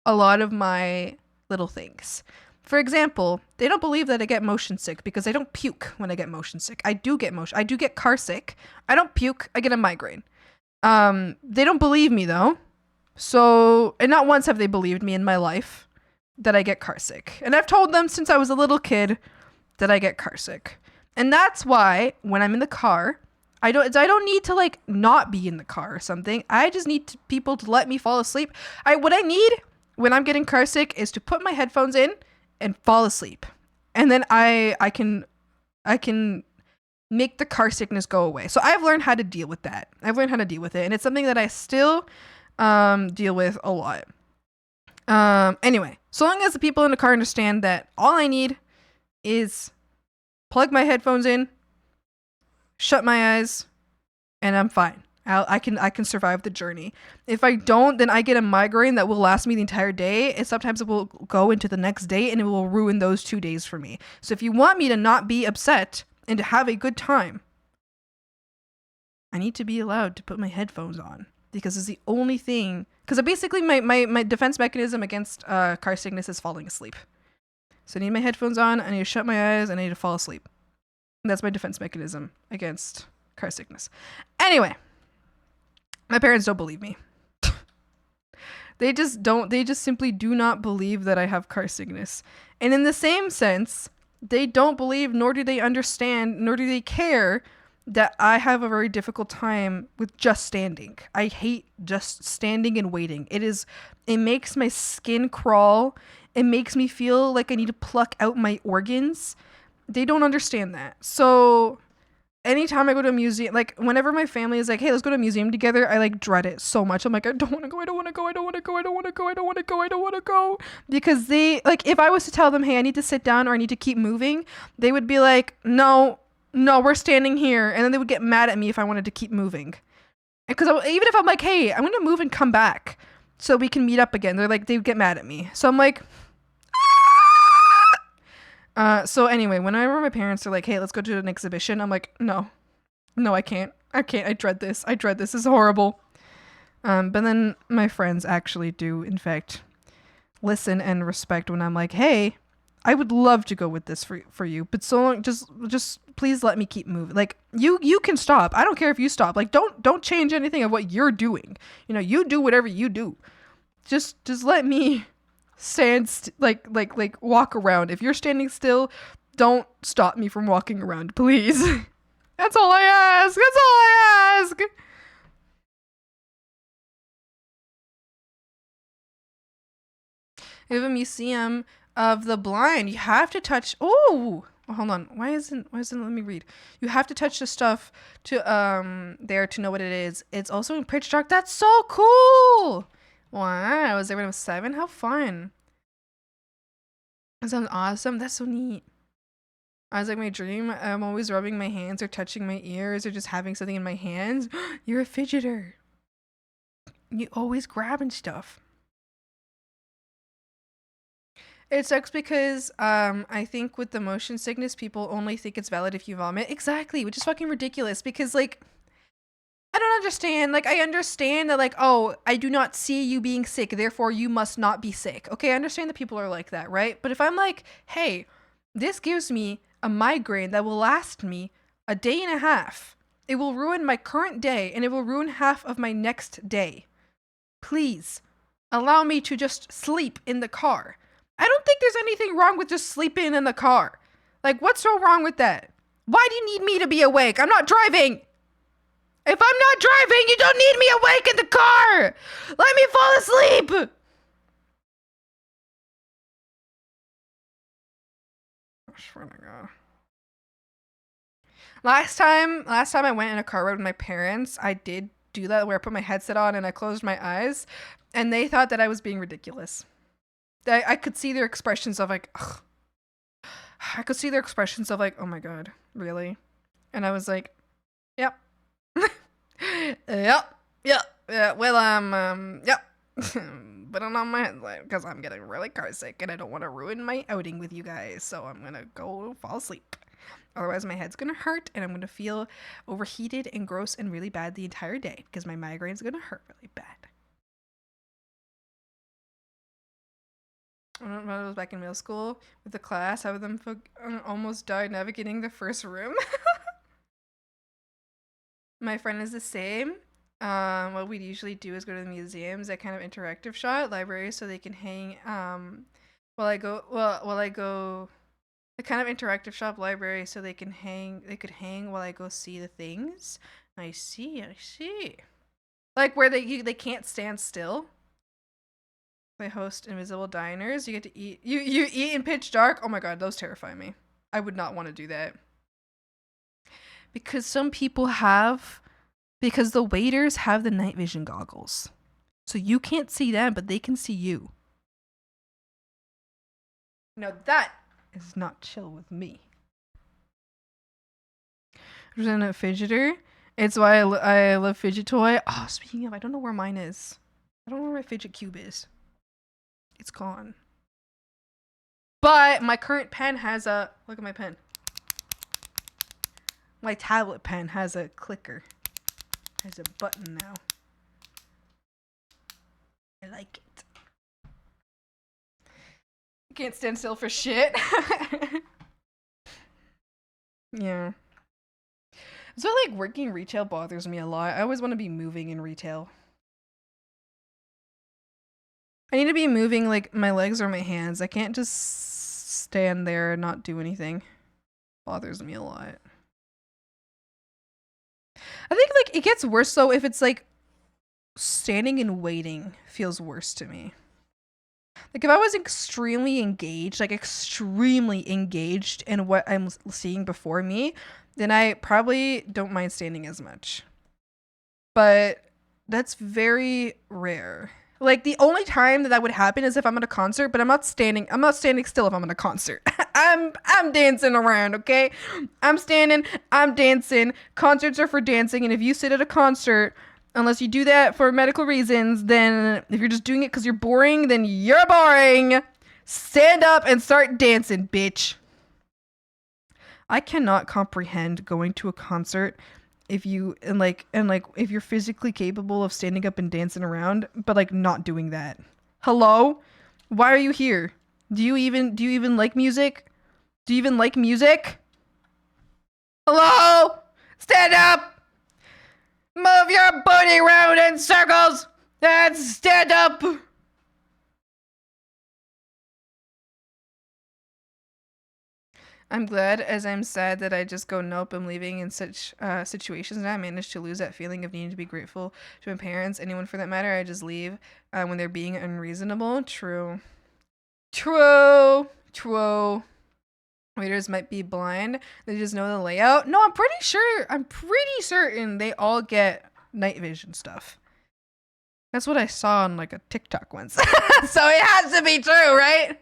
a lot of my little things. For example, they don't believe that I get motion sick because I don't puke when I get motion sick. I do get car sick. I don't puke. I get a migraine. They don't believe me though. So, and not once have they believed me in my life that I get car sick. And I've told them since I was a little kid that I get car sick. And that's why when I'm in the car, I don't need to like not be in the car or something. I just need people to let me fall asleep. What I need when I'm getting car sick is to put my headphones in and fall asleep. And then I can make the car sickness go away. So I've learned how to deal with that. I've learned how to deal with it, and it's something that I still deal with a lot. Anyway, so long as the people in the car understand that all I need is plug my headphones in, shut my eyes, and I'm fine. I can survive the journey. If I don't, then I get a migraine that will last me the entire day, and sometimes it will go into the next day, and it will ruin those 2 days for me. So if you want me to not be upset and to have a good time, I need to be allowed to put my headphones on, because it's the only thing. Because basically my defense mechanism against car sickness is falling asleep. So I need my headphones on, I need to shut my eyes, and I need to fall asleep. And that's my defense mechanism against car sickness. Anyway, my parents don't believe me. They just simply do not believe that I have car sickness. And in the same sense, they don't believe, nor do they understand, nor do they care that I have a very difficult time with just standing. I hate just standing and waiting. It makes my skin crawl. It makes me feel like I need to pluck out my organs. They don't understand that. So anytime I go to a museum, like whenever my family is like, hey, let's go to a museum together, I like dread it so much. I'm like, I don't want to go, I don't want to go, I don't want to go, I don't want to go, I don't want to go, I don't want to go. Because they, like, if I was to tell them, hey, I need to sit down or I need to keep moving, they would be like, no, we're standing here. And then they would get mad at me if I wanted to keep moving. Because even if I'm like, hey, I'm going to move and come back so we can meet up again, they're like, they would get mad at me. So I'm like, so anyway, whenever my parents are like, hey, let's go to an exhibition, I'm like, no, I can't. I dread this. This is horrible. But then my friends actually do, in fact, listen and respect when I'm like, hey, I would love to go with this for you, but so long, just please let me keep moving. Like, you can stop. I don't care if you stop. Like, don't change anything of what you're doing. You know, you do whatever you do. Just let me stand, like walk around. If you're standing still, don't stop me from walking around, please. That's all I ask. We have a museum of the blind. You have to touch. Oh, hold on. Why isn't? Let me read. You have to touch the stuff to there to know what it is. It's also in pitch dark. That's so cool. Wow, I was there when I was 7. How fun. That sounds awesome. That's so neat. I was like, my dream, I'm always rubbing my hands or touching my ears or just having something in my hands. You're a fidgeter. You always grabbing stuff. It sucks because I think with the motion sickness, people only think it's valid if you vomit. Exactly, which is fucking ridiculous because, like, I don't understand. Like, I understand that, like, oh, I do not see you being sick, therefore you must not be sick. Okay, I understand that people are like that, right? But if I'm like, hey, this gives me a migraine that will last me a day and a half. It will ruin my current day and it will ruin half of my next day. Please allow me to just sleep in the car. I don't think there's anything wrong with just sleeping in the car. Like, what's so wrong with that? Why do you need me to be awake? I'm not driving. If I'm not driving, you don't need me awake in the car. Let me fall asleep. I swear to God. Last time I went in a car ride with my parents, I did do that where I put my headset on and I closed my eyes, and they thought that I was being ridiculous. I could see their expressions of like, ugh. I could see their expressions of like, oh my God, really? And I was like, yep. yep. Well, yep. Put it on my headset because I'm getting really car sick and I don't want to ruin my outing with you guys. So I'm going to go fall asleep. Otherwise, my head's going to hurt and I'm going to feel overheated and gross and really bad the entire day because my migraine's going to hurt really bad. When I was back in middle school with the class, half of them almost died navigating the first room. My friend is the same. What we usually do is go to the museums, that kind of interactive shot, libraries, so they can hang. While I go, the kind of interactive shop library, so they can hang. They could hang while I go see the things. I see. Like where they can't stand still. They host invisible diners. You get to eat. You eat in pitch dark. Oh my God, those terrify me. I would not want to do that. because because the waiters have the night vision goggles. So you can't see them, but they can see you. Now that is not chill with me. There's a fidgeter. It's why I love fidget toy. Oh, speaking of, I don't know where mine is. I don't know where my fidget cube is. It's gone. But my current pen has a, look at my pen. My tablet pen has a clicker. Has a button now. I like it. I can't stand still for shit. Yeah. So like working retail bothers me a lot. I always want to be moving in retail. I need to be moving like my legs or my hands. I can't just stand there and not do anything. Bothers me a lot. I think like it gets worse though if it's like standing and waiting feels worse to me. Like if I was extremely engaged in what I'm seeing before me, then I probably don't mind standing as much. But that's very rare. Like the only time that would happen is if I'm at a concert, but I'm not standing still if I'm at a concert. I'm dancing around, okay? I'm standing, I'm dancing. Concerts are for dancing, and if you sit at a concert, unless you do that for medical reasons, then if you're just doing it because you're boring, then you're boring. Stand up and start dancing, bitch. I cannot comprehend going to a concert if you if you're physically capable of standing up and dancing around, but like not doing that. Hello? Why are you here? Do you even like music? Do you even like music? Hello? Stand up! Move your booty around in circles and stand up! I'm glad, as I'm sad that I just go, nope, I'm leaving in such situations, and I managed to lose that feeling of needing to be grateful to my parents, anyone for that matter. I just leave when they're being unreasonable. True. Waiters might be blind. They just know the layout. No, I'm pretty certain they all get night vision stuff. That's what I saw on like a TikTok once. So it has to be true, right?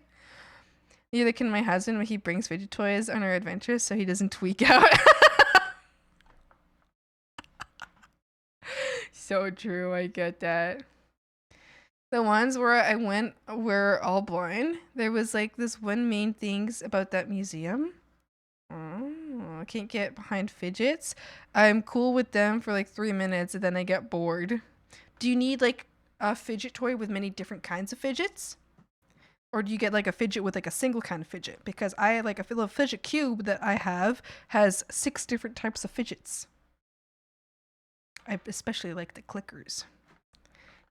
Neither can my husband when he brings fidget toys on our adventures so he doesn't tweak out. So true, I get that. The ones where I went were all blind. There was like this one main things about that museum. Oh, I can't get behind fidgets. I'm cool with them for like 3 minutes and then I get bored. Do you need like a fidget toy with many different kinds of fidgets? Or do you get like a fidget with like a single kind of fidget? Because I like a little fidget cube that I have has 6 different types of fidgets. I especially like the clickers.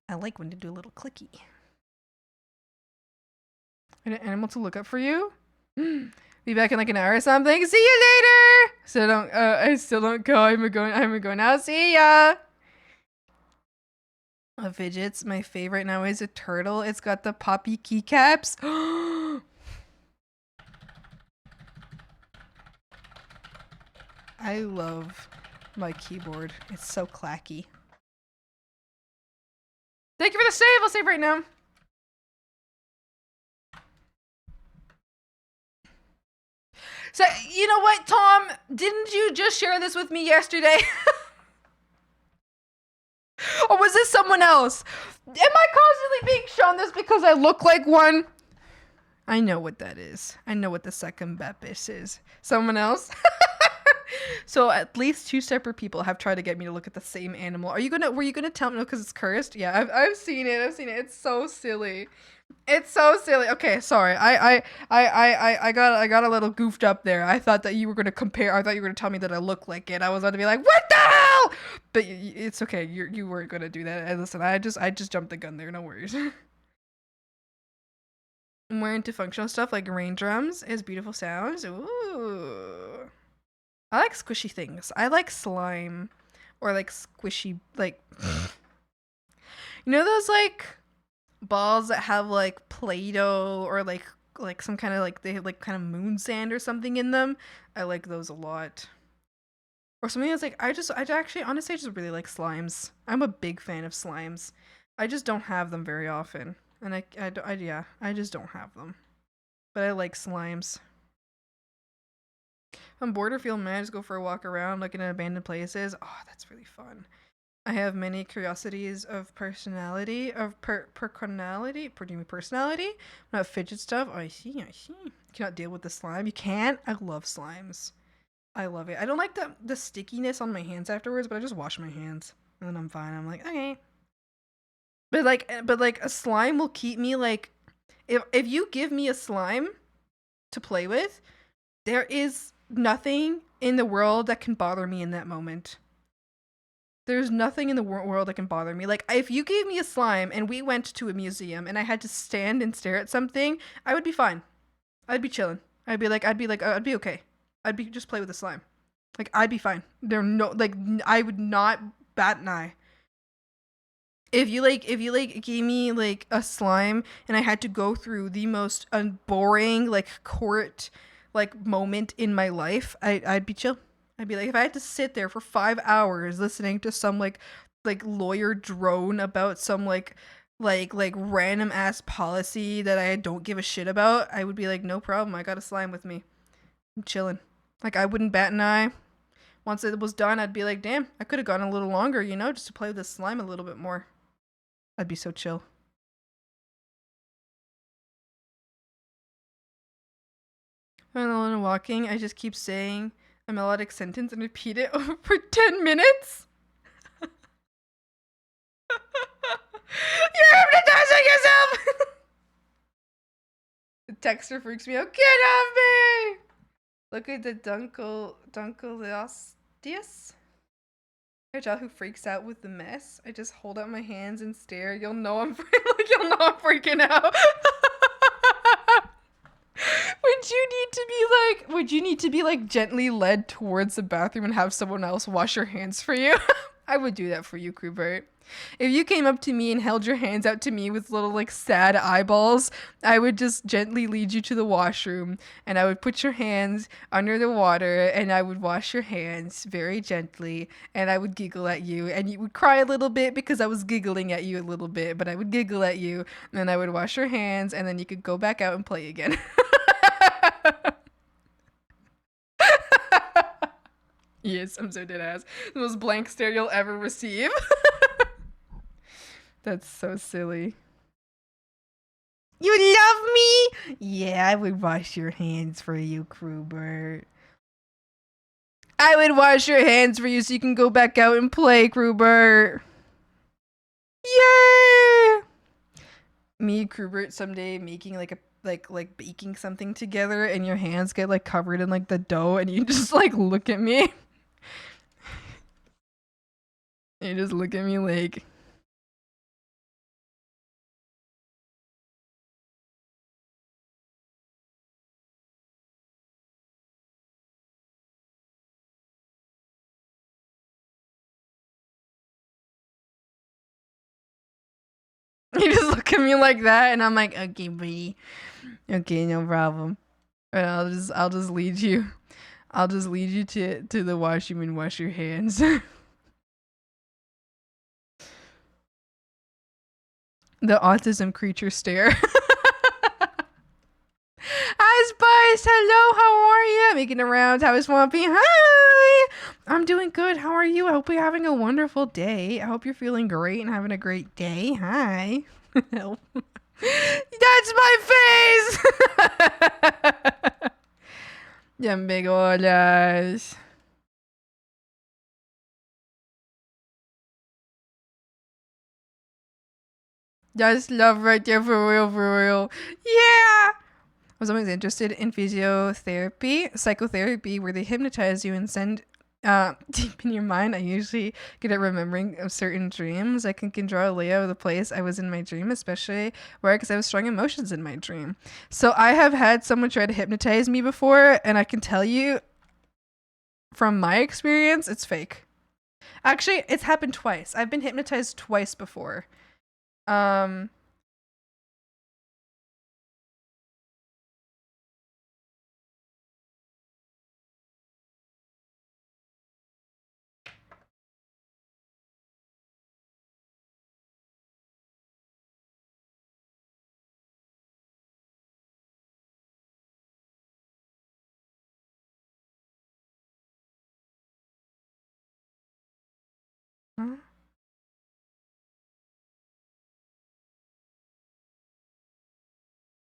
I like when to do a little clicky. An animal to look up for you? Be back in like an hour or something. See you later! I still don't go. I'm going now. See ya! Fidgets, my favorite now is a turtle. It's got the poppy keycaps. I love my keyboard. It's so clacky. Thank you for the save. I'll save right now. So, you know what, Tom? Didn't you just share this with me yesterday? Or was this someone else? Am I constantly being shown this because I look like one? I know what that is. I know what the second Bepis is. Someone else? So at least 2 separate people have tried to get me to look at the same animal. Were you gonna tell me because it's cursed? Yeah, I've seen it. It's so silly. It's so silly. Okay, sorry. I got a little goofed up there. I thought that you were gonna compare. I thought you were gonna tell me that I look like it. I was about to be like, what the hell? But it's okay. You weren't gonna do that. And listen, I just jumped the gun there. No worries. I'm more into functional stuff like rain drums. It has beautiful sounds. Ooh. I like squishy things. I like slime or like squishy like you know those like balls that have like Play-Doh or like some kind of like they have like kind of moon sand or something in them. I like those a lot. Or something that's like, I actually, honestly, I just really like slimes. I'm a big fan of slimes. I just don't have them very often. And yeah, I just don't have them. But I like slimes. If I'm bored or feel mad, just go for a walk around, looking at abandoned places. Oh, that's really fun. I have many curiosities of personality, personality. Do you mean personality? Not fidget stuff. Oh, I see. You cannot deal with the slime. You can? I love slimes. I love it. I don't like the stickiness on my hands afterwards, but I just wash my hands and then I'm fine. I'm like, okay. But like a slime will keep me like, if you give me a slime to play with, there is nothing in the world that can bother me in that moment. There's nothing in the world that can bother me. Like, if you gave me a slime and we went to a museum and I had to stand and stare at something, I would be fine. I'd be chilling. I'd be okay. I'd be just play with the slime. Like, I'd be fine. I would not bat an eye. If you gave me like a slime and I had to go through the most boring like court like moment in my life, I'd be chill. I'd be like, if I had to sit there for 5 hours listening to some like lawyer drone about some like random ass policy that I don't give a shit about, I would be like, no problem. I got a slime with me. I'm chilling. Like, I wouldn't bat an eye. Once it was done, I'd be like, damn, I could have gone a little longer, you know, just to play with this slime a little bit more. I'd be so chill. When I'm alone walking, I just keep saying a melodic sentence and repeat it over for 10 minutes. You're hypnotizing yourself! The texture freaks me out. Get off me! Look at the Dunkleosteus. A child who freaks out with the mess. I just hold out my hands and stare. You'll know I'm freaking out. Would you need to be like gently led towards the bathroom and have someone else wash your hands for you? I would do that for you, Crewbert. If you came up to me and held your hands out to me with little like sad eyeballs, I would just gently lead you to the washroom and I would put your hands under the water and I would wash your hands very gently and I would giggle at you and you would cry a little bit because I was giggling at you a little bit, but I would giggle at you and I would wash your hands and then you could go back out and play again. Yes, I'm so dead ass. The most blank stare you'll ever receive. That's so silly. You love me? Yeah, I would wash your hands for you, Crewbert. I would wash your hands for you so you can go back out and play, Crewbert. Yay! Me, Crewbert, someday making like a like baking something together and your hands get like covered in like the dough and you just like look at me. You just look at me like... You just look at me like that and I'm like, okay, buddy. Okay, no problem. And I'll just lead you. I'll just lead you to the washroom and wash your hands. The autism creature stare. Hi, Spice. Hello. How are you? Making the rounds. How is Swampy? Hi. I'm doing good. How are you? I hope you're having a wonderful day. I hope you're feeling great and having a great day. Hi. Help. That's my face. Them big old eyes. That's love right there, for real, for real. Yeah. I was always interested in physiotherapy, psychotherapy, where they hypnotize you and send deep in your mind. I usually get at remembering of certain dreams. I can draw a layout of the place I was in my dream, especially where, because I have strong emotions in my dream. So I have had someone try to hypnotize me before, and I can tell you from my experience, it's fake. Actually, it's happened twice. I've been hypnotized twice before. Huh?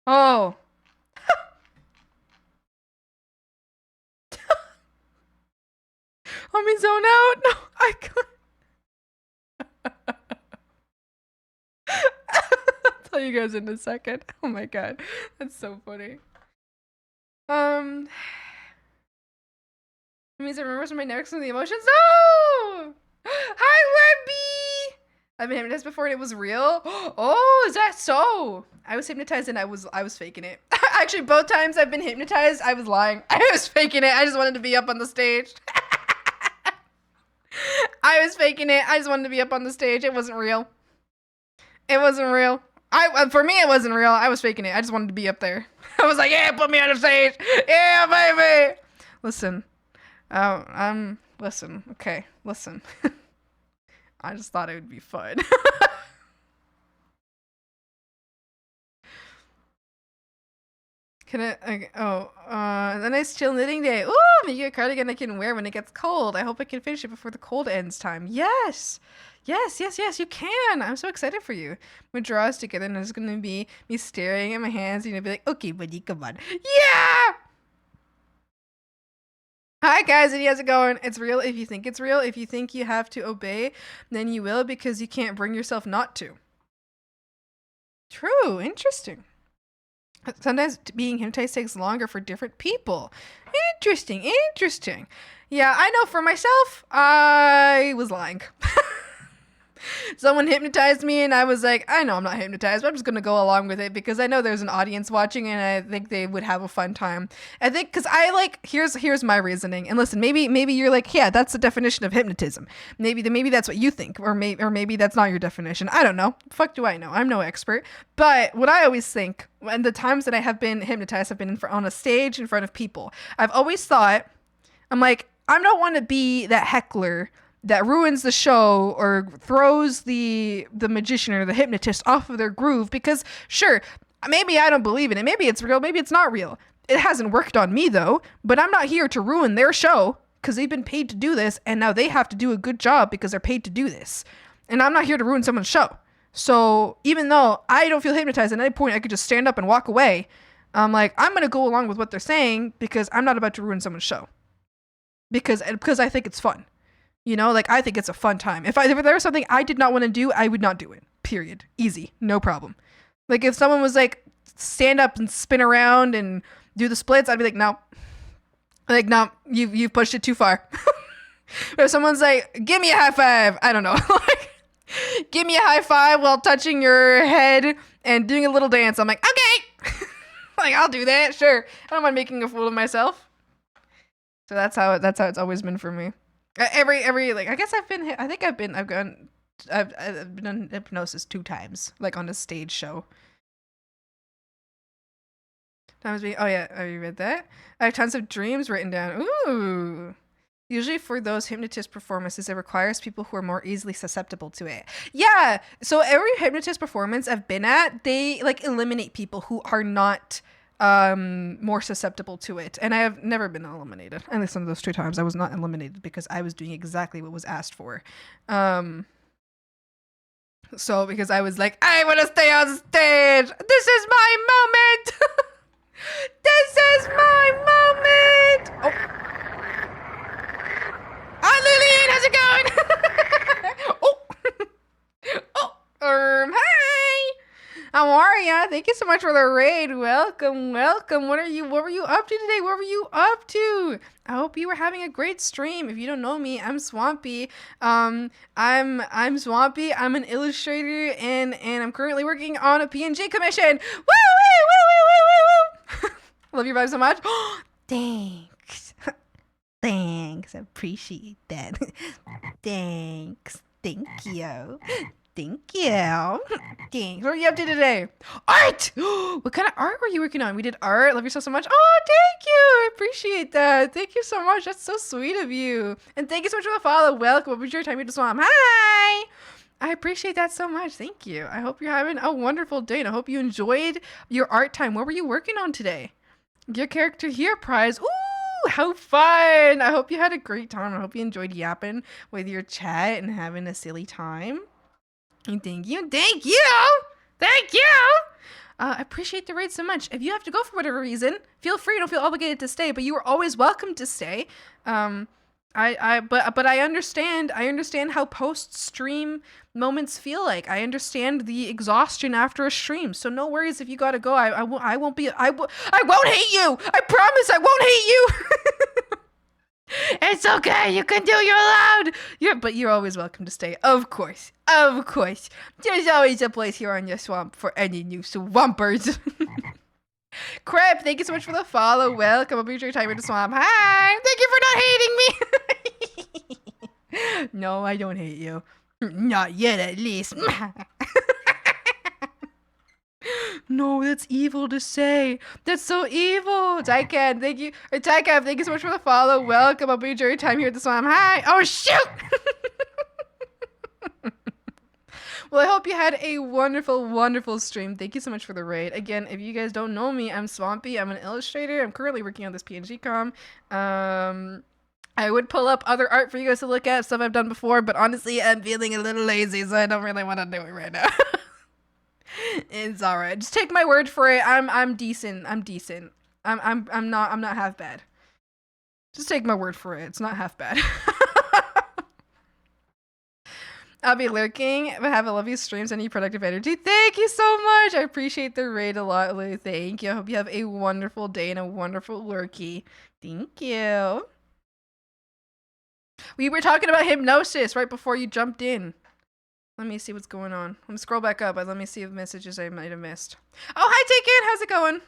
Oh. Let me zone out. No, I can't. I'll tell you guys in a second. Oh my god. That's so funny. It means it remembers my next and the emotions. No! Hi, Webby! I've been hypnotized before and it was real. Oh, is that so? I was hypnotized and I was faking it. Actually, both times I've been hypnotized, I was lying. I was faking it. I just wanted to be up on the stage. I was faking it. I just wanted to be up on the stage. It wasn't real. It wasn't real. For me, it wasn't real. I was faking it. I just wanted to be up there. I was like, yeah, put me on the stage. Yeah, baby. Listen. Listen. Okay, listen. I just thought it would be fun. Can it, the nice chill knitting day. Ooh, make a cardigan I can wear when it gets cold. I hope I can finish it before the cold ends time. Yes. Yes, you can. I'm so excited for you. We draw us together and it's going to be me staring at my hands and you'll be like, okay, buddy, come on. Yeah! Hi guys, and how's it going? It's real if you think it's real. If you think you have to obey, then you will because you can't bring yourself not to. True, interesting. Sometimes being hypnotized takes longer for different people. Interesting. Yeah, I know for myself, I was lying. Someone hypnotized me and I was like, I know I'm not hypnotized, but I'm just going to go along with it because I know there's an audience watching and I think they would have a fun time. I think because I like, here's my reasoning. And listen, maybe you're like, yeah, that's the definition of hypnotism. Maybe that's what you think, or maybe that's not your definition. I don't know. Fuck do I know? I'm no expert. But what I always think, and the times that I have been hypnotized, I've been on a stage in front of people. I've always thought, I'm like, I don't want to be that heckler that ruins the show or throws the magician or the hypnotist off of their groove because sure, maybe I don't believe in it. Maybe it's real. Maybe it's not real. It hasn't worked on me though, but I'm not here to ruin their show because they've been paid to do this and now they have to do a good job because they're paid to do this. And I'm not here to ruin someone's show. So even though I don't feel hypnotized at any point, I could just stand up and walk away. I'm like, I'm going to go along with what they're saying because I'm not about to ruin someone's show. Because I think it's fun. You know, like I think it's a fun time. If there was something I did not want to do, I would not do it. Period. Easy. No problem. Like if someone was like, stand up and spin around and do the splits, I'd be like, no. Like, no, you've pushed it too far. But if someone's like, give me a high five, I don't know. Like, give me a high five while touching your head and doing a little dance. I'm like, okay. Like, I'll do that. Sure. I don't mind making a fool of myself. So that's how it's always been for me. Every like I guess I've been done hypnosis 2 times, like on a stage show. Oh yeah, oh you read that? I have tons of dreams written down. Ooh. Usually for those hypnotist performances, it requires people who are more easily susceptible to it. Yeah. So every hypnotist performance I've been at, they like eliminate people who are not more susceptible to it, and I have never been eliminated. At least on those 2 times I was not eliminated because I was doing exactly what was asked for. So because I was like, I want to stay on stage, this is my moment. This is my moment. Oh, hi Lillian, how's it going? Hi. How are ya? Thank you so much for the raid. Welcome. What were you up to today? What were you up to? I hope you were having a great stream. If you don't know me, I'm Swampy. I'm Swampy. I'm an illustrator and I'm currently working on a PNG commission. Woo! Love your vibe so much. Thanks. Thanks. I appreciate that. Thanks. Thank you. Thank you. Thanks. What are you up to today? Art! What kind of art were you working on? We did art. Love yourself so much. Oh, thank you. I appreciate that. Thank you so much. That's so sweet of you. And thank you so much for the follow. Welcome. What was your time here to Swamp? Hi! I appreciate that so much. Thank you. I hope you're having a wonderful day and I hope you enjoyed your art time. What were you working on today? Your character here prize. Ooh! how fun. I hope you had a great time. I hope you enjoyed yapping with your chat and having a silly time. And thank you. Thank you. Thank you. I appreciate the raid so much. If you have to go for whatever reason, feel free. Don't feel obligated to stay, but you are always welcome to stay. But I understand. I understand how post-stream moments feel like. I understand the exhaustion after a stream. So no worries if you gotta go. I won't hate you. I promise I won't hate you. It's okay. You can do your loud. But you're always welcome to stay. Of course. Of course. There's always a place here on your swamp for any new swampers. Crep, thank you so much for the follow. Welcome. I'll be your time in the swamp. Hi. Thank you for not hating me. No, I don't hate you. Not yet, at least. No, that's evil to say. That's so evil. Tycab, thank you. Tycab, thank you so much for the follow. Welcome. I'll be your time here at the swamp. Hi. Oh, shoot. Well, I hope you had a wonderful, wonderful stream. Thank you so much for the raid. Again, if you guys don't know me, I'm Swampy. I'm an illustrator. I'm currently working on this PNG comm. I would pull up other art for you guys to look at, stuff I've done before, but honestly, I'm feeling a little lazy, so I don't really want to do it right now. It's alright. Just take my word for it. I'm decent. I'm decent. I'm not half bad. Just take my word for it. It's not half bad. I'll be lurking, but have a lovely streams and productive energy. Thank you so much. I appreciate the raid a lot, Lou. Thank you. I hope you have a wonderful day and a wonderful lurky. Thank you. We were talking about hypnosis right before you jumped in. Let me see what's going on. Let me scroll back up and let me see if messages I might have missed. Oh, hi, Taken. How's it going?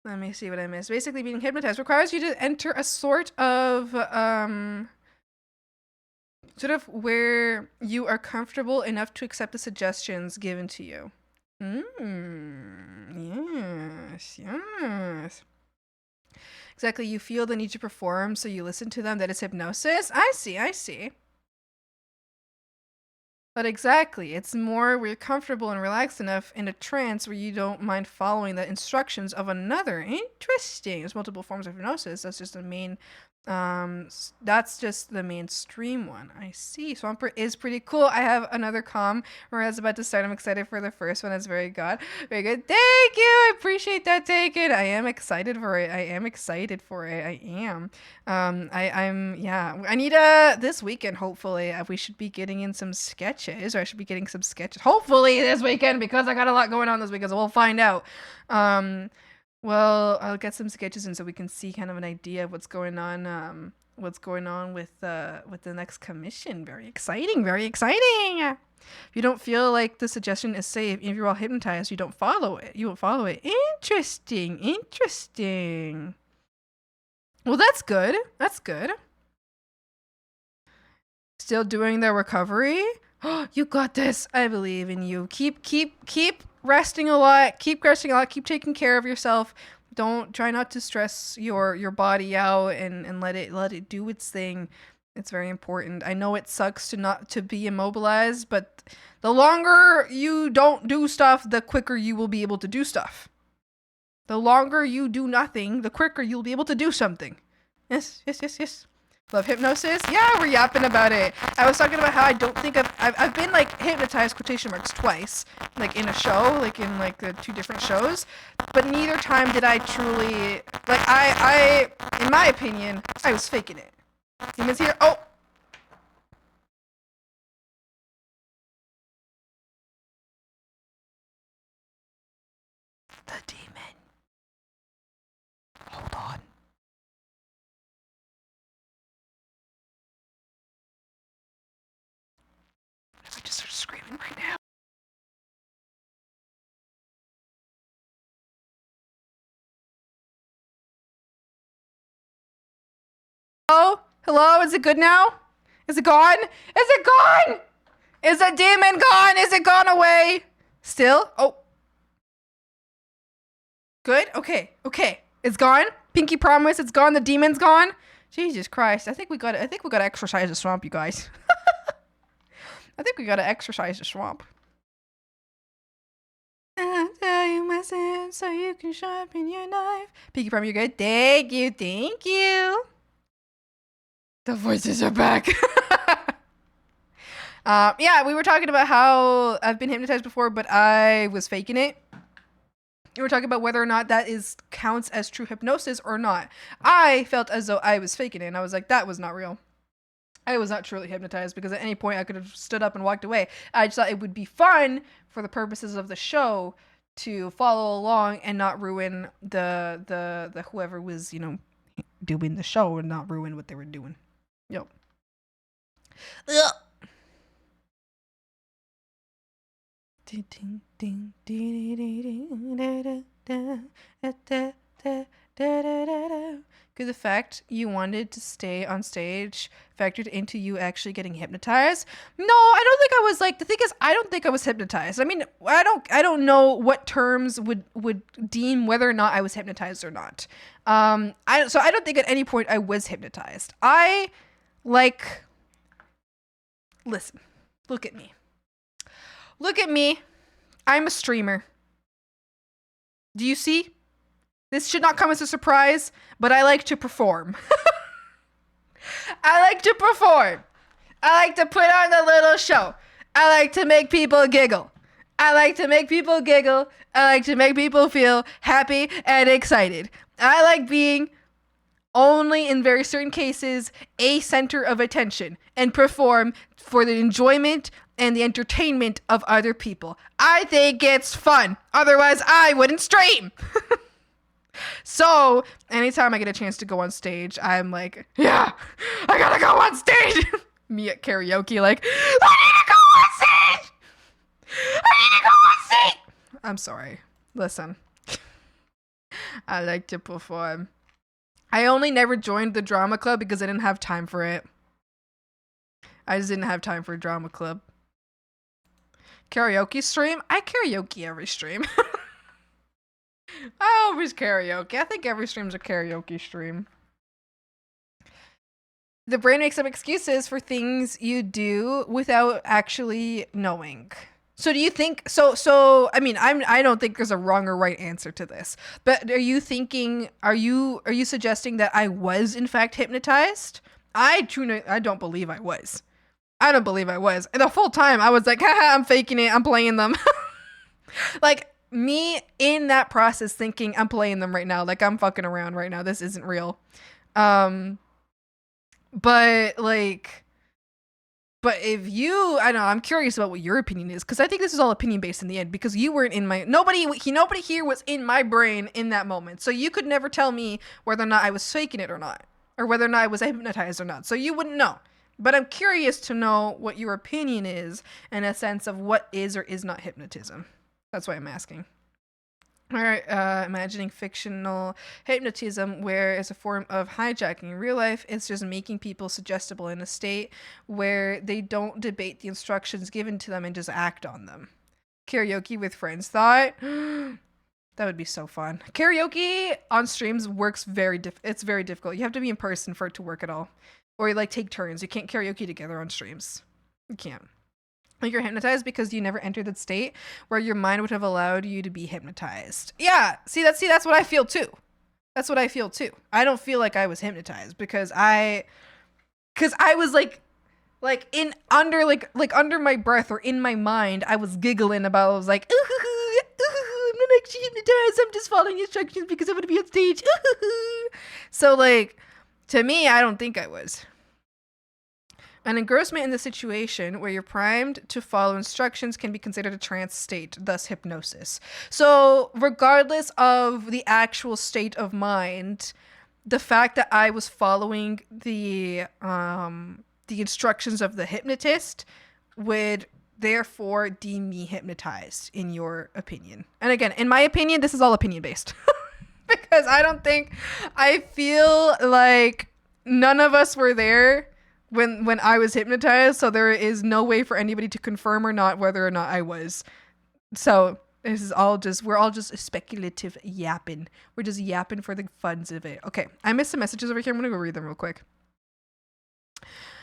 Let me see what I missed. Basically, being hypnotized requires you to enter a sort of where you are comfortable enough to accept the suggestions given to you. Yes. Exactly, you feel the need to perform, so you listen to them. That is hypnosis. I see. But exactly, it's more where you're comfortable and relaxed enough in a trance where you don't mind following the instructions of another. Interesting. There's multiple forms of hypnosis. That's just the main mainstream one. I see. Swamper is pretty cool. I have another comm where I was about to start. I'm excited for the first one. That's very good. Very good. Thank you. I appreciate that, Taken. I am excited for it. I am. I need this weekend, hopefully. We should be getting in some sketches, or I should be getting some sketches. Hopefully this weekend, because I got a lot going on this weekend, so we'll find out. Well, I'll get some sketches in so we can see kind of an idea of what's going on with the next commission. Very exciting. If you don't feel like the suggestion is safe, if you're all hypnotized, you don't follow it. You won't follow it. Interesting. Well, that's good. Still doing the recovery? You got this. I believe in you. Keep resting a lot. Keep taking care of yourself. Try not to stress your body out and let it do its thing. It's very important. I know it sucks to be immobilized, but the longer you don't do stuff, the quicker you will be able to do stuff. The longer you do nothing, the quicker you'll be able to do something. Yes. Love hypnosis? Yeah, we're yapping about it. I was talking about how I don't think I've been like hypnotized quotation marks twice, like in a show, like in like the 2 different shows, but neither time did I truly like I in my opinion, I was faking it. Demons here. Oh. The demon. Hold on. I just start screaming right now. Hello? Is it good now? Is it gone? Is the demon gone? Is it gone away? Still? Oh. Good? Okay. It's gone? Pinky promise it's gone. The demon's gone? Jesus Christ. I think we gotta exercise the swamp, you guys. I think we gotta exercise the swamp. I'll tell you my sin. diamond so you can sharpen your knife. Pinky Prime, you're good. Thank you. Thank you. The voices are back. Yeah, we were talking about how I've been hypnotized before, but I was faking it. We were talking about whether or not that counts as true hypnosis or not. I felt as though I was faking it, and I was like, that was not real. I was not truly hypnotized because at any point I could have stood up and walked away. I just thought it would be fun for the purposes of the show to follow along and not ruin the whoever was, you know, doing the show and not ruin what they were doing. Yep. Could the fact you wanted to stay on stage factored into you actually getting hypnotized? No, I don't think I was. Like, the thing is, I don't think I was hypnotized. I mean, I don't know what terms would deem whether or not I was hypnotized or not. So I don't think at any point I was hypnotized. Listen, look at me. Look at me. I'm a streamer. Do you see? This should not come as a surprise, but I like to perform. I like to perform. I like to put on a little show. I like to make people giggle. I like to make people giggle. I like to make people feel happy and excited. I like being, only in very certain cases, a center of attention and perform for the enjoyment and the entertainment of other people. I think it's fun. Otherwise, I wouldn't stream. So, anytime I get a chance to go on stage, I'm like, yeah, I gotta go on stage. Me at karaoke, like, I need to go on stage. I need to go on stage. I'm sorry. Listen. I like to perform. I only never joined the drama club because I didn't have time for it. I just didn't have time for a drama club. Karaoke stream? I karaoke every stream. I always karaoke. I think every stream's a karaoke stream. The brain makes up excuses for things you do without actually knowing. So do you think so I mean, I don't think there's a wrong or right answer to this. But are you suggesting that I was in fact hypnotized? I don't believe I was. I don't believe I was. And the full time I was like, haha, I'm faking it. I'm playing them. Like, me in that process thinking I'm playing them right now, like I'm fucking around right now, this isn't real. But if you, I don't know, I'm curious about what your opinion is, because I think this is all opinion based in the end, because you weren't in my, nobody here was in my brain in that moment, so you could never tell me whether or not I was faking it or not, or whether or not I was hypnotized or not, so you wouldn't know. But I'm curious to know what your opinion is in a sense of what is or is not hypnotism. That's why I'm asking. All right, imagining fictional hypnotism, where it's a form of hijacking. In real life, it's just making people suggestible in a state where they don't debate the instructions given to them and just act on them. Karaoke with friends. Thought that would be so fun. Karaoke on streams works it's very difficult. You have to be in person for it to work at all. Or like take turns. You can't karaoke together on streams. You can't. Like, you're hypnotized because you never entered that state where your mind would have allowed you to be hypnotized. Yeah, that's what I feel too. That's what I feel too. I don't feel like I was hypnotized because I was like under my breath or in my mind, I was giggling about. I was like, ooh, I'm not actually hypnotized. I'm just following instructions because I want to be on stage. Ooh. So like, to me, I don't think I was. An engrossment in the situation where you're primed to follow instructions can be considered a trance state, thus hypnosis. So regardless of the actual state of mind, the fact that I was following the instructions of the hypnotist would therefore deem me hypnotized, in your opinion. And again, in my opinion, this is all opinion based. Because I feel like none of us were there when I was hypnotized, so there is no way for anybody to confirm or not whether or not I was. So this is we're all just speculative yapping. We're just yapping for the funs of it. Okay, I missed some messages over here. I'm gonna go read them real quick.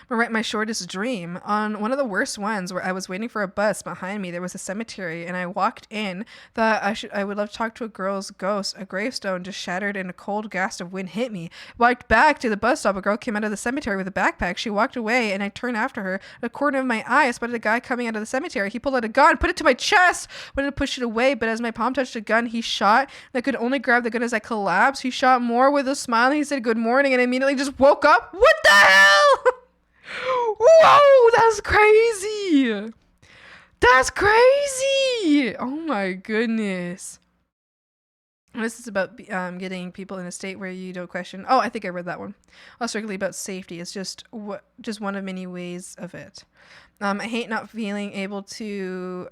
my shortest dream. On one of the worst ones where I was waiting for a bus behind me, there was a cemetery and I walked in, thought I would love to talk to a girl's ghost. A gravestone just shattered and a cold gust of wind hit me. Walked back to the bus stop. A girl came out of the cemetery with a backpack. She walked away and I turned after her. At the corner of my eye, I spotted a guy coming out of the cemetery. He pulled out a gun, put it to my chest, wanted to push it away, but as my palm touched the gun, he shot. I could only grab the gun as I collapsed. He shot more with a smile. He said good morning and I immediately just woke up. What the hell? Whoa, that's crazy. That's crazy. Oh my goodness. This is about getting people in a state where you don't question. Oh, I think I read that one. Oh, strictly about safety. It's just one of many ways of it. I hate not feeling able to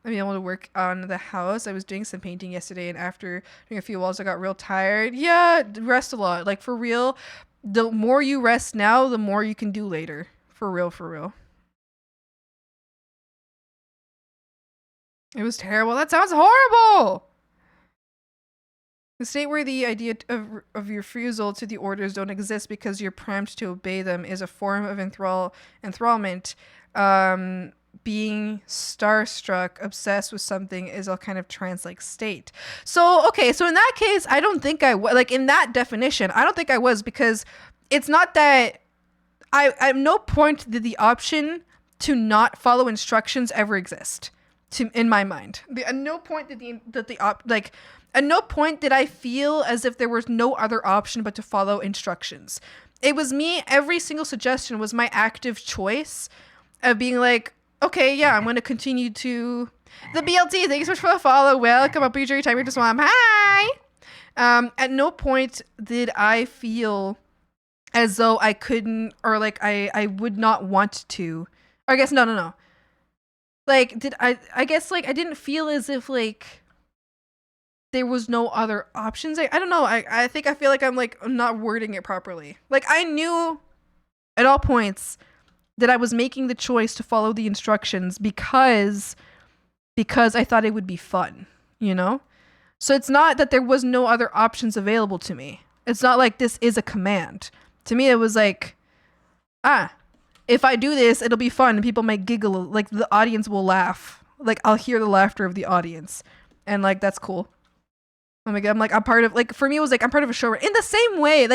be able to work on the house. I was doing some painting yesterday, and after doing a few walls, I got real tired. Yeah, rest a lot. Like, for real, the more you rest now, the more you can do later. For real, for real. It was terrible. That sounds horrible. The state where the idea of your refusal to the orders don't exist because you're primed to obey them is a form of enthrallment. Being starstruck, obsessed with something is a kind of trance-like state. So, okay, so in that case, I don't think I was, like, in that definition, I don't think I was, because it's not that at no point did the option to not follow instructions ever exist in my mind. At no point did at no point did I feel as if there was no other option but to follow instructions. It was me, every single suggestion was my active choice of being like, okay, yeah, I'm going to continue to... The BLT, thanks so much for the follow. Welcome up, your time here to Swamp. Hi! At no point did I feel as though I couldn't, or like I would not want to. Or I guess, no. Like, I guess, like, I didn't feel as if, like, there was no other options. I don't know. I feel like I'm, like, not wording it properly. Like, I knew at all points that I was making the choice to follow the instructions because I thought it would be fun, you know? So it's not that there was no other options available to me. It's not like this is a command. To me, it was like, if I do this, it'll be fun and people might giggle, like the audience will laugh. Like, I'll hear the laughter of the audience. And like, that's cool. Oh my God, I'm like, I'm part of, like, for me, it was like, I'm part of a show. In the same way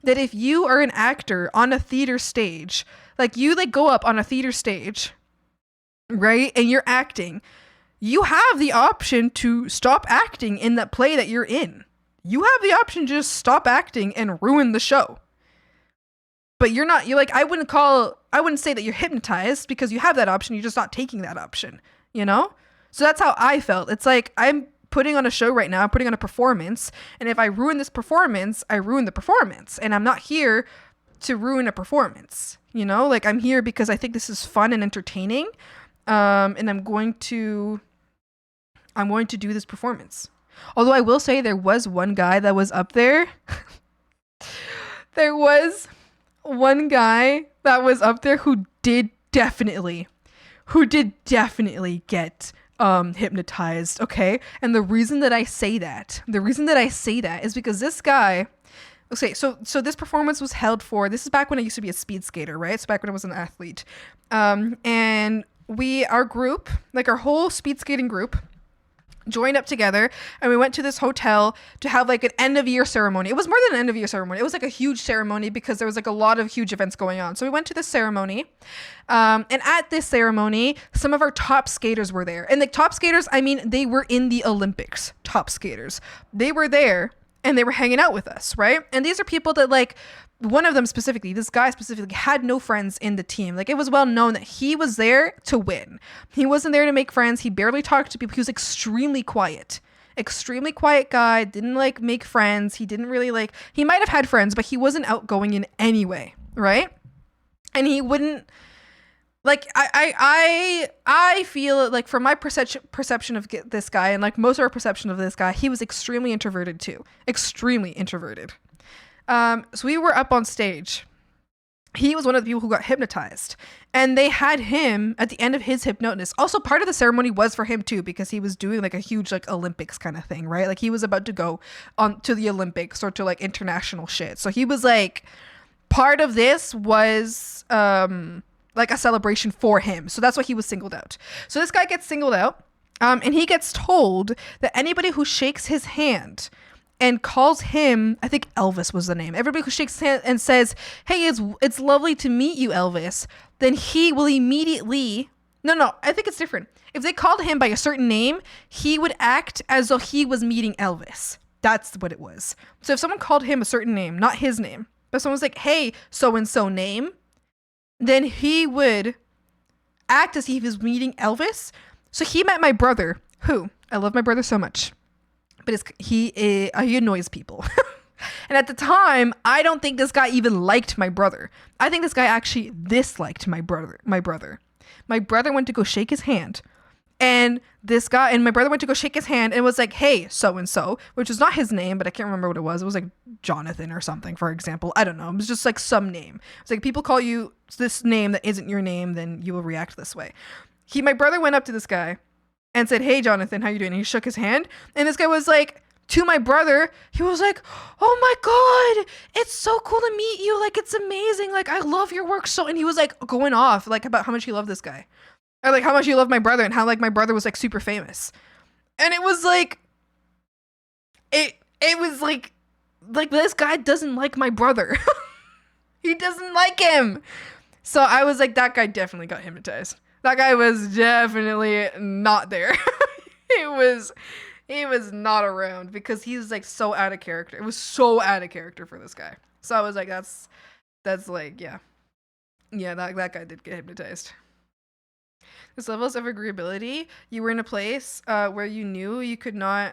that if you are an actor on a theater stage, like, you, like, go up on a theater stage, right? And you're acting. You have the option to stop acting in that play that you're in. You have the option to just stop acting and ruin the show. But you're like, I wouldn't say that you're hypnotized because you have that option. You're just not taking that option, you know? So that's how I felt. It's like, I'm putting on a show right now. I'm putting on a performance. And if I ruin this performance, I ruin the performance. And I'm not here to ruin a performance. You know, like, I'm here because I think this is fun and entertaining. And I'm going to do this performance. Although I will say there was one guy that was up there. There was one guy that was up there who did definitely get hypnotized, okay? And the reason that I say that is because this guy, okay, so this performance was held for, this is back when I used to be a speed skater, right? So back when I was an athlete. And our group, like our whole speed skating group, joined up together and we went to this hotel to have like an end of year ceremony. It was more than an end of year ceremony. It was like a huge ceremony because there was like a lot of huge events going on. So we went to this ceremony. And at this ceremony, some of our top skaters were there. And the top skaters, I mean, they were in the Olympics, top skaters. They were there and they were hanging out with us, right? And these are people that, like, one of them specifically, this guy specifically, had no friends in the team. Like, it was well known that he was there to win. He wasn't there to make friends. He barely talked to people. He was extremely quiet guy. Didn't like make friends. He didn't really like, he might have had friends, but he wasn't outgoing in any way, right? And he wouldn't, like, I feel like, from my perception of this guy, and like most of our perception of this guy, he was extremely introverted too. Extremely introverted. So we were up on stage. He was one of the people who got hypnotized, and they had him at the end of his hypnosis. Also, part of the ceremony was for him too, because he was doing like a huge like Olympics kind of thing, right? Like, he was about to go on to the Olympics or to like international shit. So he was like part of this was like a celebration for him. So that's why he was singled out. So this guy gets singled out, and he gets told that anybody who shakes his hand and calls him, I think Elvis was the name. Everybody who shakes his hand and says, "Hey, it's lovely to meet you, Elvis," then he will immediately. No, I think it's different. If they called him by a certain name, he would act as though he was meeting Elvis. That's what it was. So if someone called him a certain name, not his name, but someone was like, "Hey, so-and-so name," then he would act as if he was meeting Elvis. So he met my brother, who I love my brother so much, but he annoys people. And at the time, I don't think this guy even liked my brother. I think this guy actually disliked my brother. My brother went to go shake his hand. And my brother went to go shake his hand and was like, "Hey, so-and-so," which was not his name, but I can't remember what it was. It was like Jonathan or something, for example. I don't know. It was just like some name. It's like, people call you this name that isn't your name, then you will react this way. My brother went up to this guy and said, "Hey, Jonathan, how you doing?" And he shook his hand. And this guy was like, to my brother, he was like, "Oh my God, it's so cool to meet you. Like, it's amazing. Like, I love your work so," and he was like going off like about how much he loved this guy. Or like how much he loved my brother and how like my brother was like super famous. And it was like, it was like this guy doesn't like my brother. He doesn't like him. So I was like, that guy definitely got hypnotized. That guy was definitely not there. He was not around because he's like so out of character. It was so out of character for this guy. So I was like, that's like, yeah, that guy did get hypnotized. This levels of agreeability. You were in a place where you knew you could not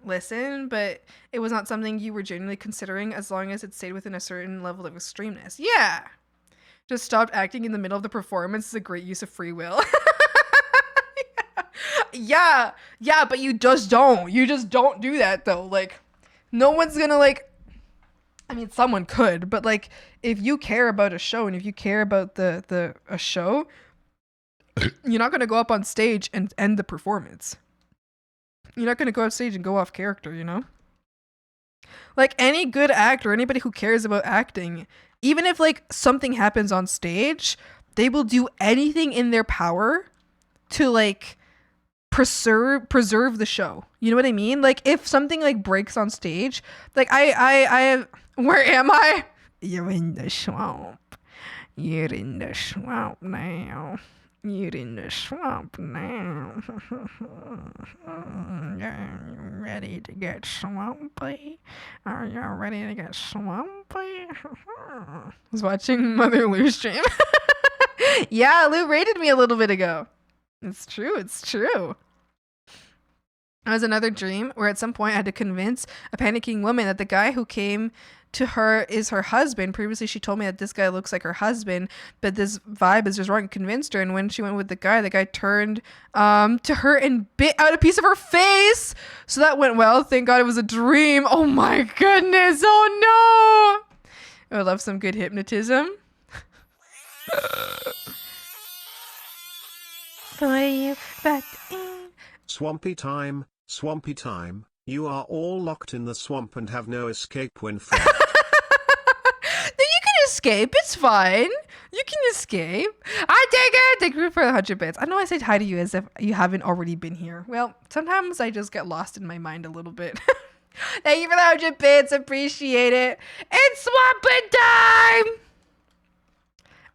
listen, but it was not something you were genuinely considering as long as it stayed within a certain level of extremeness. Yeah. Just stopped acting in the middle of the performance is a great use of free will. Yeah, but you just don't. You just don't do that though. Like, no one's gonna like, I mean, someone could, but like, if you care about a show and if you care about a show, you're not going to go up on stage and end the performance. You're not going to go off stage and go off character, you know? Like, any good actor, anybody who cares about acting, even if like something happens on stage, they will do anything in their power to like preserve the show. You know what I mean? Like, if something like breaks on stage, like I where am I? You're in the swamp. You're in the swamp now. You're in the swamp now. Are you ready to get swampy? Are you ready to get swampy? I was watching Mother Lou stream. Yeah, Lou rated me a little bit ago. It's true. It was another dream where at some point I had to convince a panicking woman that the guy who came to her is her husband. Previously, she told me that this guy looks like her husband, but this vibe is just wrong. And convinced her, and when she went with the guy turned to her and bit out a piece of her face. So that went well. Thank God it was a dream. Oh my goodness. Oh no. I love some good hypnotism. For you, but Swampy time, swampy time. You are all locked in the swamp and have no escape when free. No, you can escape. It's fine. You can escape. I take it. Thank you for the 100 bits. I know I said hi to you as if you haven't already been here. Well, sometimes I just get lost in my mind a little bit. Thank you for the 100 bits. Appreciate it. It's swamping time.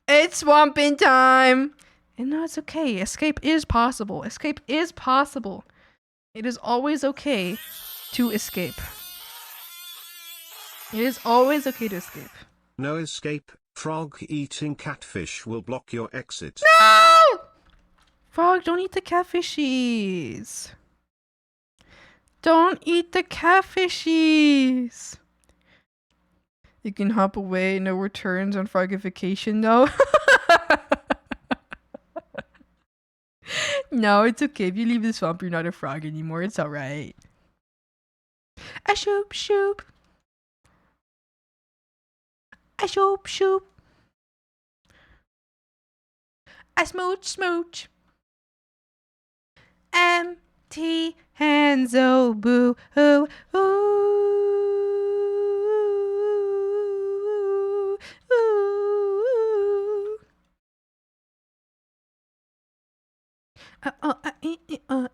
It's swamping time. And no, it's okay. Escape is possible. Escape is possible. It is always okay to escape. It is always okay to escape. No escape. Frog eating catfish will block your exit. No! Frog, don't eat the catfishies. Don't eat the catfishies. You can hop away. No returns on frogification, though. No, it's okay. If you leave the swamp, you're not a frog anymore. It's alright. A shoop shoop. A shoop shoop. A smooch smooch. Empty hands, oh boo hoo. Ooh.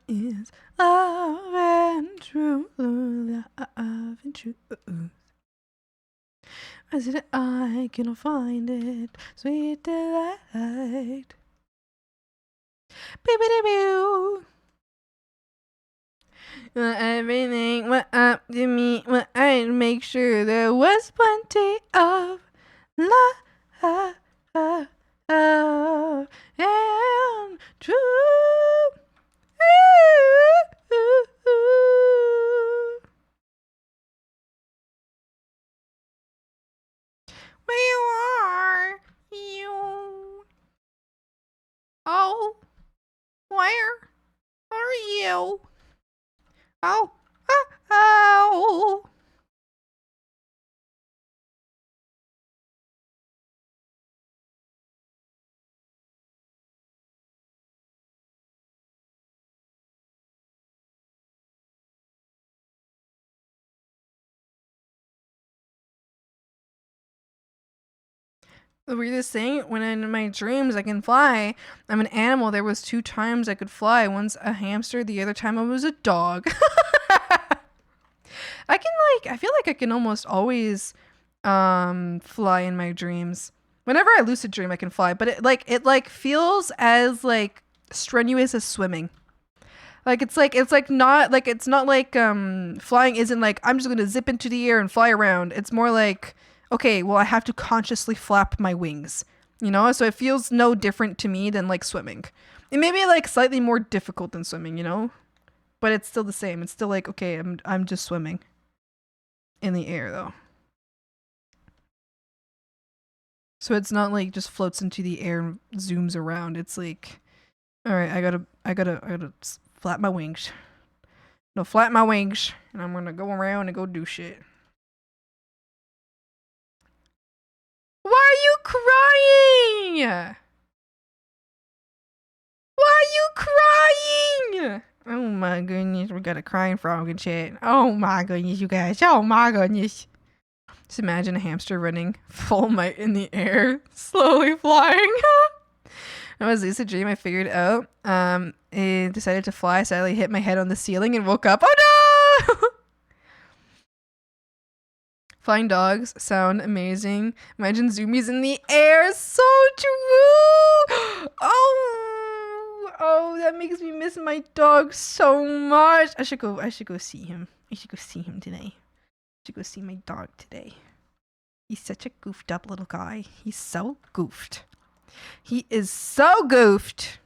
is love and true, love and truth. I said I cannot find it, sweet delight. Baby, everything went up to me when I make sure there was plenty of love and truth. Where are you? Oh, where are you? Oh, oh. The weirdest thing, when in my dreams I can fly, I'm an animal. There was 2 times I could fly. Once a hamster, the other time I was a dog. I feel like I can almost always fly in my dreams. Whenever I lucid dream I can fly, but it feels as like strenuous as swimming. It's not like flying isn't like I'm just gonna zip into the air and fly around. It's more like, okay, well I have to consciously flap my wings, you know? So it feels no different to me than like swimming. It may be like slightly more difficult than swimming, you know? But it's still the same. It's still like, okay, I'm just swimming in the air though. So it's not like just floats into the air and zooms around. It's like, all right, I gotta flap my wings. No, flap my wings, and I'm gonna go around and go do shit. Why are you crying? Why are you crying? Oh my goodness, we got a crying frog in chat. Oh my goodness, you guys. Oh my goodness. Just imagine a hamster running full might in the air, slowly flying. It was lucid dream I figured out. It decided to fly, sadly hit my head on the ceiling and woke up. Oh no! Flying dogs sound amazing. Imagine zoomies in the air. So true! Oh, that makes me miss my dog so much. I should go see him. I should go see him today. I should go see my dog today. He's such a goofed up little guy. He's so goofed. He is so goofed.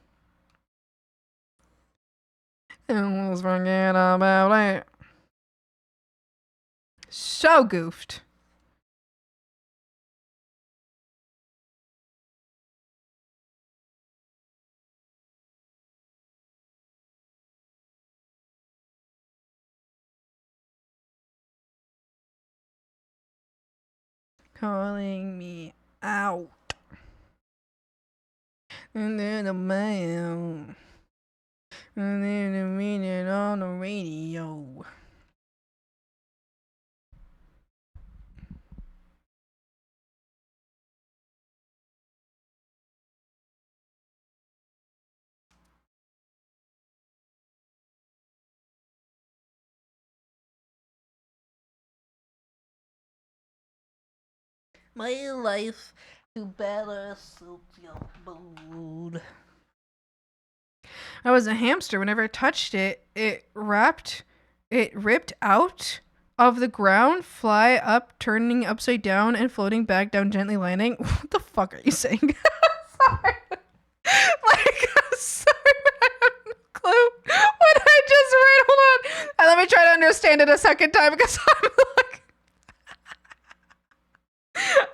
And let's forget about it. So goofed. Calling me out. And then the mail. And then the meaning on the radio. My life to better suit your mood. I was a hamster. Whenever I touched it, it ripped out of the ground, fly up, turning upside down and floating back down, gently landing. What the fuck are you saying? Sorry. I'm sorry, I have no clue what I just read. Hold on. And let me try to understand it a second time because I'm like,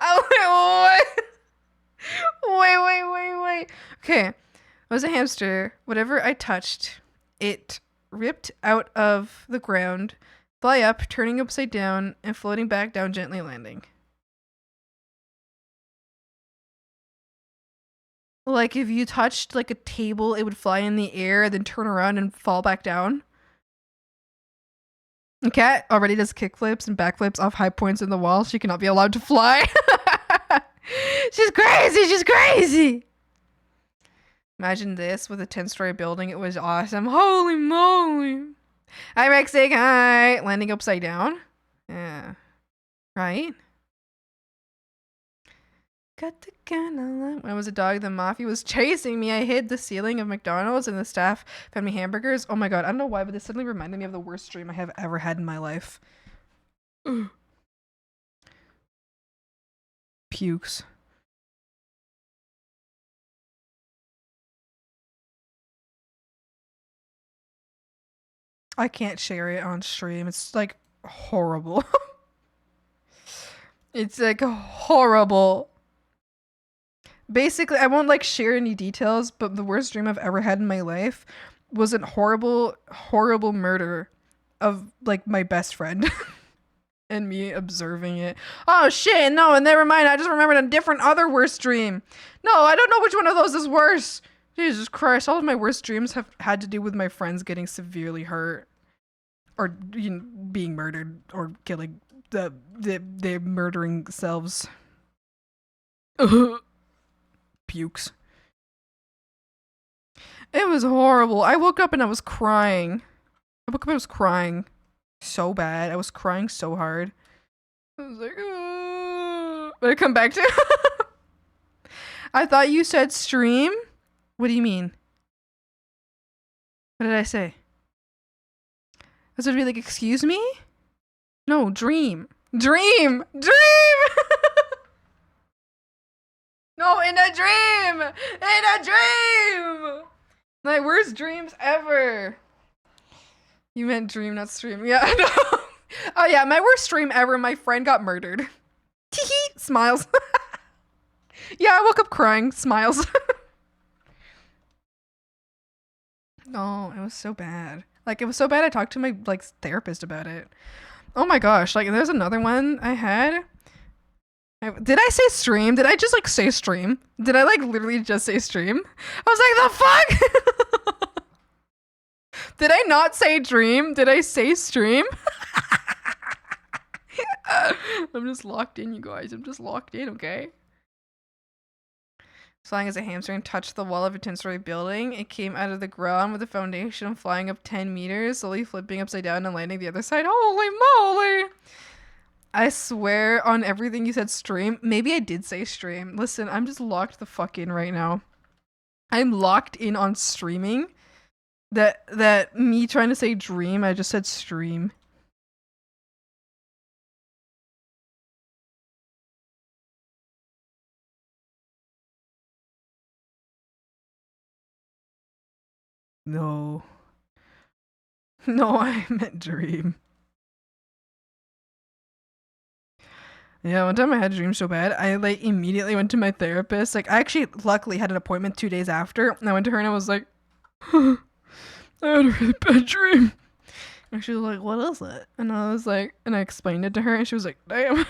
oh, wait. Okay. I was a hamster. Whatever I touched, it ripped out of the ground, fly up, turning upside down, and floating back down, gently landing. Like if you touched like a table, it would fly in the air, then turn around and fall back down. The cat already does kickflips and backflips off high points in the wall. She cannot be allowed to fly. She's crazy. Imagine this with a 10-story building. It was awesome. Holy moly. Hi, Rexic. Hi. Landing upside down. Yeah. Right? Got the gun on. When I was a dog, the mafia was chasing me. I hid the ceiling of McDonald's and the staff fed me hamburgers. Oh my god, I don't know why, but this suddenly reminded me of the worst dream I have ever had in my life. Pukes. I can't share it on stream. It's like horrible. It's like horrible. Basically, I won't like share any details, but the worst dream I've ever had in my life was a horrible, horrible murder of like my best friend and me observing it. Oh shit, no, never mind. I just remembered a different other worst dream. No, I don't know which one of those is worse. Jesus Christ, all of my worst dreams have had to do with my friends getting severely hurt or being murdered or killing they're murdering selves. Pukes. It was horrible. I woke up and I was crying. I was crying so bad. I was crying so hard. I was like, but I come back to I thought you said stream? What do you mean? What did I say? I was gonna be like, excuse me? No, dream. Dream! Dream! No, in a dream! In a dream! My worst dreams ever. You meant dream, not stream. Yeah, I know. Oh yeah, my worst dream ever. My friend got murdered. Teehee! Smiles. Yeah, I woke up crying. Smiles. No, it was so bad. Like, it was so bad I talked to my, like, therapist about it. Oh my gosh, like, there's another one I had. Did I say stream? Did I just, like, say stream? Did I, like, literally just say stream? I was like, the fuck? Did I not say dream? Did I say stream? I'm just locked in, you guys. I'm just locked in, okay? Flying as a hamster and touched the wall of a 10-story building. It came out of the ground with a foundation flying up 10 meters, slowly flipping upside down and landing the other side. Holy moly! I swear on everything you said stream. Maybe I did say stream. Listen, I'm just locked the fuck in right now. I'm locked in on streaming. That me trying to say dream, I just said stream. No. No, I meant dream. Yeah, one time I had a dream so bad, I like immediately went to my therapist. Like, I actually luckily had an appointment 2 days after, and I went to her and I was like, I had a really bad dream. And she was like, what is it? And I was like, and I explained it to her and she was like, damn.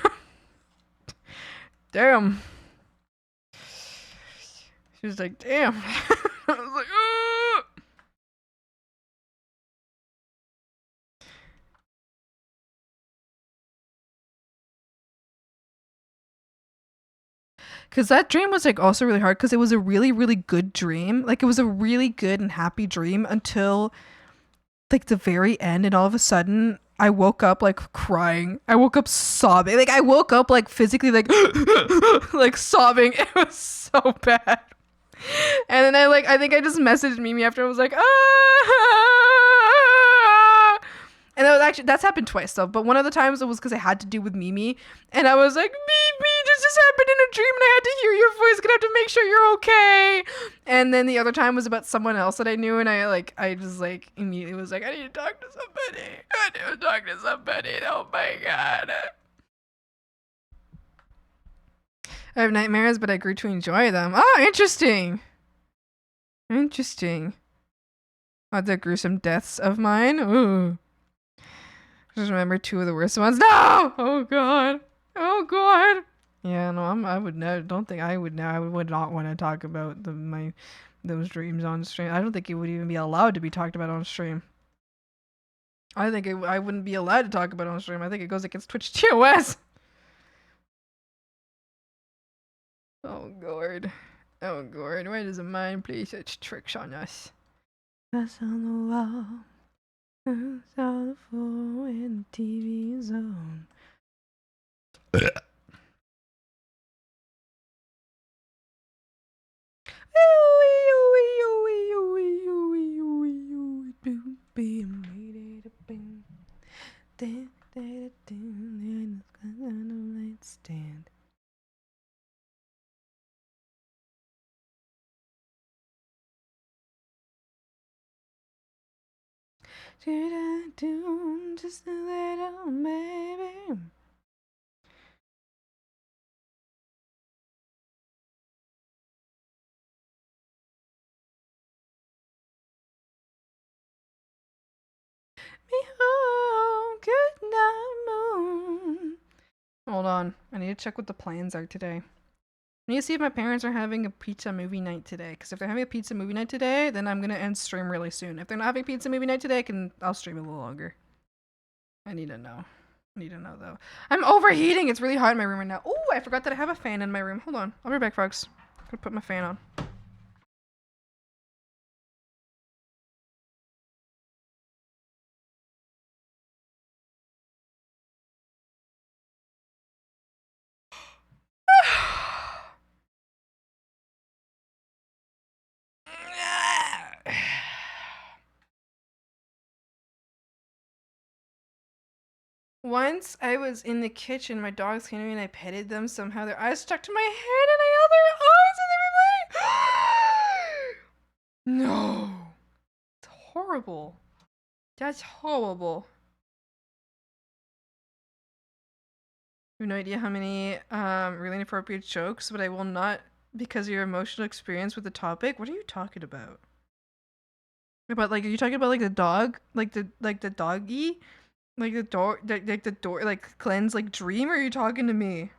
Damn. She was like, damn. I was like, oh. Because that dream was like also really hard because it was a really, really good dream. Like, it was a really good and happy dream until like the very end, and all of a sudden I woke up like crying. I woke up sobbing. Like, I woke up like physically like like sobbing. It was so bad. And then I think I just messaged Mimi after. I was like, ah! And that was actually, that's happened twice though. But one of the times it was because I had to do with Mimi, and I was like, Mimi, this just happened in a dream, and I had to hear your voice. Gonna have to make sure you're okay. And then the other time was about someone else that I knew, and I just like immediately was like, I need to talk to somebody. I need to talk to somebody. Oh my god. I have nightmares, but I grew to enjoy them. Oh, interesting. Interesting. Oh, the gruesome deaths of mine. Ooh. Just remember 2 of the worst ones. No! Oh god. Oh god. Yeah, no, I would never. Don't think I would. I would not want to talk about those dreams on stream. I don't think it would even be allowed to be talked about on stream. I think I wouldn't be allowed to talk about it on stream. I think it goes against Twitch TOS. Oh god. Oh, Gord, why does a mind play such tricks on us? That's on the wall. That's on the floor when the TV is on. Stand. Just a little baby. Me home, good night, moon. Hold on, I need to check what the plans are today. I need to see if my parents are having a pizza movie night today. Because if they're having a pizza movie night today, then I'm gonna end stream really soon. If they're not having pizza movie night today, I'll stream a little longer. I need to know. I need to know though. I'm overheating. It's really hot in my room right now. Oh, I forgot that I have a fan in my room. Hold on. I'll be back, folks. I'm gonna put my fan on. Once I was in the kitchen, my dogs came to me and I petted them. Somehow their eyes stuck to my head and I held their arms and they were like, no. It's horrible. That's horrible. You have no idea how many really inappropriate jokes, but I will not because of your emotional experience with the topic. What are you talking about? About like, are you talking about like the dog, like the doggy, like the door, like the door, like cleanse like dream? Or are you talking to me?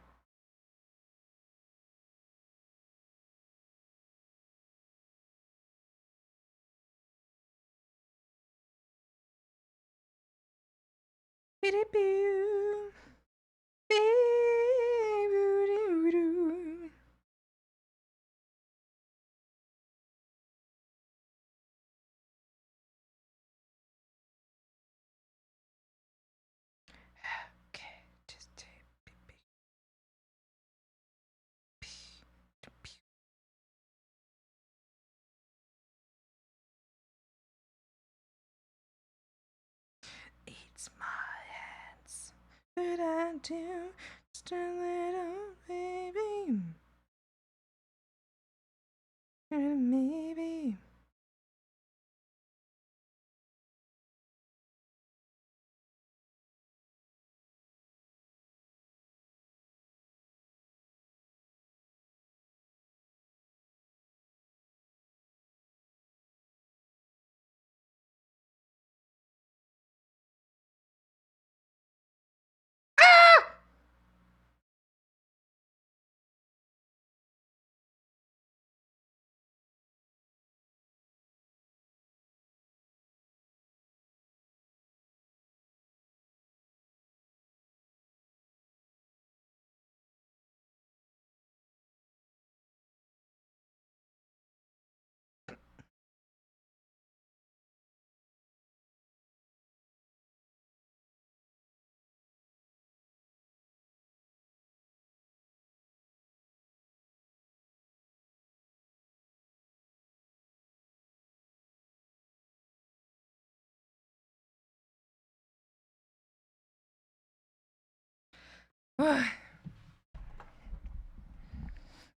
Okay, just eats my hands. What I do, just a little baby, and maybe.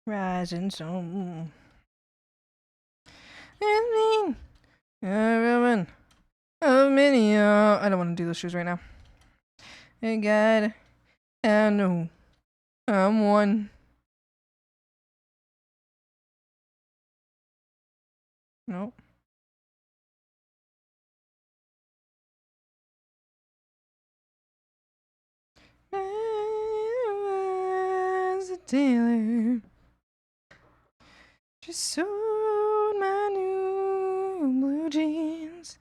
Rising sun. I mean, woman of many. I don't want to do those shoes right now. Hey, God, I know I'm one. Nope. I was a tailor. Just sewed my new blue jeans.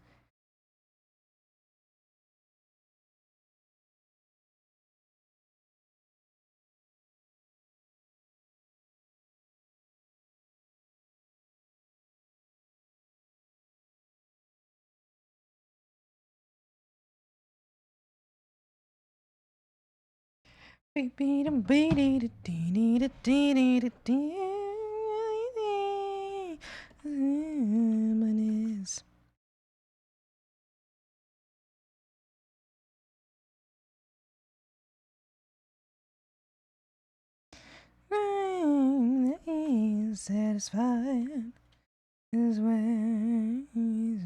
Satisfied is when he's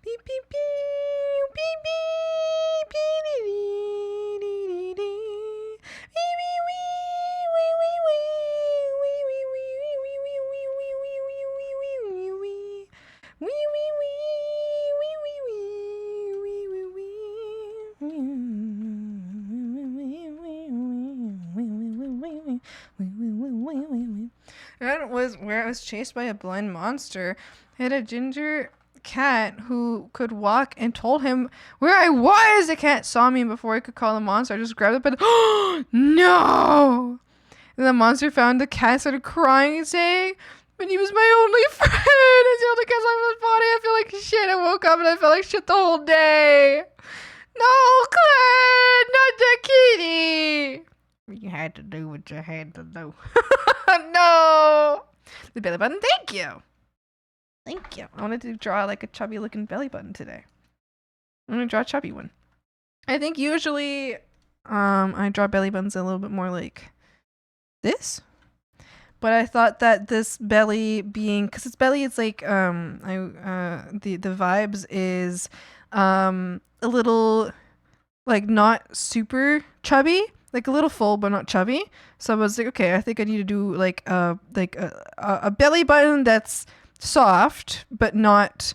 beep beep beep beep beep beep That was where I was chased by a blind monster. I had a ginger cat who could walk and told him where I was. The cat saw me before I could call the monster. I just grabbed it, but no! And the monster found the cat, started crying and saying, but he was my only friend. It's the only cat on his body. I feel like shit. I woke up and I felt like shit the whole day. No, Clint, not the kitty. You had to do what you had to do. No. The belly button. Thank you. Thank you. I wanted to draw like a chubby looking belly button today. I'm gonna draw a chubby one. I think usually I draw belly buttons a little bit more like this. But I thought that this belly being, because its belly is like the vibes is a little like not super chubby, like a little full but not chubby. So I was like, okay, I think I need to do like a belly button that's soft but not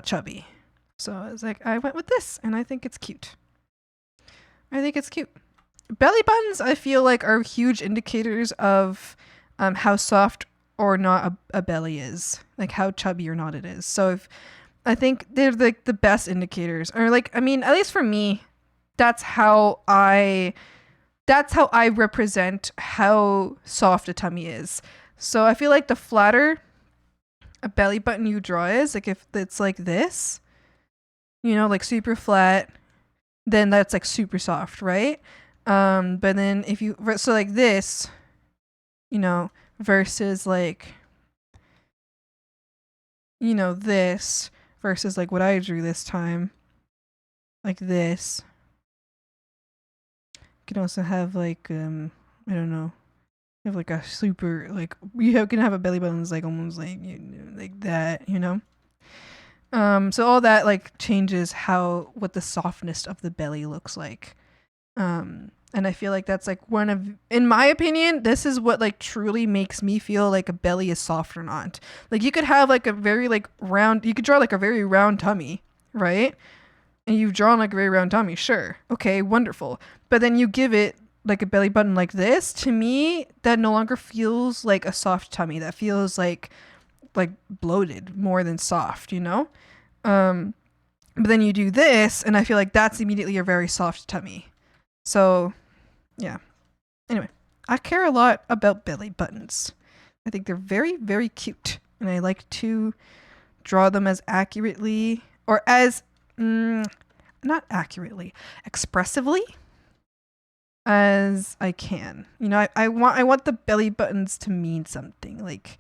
chubby. So I was like, I went with this and I think it's cute. I think it's cute. Belly buttons, I feel like, are huge indicators of how soft or not a belly is, like how chubby or not it is. So if I think they're like the best indicators, or like, I mean, at least for me, that's how I represent how soft a tummy is. So I feel like the flatter a belly button you draw is, like if it's like this, you know, like super flat, then that's like super soft, right? But then if you, so like this, you know, versus like, you know, this versus like what I drew this time, like this. You can also have like, I don't know, you have like a super, like, can have a belly button that's like almost like, like that, you know? So all that like changes what the softness of the belly looks like. And I feel like that's like one of, in my opinion, this is what like truly makes me feel like a belly is soft or not. Like you could have like a very like round, you could draw like a very round tummy, right? And you've drawn like a very round tummy, sure. Okay, wonderful. But then you give it like a belly button like this, to me, that no longer feels like a soft tummy. That feels like bloated more than soft, you know? But then you do this, and I feel like that's immediately a very soft tummy. So, yeah. Anyway, I care a lot about belly buttons. I think they're very, very cute. And I like to draw them as accurately, or as, not accurately, expressively as I can. You know, I want the belly buttons to mean something. Like,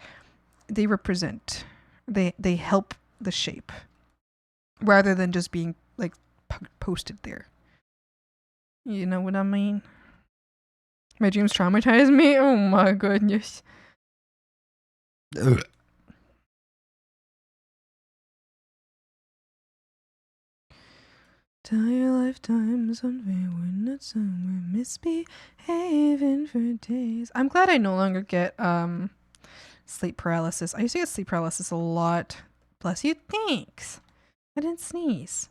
they represent, they help the shape. Rather than just being, like, posted there. You know what I mean? My dreams traumatize me? Oh my goodness. Tell your lifetime's unfair, we're not somewhere misbehaving for days. I'm glad I no longer get sleep paralysis. I used to get sleep paralysis a lot. Bless you, thanks. I didn't sneeze.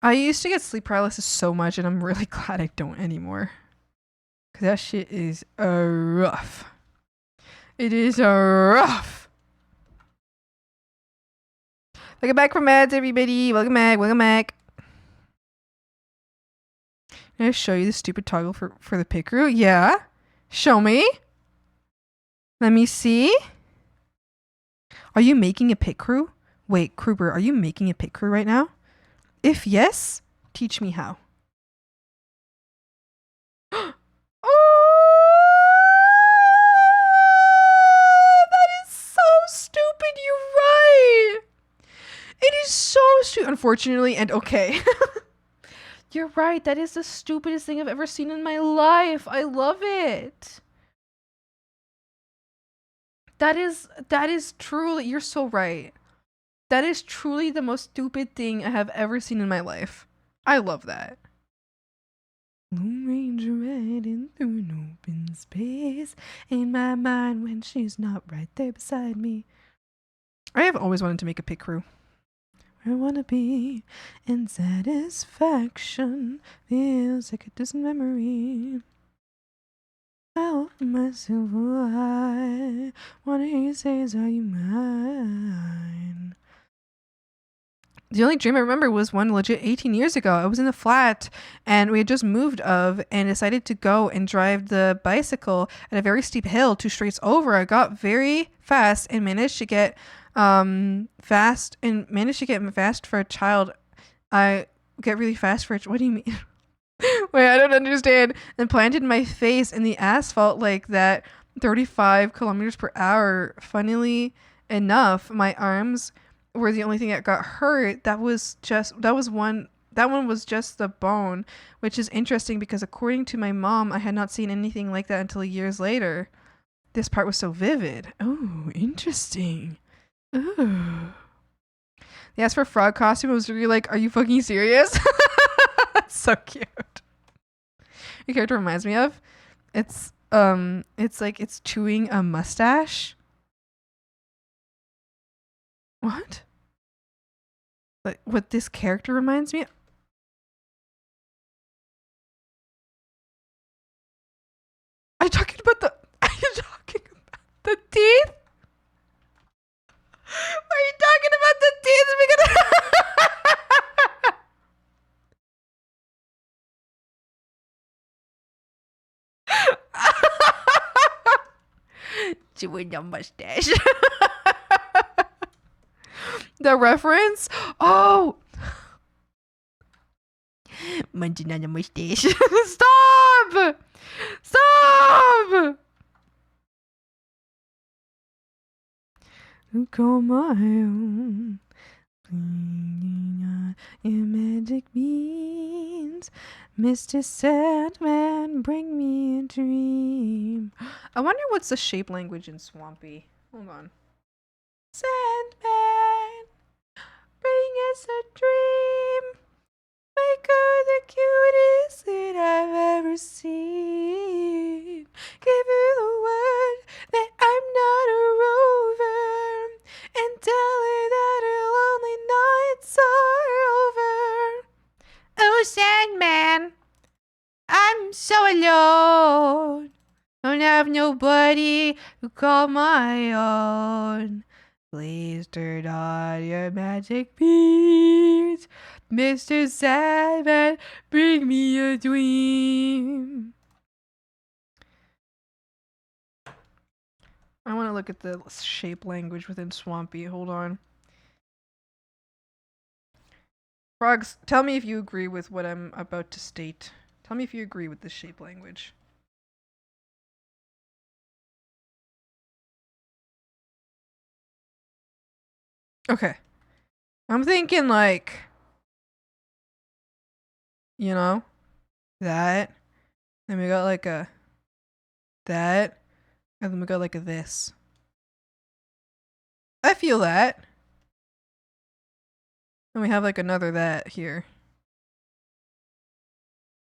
I used to get sleep paralysis so much, and I'm really glad I don't anymore. Cause that shit is rough. It is rough. Welcome back from ads, everybody. Welcome back. Welcome back. Can I show you the stupid toggle for the pick crew? Yeah. Show me. Let me see. Are you making a pick crew? Wait, Kruber, are you making a pick crew right now? If yes, teach me how. Oh, that is so stupid. You're right. It is so stupid. Unfortunately, and okay. You're right. That is the stupidest thing I've ever seen in my life. I love it. That is truly, you're so right. That is truly the most stupid thing I have ever seen in my life. I love that. Lone Ranger riding through an open space in my mind when she's not right there beside me. I have always wanted to make a pit crew. I wanna be in satisfaction. Feels like a distant memory. I want myself high. Wanna hear you say, is are you mine? The only dream I remember was one legit 18 years ago. I was in a flat and we had just moved and decided to go and drive the bicycle at a very steep hill 2 streets over. I got very fast and managed to get fast for a child. I get really fast for what do you mean? Wait, I don't understand. And planted my face in the asphalt like that 35 kilometers per hour. Funnily enough, my arms were the only thing that got hurt. That one was just the bone, which is interesting because according to my mom, I had not seen anything like that until years later. This part was so vivid. Oh, interesting. Ooh. They asked for a frog costume. I was really like, are you fucking serious? That's so cute. Your character reminds me of? It's like it's chewing a mustache. What? Like what this character reminds me of? Are you talking about the teeth? Are you talking about the teeth? Chewing your mustache. The reference? Oh! Munching on your mustache. Stop! Stop! Call my own. Your magic means, Mr. Sandman, bring me a dream. I wonder what's the shape language in Swampy. Hold on. Sandman, bring us a dream. Make her the cutest that I've ever seen. Give her the word that I'm not a rover, and tell her that her lonely nights are over. Oh, Sandman, I'm so alone. Don't have nobody to call my own. Please turn on your magic beams. Mr. Sandman, bring me a dream. I want to look at the shape language within Swampy. Hold on. Frogs, tell me if you agree with what I'm about to state. Tell me if you agree with this shape language. Okay. I'm thinking like, you know, that. Then we got like a that. And then we got like a this. I feel that. And we have like another that here.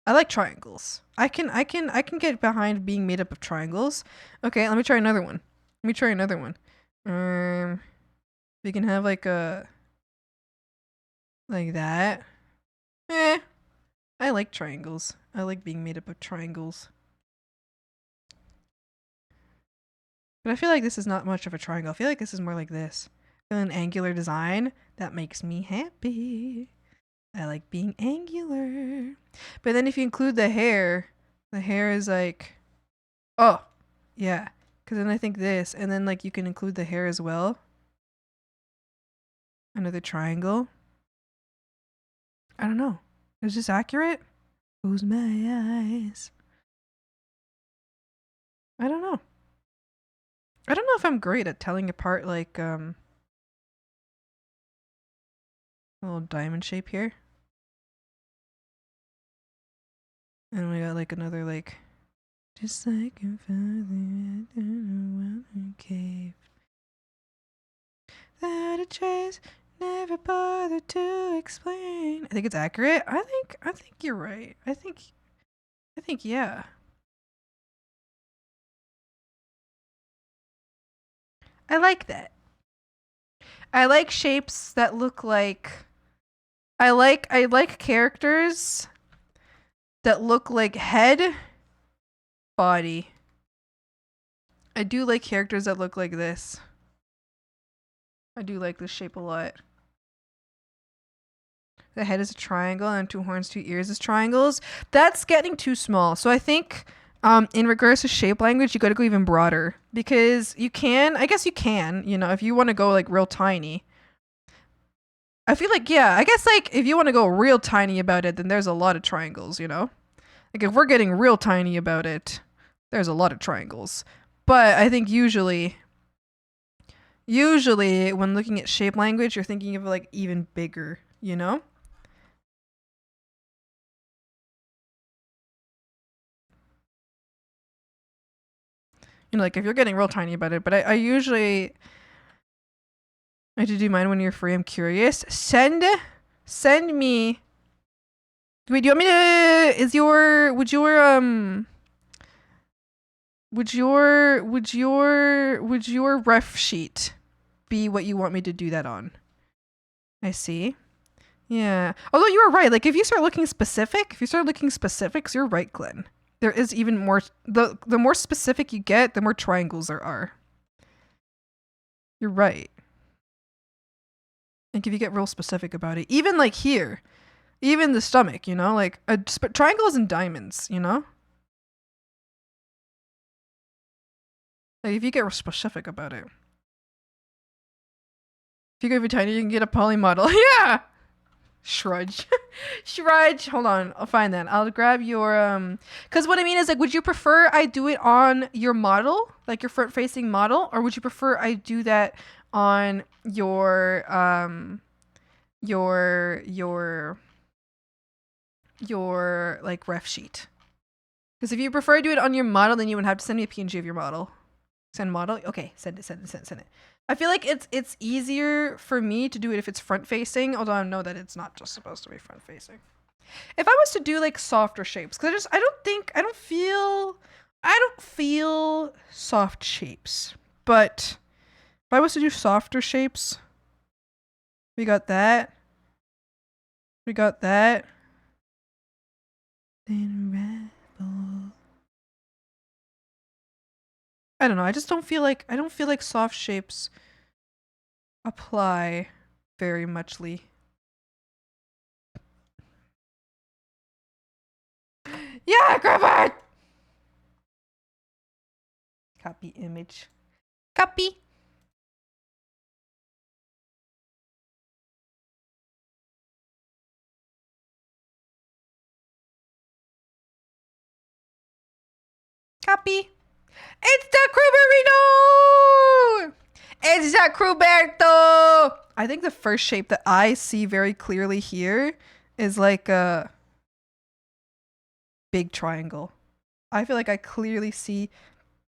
I like triangles. I can get behind being made up of triangles. Okay, let me try another one. We can have like a like that. I like triangles. I like being made up of triangles. But I feel like this is not much of a triangle. I feel like this is more like this. An angular design that makes me happy. I like being angular. But then if you include the hair is like, oh, yeah. Because then I think this, and then like you can include the hair as well. Another triangle. I don't know. Is this accurate? Close my eyes. I don't know. I don't know if I'm great at telling apart like a little diamond shape here. And we got like another like just like a father cave that a trace never bothered to explain. I think it's accurate. I think you're right. I think yeah. I like that. I like shapes that look like I like characters that look like head, body. I do like characters that look like this. I do like this shape a lot. The head is a triangle and 2 horns, 2 ears is triangles. That's getting too small. So I think in regards to shape language, you got to go even broader because you can, I guess you can, you know, if you want to go like real tiny. I feel like, yeah, I guess like if you want to go real tiny about it, then there's a lot of triangles, you know? Like if we're getting real tiny about it, there's a lot of triangles. But I think usually when looking at shape language, you're thinking of like even bigger, you know? You know, like if you're getting real tiny about it, but I usually like to do mine when you're free. I'm curious. Send me. Wait, do you want me to? Would your ref sheet be what you want me to do that on? I see. Yeah. Although you were right. Like if you start looking specific, so you're right, Glenn. There is even more. The more specific you get, the more triangles there are. You're right. Like if you get real specific about it, even like here, even the stomach, you know, like triangles and diamonds, you know. Like if you get specific about it, if you go even tiny, you can get a poly model. Yeah. Shrudge. Shrudge. Hold on, I'll find that. I'll grab your because what I mean is like, would you prefer I do it on your model, like your front facing model, or would you prefer I do that on your like ref sheet? Because if you prefer to do it on your model, then you would have to send me a PNG of your model. Send model. Okay, send it. I feel like it's easier for me to do it if it's front facing, although I know that it's not just supposed to be front facing. If I was to do like softer shapes, because I don't feel soft shapes. But if I was to do softer shapes, we got that. Then rebel. I don't know. I don't feel like soft shapes apply very muchly. Yeah, grab it! Copy image. Copy. Copy. It's the Cruberino! It's the Cruberto! I think the first shape that I see very clearly here is like a big triangle. I feel like I clearly see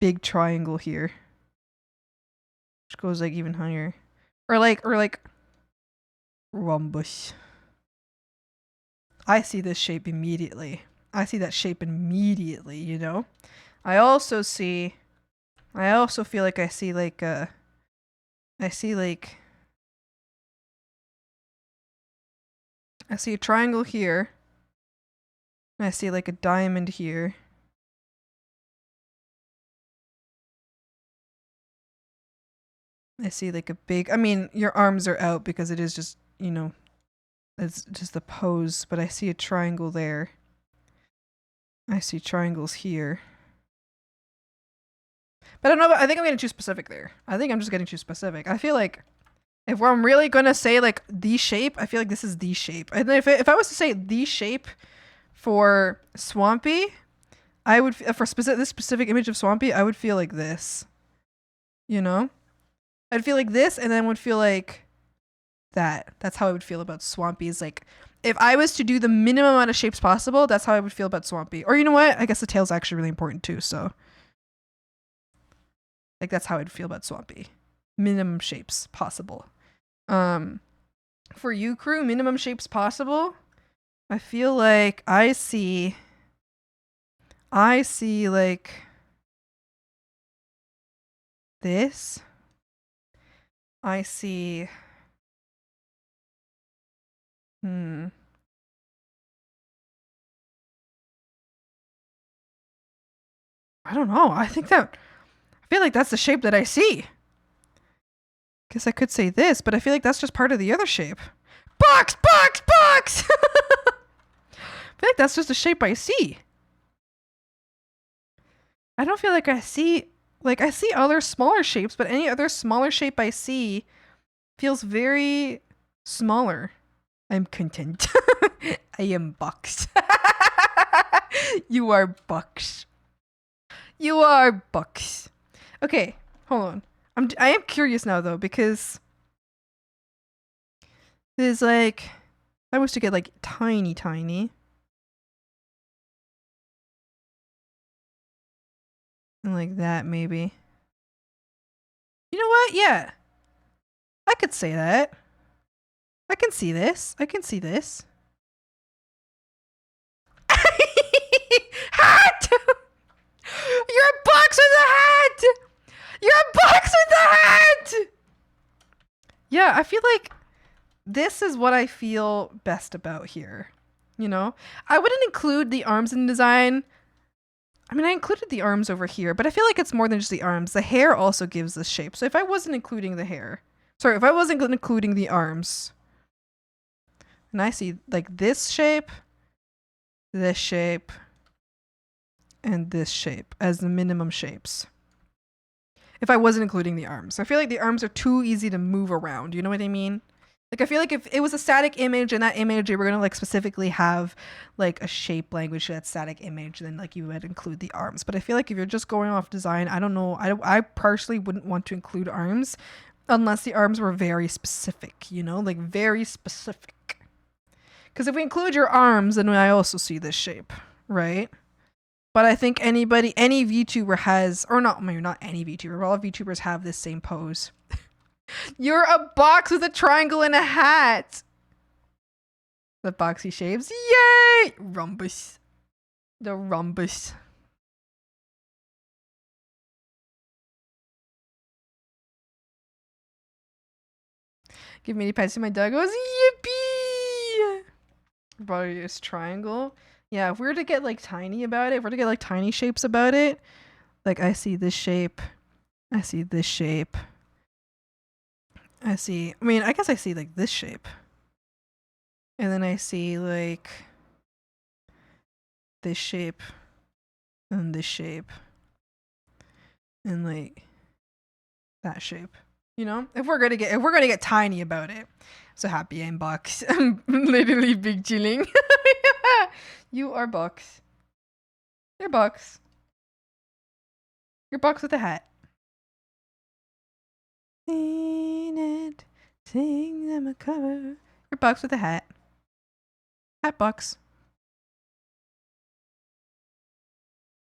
big triangle here. Which goes like even higher. Or like rhombus. I see this shape immediately. I see that shape immediately, you know? I also feel like I see like a triangle here. And I see like a diamond here. I see like a big, I mean, your arms are out because it is just, you know, It's just the pose, but I see a triangle there. I see triangles here. But I don't know, I think I'm getting too specific there. I think I'm just getting too specific. I feel like if I'm really gonna say like the shape, I feel like this is the shape. And if I was to say the shape for Swampy, I would, for this specific image of Swampy, I would feel like this. You know? I'd feel like this, and then would feel like that. That's how I would feel about Swampy. Is like, if I was to do the minimum amount of shapes possible, that's how I would feel about Swampy. Or you know what? I guess the tail's actually really important too, so. Like, that's how I'd feel about Swampy. Minimum shapes possible. For you, crew, minimum shapes possible, I feel like I see like this. I see I don't know. I feel like that's the shape that I see. Guess I could say this, but I feel like that's just part of the other shape. Box! Box! Box! I feel like that's just a shape I see. I don't feel like I see other smaller shapes, but any other smaller shape I see feels very smaller. I'm content. I am boxed. You are boxed. You are boxed. Okay, hold on. I am curious now though, because there's like, if I was to get like tiny. And like that maybe. You know what? Yeah. I could say that. I can see this. I can see this. Hat! You're a box with a hat! You're a box with a hat! Yeah, I feel like this is what I feel best about here. You know? I wouldn't include the arms in design. I mean, I included the arms over here, but I feel like it's more than just the arms. The hair also gives this shape. So if I wasn't including the hair, sorry, if I wasn't including the arms, and I see like this shape, and this shape as the minimum shapes. If I wasn't including the arms. I feel like the arms are too easy to move around. You know what I mean? Like, I feel like if it was a static image and that image, you were going to like specifically have like a shape language to that static image, then like you would include the arms. But I feel like if you're just going off design, I don't know. I personally wouldn't want to include arms unless the arms were very specific, you know, like very specific. Because if we include your arms, then I also see this shape, right? But I think any VTuber has, or not, maybe not any VTuber, but all VTubers have this same pose. You're a box with a triangle and a hat. The boxy shapes. Yay! Rhombus. The rhombus. Give mini pets to my doggos. Yippee! Body is triangle. Yeah, if we were to get like tiny about it, if we were to get like tiny shapes about it, like I see this shape. I see this shape. I guess I see like this shape. And then I see like this shape and this shape and like that shape. You know? If we're gonna get tiny about it. So happy I'm box. I'm literally big chilling. You are box. You're box. You're box with a hat. Sing it, sing them a cover. Your box with a hat. Hat box.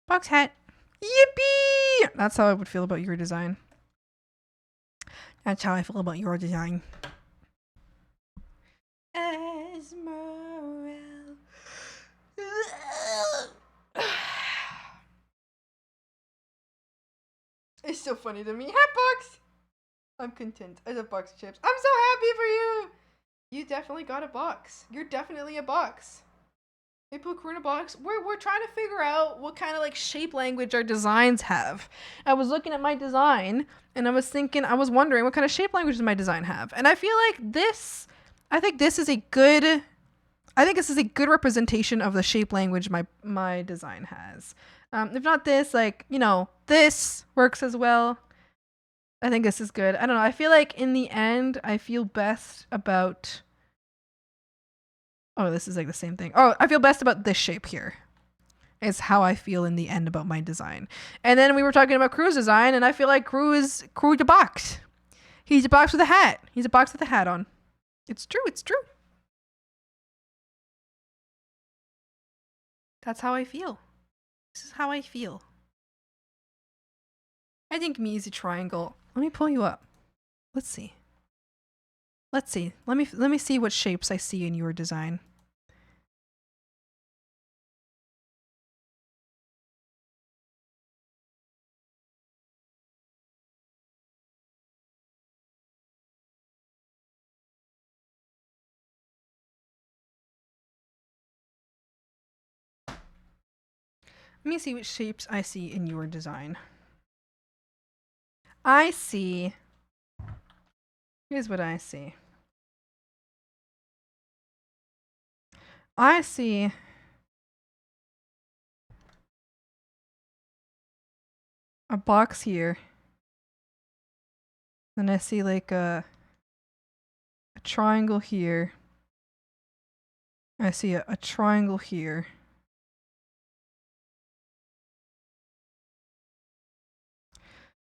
Box hat. Yippee! That's how I would feel about your design. That's how I feel about your design. Esmeralda. It's so funny to me. Hat box! I'm content. I love box chips. I'm so happy for you! You definitely got a box. You're definitely a box. They put crew in a box. We're trying to figure out what kind of like shape language our designs have. I was looking at my design and I was wondering what kind of shape language does my design have? And I feel like this I think this is a good representation of the shape language my design has. If not this, like, you know, this works as well. I think this is good. I don't know. I feel like in the end, I feel best about... Oh, this is like the same thing. Oh, I feel best about this shape here. Is how I feel in the end about my design. And then we were talking about Crew's design, and I feel like Crew the box. He's a box with a hat. He's a box with a hat on. It's true. It's true. That's how I feel. This is how I feel. I think me is a triangle. Let me pull you up. Let's see. Let's see. Let me see what shapes I see in your design. Let me see what shapes I see in your design. I see... Here's what I see. I see... a box here. Then I see like a triangle here. I see a triangle here.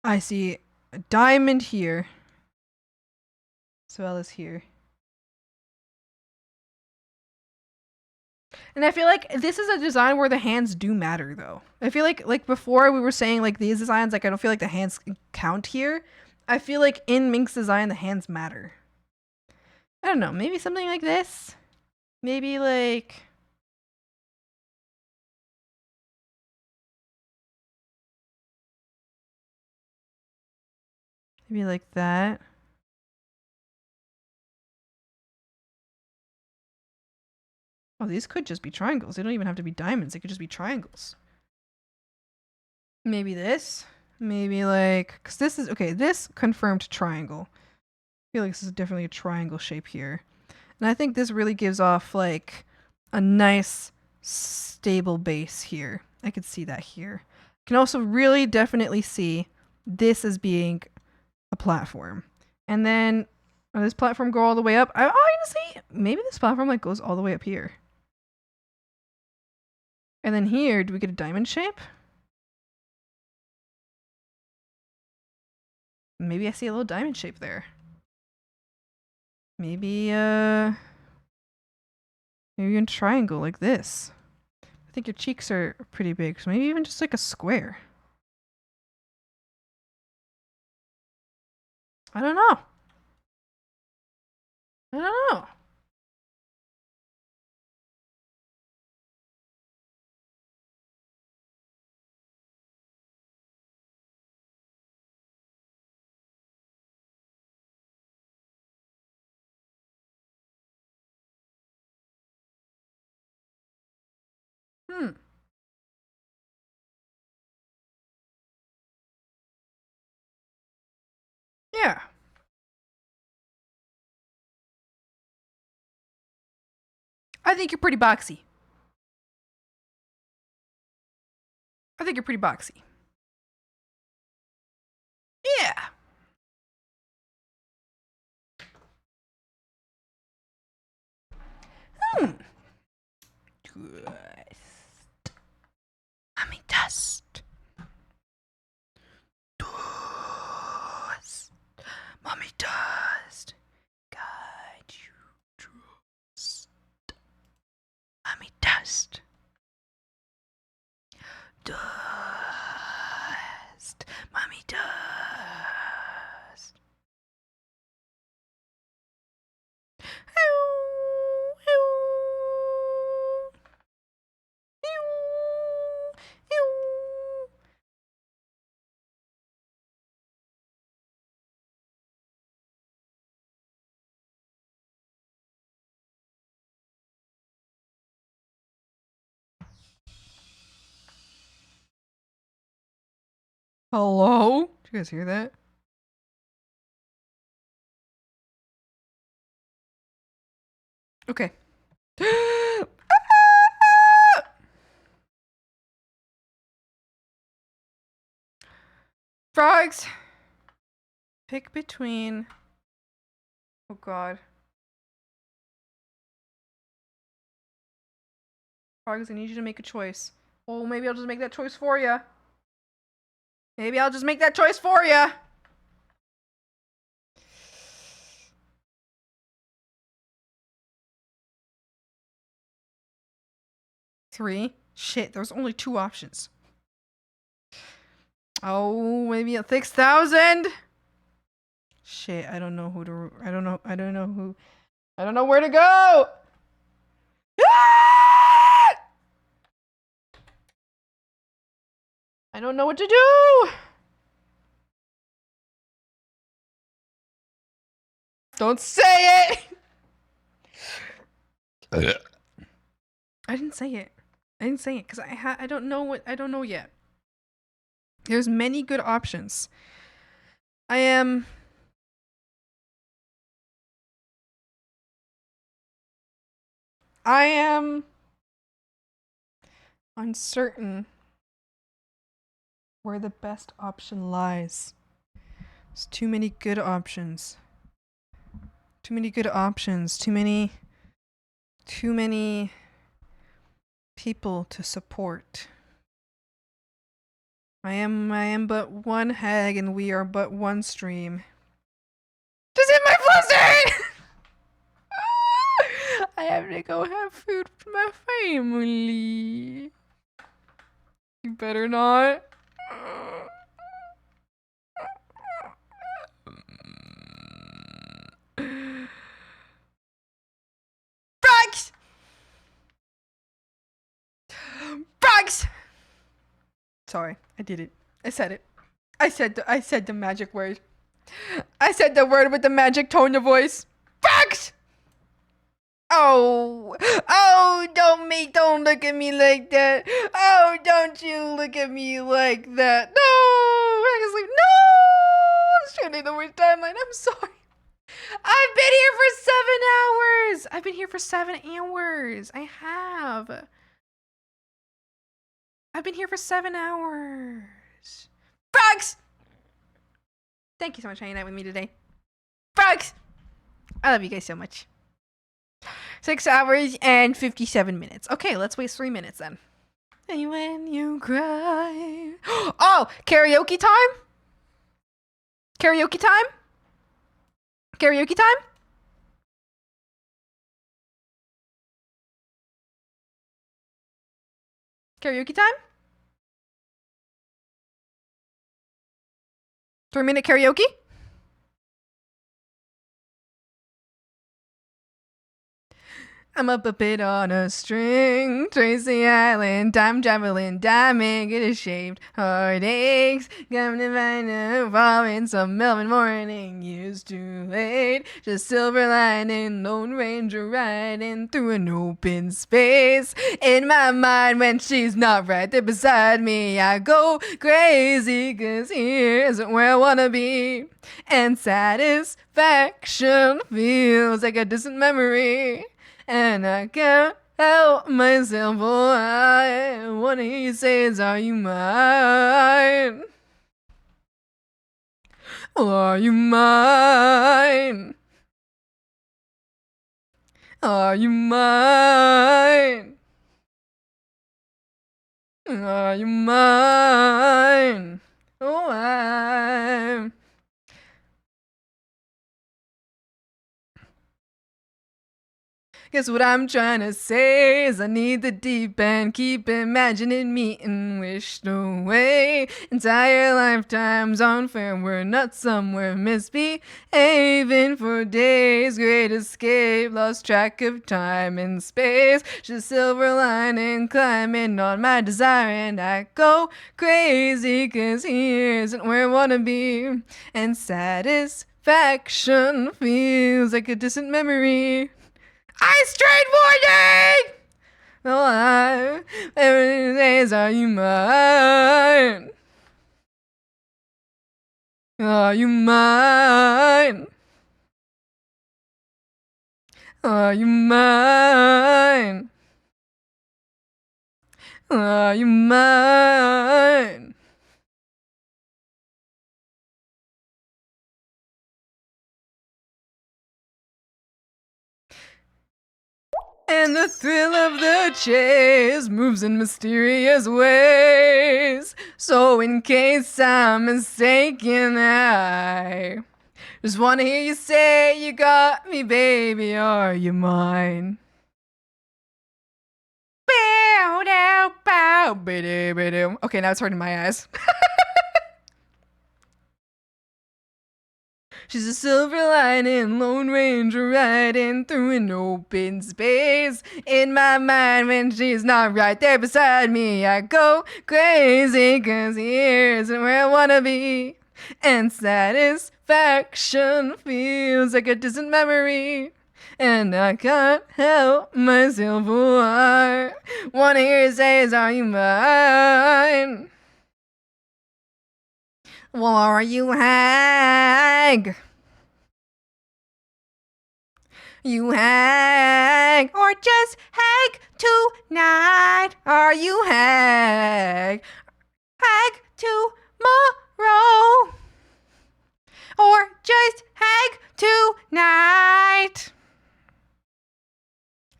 I see a diamond here. As well as here. And I feel like this is a design where the hands do matter, though. I feel like before we were saying like these designs, like I don't feel like the hands count here. I feel like in Mink's design, the hands matter. I don't know, maybe something like this? Maybe like... Maybe like that. Oh, these could just be triangles. They don't even have to be diamonds. They could just be triangles. Maybe this. Maybe like... Because this is... Okay, this confirmed triangle. I feel like this is definitely a triangle shape here. And I think this really gives off like a nice stable base here. I could see that here. I can also really definitely see this as being a platform. And then this platform go all the way up. I honestly, maybe this platform like goes all the way up here. And then here, do we get a diamond shape? Maybe I see a little diamond shape there. Maybe maybe a triangle like this. I think your cheeks are pretty big, so maybe even just like a square. I don't know. I don't know. Hmm. Yeah. I think you're pretty boxy. I think you're pretty boxy. Yeah. Hmm. Dust. Mommy dust. Dust. Mommy dust. God, you trust. Mommy dust. Dust. Mommy dust. Hello? Did you guys hear that? Okay. Frogs. Pick between. Oh God. Frogs, I need you to make a choice. Oh, maybe I'll just make that choice for you. Maybe I'll just make that choice for you. Three. Shit, there's only 2 options. Oh, maybe a 6,000. Shit, I don't know who to. I don't know who. I don't know where to go. I don't know what to do. Don't say it. I didn't say it. I didn't say it because I don't know yet. There's many good options. I am uncertain where the best option lies. There's too many good options. Too many good options. Too many people to support. I am but one hag and we are but one stream. Just hit my fluster! I have to go have food with my family. You better not. Frogs! Frogs! Sorry, I did it. I said it. I said the magic word. I said the word with the magic tone of voice. Frogs! Oh, don't look at me like that. Oh, don't you look at me like that. No, I can sleep. No, it's turning the worst timeline. I'm sorry. I've been here for 7 hours. I've been here for 7 hours. I have. I've been here for 7 hours. Frogs! Thank you so much for hanging out with me today. Frogs! I love you guys so much. 6 hours and 57 minutes. Okay, let's waste 3 minutes then. And when you cry. Oh, karaoke time? Karaoke time? Karaoke time? Karaoke time? 3-minute karaoke? I'm up a bit on a string, Tracy Island, time traveling, diamond, get it shaved, heartaches, come to find out, falling some Melbourne morning, years too late, just silver lining, Lone Ranger riding through an open space, in my mind when she's not right there beside me, I go crazy, cause here isn't where I wanna be, and satisfaction feels like a distant memory. And I can't help myself, oh, I wanna hear you say is, are you mine? Are you mine? Are you mine? Are you mine? Oh, I'm... Guess what I'm trying to say is I need the deep end, keep imagining meeting wished away. Entire lifetimes unfair, we're not somewhere misbehaving for days. Great escape, lost track of time and space. Just silver lining, climbing on my desire, and I go crazy, cause here isn't where I wanna be. And satisfaction feels like a distant memory. Ice trade warning! Oh, every days are you mine? Are you mine? Are you mine? Are you mine? And the thrill of the chase moves in mysterious ways. So in case I'm mistaken, I just wanna hear you say you got me, baby, are you mine? Bow, dow, bow, ba-doo, ba-doo. Okay, now it's hurting my eyes. She's a silver lining, Lone Ranger riding through an open space. In my mind, when she's not right there beside me, I go crazy, 'cause here's where I wanna be. And satisfaction feels like a distant memory. And I can't help myself, oh, I wanna hear you say, are you mine? Well, are you HAG? You HAG, or just HAG tonight? Are you HAG? HAG tomorrow, or just HAG tonight?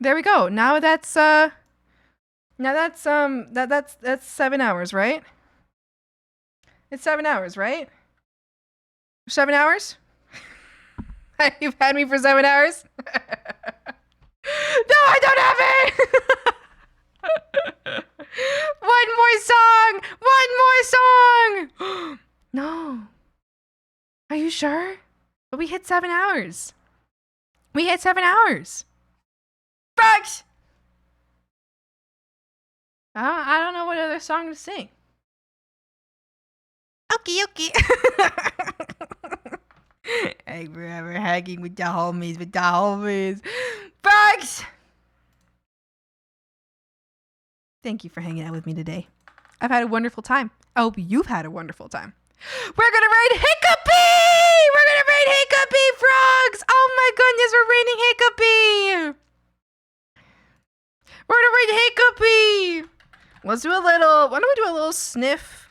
There we go. Now that's 7 hours, right? It's 7 hours, right? 7 hours? You've had me for 7 hours? No, I don't have it! One more song! One more song! No. Are you sure? But we hit 7 hours. We hit 7 hours. Frogs! I don't know what other song to sing. Okie dokie. Hey, forever hanging with the homies, Frogs! Thank you for hanging out with me today. I've had a wonderful time. I hope you've had a wonderful time. We're gonna raid Hiccupy! We're gonna raid Hiccupy, Frogs! Oh my goodness, we're raiding Hiccupy! We're gonna raid Hiccupy! Let's do a little, why don't we do a little sniff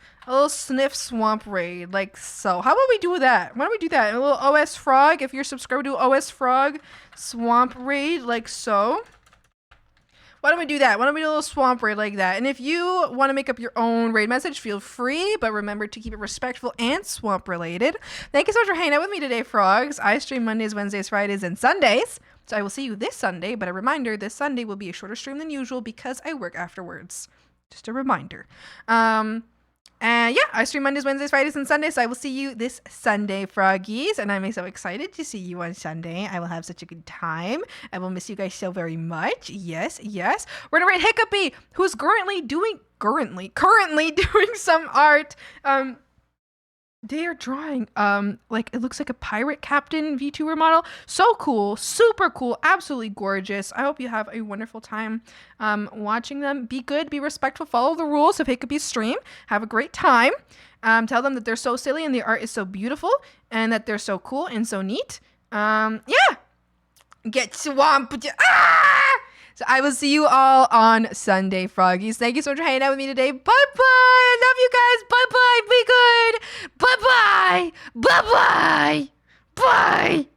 swamp raid, like so. How about we do that? Why don't we do that? A little OS Frog, if you're subscribed to OS Frog swamp raid, like so. Why don't we do that? Why don't we do a little swamp raid like that? And if you want to make up your own raid message, feel free, but remember to keep it respectful and swamp related. Thank you so much for hanging out with me today, Frogs. I stream Mondays, Wednesdays, Fridays, and Sundays. So I will see you this Sunday, but a reminder, this Sunday will be a shorter stream than usual because I work afterwards. Just a reminder. And yeah, I stream Mondays, Wednesdays, Fridays, and Sundays. So I will see you this Sunday, Froggies. And I'm so excited to see you on Sunday. I will have such a good time. I will miss you guys so very much. Yes, yes. We're gonna raid Hiccupy, who's currently doing some art. They are drawing like it looks like a pirate captain VTuber model. So cool, super cool, absolutely gorgeous. I hope you have a wonderful time watching them. Be good, be respectful, follow the rules of Hiccupy's stream. Have a great time. Tell them that they're so silly and the art is so beautiful and that they're so cool and so neat. Yeah. Get swamped. Ah! So I will see you all on Sunday, Froggies. Thank you so much for hanging out with me today. Bye-bye. I love you guys. Bye-bye. Be good. Bye-bye. Bye-bye. Bye.